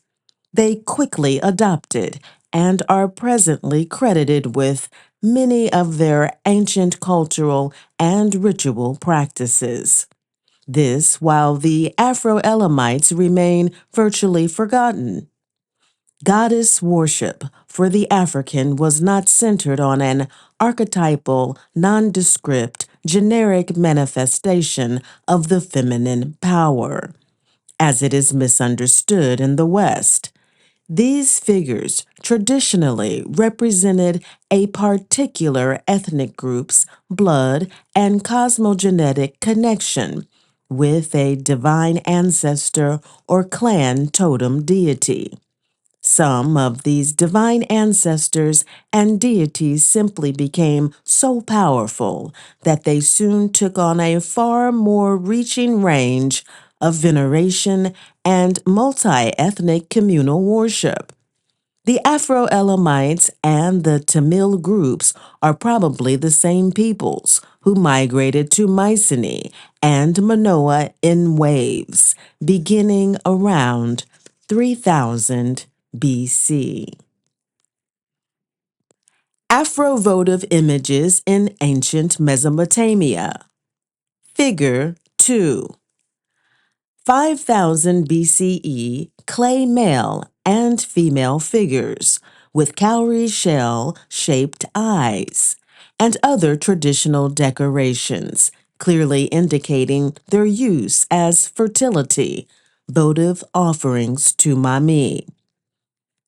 they quickly adopted and are presently credited with many of their ancient cultural and ritual practices. This while the Afro-Elamites remain virtually forgotten. Goddess worship for the African was not centered on an archetypal, nondescript, generic manifestation of the feminine power, as it is misunderstood in the West. These figures traditionally represented a particular ethnic group's blood and cosmogenetic connection with a divine ancestor or clan totem deity. Some of these divine ancestors and deities simply became so powerful that they soon took on a far more reaching range of veneration and multi-ethnic communal worship. The Afro-Elamites and the Tamil groups are probably the same peoples who migrated to Mycenae and Manoa in waves, beginning around 3000 BC. Afro-votive images in ancient Mesopotamia. Figure 2. 5000 BCE clay male and female figures with cowrie shell shaped eyes and other traditional decorations, clearly indicating their use as fertility, votive offerings to Mami.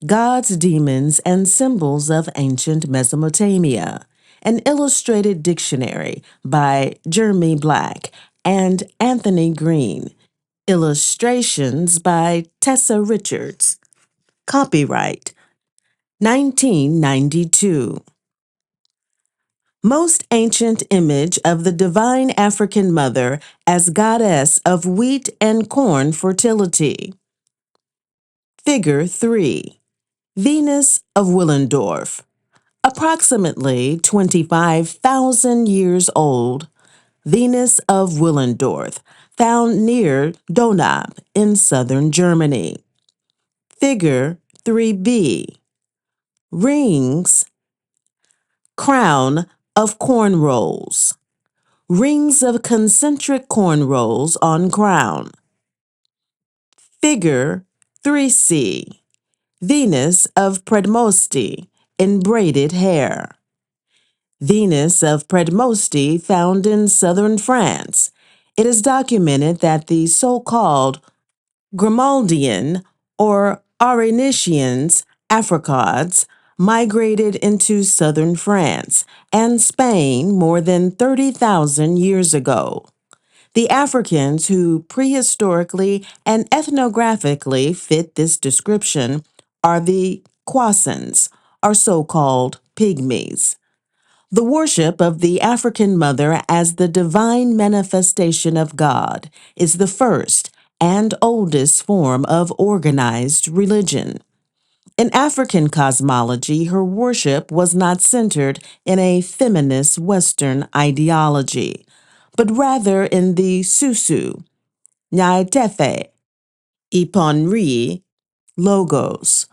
Gods, Demons, and Symbols of Ancient Mesopotamia, an illustrated dictionary by Jeremy Black and Anthony Green. Illustrations by Tessa Richards. Copyright 1992. Most ancient image of the divine African mother as goddess of wheat and corn fertility. Figure 3. Venus of Willendorf. Approximately 25,000 years old, Venus of Willendorf, found near Donau in southern Germany. Figure 3b. Rings, crown of corn rolls. Rings of concentric corn rolls on crown. Figure 3c. Venus of Predmosti in braided hair. Venus of Predmosti found in southern France. It is documented that the so-called Grimaldian or Aurignacians, Africods, migrated into southern France and Spain more than 30,000 years ago. The Africans who prehistorically and ethnographically fit this description are the Khoisans, or so-called pygmies. The worship of the African mother as the divine manifestation of God is the first and oldest form of organized religion. In African cosmology, her worship was not centered in a feminist Western ideology, but rather in the Susu, Nyaitefe, Iponri, Logos,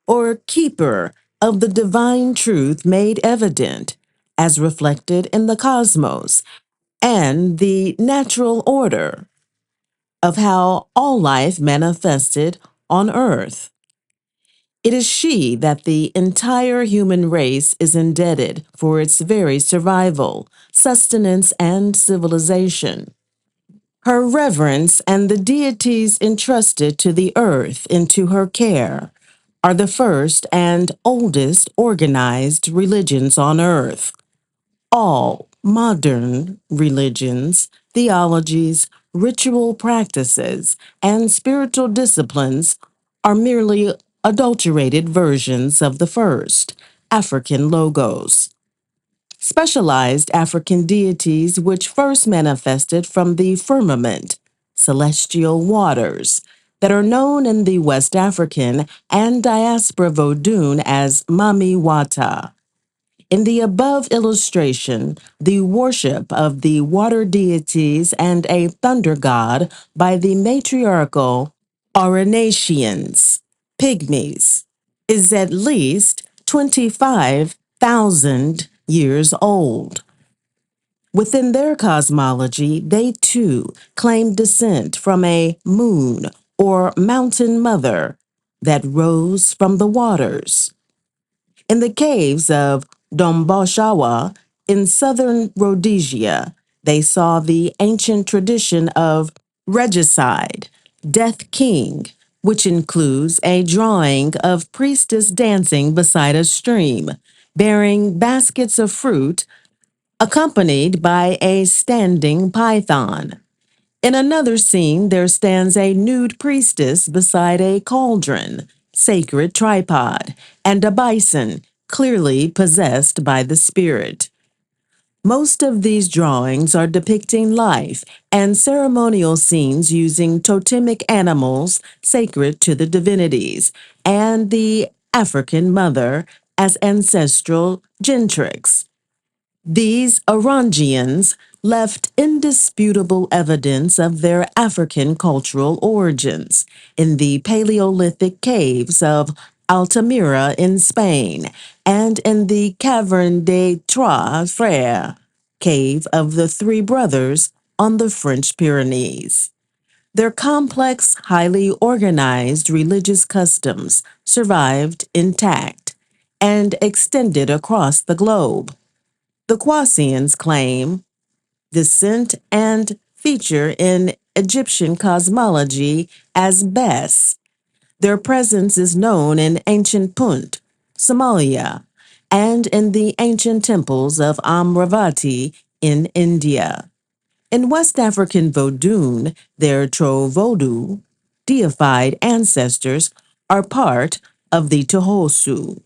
or keeper of the divine truth made evident, as reflected in the cosmos, and the natural order of how all life manifested on earth. It is she that the entire human race is indebted for its very survival, sustenance, and civilization. Her reverence and the deities entrusted to the earth into her care are the first and oldest organized religions on earth. All modern religions, theologies, ritual practices, and spiritual disciplines are merely adulterated versions of the first, African logos. Specialized African deities which first manifested from the firmament, celestial waters, that are known in the West African and diaspora Vodun as Mami Wata. In the above illustration, the worship of the water deities and a thunder god by the matriarchal Aurignacians, Pygmies, is at least 25,000 years old. Within their cosmology, they too claim descent from a moon or mountain mother that rose from the waters. In the caves of Domboshawa in southern Rhodesia, they saw the ancient tradition of regicide, death king, which includes a drawing of priestess dancing beside a stream, bearing baskets of fruit, accompanied by a standing python. In another scene, there stands a nude priestess beside a cauldron, sacred tripod, and a bison, clearly possessed by the spirit. Most of these drawings are depicting life and ceremonial scenes using totemic animals sacred to the divinities and the African mother as ancestral gentrix. These Orangians left indisputable evidence of their African cultural origins in the Paleolithic caves of Altamira in Spain and in the Caverne des Trois Frères, Cave of the Three Brothers on the French Pyrenees. Their complex, highly organized religious customs survived intact and extended across the globe. The Quasians claim descent and feature in Egyptian cosmology as Bes. Their presence is known in ancient Punt, Somalia, and in the ancient temples of Amravati in India. In West African Vodun, their Trovodu, deified ancestors, are part of the Tohosu.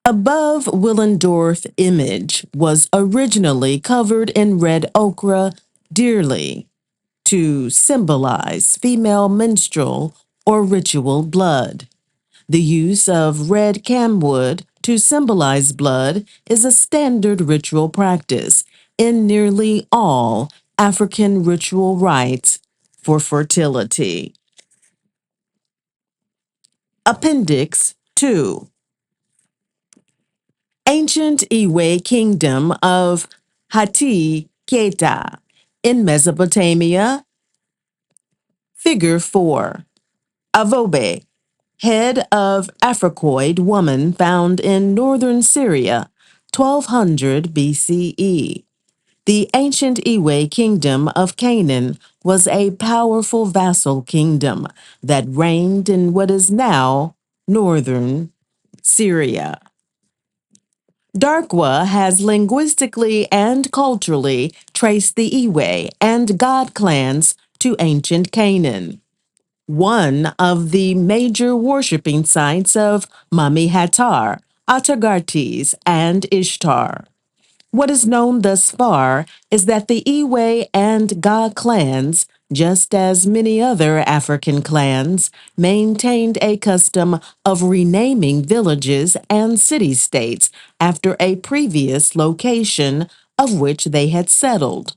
Above Willendorf image was originally covered in red ochre dearly to symbolize female menstrual or ritual blood. The use of red camwood to symbolize blood is a standard ritual practice in nearly all African ritual rites for fertility. Appendix II. Ancient Ewe Kingdom of Hatti Keta in Mesopotamia. Figure 4. Avobe, head of Africoid woman found in northern Syria, 1200 BCE. The ancient Ewe Kingdom of Canaan was a powerful vassal kingdom that reigned in what is now northern Syria. Darkwa has linguistically and culturally traced the Ewe and God clans to ancient Canaan. One of the major worshiping sites of Mami Hatar Atagartes, and Ishtar. What is known thus far is that the Iwe and Ga clans, just as many other African clans, maintained a custom of renaming villages and city-states after a previous location of which they had settled.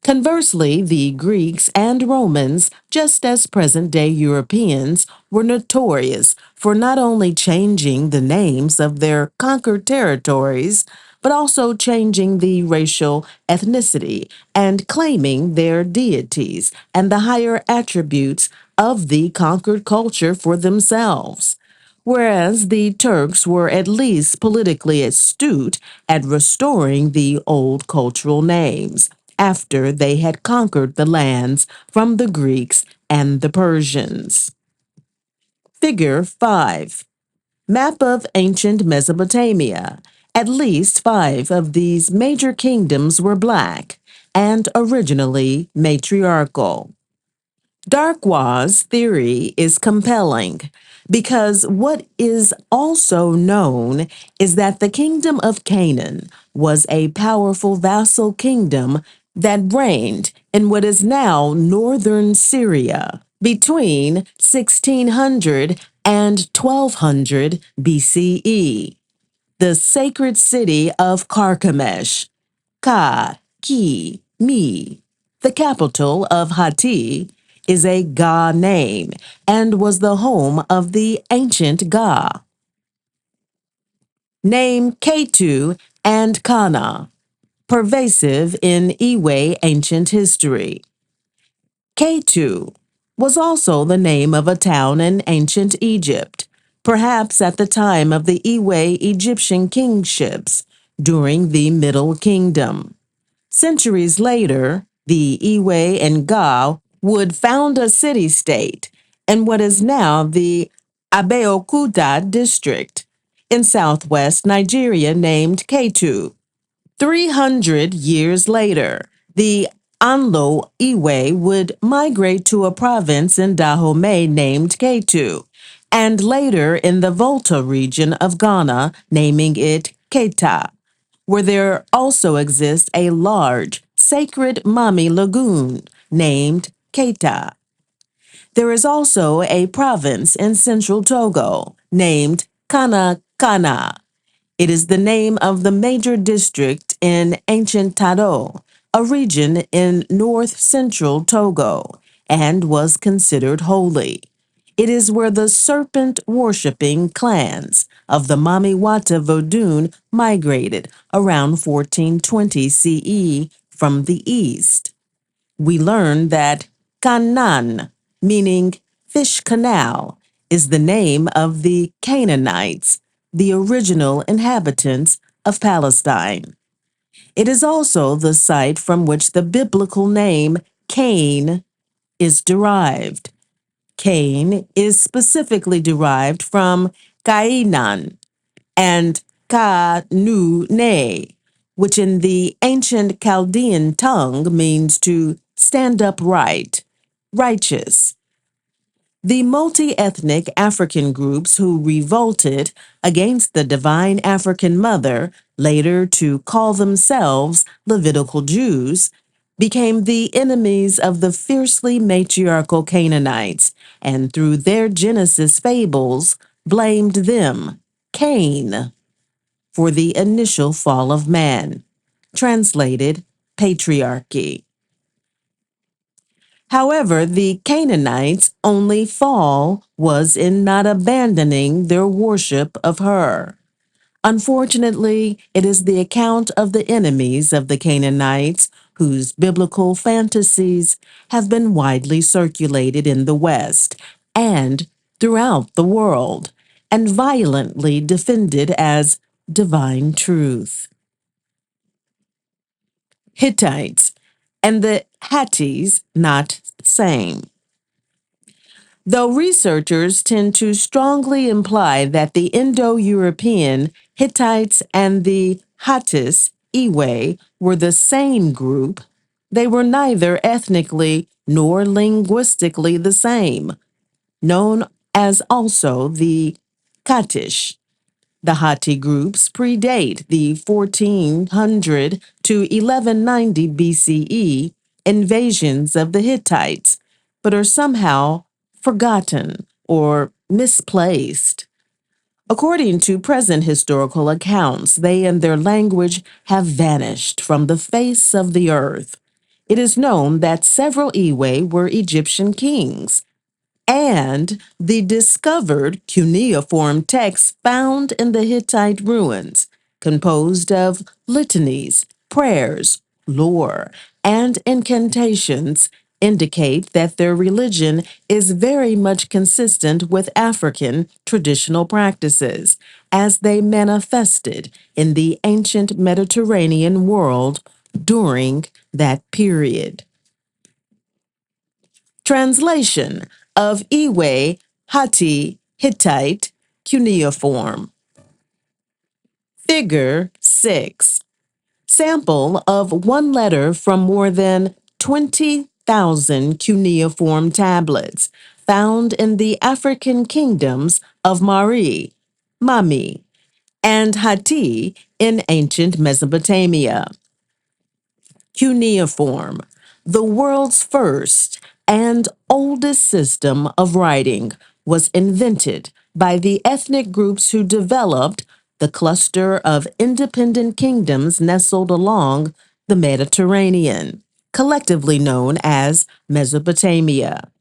Conversely, the Greeks and Romans, just as present-day Europeans, were notorious for not only changing the names of their conquered territories, but also changing the racial ethnicity and claiming their deities and the higher attributes of the conquered culture for themselves. Whereas the Turks were at least politically astute at restoring the old cultural names after they had conquered the lands from the Greeks and the Persians. Figure 5. Map of ancient Mesopotamia. At least 5 of these major kingdoms were black and originally matriarchal. Darkwa's theory is compelling because what is also known is that the kingdom of Canaan was a powerful vassal kingdom that reigned in what is now northern Syria between 1600 and 1200 BCE. The sacred city of Carchemish, Ka, Ki, Mi, the capital of Hatti, is a Ga name and was the home of the ancient Ga. Name Ketu and Kana, pervasive in Iwe ancient history. Ketu was also the name of a town in ancient Egypt, perhaps at the time of the Iwe Egyptian kingships during the Middle Kingdom. Centuries later, the Iwe and Ga would found a city-state in what is now the Abeokuta district in southwest Nigeria named Ketu. 300 years later, the Anlo Iwe would migrate to a province in Dahomey named Ketu, and later in the Volta region of Ghana, naming it Keta, where there also exists a large sacred Mami lagoon named Keta. There is also a province in central Togo named Kana Kana. It is the name of the major district in ancient Tado, a region in north-central Togo, and was considered holy. It is where the serpent-worshipping clans of the Mami Wata Vodun migrated around 1420 CE from the east. We learn that Canaan, meaning fish canal, is the name of the Canaanites, the original inhabitants of Palestine. It is also the site from which the biblical name Cain is derived. Cain is specifically derived from Kainan and Ka-nu-ne, which in the ancient Chaldean tongue means to stand upright, righteous. The multi-ethnic African groups who revolted against the divine African mother, later to call themselves Levitical Jews, became the enemies of the fiercely matriarchal Canaanites, and through their Genesis fables, blamed them, Cain, for the initial fall of man, translated patriarchy. However, the Canaanites' only fall was in not abandoning their worship of her. Unfortunately, it is the account of the enemies of the Canaanites whose biblical fantasies have been widely circulated in the West and throughout the world, and violently defended as divine truth. Hittites and the Hattis not same. Though researchers tend to strongly imply that the Indo-European Hittites and the Hattis, Iwe, were the same group, they were neither ethnically nor linguistically the same, known as also the Katish. The Hatti groups predate the 1400 to 1190 BCE invasions of the Hittites, but are somehow forgotten or misplaced. According to present historical accounts, they and their language have vanished from the face of the earth. It is known that several Iwe were Egyptian kings, and the discovered cuneiform texts found in the Hittite ruins, composed of litanies, prayers, lore, and incantations, indicate that their religion is very much consistent with African traditional practices as they manifested in the ancient Mediterranean world during that period. Translation of Iwe, Hatti, Hittite, cuneiform. Figure 6. Sample of one letter from more than 20,000 cuneiform tablets found in the African kingdoms of Mami, and Hatti in ancient Mesopotamia. Cuneiform, the world's first and oldest system of writing, was invented by the ethnic groups who developed the cluster of independent kingdoms nestled along the Mediterranean, collectively known as Mesopotamia.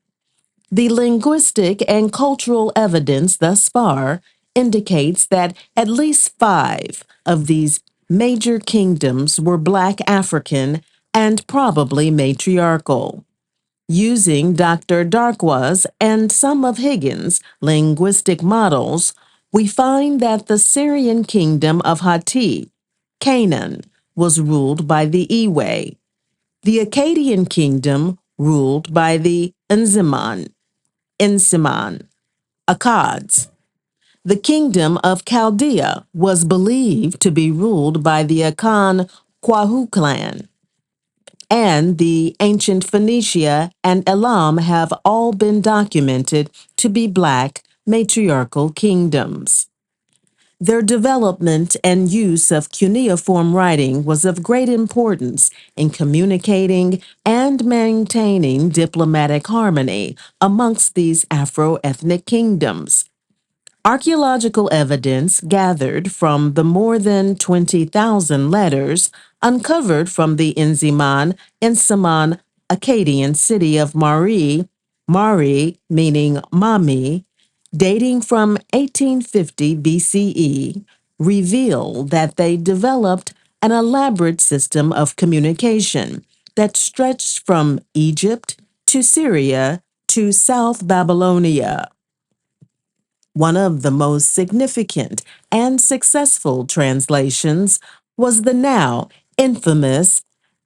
The linguistic and cultural evidence thus far indicates that at least 5 of these major kingdoms were Black African and probably matriarchal. Using Dr. Darkwa's and some of Higgins' linguistic models, we find that the Syrian kingdom of Hatti, Canaan, was ruled by the Iwe, the Akkadian kingdom ruled by the Enziman, Akkads. The kingdom of Chaldea was believed to be ruled by the Akan Kwahu clan, and the ancient Phoenicia and Elam have all been documented to be Black matriarchal kingdoms. Their development and use of cuneiform writing was of great importance in communicating and maintaining diplomatic harmony amongst these Afro-ethnic kingdoms. Archaeological evidence gathered from the more than 20,000 letters uncovered from the Enziman Akkadian city of Mari meaning Mami, dating from 1850 BCE, reveal that they developed an elaborate system of communication that stretched from Egypt to Syria to South Babylonia. One of the most significant and successful translations was the now infamous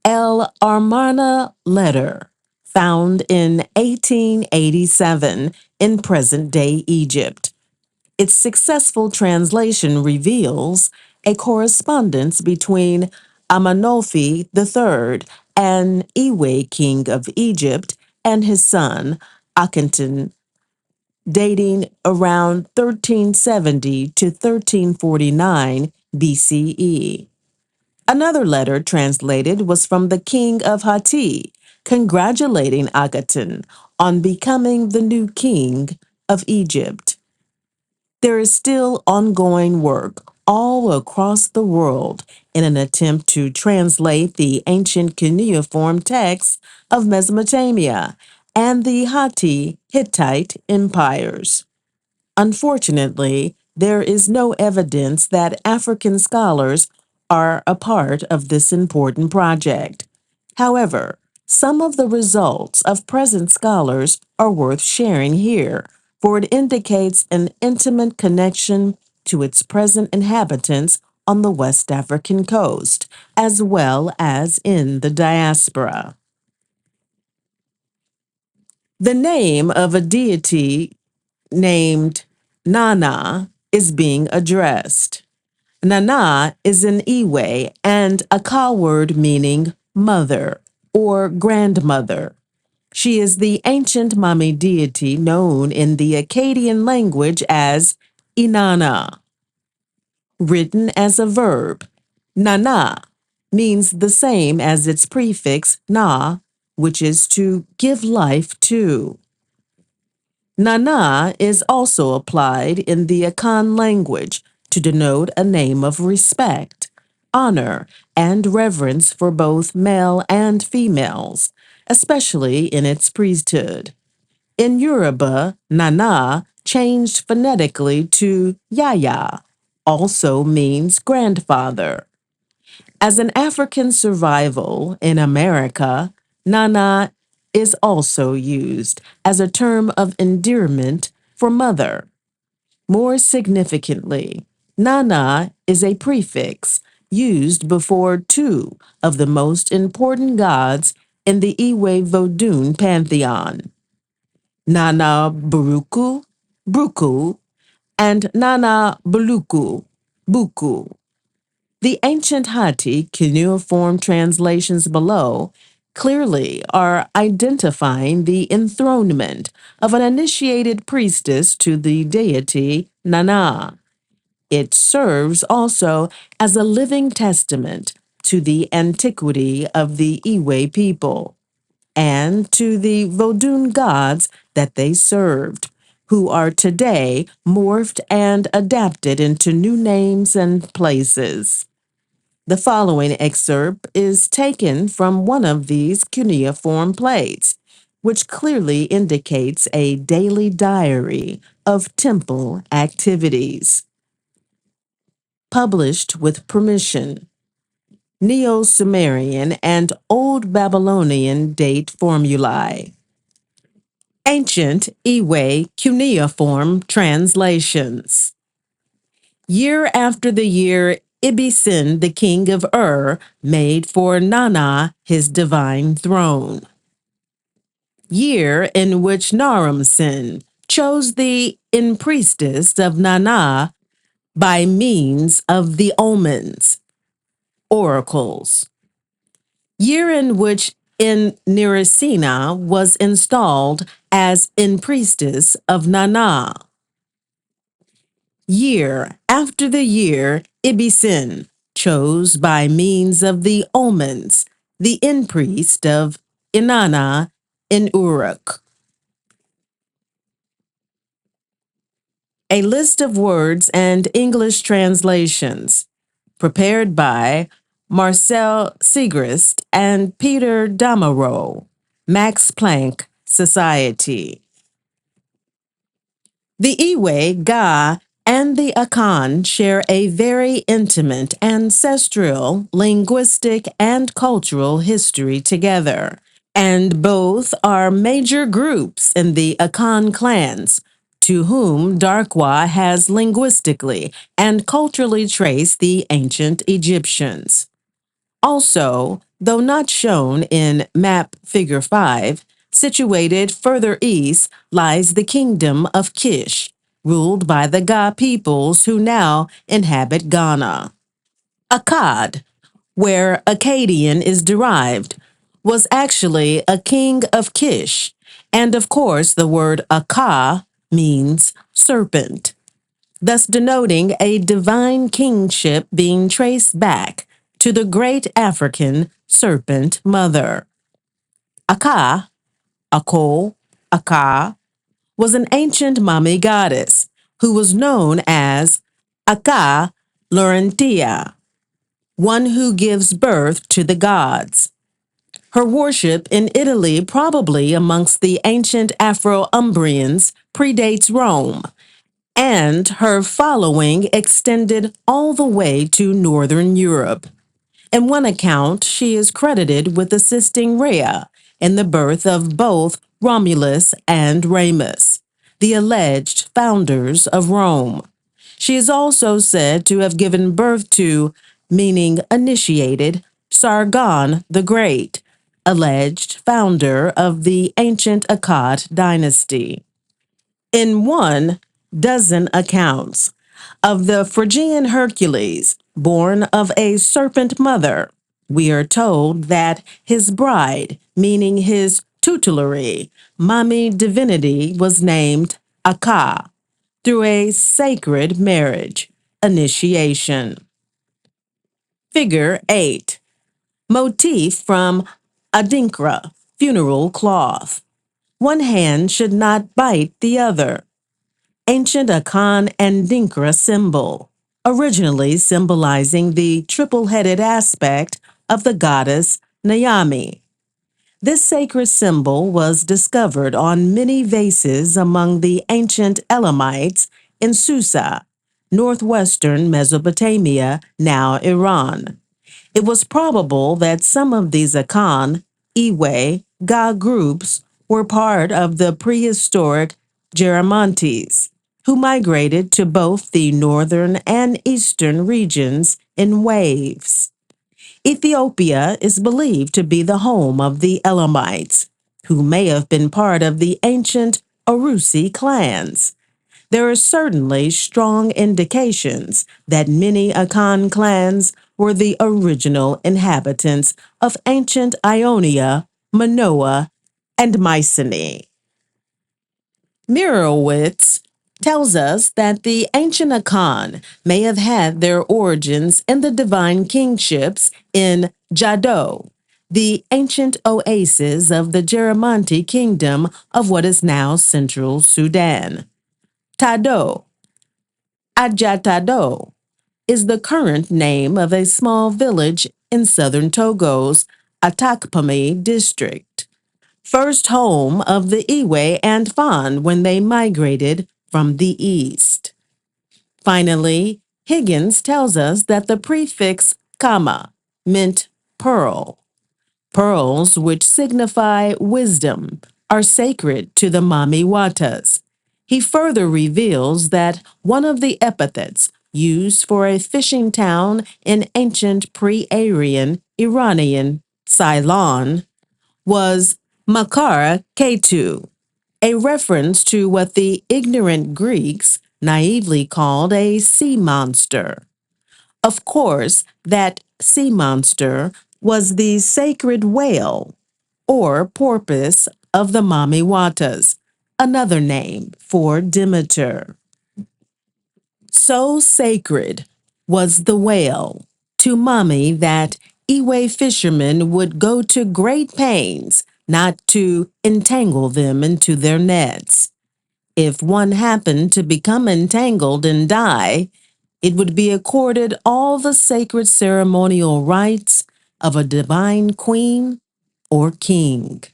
El Amarna letter, found in 1887 in present-day Egypt. Its successful translation reveals a correspondence between Amenophi III, an Iwe king of Egypt, and his son, Akhenaten, dating around 1370 to 1349 BCE. Another letter translated was from the king of Hatti, congratulating Akhenaten on becoming the new king of Egypt. There is still ongoing work all across the world in an attempt to translate the ancient cuneiform texts of Mesopotamia and the Hittite empires. Unfortunately, there is no evidence that African scholars are a part of this important project. However, some of the results of present scholars are worth sharing here, for it indicates an intimate connection to its present inhabitants on the West African coast, as well as in the diaspora. The name of a deity named Nana is being addressed. Nana is an Iwe and a Ka word meaning mother or grandmother. She is the ancient Mami deity known in the Akkadian language as Inanna. written as a verb. Nana means the same as its prefix na, which is to give life to. Nana is also applied in the Akan language to denote a name of respect, honor, and reverence for both male and females, especially in its priesthood. In Yoruba, Nana, changed phonetically to Yaya, also means grandfather. As an African survival in America, Nana is also used as a term of endearment for mother. More significantly, Nana is a prefix used before two of the most important gods in the Iwe Vodun pantheon, Nana Buruku, Bruku, and Nana Buluku, Buku. The ancient Hatti cuneiform translations below clearly are identifying the enthronement of an initiated priestess to the deity Nana. It serves also as a living testament to the antiquity of the Iwe people and to the Vodun gods that they served, who are today morphed and adapted into new names and places. The following excerpt is taken from one of these cuneiform plates, which clearly indicates a daily diary of temple activities. Published with permission. Neo-Sumerian and Old Babylonian date formulae. Ancient Iwe cuneiform translations. Year after the year, Ibisen, the king of made for Nana his divine throne. Year in which Naram-Sin chose the in-priestess of Nana by means of the omens, oracles. Year in which Nirisina was installed as in-priestess of Nana. Year after the year, Ibisen chose by means of the omens the in-priest of Inanna in Uruk. A list of words and English translations prepared by Marcel Sigrist and Peter Damerow, Max Planck Society. The Iwe, Ga, and the Akan share a very intimate ancestral, linguistic, and cultural history together, and both are major groups in the Akan clans, to whom Darkwa has linguistically and culturally traced the ancient Egyptians. Also, though not shown in Map Figure 5, situated further east lies the kingdom of Kish, ruled by the Ga peoples who now inhabit Ghana. Akkad, where Akkadian is derived, was actually a king of Kish, and of course the word Akka means serpent, thus denoting a divine kingship being traced back to the great African serpent mother. Akka, Ako, Akka, was an ancient Mami goddess who was known as Akka Laurentia, one who gives birth to the gods. Her worship in Italy, probably amongst the ancient Afro-Umbrians, predates Rome, and her following extended all the way to Northern Europe. In one account, she is credited with assisting Rhea in the birth of both Romulus and Remus, the alleged founders of Rome. She is also said to have given birth to, meaning initiated, Sargon the Great, alleged founder of the ancient Akkad dynasty. In 12 accounts of the Phrygian Hercules, born of a serpent mother, we are told that his bride, meaning his tutelary, Mami divinity, was named Akka through a sacred marriage, initiation. Figure 8. Motif from Adinkra, funeral cloth. One hand should not bite the other. Ancient Akan and Dinkra symbol, originally symbolizing the triple-headed aspect of the goddess Nayami. This sacred symbol was discovered on many vases among the ancient Elamites in Susa, northwestern Mesopotamia, now Iran. It was probable that some of these Akan, Iwe, Ga groups were part of the prehistoric Geramontes, who migrated to both the northern and eastern regions in waves. Ethiopia is believed to be the home of the Elamites, who may have been part of the ancient Arusi clans. There are certainly strong indications that many Akan clans were the original inhabitants of ancient Ionia, Manoa, and Mycenae. Mirowitz tells us that the ancient Akan may have had their origins in the divine kingships in Jado, the ancient oasis of the Geramonte kingdom of what is now central Sudan. Tado, Ajatado, is the current name of a small village in southern Togo's Atakpami district, first home of the Iwe and Fan when they migrated from the east. Finally, Higgins tells us that the prefix kama meant pearl. Pearls, which signify wisdom, are sacred to the Mami Watas. He further reveals that one of the epithets used for a fishing town in ancient pre-Aryan Iranian Ceylon was Makara Ketu, a reference to what the ignorant Greeks naively called a sea monster. Of course, that sea monster was the sacred whale, or porpoise of the Mami Watas, another name for Demeter. So sacred was the whale to Mami that Iwe fishermen would go to great pains not to entangle them into their nets. If one happened to become entangled and die, it would be accorded all the sacred ceremonial rites of a divine queen or king.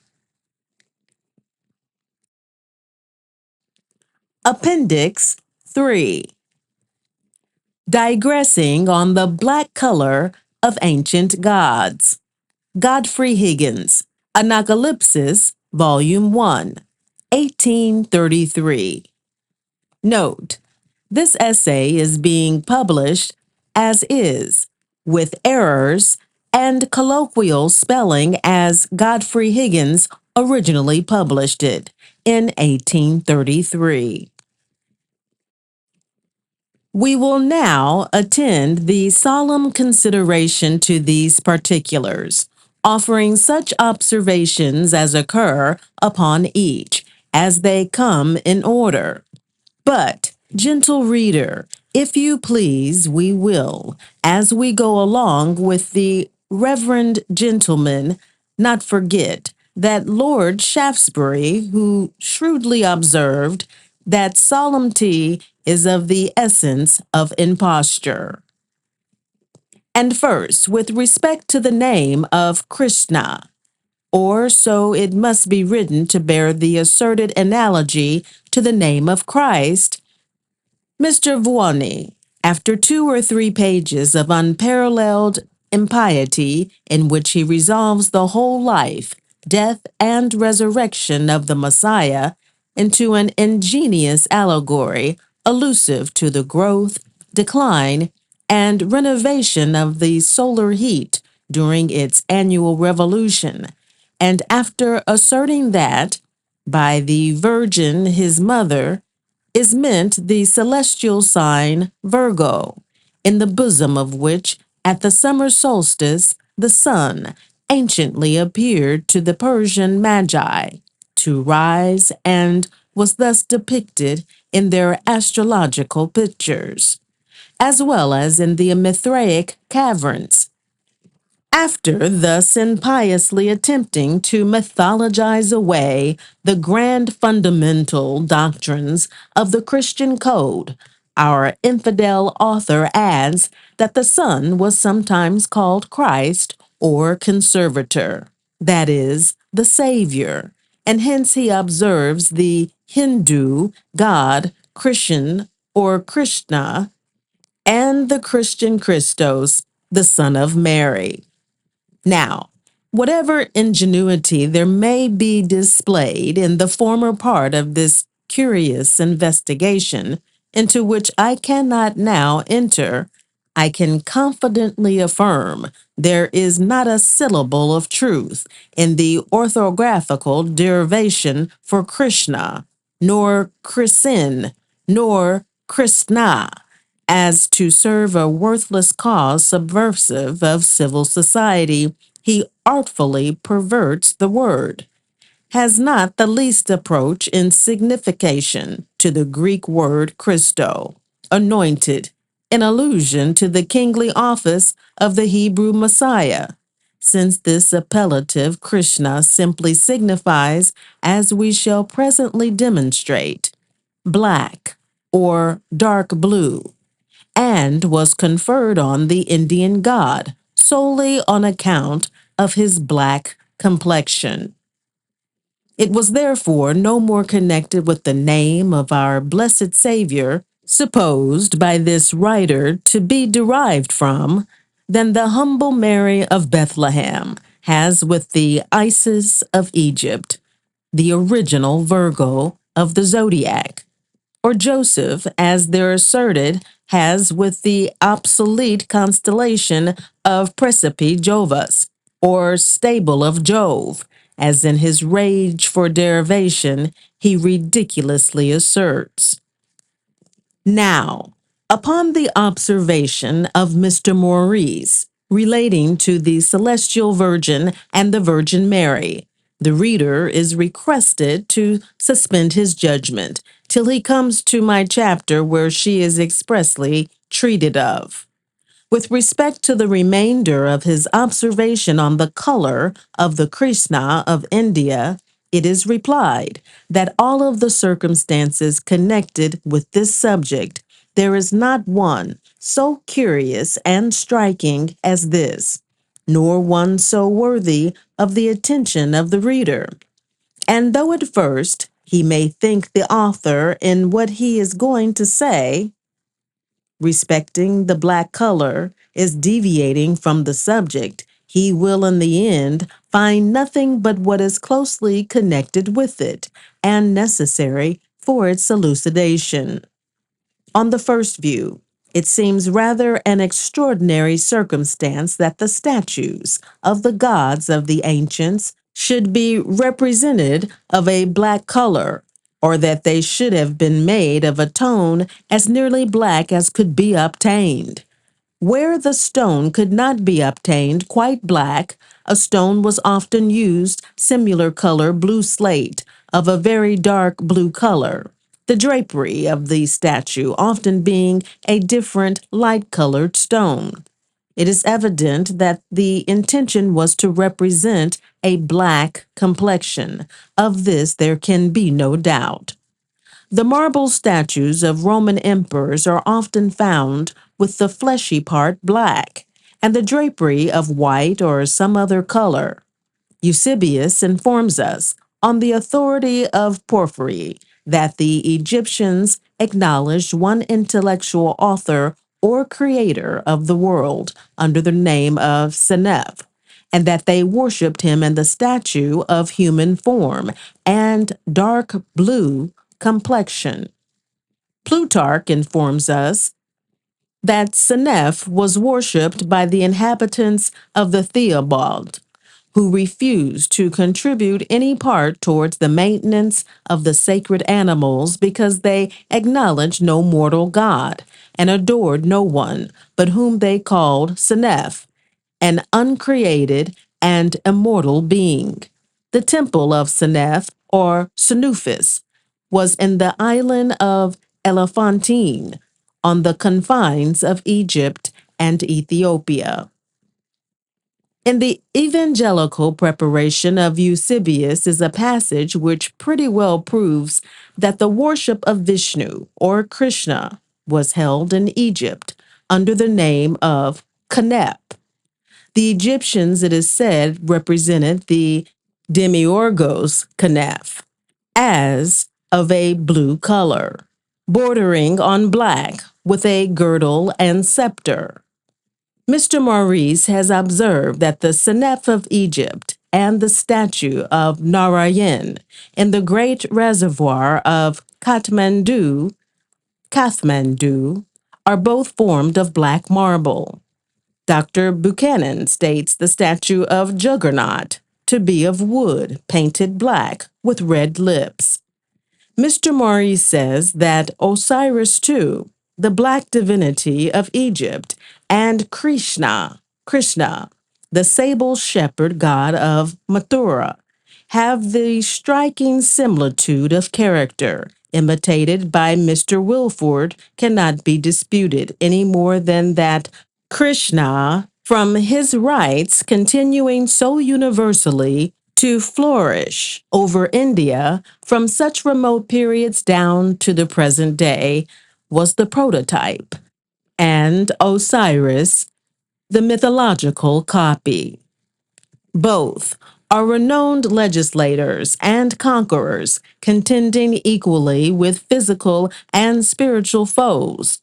Appendix III. Digressing on the black color of ancient gods. Godfrey Higgins, Anacalypsis, Volume 1, 1833. Note: this essay is being published as is, with errors and colloquial spelling as Godfrey Higgins originally published it in 1833. We will now attend the solemn consideration to these particulars, offering such observations as occur upon each, as they come in order. But, gentle reader, if you please, we will, as we go along with the Reverend Gentleman, not forget that Lord Shaftesbury, who shrewdly observed that solemnity is of the essence of imposture. And first, with respect to the name of Krishna, or so it must be written to bear the asserted analogy to the name of Christ, Mr. Vuoni, after 2 or 3 pages of unparalleled impiety in which he resolves the whole life, death, and resurrection of the Messiah into an ingenious allegory allusive to the growth, decline, and renovation of the solar heat during its annual revolution, and after asserting that, by the Virgin his mother, is meant the celestial sign Virgo, in the bosom of which, at the summer solstice, the sun anciently appeared to the Persian Magi to rise and was thus depicted in their astrological pictures. as well as in the Mithraic caverns. After thus impiously attempting to mythologize away the grand fundamental doctrines of the Christian code, our infidel author adds that the Son was sometimes called Christ or conservator, that is, the Savior, and hence he observes the Hindu God, Christian, or Krishna, and the Christian Christos, the Son of Mary. Now, whatever ingenuity there may be displayed in the former part of this curious investigation, into which I cannot now enter, I can confidently affirm there is not a syllable of truth in the orthographical derivation for Krishna, nor Chrisin, nor Krishna, as to serve a worthless cause subversive of civil society, he artfully perverts the word, has not the least approach in signification to the Greek word Christo, anointed, in allusion to the kingly office of the Hebrew Messiah, since this appellative Krishna simply signifies, as we shall presently demonstrate, black or dark blue, and was conferred on the Indian god solely on account of his black complexion. It was therefore no more connected with the name of our blessed Savior, supposed by this writer to be derived from, than the humble Mary of Bethlehem has with the Isis of Egypt, the original Virgo of the zodiac, or Joseph, as they're asserted, has with the obsolete constellation of Praesepe Jovus, or stable of Jove, as in his rage for derivation he ridiculously asserts. Now, upon the observation of Mr. Maurice relating to the Celestial Virgin and the Virgin Mary, the reader is requested to suspend his judgment till he comes to my chapter where she is expressly treated of. With respect to the remainder of his observation on the color of the Krishna of India, it is replied that all of the circumstances connected with this subject, there is not one so curious and striking as this, nor one so worthy of the attention of the reader. And though at first he may think the author in what he is going to say respecting the black color is deviating from the subject, he will in the end find nothing but what is closely connected with it and necessary for its elucidation. On the first view, it seems rather an extraordinary circumstance that the statues of the gods of the ancients should be represented of a black color, or that they should have been made of a tone as nearly black as could be obtained. Where the stone could not be obtained quite black, a stone was often used similar color blue slate of a very dark blue color, the drapery of the statue often being a different light-colored stone. It is evident that the intention was to represent a black complexion. Of this there can be no doubt. The marble statues of Roman emperors are often found with the fleshy part black, and the drapery of white or some other color. Eusebius informs us, on the authority of Porphyry, that the Egyptians acknowledged one intellectual author or creator of the world under the name of Senef, and that they worshipped him in the statue of human form and dark blue complexion. Plutarch informs us that Senef was worshipped by the inhabitants of the Theobald, who refused to contribute any part towards the maintenance of the sacred animals because they acknowledged no mortal God and adored no one, but whom they called Senef, an uncreated and immortal being. The temple of Senef, or Senuphis, was in the island of Elephantine, on the confines of Egypt and Ethiopia. In the evangelical preparation of Eusebius is a passage which pretty well proves that the worship of Vishnu or Krishna was held in Egypt under the name of Knep. The Egyptians, it is said, represented the demiurgos Kneph as of a blue color, bordering on black with a girdle and scepter. Mr. Maurice has observed that the Senef of Egypt and the statue of Narayan in the great reservoir of Kathmandu, are both formed of black marble. Dr. Buchanan states the statue of Juggernaut to be of wood painted black with red lips. Mr. Maurice says that Osiris, too, the black divinity of Egypt, and Krishna, the sable shepherd god of Mathura, have the striking similitude of character imitated by Mr. Wilford cannot be disputed any more than that Krishna, from his rites continuing so universally to flourish over India from such remote periods down to the present day, was the prototype, and Osiris, the mythological copy. Both are renowned legislators and conquerors, contending equally with physical and spiritual foes.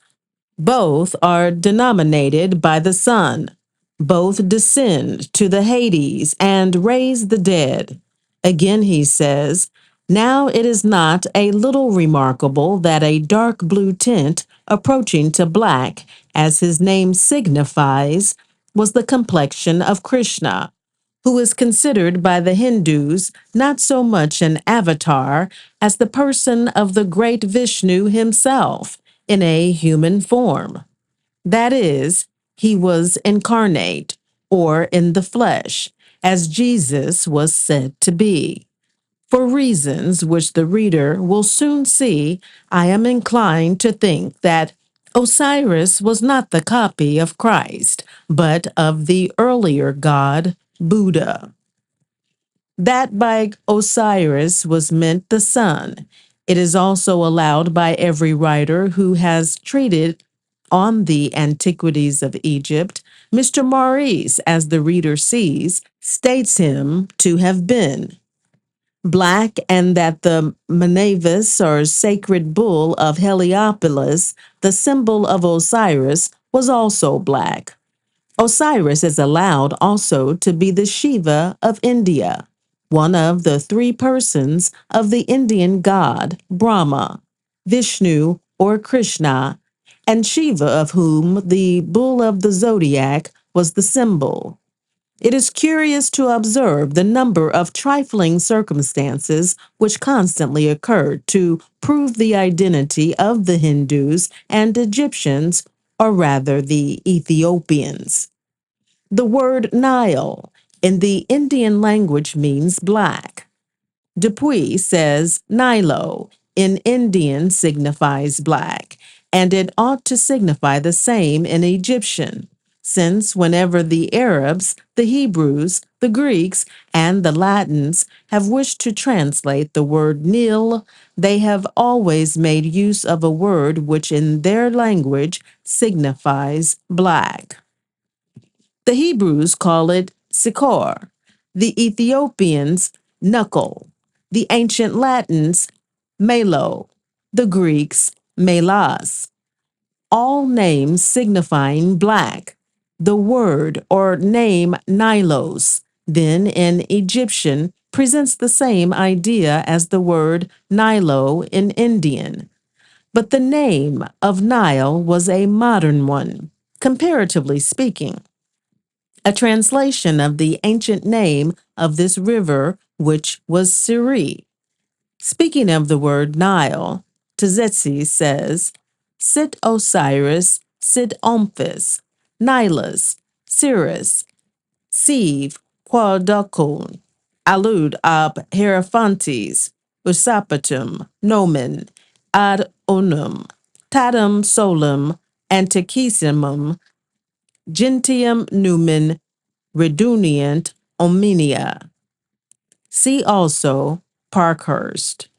Both are denominated by the sun. Both descend to the Hades and raise the dead. Again, he says, now it is not a little remarkable that a dark blue tint approaching to black, as his name signifies, was the complexion of Krishna, who is considered by the Hindus not so much an avatar as the person of the great Vishnu himself in a human form. That is, he was incarnate, or in the flesh, as Jesus was said to be. For reasons which the reader will soon see, I am inclined to think that Osiris was not the copy of Christ, but of the earlier god, Buddha. That by Osiris was meant the sun. It is also allowed by every writer who has treated on the antiquities of Egypt. Mr. Maurice, as the reader sees, states him to have been black, and that the Manevis or sacred bull of Heliopolis, the symbol of Osiris, was also black. Osiris is allowed also to be the Shiva of India, one of the three persons of the Indian god Brahma, Vishnu or Krishna, and Shiva, of whom the bull of the zodiac was the symbol. It is curious to observe the number of trifling circumstances which constantly occurred to prove the identity of the Hindus and Egyptians, or rather the Ethiopians. The word Nile in the Indian language means black. Dupuy says Nilo in Indian signifies black, and it ought to signify the same in Egyptian, since whenever the Arabs, the Hebrews, the Greeks, and the Latins have wished to translate the word Nil, they have always made use of a word which in their language signifies black. The Hebrews call it Sikor, the Ethiopians Knuckle, the ancient Latins Malo, the Greeks Melas, all names signifying black. The word or name Nilos, then in Egyptian, presents the same idea as the word Nilo in Indian. But the name of Nile was a modern one, comparatively speaking, a translation of the ancient name of this river, which was Siri. Speaking of the word Nile, Tzetzi says, Sit Osiris, sit Omphis, Nilus, Cirrus, Sieve, Quadocul, Alud ab Hierophantes, Usapatum, Nomen, Ad Onum, tatum solum antiquissimum gentium numen redunient omnia. See also Parkhurst.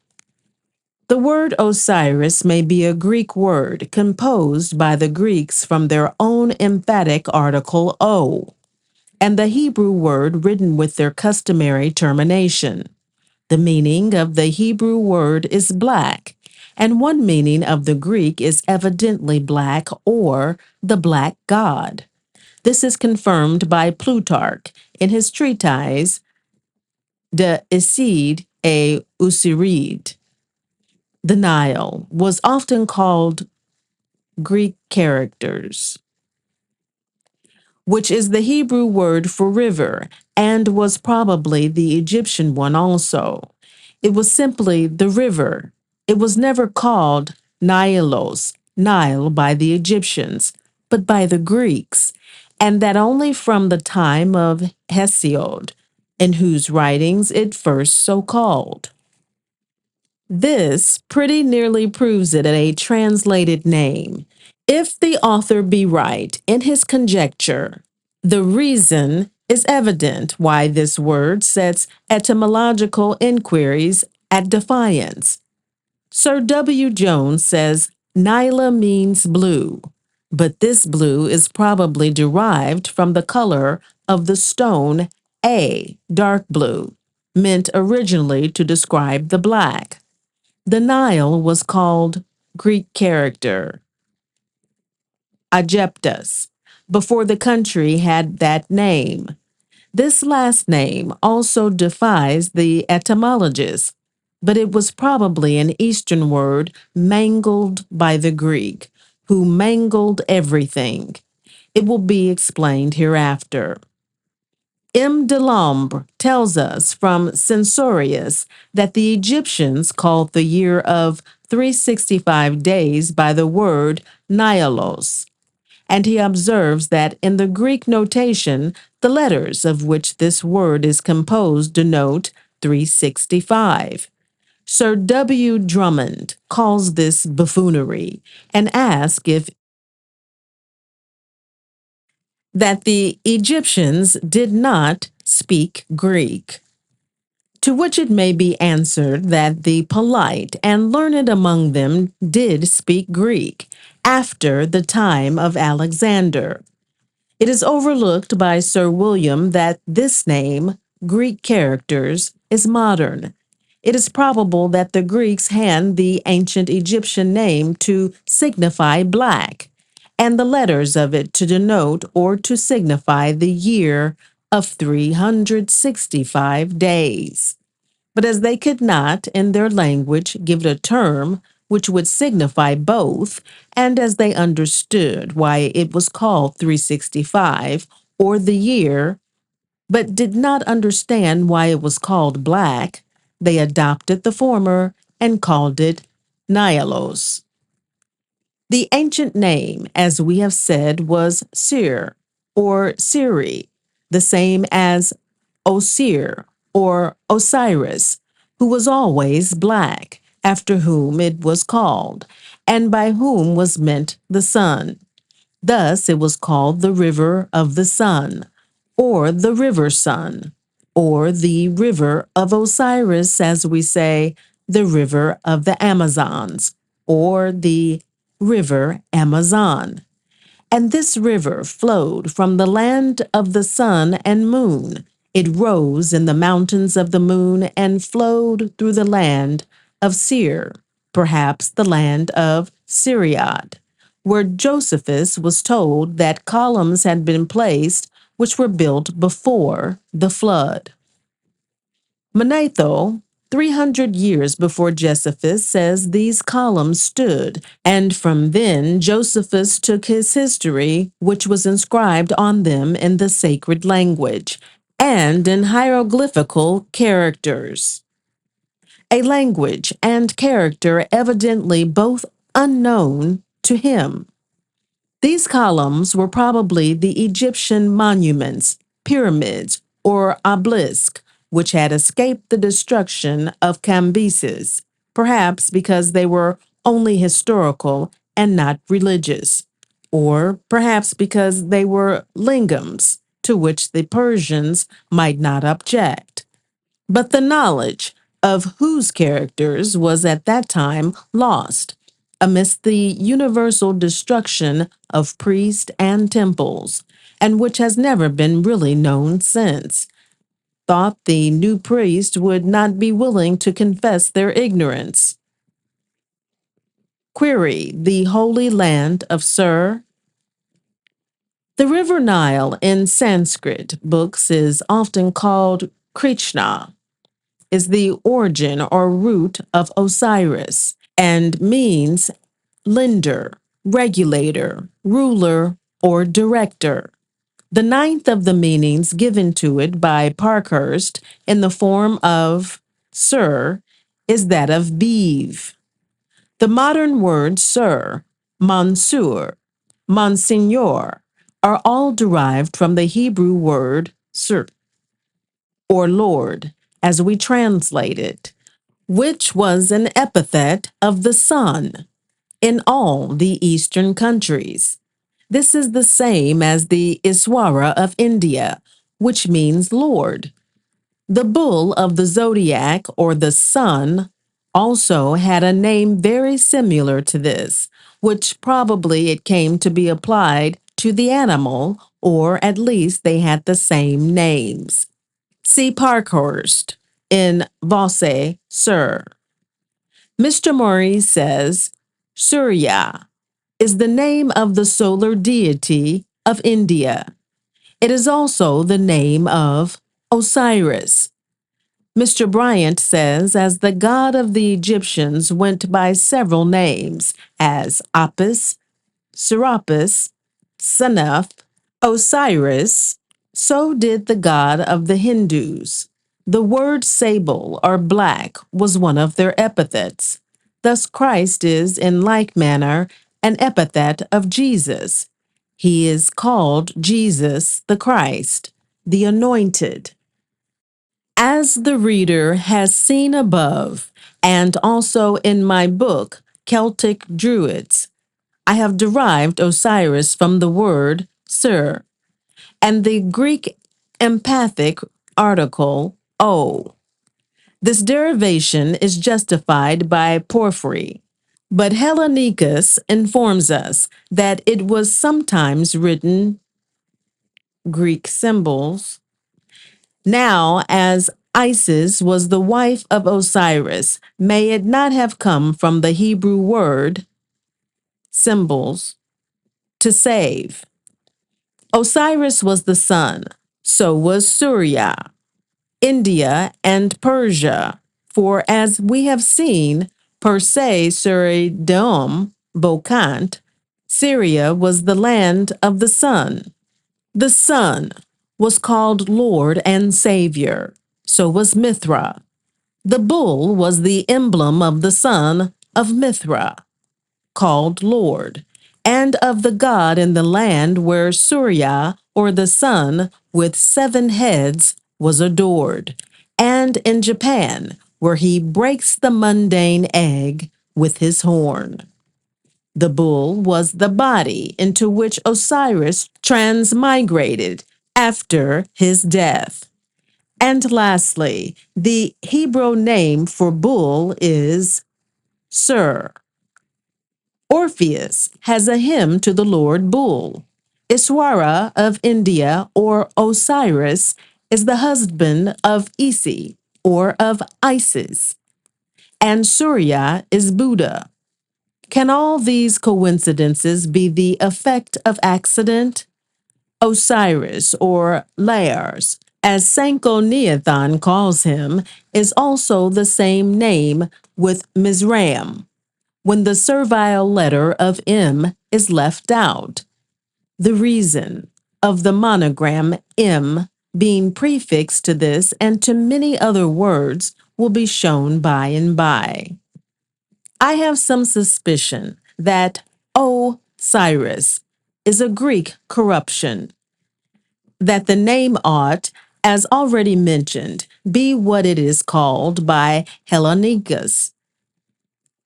The word Osiris may be a Greek word composed by the Greeks from their own emphatic article O, and the Hebrew word written with their customary termination. The meaning of the Hebrew word is black, and one meaning of the Greek is evidently black or the black god. This is confirmed by Plutarch in his treatise De Icide et Usiride. The Nile was often called Greek characters, which is the Hebrew word for river, and was probably the Egyptian one also. It was simply the river. It was never called Nilos, Nile, by the Egyptians, but by the Greeks, and that only from the time of Hesiod, in whose writings it first so called. This pretty nearly proves it a translated name. If the author be right in his conjecture, the reason is evident why this word sets etymological inquiries at defiance. Sir W. Jones says Nyla means blue, but this blue is probably derived from the color of the stone A, dark blue, meant originally to describe the black. The Nile was called Greek character, Aegyptus, before the country had that name. This last name also defies the etymologists, but it was probably an Eastern word mangled by the Greek, who mangled everything. It will be explained hereafter. M. de Lambre tells us from Censorius that the Egyptians called the year of 365 days by the word Nailos, and he observes that in the Greek notation, the letters of which this word is composed denote 365. Sir W. Drummond calls this buffoonery and asks if that the Egyptians did not speak Greek. To which it may be answered that the polite and learned among them did speak Greek after the time of Alexander. It is overlooked by Sir William that this name, Greek characters, is modern. It is probable that the Greeks hand the ancient Egyptian name to signify black, and the letters of it to denote or to signify the year of 365 days. But as they could not, in their language, give it a term which would signify both, and as they understood why it was called 365, or the year, but did not understand why it was called black, they adopted the former and called it Nihilus. The ancient name, as we have said, was Sir or Siri, the same as Osir or Osiris, who was always black, after whom it was called, and by whom was meant the sun. Thus it was called the river of the sun, or the river sun, or the river of Osiris, as we say, the river of the Amazons, or the river Amazon. And this river flowed from the land of the sun and moon. It rose in the mountains of the moon and flowed through the land of Seir, perhaps the land of Siriad, where Josephus was told that columns had been placed which were built before the flood. Manetho, 300 years before Josephus, says these columns stood, and from then Josephus took his history, which was inscribed on them in the sacred language, and in hieroglyphical characters. A language and character evidently both unknown to him. These columns were probably the Egyptian monuments, pyramids, or obelisks, which had escaped the destruction of Cambyses, perhaps because they were only historical and not religious, or perhaps because they were lingams, to which the Persians might not object. But the knowledge of whose characters was at that time lost amidst the universal destruction of priests and temples, and which has never been really known since. Thought the new priest would not be willing to confess their ignorance. Query the Holy Land of Sur. The River Nile in Sanskrit books is often called Krishna, is the origin or root of Osiris, and means lender, regulator, ruler, or director. The ninth of the meanings given to it by Parkhurst in the form of sir is that of beeve. The modern words sir, monsieur, monsignor are all derived from the Hebrew word sir, or Lord, as we translate it, which was an epithet of the sun in all the Eastern countries. This is the same as the Iswara of India, which means Lord. The bull of the zodiac, or the sun, also had a name very similar to this, which probably it came to be applied to the animal, or at least they had the same names. See Parkhurst in Vosse, Sir. Mr. Maurice says, Surya is the name of the solar deity of India. It is also the name of Osiris. Mr. Bryant says, as the god of the Egyptians went by several names, as Apis, Serapis, Senuff, Osiris, so did the god of the Hindus. The word sable or black was one of their epithets. Thus Christ is in like manner an epithet of Jesus. He is called Jesus the Christ, the Anointed. As the reader has seen above, and also in my book, Celtic Druids, I have derived Osiris from the word sir, and the Greek empathic article o. This derivation is justified by Porphyry, but Hellenicus informs us that it was sometimes written Greek symbols. Now, as Isis was the wife of Osiris, may it not have come from the Hebrew word symbols to save. Osiris was the sun, so was Surya, India, and Persia. For as we have seen, per se suri deum vocant, Syria was the land of the sun. The sun was called Lord and Savior, so was Mithra. The bull was the emblem of the son of Mithra, called Lord, and of the god in the land where Surya, or the sun, with 7 heads, was adored, and in Japan, where he breaks the mundane egg with his horn. The bull was the body into which Osiris transmigrated after his death. And lastly, the Hebrew name for bull is Sir. Orpheus has a hymn to the Lord Bull. Iswara of India, or Osiris, is the husband of Isi, or of Isis, and Surya is Buddha. Can all these coincidences be the effect of accident? Osiris, or Lares, as Sanchoniathon calls him, is also the same name with Mizraim, when the servile letter of M is left out. The reason of the monogram M being prefixed to this and to many other words will be shown by and by. I have some suspicion that Osiris is a Greek corruption, that the name ought, as already mentioned, be what it is called by Hellenicus,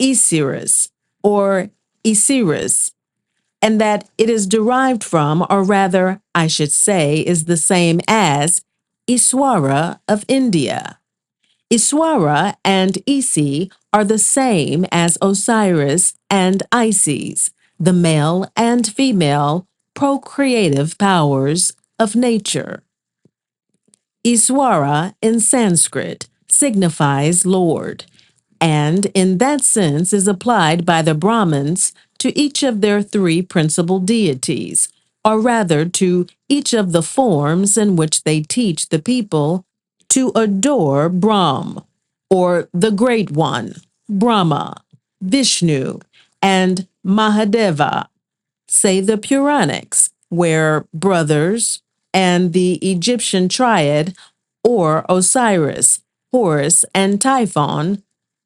Isiris, or Osiris, and that it is derived from, or rather, I should say, is the same as Iswara of India. Iswara and Isi are the same as Osiris and Isis, the male and female procreative powers of nature. Iswara in Sanskrit signifies Lord, and in that sense is applied by the Brahmins to each of their three principal deities, or rather to each of the forms in which they teach the people to adore Brahm, or the Great One, Brahma, Vishnu, and Mahadeva, say the Puranics, where brothers and the Egyptian triad, or Osiris, Horus, and Typhon,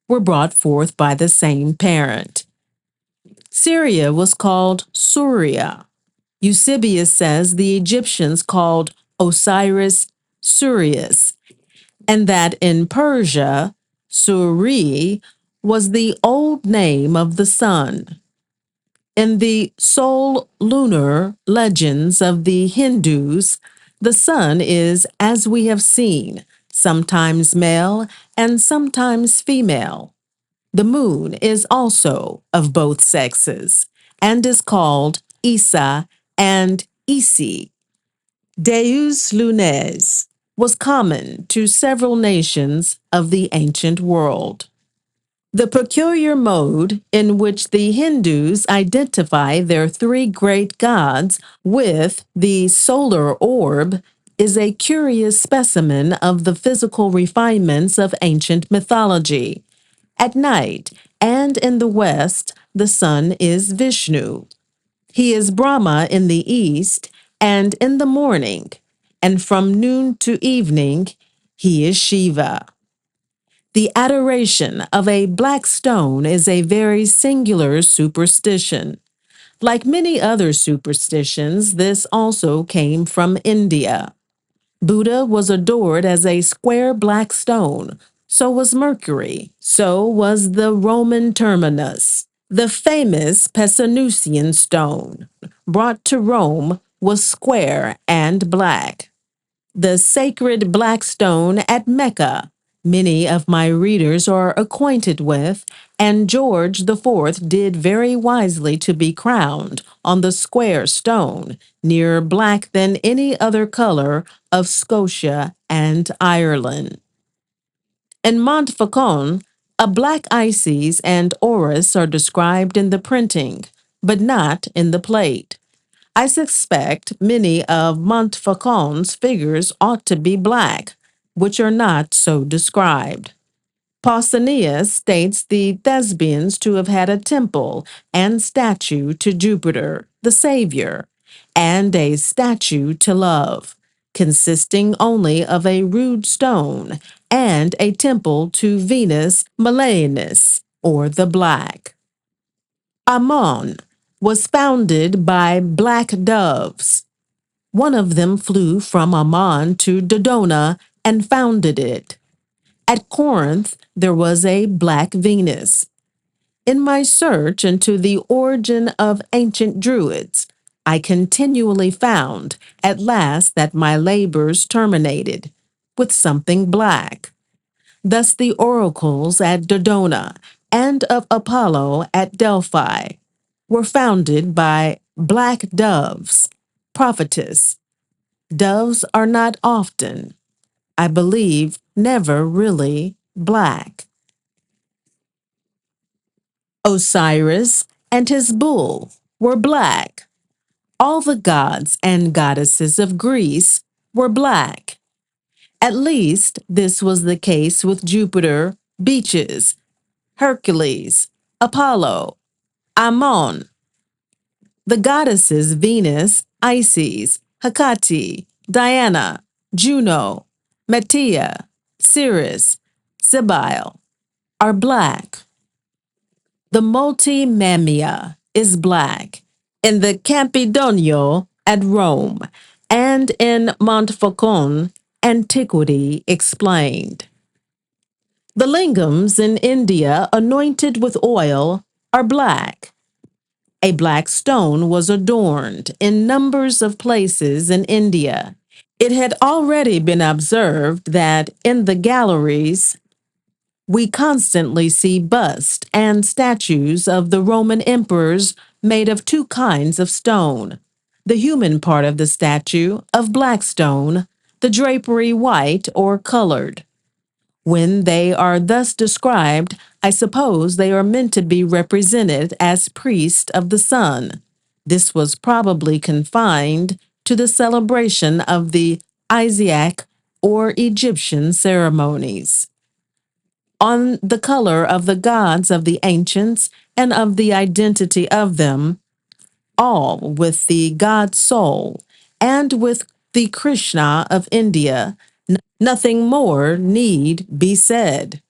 were brought forth by the same parent. Syria was called Surya. Eusebius says the Egyptians called Osiris Surius, and that in Persia, Suri was the old name of the sun. In the soul lunar legends of the Hindus, the sun is, as we have seen, sometimes male and sometimes female. The moon is also of both sexes and is called Isa and Isi. Deus lunes was common to several nations of the ancient world. The peculiar mode in which the Hindus identify their three great gods with the solar orb is a curious specimen of the physical refinements of ancient mythology. At night and in the west, the sun is Vishnu. He is Brahma in the east and in the morning, and from noon to evening, he is Shiva. The adoration of a black stone is a very singular superstition. Like many other superstitions, this also came from India. Buddha was adored as a square black stone. So was Mercury. So was the Roman terminus. The famous Pesanusian stone, brought to Rome, was square and black. The sacred black stone at Mecca, many of my readers are acquainted with, and George IV did very wisely to be crowned on the square stone, nearer black than any other color of Scotia and Ireland. In Montfaucon, a black Isis and Orus are described in the printing, but not in the plate. I suspect many of Montfaucon's figures ought to be black, which are not so described. Pausanias states the Thespians to have had a temple and statue to Jupiter, the Savior, and a statue to Love, consisting only of a rude stone, and a temple to Venus Melaenis, or the Black. Ammon was founded by black doves. One of them flew from Ammon to Dodona and founded it. At Corinth, there was a black Venus. In my search into the origin of ancient Druids, I continually found at last that my labors terminated with something black. Thus the oracles at Dodona and of Apollo at Delphi were founded by black doves, prophetess. Doves are not often, I believe, never really black. Osiris and his bull were black. All the gods and goddesses of Greece were black. At least this was the case with Jupiter, Beaches, Hercules, Apollo, Ammon. The goddesses Venus, Isis, Hecate, Diana, Juno, Medea, Ceres, Cybele are black. The multimamia is black in the Campidoglio at Rome and in Montfaucon, Antiquity Explained. The lingams in India anointed with oil are black. A black stone was adorned in numbers of places in India. It had already been observed that in the galleries we constantly see busts and statues of the Roman emperors made of two kinds of stone. The human part of the statue of black stone, the drapery white or colored. When they are thus described, I suppose they are meant to be represented as priests of the sun. This was probably confined to the celebration of the Isiac or Egyptian ceremonies. On the color of the gods of the ancients and of the identity of them, all with the god soul and with the Krishna of India, nothing more need be said.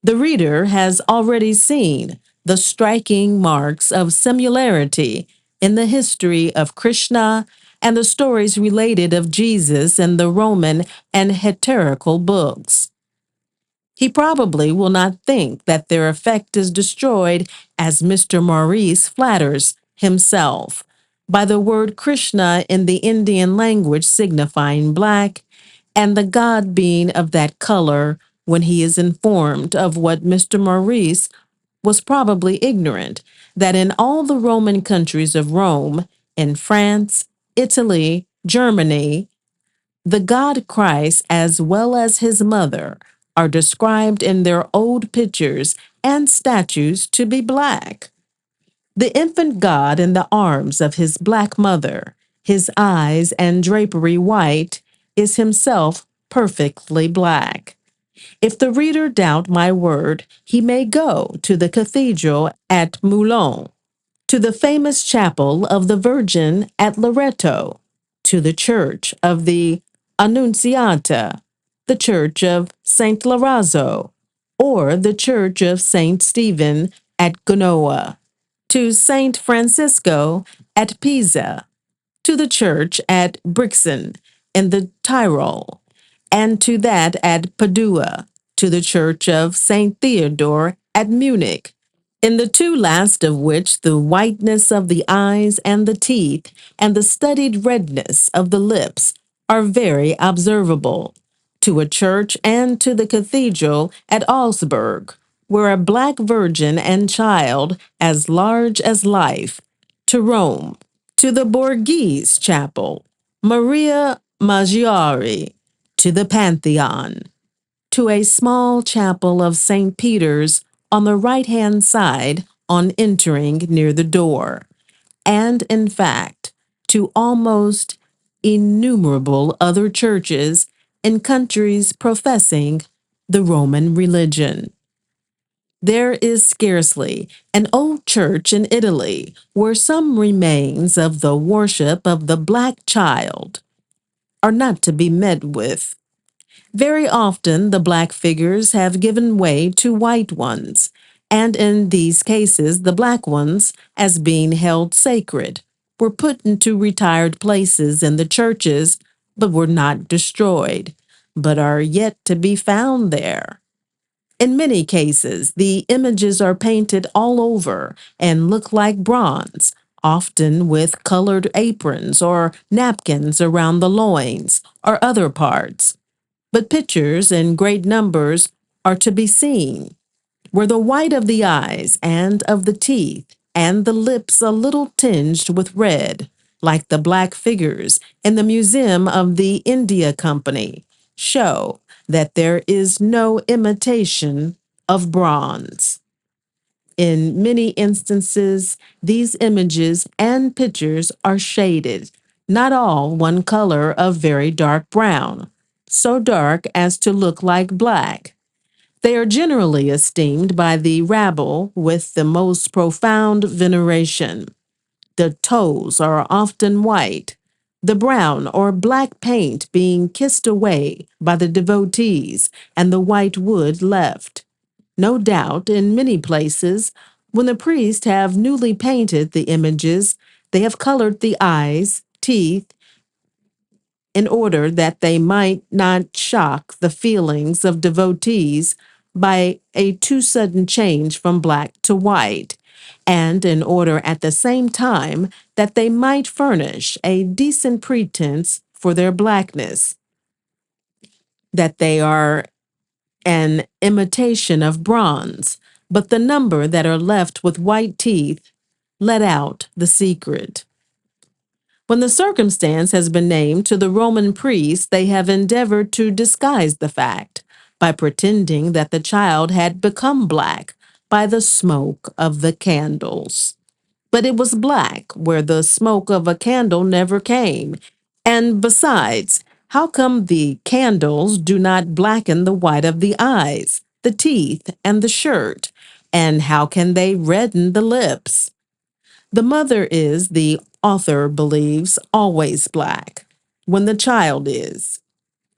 The reader has already seen the striking marks of similarity in the history of Krishna and the stories related of Jesus in the Roman and Heterical books. He probably will not think that their effect is destroyed, as Mr. Maurice flatters himself, by the word Krishna in the Indian language signifying black, and the god being of that color, when he is informed of what Mr. Maurice was probably ignorant, that in all the Roman countries of Rome, in France, Italy, Germany, the God Christ, as well as his mother, are described in their old pictures and statues to be black. The infant God in the arms of his black mother, his eyes and drapery white, is himself perfectly black. If the reader doubt my word, he may go to the cathedral at Moulins, to the famous chapel of the Virgin at Loreto, to the church of the Annunziata, the church of St. Lorenzo, or the church of St. Stephen at Genoa, to St. Francisco at Pisa, to the church at Brixen in the Tyrol, and to that at Padua, to the church of St. Theodore at Munich, in the two last of which the whiteness of the eyes and the teeth and the studied redness of the lips are very observable, to a church and to the cathedral at Augsburg, where a black virgin and child as large as life, to Rome, to the Borghese Chapel, Maria Maggiore, to the Pantheon, to a small chapel of St. Peter's on the right-hand side on entering near the door, and in fact, to almost innumerable other churches in countries professing the Roman religion. There is scarcely an old church in Italy where some remains of the worship of the black child are not to be met with. Very often the black figures have given way to white ones, and in these cases the black ones, as being held sacred, were put into retired places in the churches, but were not destroyed, but are yet to be found there. In many cases, the images are painted all over and look like bronze, often with colored aprons or napkins around the loins or other parts. But pictures in great numbers are to be seen, where the white of the eyes and of the teeth and the lips a little tinged with red, like the black figures in the Museum of the India Company, show that there is no imitation of bronze. In many instances, these images and pictures are shaded, not all one color of very dark brown, so dark as to look like black. They are generally esteemed by the rabble with the most profound veneration. The toes are often white, the brown or black paint being kissed away by the devotees and the white wood left. No doubt, in many places, when the priests have newly painted the images, they have colored the eyes, teeth, in order that they might not shock the feelings of devotees by a too sudden change from black to white, and in order at the same time that they might furnish a decent pretense for their blackness, that they are an imitation of bronze, but the number that are left with white teeth let out the secret. When the circumstance has been named to the Roman priests, they have endeavored to disguise the fact by pretending that the child had become black by the smoke of the candles. But it was black where the smoke of a candle never came. And besides, how come the candles do not blacken the white of the eyes, the teeth, and the shirt? And how can they redden the lips? The mother is, the author believes, always black, when the child is.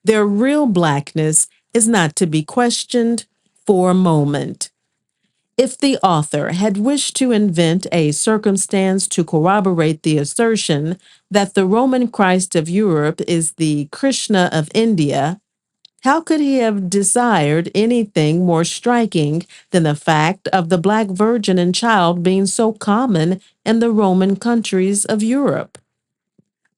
Their real blackness is not to be questioned for a moment. If the author had wished to invent a circumstance to corroborate the assertion that the Roman Christ of Europe is the Krishna of India, how could he have desired anything more striking than the fact of the black virgin and child being so common in the Roman countries of Europe?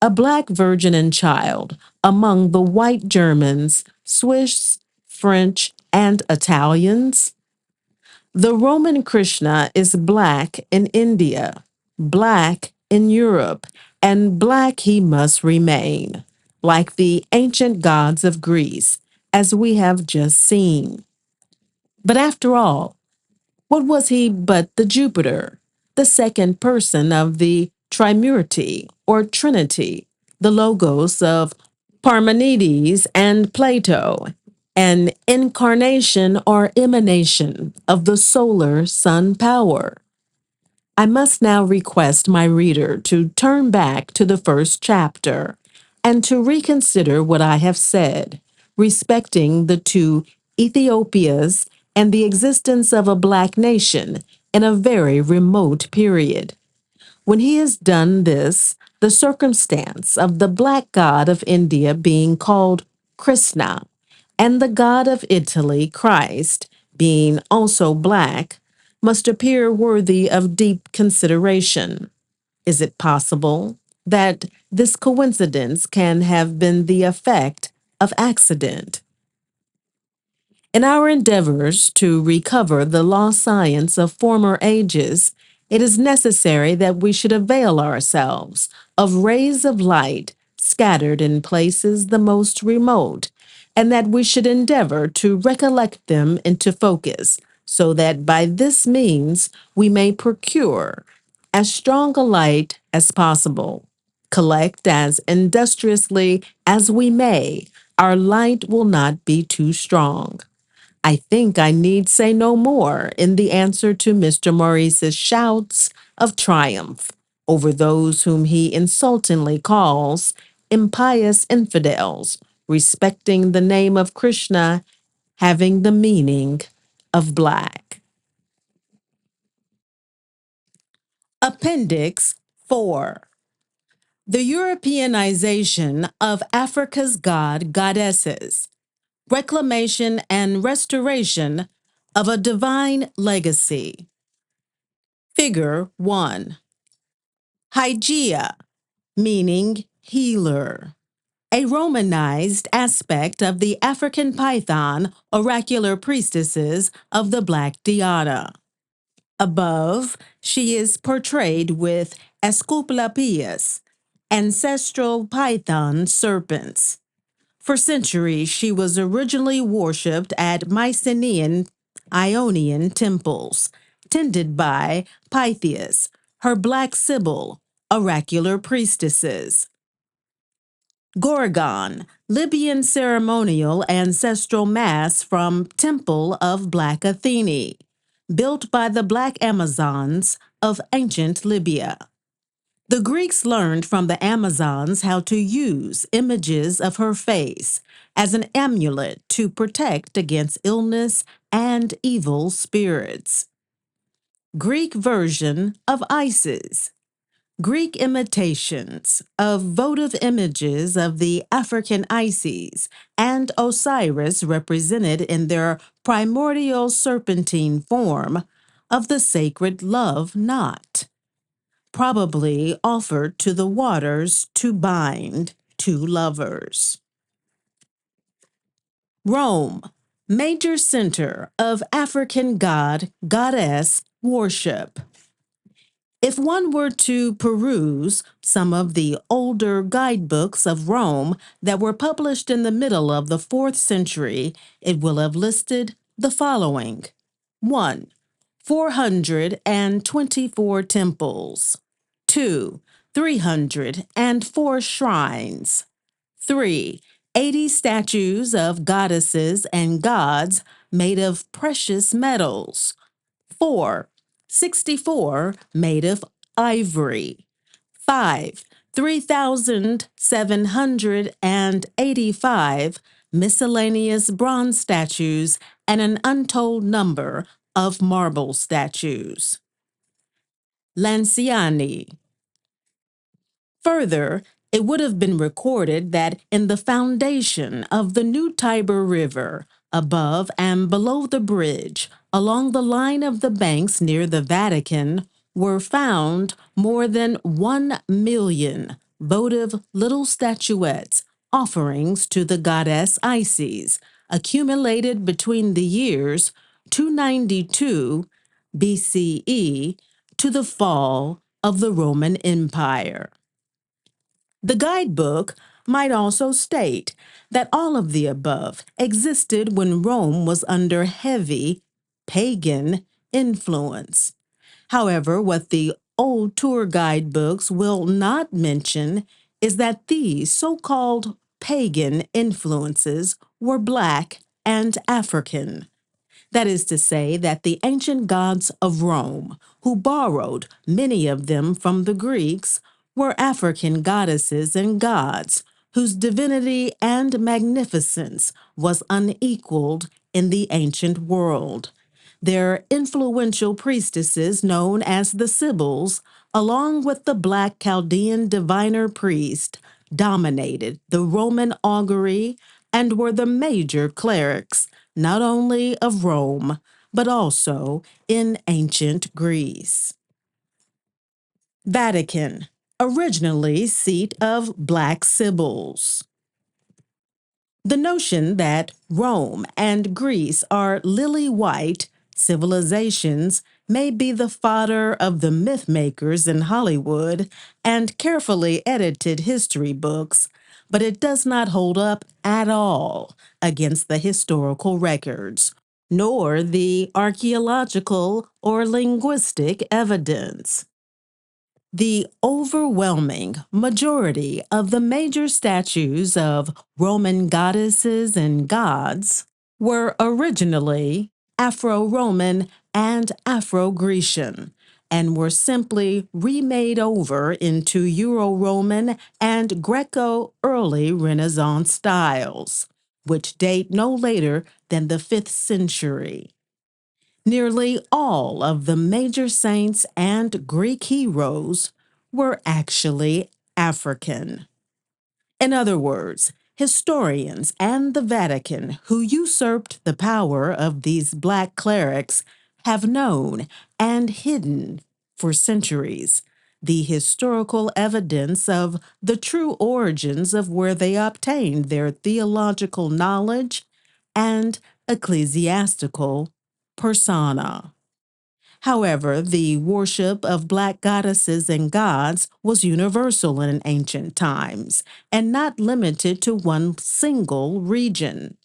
A black virgin and child among the white Germans, Swiss, French, and Italians? The Roman Krishna is black in India, black in Europe, and black he must remain, like the ancient gods of Greece, as we have just seen. But after all, what was he but the Jupiter, the second person of the Trimurti or Trinity, the Logos of Parmenides and Plato, an incarnation or emanation of the solar sun power? I must now request my reader to turn back to the first chapter and to reconsider what I have said respecting the two Ethiopias and the existence of a black nation in a very remote period. When he has done this, the circumstance of the black god of India being called Krishna and the god of Italy, Christ, being also black, must appear worthy of deep consideration. Is it possible that this coincidence can have been the effect of accident? In our endeavors to recover the lost science of former ages, it is necessary that we should avail ourselves of rays of light scattered in places the most remote, and that we should endeavor to recollect them into focus, so that by this means we may procure as strong a light as possible. Collect as industriously as we may, our light will not be too strong. I think I need say no more in the answer to Mr. Maurice's shouts of triumph over those whom he insultingly calls impious infidels, respecting the name of Krishna having the meaning of black. Appendix IV. The Europeanization of Africa's goddesses. Reclamation and restoration of a divine legacy. Figure 1. Hygeia, meaning healer, a Romanized aspect of the African Python oracular priestesses of the Black Diana. Above, she is portrayed with Asclepius, ancestral python serpents. For centuries, she was originally worshipped at Mycenaean Ionian temples, tended by Pythias, her black sibyl, oracular priestesses. Gorgon, Libyan ceremonial ancestral mass from Temple of Black Athene, built by the Black Amazons of ancient Libya. The Greeks learned from the Amazons how to use images of her face as an amulet to protect against illness and evil spirits. Greek version of Isis. Greek imitations of votive images of the African Isis and Osiris represented in their primordial serpentine form of the sacred love knot, probably offered to the waters to bind two lovers. Rome, major center of African god-goddess worship. If one were to peruse some of the older guidebooks of Rome that were published in the middle of the 4th century, it will have listed the following. 1. 424 temples. 2. 304 shrines. 3. 80 statues of goddesses and gods made of precious metals. 4. 64 made of ivory. 5. 3,785 miscellaneous bronze statues and an untold number of marble statues. Lanciani. Further, it would have been recorded that in the foundation of the new Tiber River, above and below the bridge, along the line of the banks near the Vatican, were found more than 1,000,000 votive little statuettes, offerings to the goddess Isis, accumulated between the years 292 BCE to the fall of the Roman Empire. The guidebook might also state that all of the above existed when Rome was under heavy pagan influence. However, what the old tour guidebooks will not mention is that these so-called pagan influences were Black and African. That is to say that the ancient gods of Rome, who borrowed many of them from the Greeks, were African goddesses and gods whose divinity and magnificence was unequaled in the ancient world. Their influential priestesses, known as the Sibyls, along with the Black Chaldean diviner priest, dominated the Roman augury and were the major clerics not only of Rome, but also in ancient Greece. Vatican, originally seat of Black Sibyls. The notion that Rome and Greece are lily-white civilizations may be the fodder of the myth makers in Hollywood and carefully edited history books, but it does not hold up at all against the historical records, nor the archaeological or linguistic evidence. The overwhelming majority of the major statues of Roman goddesses and gods were originally Afro-Roman and Afro-Grecian and were simply remade over into Euro-Roman and Greco-early Renaissance styles, which date no later than the 5th century. Nearly all of the major saints and Greek heroes were actually African. In other words, historians and the Vatican, who usurped the power of these Black clerics, have known and hidden for centuries the historical evidence of the true origins of where they obtained their theological knowledge and ecclesiastical persona. However, the worship of Black goddesses and gods was universal in ancient times and not limited to one single region.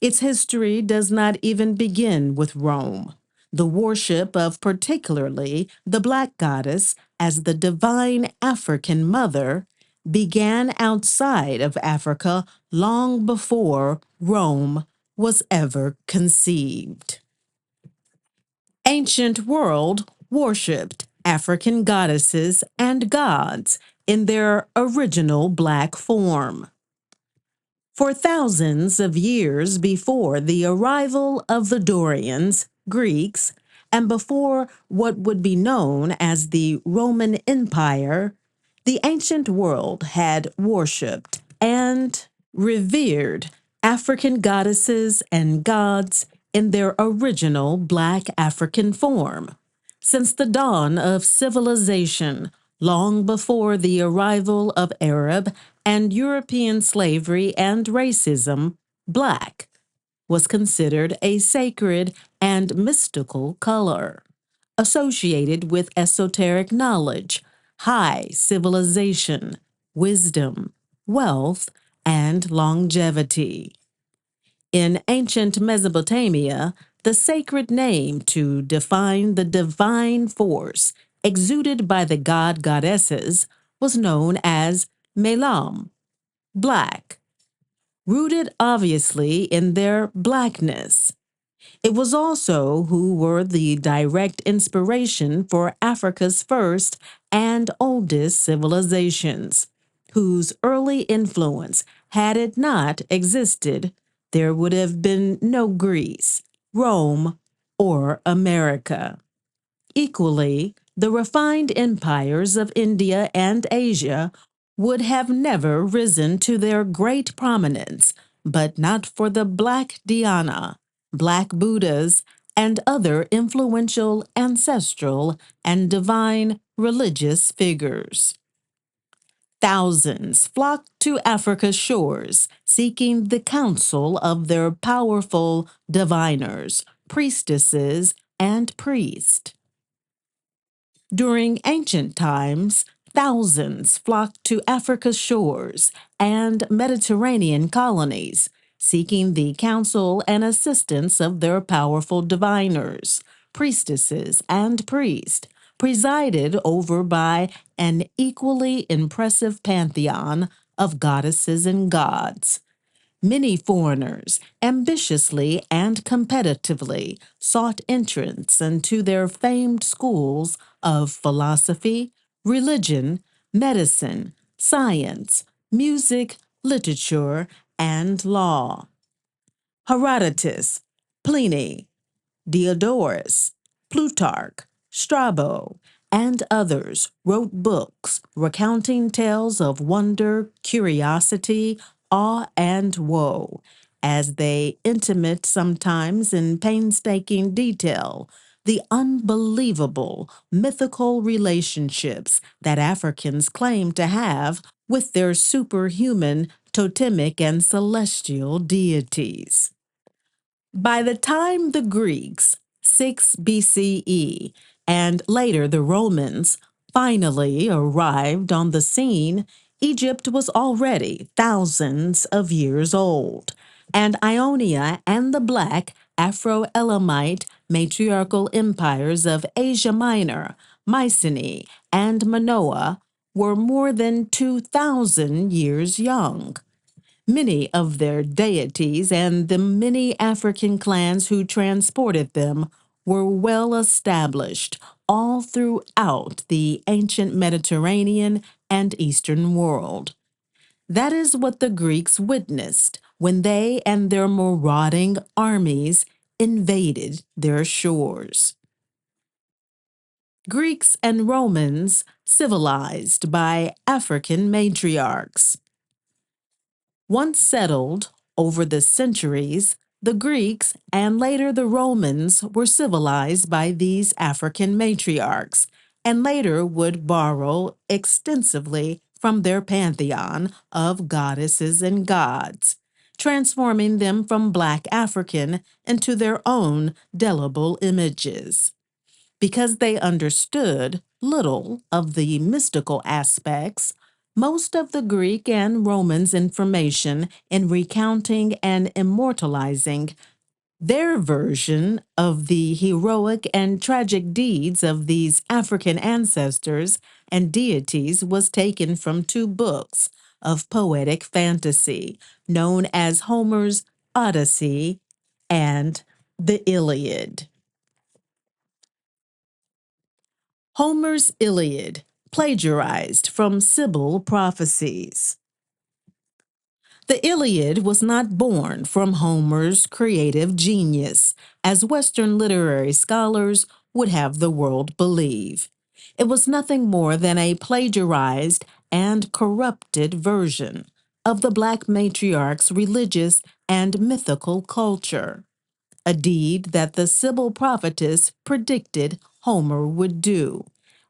Its history does not even begin with Rome. The worship of particularly the Black goddess as the divine African mother began outside of Africa long before Rome was ever conceived. Ancient world worshipped African goddesses and gods in their original Black form. For thousands of years before the arrival of the Dorians, Greeks, and before what would be known as the Roman Empire, the ancient world had worshipped and revered African goddesses and gods in their original Black African form. Since the dawn of civilization, long before the arrival of Arab and European slavery and racism, black was considered a sacred and mystical color, associated with esoteric knowledge, high civilization, wisdom, wealth, and longevity. In ancient Mesopotamia, the sacred name to define the divine force exuded by the god-goddesses was known as Melam, black, rooted obviously in their blackness. It was also who were the direct inspiration for Africa's first and oldest civilizations, whose early influence, had it not existed, there would have been no Greece, Rome, or America. Equally, the refined empires of India and Asia would have never risen to their great prominence, but not for the Black Dhyana, Black Buddhas, and other influential ancestral and divine religious figures. Thousands flocked to Africa's shores, seeking the counsel of their powerful diviners, priestesses, and priests. During ancient times, thousands flocked to Africa's shores and Mediterranean colonies, seeking the counsel and assistance of their powerful diviners, priestesses, and priests, presided over by an equally impressive pantheon of goddesses and gods. Many foreigners ambitiously and competitively sought entrance into their famed schools of philosophy, religion, medicine, science, music, literature, and law. Herodotus, Pliny, Diodorus, Plutarch, Strabo, and others wrote books recounting tales of wonder, curiosity, awe, and woe, as they intimate sometimes in painstaking detail the unbelievable mythical relationships that Africans claim to have with their superhuman totemic and celestial deities. By the time the Greeks, 6 BCE, and later the Romans finally arrived on the scene, Egypt was already thousands of years old, and Ionia and the Black Afro-Elamite matriarchal empires of Asia Minor, Mycenae, and Manoa were more than 2,000 years young. Many of their deities and the many African clans who transported them were well established all throughout the ancient Mediterranean and Eastern world. That is what the Greeks witnessed when they and their marauding armies invaded their shores. Greeks and Romans civilized by African matriarchs. Once settled over the centuries, the Greeks and later the Romans were civilized by these African matriarchs, and later would borrow extensively from their pantheon of goddesses and gods, transforming them from Black African into their own delible images. Because they understood little of the mystical aspects, most of the Greek and Romans' information in recounting and immortalizing their version of the heroic and tragic deeds of these African ancestors and deities was taken from two books of poetic fantasy known as Homer's Odyssey and the Iliad. Homer's Iliad, plagiarized from Sibyl prophecies. The Iliad was not born from Homer's creative genius, as Western literary scholars would have the world believe. It was nothing more than a plagiarized and corrupted version of the Black matriarch's religious and mythical culture, a deed that the Sibyl prophetess predicted Homer would do,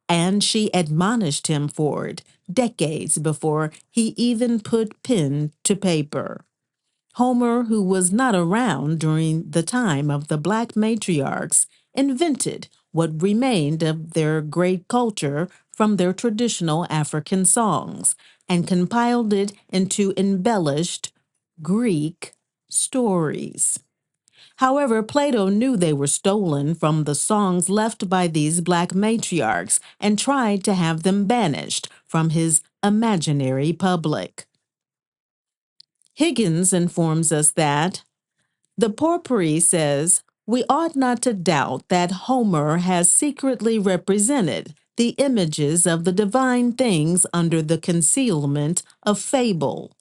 and she admonished him for it decades before he even put pen to paper. Homer, who was not around during the time of the Black matriarchs, invented what remained of their great culture from their traditional African songs and compiled it into embellished Greek stories. However, Plato knew they were stolen from the songs left by these Black matriarchs and tried to have them banished from his imaginary public. Higgins informs us that the Porphyry says, we ought not to doubt that Homer has secretly represented the images of the divine things under the concealment of fable.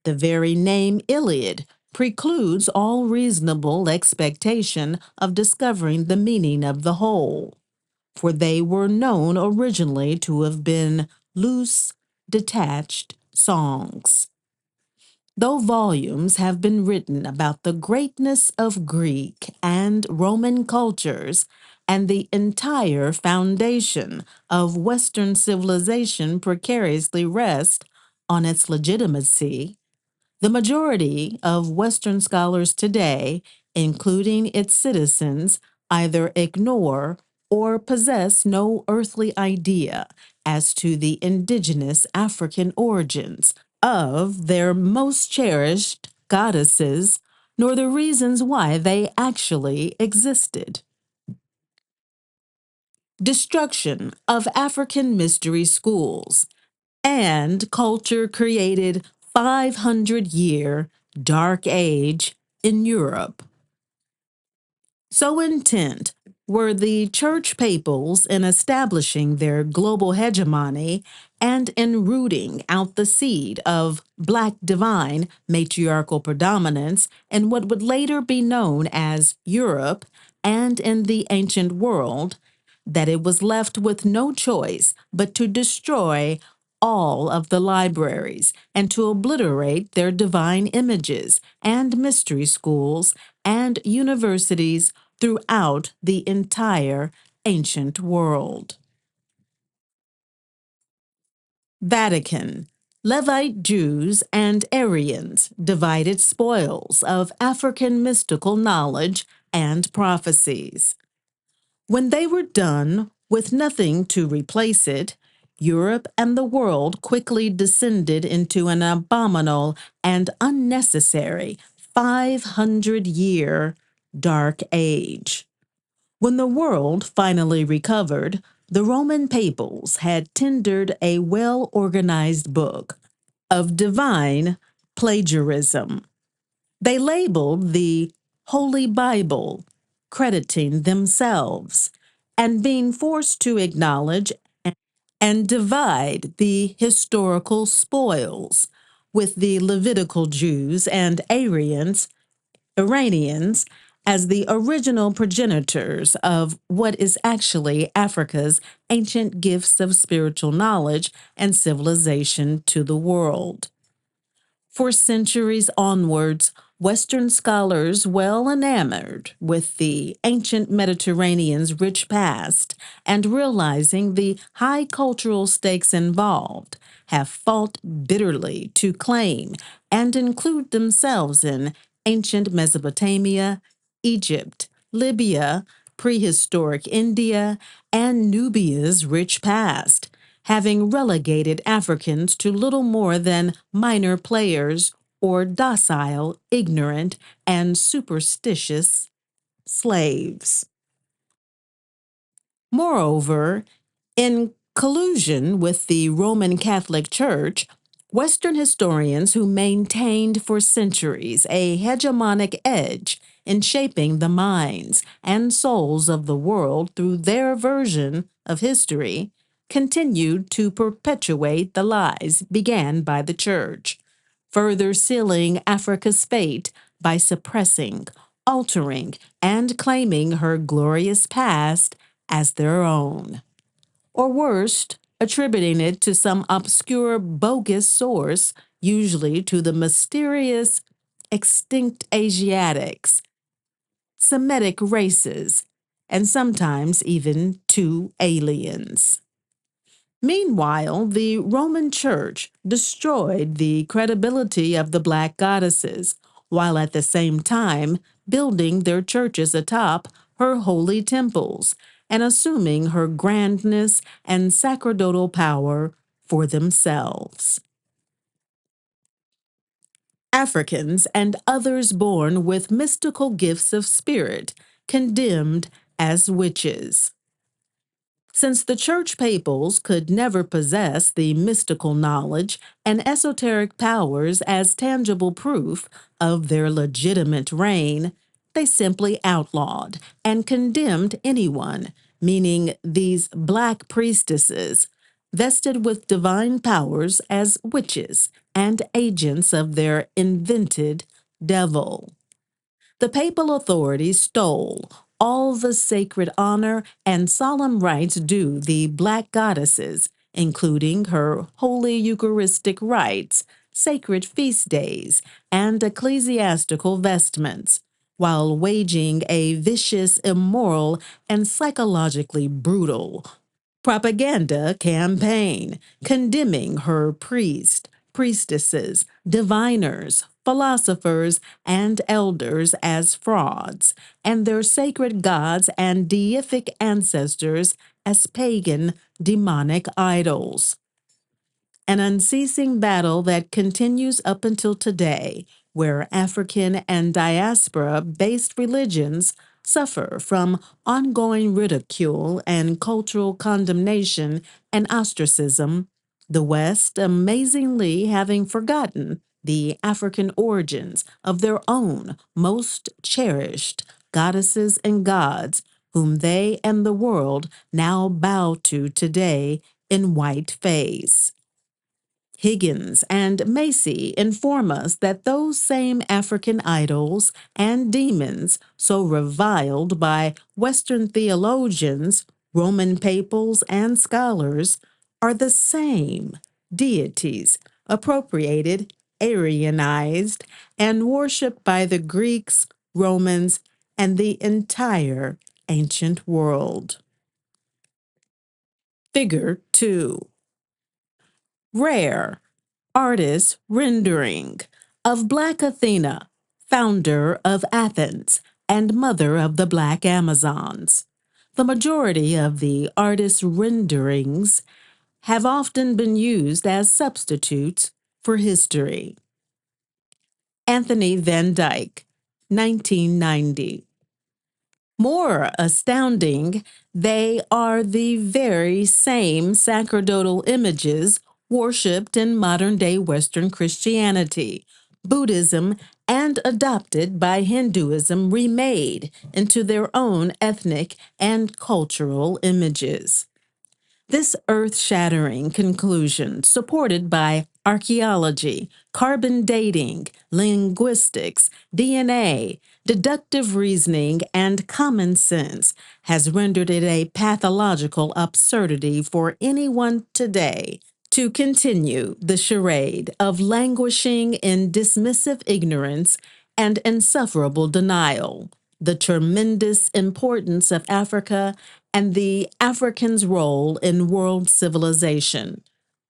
The very name Iliad precludes all reasonable expectation of discovering the meaning of the whole, for they were known originally to have been loose, detached songs. Though volumes have been written about the greatness of Greek and Roman cultures and the entire foundation of Western civilization precariously rests on its legitimacy, the majority of Western scholars today, including its citizens, either ignore or possess no earthly idea as to the indigenous African origins of their most cherished goddesses, nor the reasons why they actually existed. Destruction of African mystery schools and culture created 500-year dark age in Europe. So intent were the church papals in establishing their global hegemony and in rooting out the seed of Black divine matriarchal predominance in what would later be known as Europe and in the ancient world, that it was left with no choice but to destroy all of the libraries and to obliterate their divine images and mystery schools and universities throughout the entire ancient world. Vatican. Levite Jews and Arians divided spoils of African mystical knowledge and prophecies. When they were done, with nothing to replace it, Europe and the world quickly descended into an abominable and unnecessary 500-year dark age. When the world finally recovered, the Roman papals had tendered a well-organized book of divine plagiarism. They labeled the Holy Bible, crediting themselves, and being forced to acknowledge and divide the historical spoils with the Levitical Jews and Iranians as the original progenitors of what is actually Africa's ancient gifts of spiritual knowledge and civilization to the world. For centuries onwards, Western scholars, well enamored with the ancient Mediterranean's rich past and realizing the high cultural stakes involved, have fought bitterly to claim and include themselves in ancient Mesopotamia, Egypt, Libya, prehistoric India, and Nubia's rich past, having relegated Africans to little more than minor players or docile, ignorant, and superstitious slaves. Moreover, in collusion with the Roman Catholic Church, Western historians who maintained for centuries a hegemonic edge in shaping the minds and souls of the world through their version of history continued to perpetuate the lies began by the Church, further sealing Africa's fate by suppressing, altering, and claiming her glorious past as their own, or worst, attributing it to some obscure, bogus source, usually to the mysterious extinct Asiatics, Semitic races, and sometimes even to aliens. Meanwhile, the Roman Church destroyed the credibility of the Black goddesses, while at the same time building their churches atop her holy temples and assuming her grandness and sacerdotal power for themselves. Africans and others born with mystical gifts of spirit, condemned as witches. Since the church papals could never possess the mystical knowledge and esoteric powers as tangible proof of their legitimate reign, they simply outlawed and condemned anyone, meaning these black priestesses, vested with divine powers as witches and agents of their invented devil. The papal authorities stole all the sacred honor and solemn rites due the Black goddesses, including her holy Eucharistic rites, sacred feast days, and ecclesiastical vestments, while waging a vicious, immoral, and psychologically brutal propaganda campaign condemning her priests, priestesses, diviners, philosophers, and elders as frauds, and their sacred gods and deific ancestors as pagan, demonic idols. An unceasing battle that continues up until today, where African and diaspora based religions suffer from ongoing ridicule and cultural condemnation and ostracism, the West amazingly having forgotten the African origins of their own most cherished goddesses and gods, whom they and the world now bow to today in white face. Higgins and Macy inform us that those same African idols and demons, so reviled by Western theologians, Roman papals, and scholars, are the same deities appropriated, Aryanized, and worshipped by the Greeks, Romans, and the entire ancient world. Figure 2. Rare artist rendering of Black Athena, founder of Athens and mother of the Black Amazons. The majority of the artist's renderings have often been used as substitutes for history. Anthony Van Dyck, 1990. More astounding, they are the very same sacerdotal images worshipped in modern day Western Christianity, Buddhism, and adopted by Hinduism, remade into their own ethnic and cultural images. This earth-shattering conclusion, supported by archaeology, carbon dating, linguistics, DNA, deductive reasoning, and common sense, has rendered it a pathological absurdity for anyone today to continue the charade of languishing in dismissive ignorance and insufferable denial, the tremendous importance of Africa and the African's role in world civilization.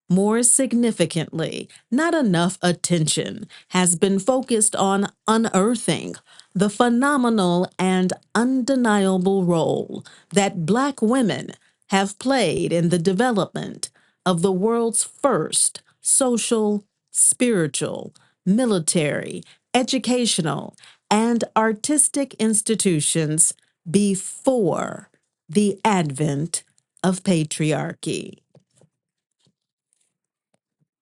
More significantly, not enough attention has been focused on unearthing the phenomenal and undeniable role that Black women have played in the development of the world's first social, spiritual, military, educational, and artistic institutions before the advent of patriarchy.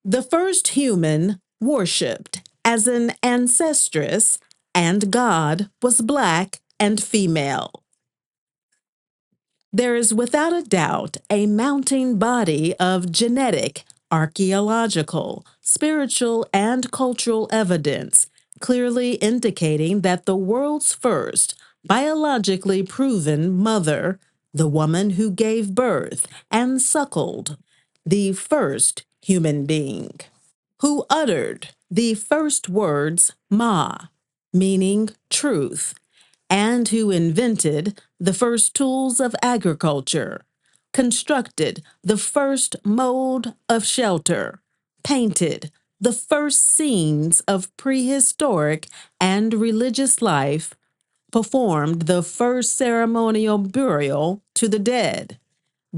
The first human worshipped as an ancestress and god was Black and female. There is without a doubt a mounting body of genetic, archaeological, spiritual, and cultural evidence clearly indicating that the world's first biologically proven mother, the woman who gave birth and suckled the first human being, who uttered the first words Ma, meaning truth, and who invented the first tools of agriculture, constructed the first mode of shelter, painted the first scenes of prehistoric and religious life, performed the first ceremonial burial to the dead,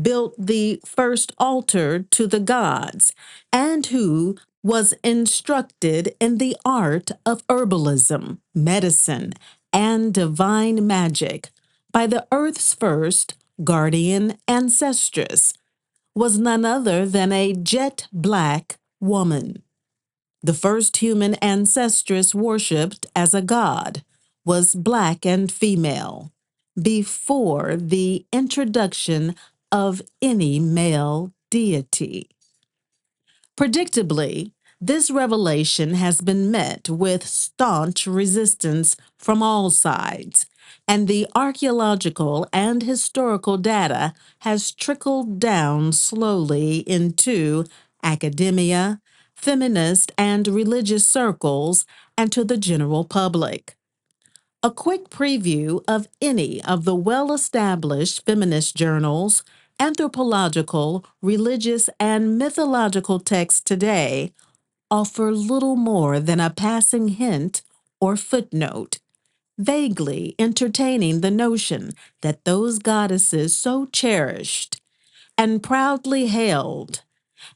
built the first altar to the gods, and who was instructed in the art of herbalism, medicine, and divine magic by the earth's first guardian ancestress, was none other than a jet black woman. The first human ancestress worshipped as a god was black and female, before the introduction of any male deity. Predictably, this revelation has been met with staunch resistance from all sides, and the archaeological and historical data has trickled down slowly into academia, feminist and religious circles, and to the general public. A quick preview of any of the well-established feminist journals, anthropological, religious, and mythological texts today offer little more than a passing hint or footnote, vaguely entertaining the notion that those goddesses so cherished and proudly hailed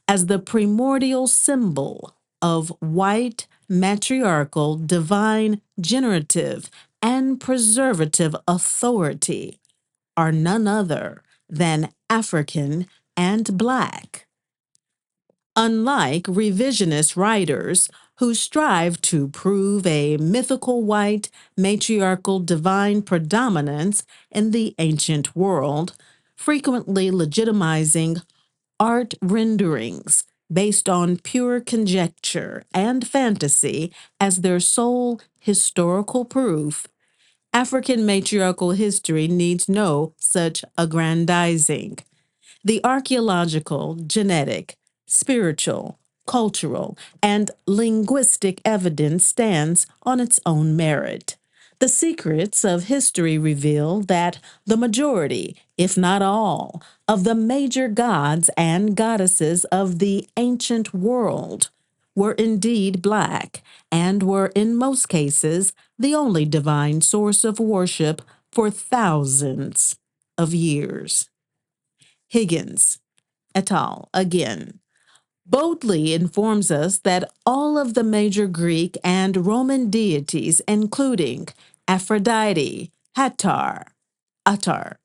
as the primordial symbol of white, matriarchal, divine, generative, and preservative authority are none other than African and Black. Unlike revisionist writers who strive to prove a mythical white, matriarchal, divine predominance in the ancient world, frequently legitimizing art renderings based on pure conjecture and fantasy as their sole historical proof, African matriarchal history needs no such aggrandizing. The archaeological, genetic, spiritual, cultural, and linguistic evidence stands on its own merit. The secrets of history reveal that the majority, if not all, of the major gods and goddesses of the ancient world were indeed Black and were in most cases the only divine source of worship for thousands of years. Higgins et al. Again boldly informs us that all of the major Greek and Roman deities, including Aphrodite, Hathor, Attar,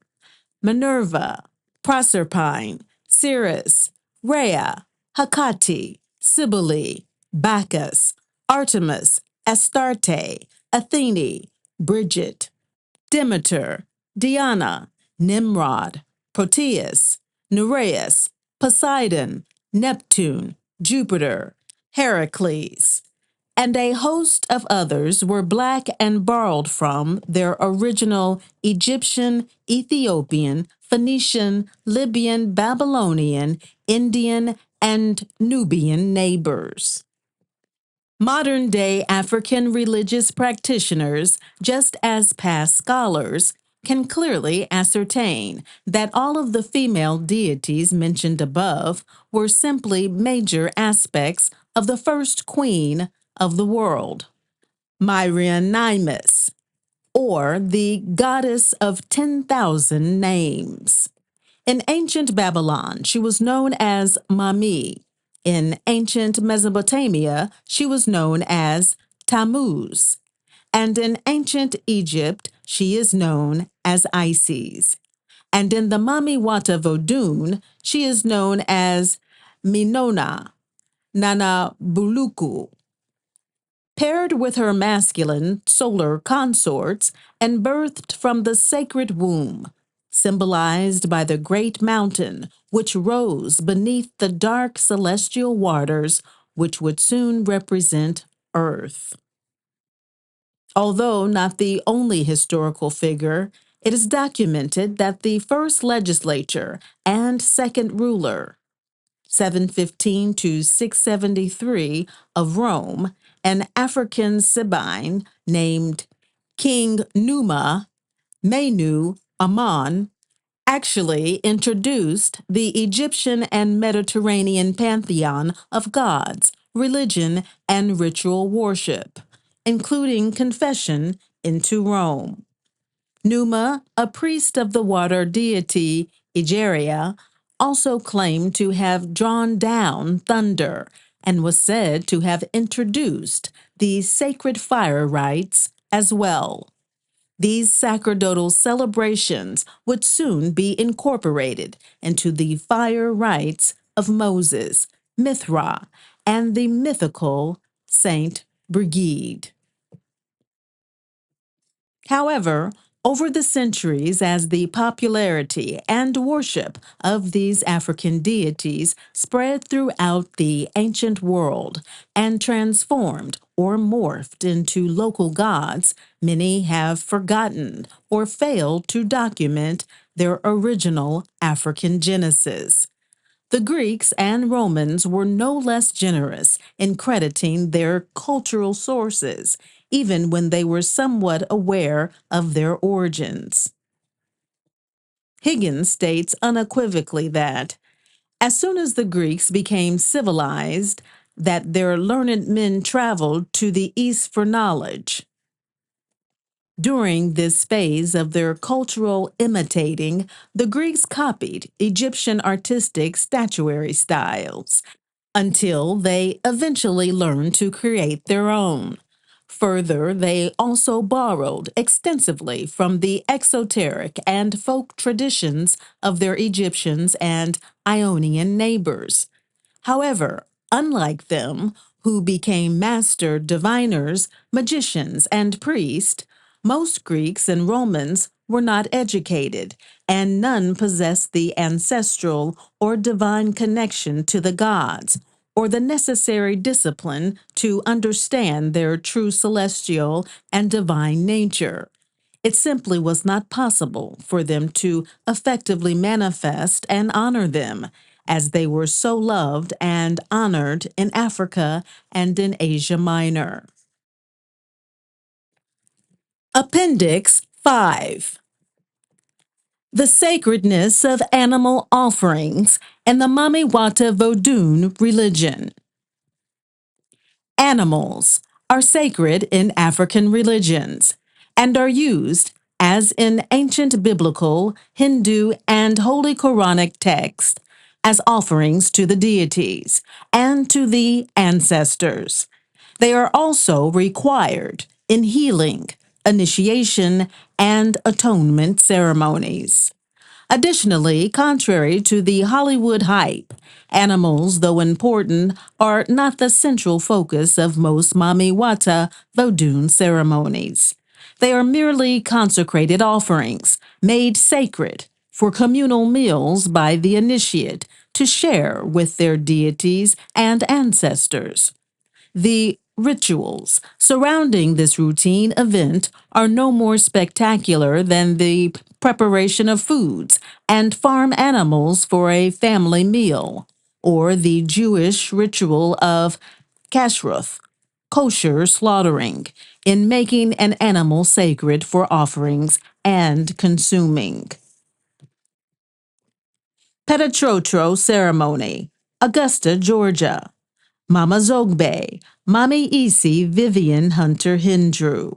Minerva, Proserpine, Ceres, Rhea, Hecate, Cybele, Bacchus, Artemis, Astarte, Athene, Bridget, Demeter, Diana, Nimrod, Proteus, Nereus, Poseidon, Neptune, Jupiter, Heracles, and a host of others were Black and borrowed from their original Egyptian, Ethiopian, Phoenician, Libyan, Babylonian, Indian, and Nubian neighbors. Modern-day African religious practitioners, just as past scholars, can clearly ascertain that all of the female deities mentioned above were simply major aspects of the first queen of the world, Myrianimus, or the goddess of 10,000 names. In ancient Babylon, she was known as Mami. In ancient Mesopotamia, she was known as Tammuz. And in ancient Egypt, she is known as Isis. And in the Mami Wata Vodun, she is known as Minona, Nana Buluku. Paired with her masculine solar consorts and birthed from the sacred womb, symbolized by the great mountain which rose beneath the dark celestial waters which would soon represent Earth. Although not the only historical figure, it is documented that the first legislature and second ruler, 715 to 673 of Rome, an African Sabine named King Numa, Menu Ammon, actually introduced the Egyptian and Mediterranean pantheon of gods, religion, and ritual worship, including confession, into Rome. Numa, a priest of the water deity Egeria, also claimed to have drawn down thunder and was said to have introduced the sacred fire rites as well. These sacerdotal celebrations would soon be incorporated into the fire rites of Moses, Mithra, and the mythical Saint Brigid. However, over the centuries, as the popularity and worship of these African deities spread throughout the ancient world and transformed or morphed into local gods, many have forgotten or failed to document their original African genesis. The Greeks and Romans were no less generous in crediting their cultural sources, even when they were somewhat aware of their origins. Higgins states unequivocally that, as soon as the Greeks became civilized, that their learned men traveled to the east for knowledge. During this phase of their cultural imitating, the Greeks copied Egyptian artistic statuary styles until they eventually learned to create their own. Further, they also borrowed extensively from the exoteric and folk traditions of their Egyptians and Ionian neighbors. However, unlike them, who became master diviners, magicians, and priests, most Greeks and Romans were not educated, and none possessed the ancestral or divine connection to the gods, or the necessary discipline to understand their true celestial and divine nature. It simply was not possible for them to effectively manifest and honor them, as they were so loved and honored in Africa and in Asia Minor. Appendix V. The sacredness of animal offerings and the Mami Wata Vodun religion. Animals are sacred in African religions and are used, as in ancient biblical, Hindu, and Holy Quranic texts, as offerings to the deities and to the ancestors. They are also required in healing, initiation, and atonement ceremonies. Additionally, contrary to the Hollywood hype, animals, though important, are not the central focus of most Mami Wata Vodun ceremonies. They are merely consecrated offerings, made sacred for communal meals by the initiate to share with their deities and ancestors. The rituals surrounding this routine event are no more spectacular than the preparation of foods and farm animals for a family meal, or the Jewish ritual of kashrut, kosher slaughtering, in making an animal sacred for offerings and consuming. Petatotro ceremony, Augusta, Georgia. Mama Zogbe, Mami Isi Vivian Hunter Hindrew.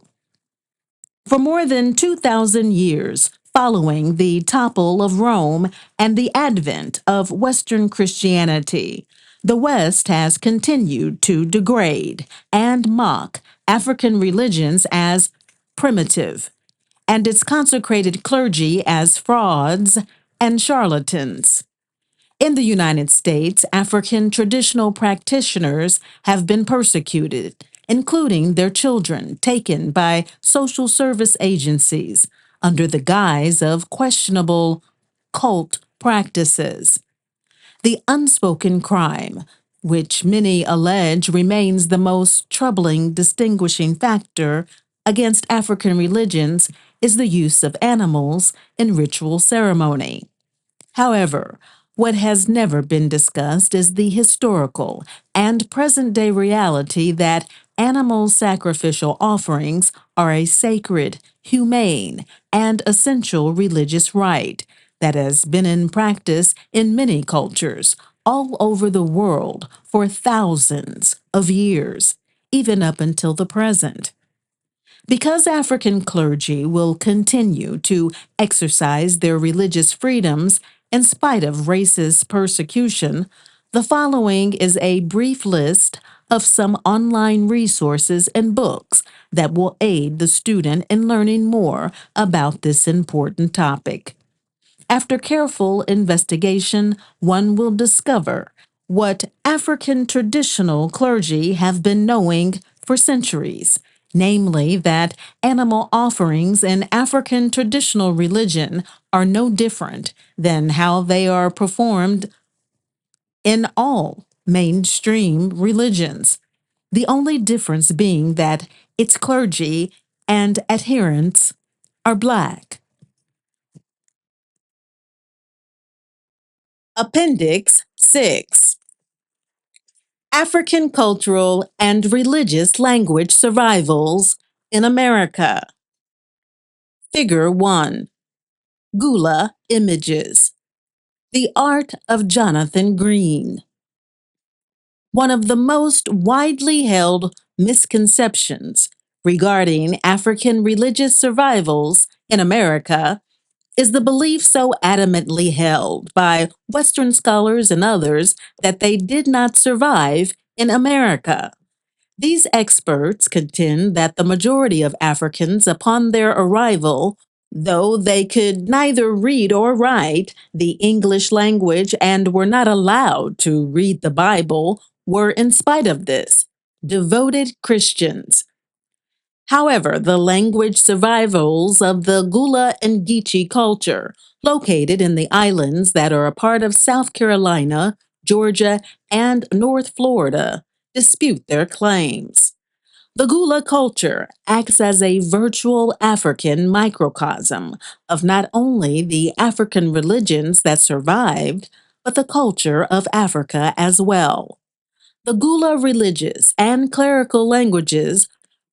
For more than 2,000 years, following the topple of Rome and the advent of Western Christianity, the West has continued to degrade and mock African religions as primitive, and its consecrated clergy as frauds and charlatans. In the United States, African traditional practitioners have been persecuted, including their children taken by social service agencies under the guise of questionable cult practices. The unspoken crime, which many allege remains the most troubling distinguishing factor against African religions, is the use of animals in ritual ceremony. However, What has never been discussed is the historical and present day reality that animal sacrificial offerings are a sacred, humane, and essential religious rite that has been in practice in many cultures all over the world for thousands of years, even up until the present. Because African clergy will continue to exercise their religious freedoms in spite of racist persecution, the following is a brief list of some online resources and books that will aid the student in learning more about this important topic. After careful investigation, one will discover what African traditional clergy have been knowing for centuries, namely that animal offerings in African traditional religion are no different than how they are performed in all mainstream religions. The only difference being that its clergy and adherents are Black. Appendix VI. African Cultural and Religious Language Survivals in America. Figure 1. Gula Images. The Art of Jonathan Green. One of the most widely held misconceptions regarding African religious survivals in America is the belief so adamantly held by Western scholars and others that they did not survive in America. These experts contend that the majority of Africans, upon their arrival, though they could neither read or write the English language and were not allowed to read the Bible, were, in spite of this, devoted Christians. However, the language survivals of the Gula and Geechee culture, located in the islands that are a part of South Carolina, Georgia, and North Florida, dispute their claims. The Gula culture acts as a virtual African microcosm of not only the African religions that survived, but the culture of Africa as well. The Gula religious and clerical languages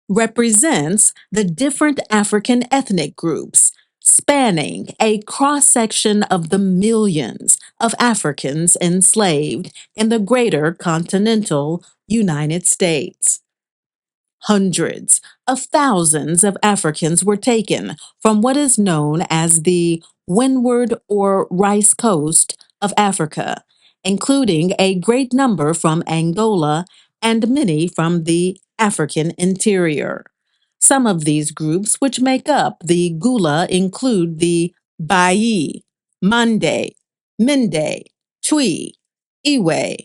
represents the different African ethnic groups, spanning a cross section of the millions of Africans enslaved in the greater continental United States. Hundreds of thousands of Africans were taken from what is known as the Windward or Rice Coast of Africa, including a great number from Angola and many from the African interior. Some of these groups, which make up the Gula, include the Bai, Mande, Mende, Twi, Iwe,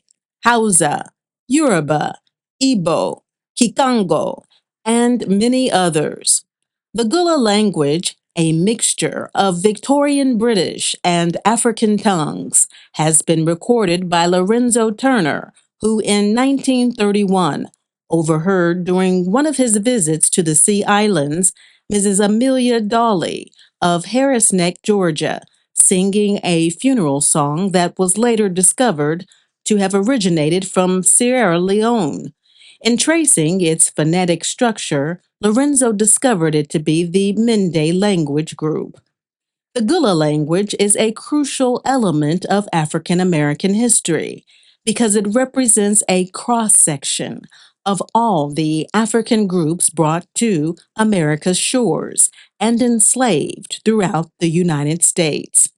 Hausa, Yoruba, Igbo, Kikongo, and many others. The Gula language, a mixture of Victorian British and African tongues, has been recorded by Lorenzo Turner, who in 1931 overheard during one of his visits to the Sea Islands Mrs. Amelia Dawley of Harris Neck, Georgia, singing a funeral song that was later discovered to have originated from Sierra Leone. In tracing its phonetic structure, Lorenzo discovered it to be the Mende language group. The Gula language is a crucial element of African American history because it represents a cross section of all the African groups brought to America's shores and enslaved throughout the United States.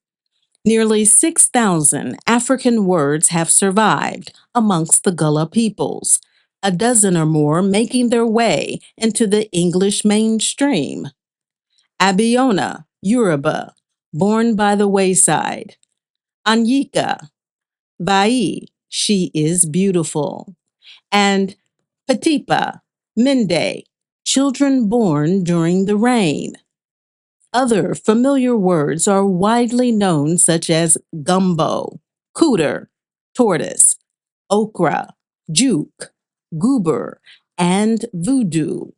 Nearly 6,000 African words have survived amongst the Gullah peoples, a dozen or more making their way into the English mainstream. Abiona, Yoruba, born by the wayside. Anyika, Bai, she is beautiful. And Patipa, Mende, children born during the rain. Other familiar words are widely known, such as gumbo, cooter, tortoise, okra, juke, goober, and voodoo.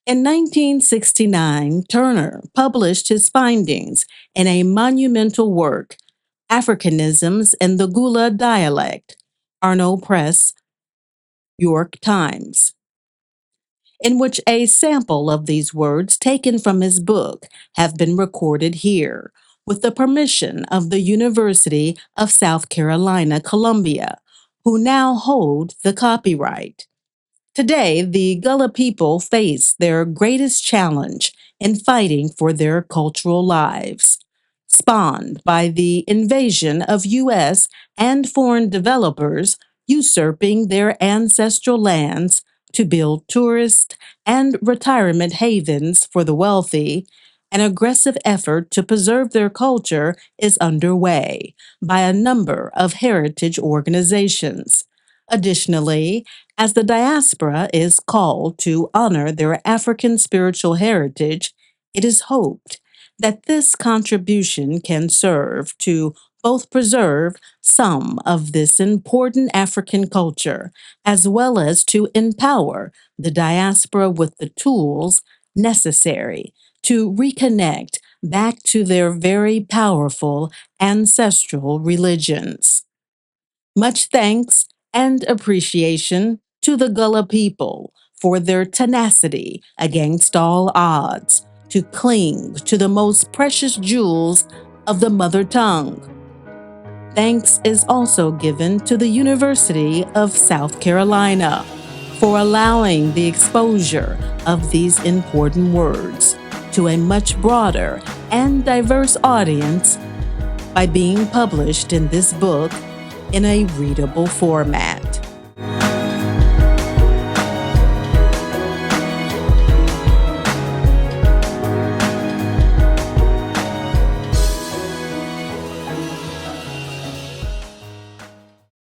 In 1969, Turner published his findings in a monumental work, Africanisms in the Gula Dialect, Arno Press, York Times, in which a sample of these words taken from his book have been recorded here, with the permission of the University of South Carolina, Columbia, who now hold the copyright. Today, the Gullah people face their greatest challenge in fighting for their cultural lives, spawned by the invasion of U.S. and foreign developers usurping their ancestral lands to build tourist and retirement havens for the wealthy. An aggressive effort to preserve their culture is underway by a number of heritage organizations. Additionally, as the diaspora is called to honor their African spiritual heritage, it is hoped that this contribution can serve to both preserve some of this important African culture, as well as to empower the diaspora with the tools necessary to reconnect back to their very powerful ancestral religions. Much thanks and appreciation to the Gullah people for their tenacity against all odds to cling to the most precious jewels of the mother tongue. Thanks is also given to the University of South Carolina for allowing the exposure of these important words to a much broader and diverse audience by being published in this book in a readable format.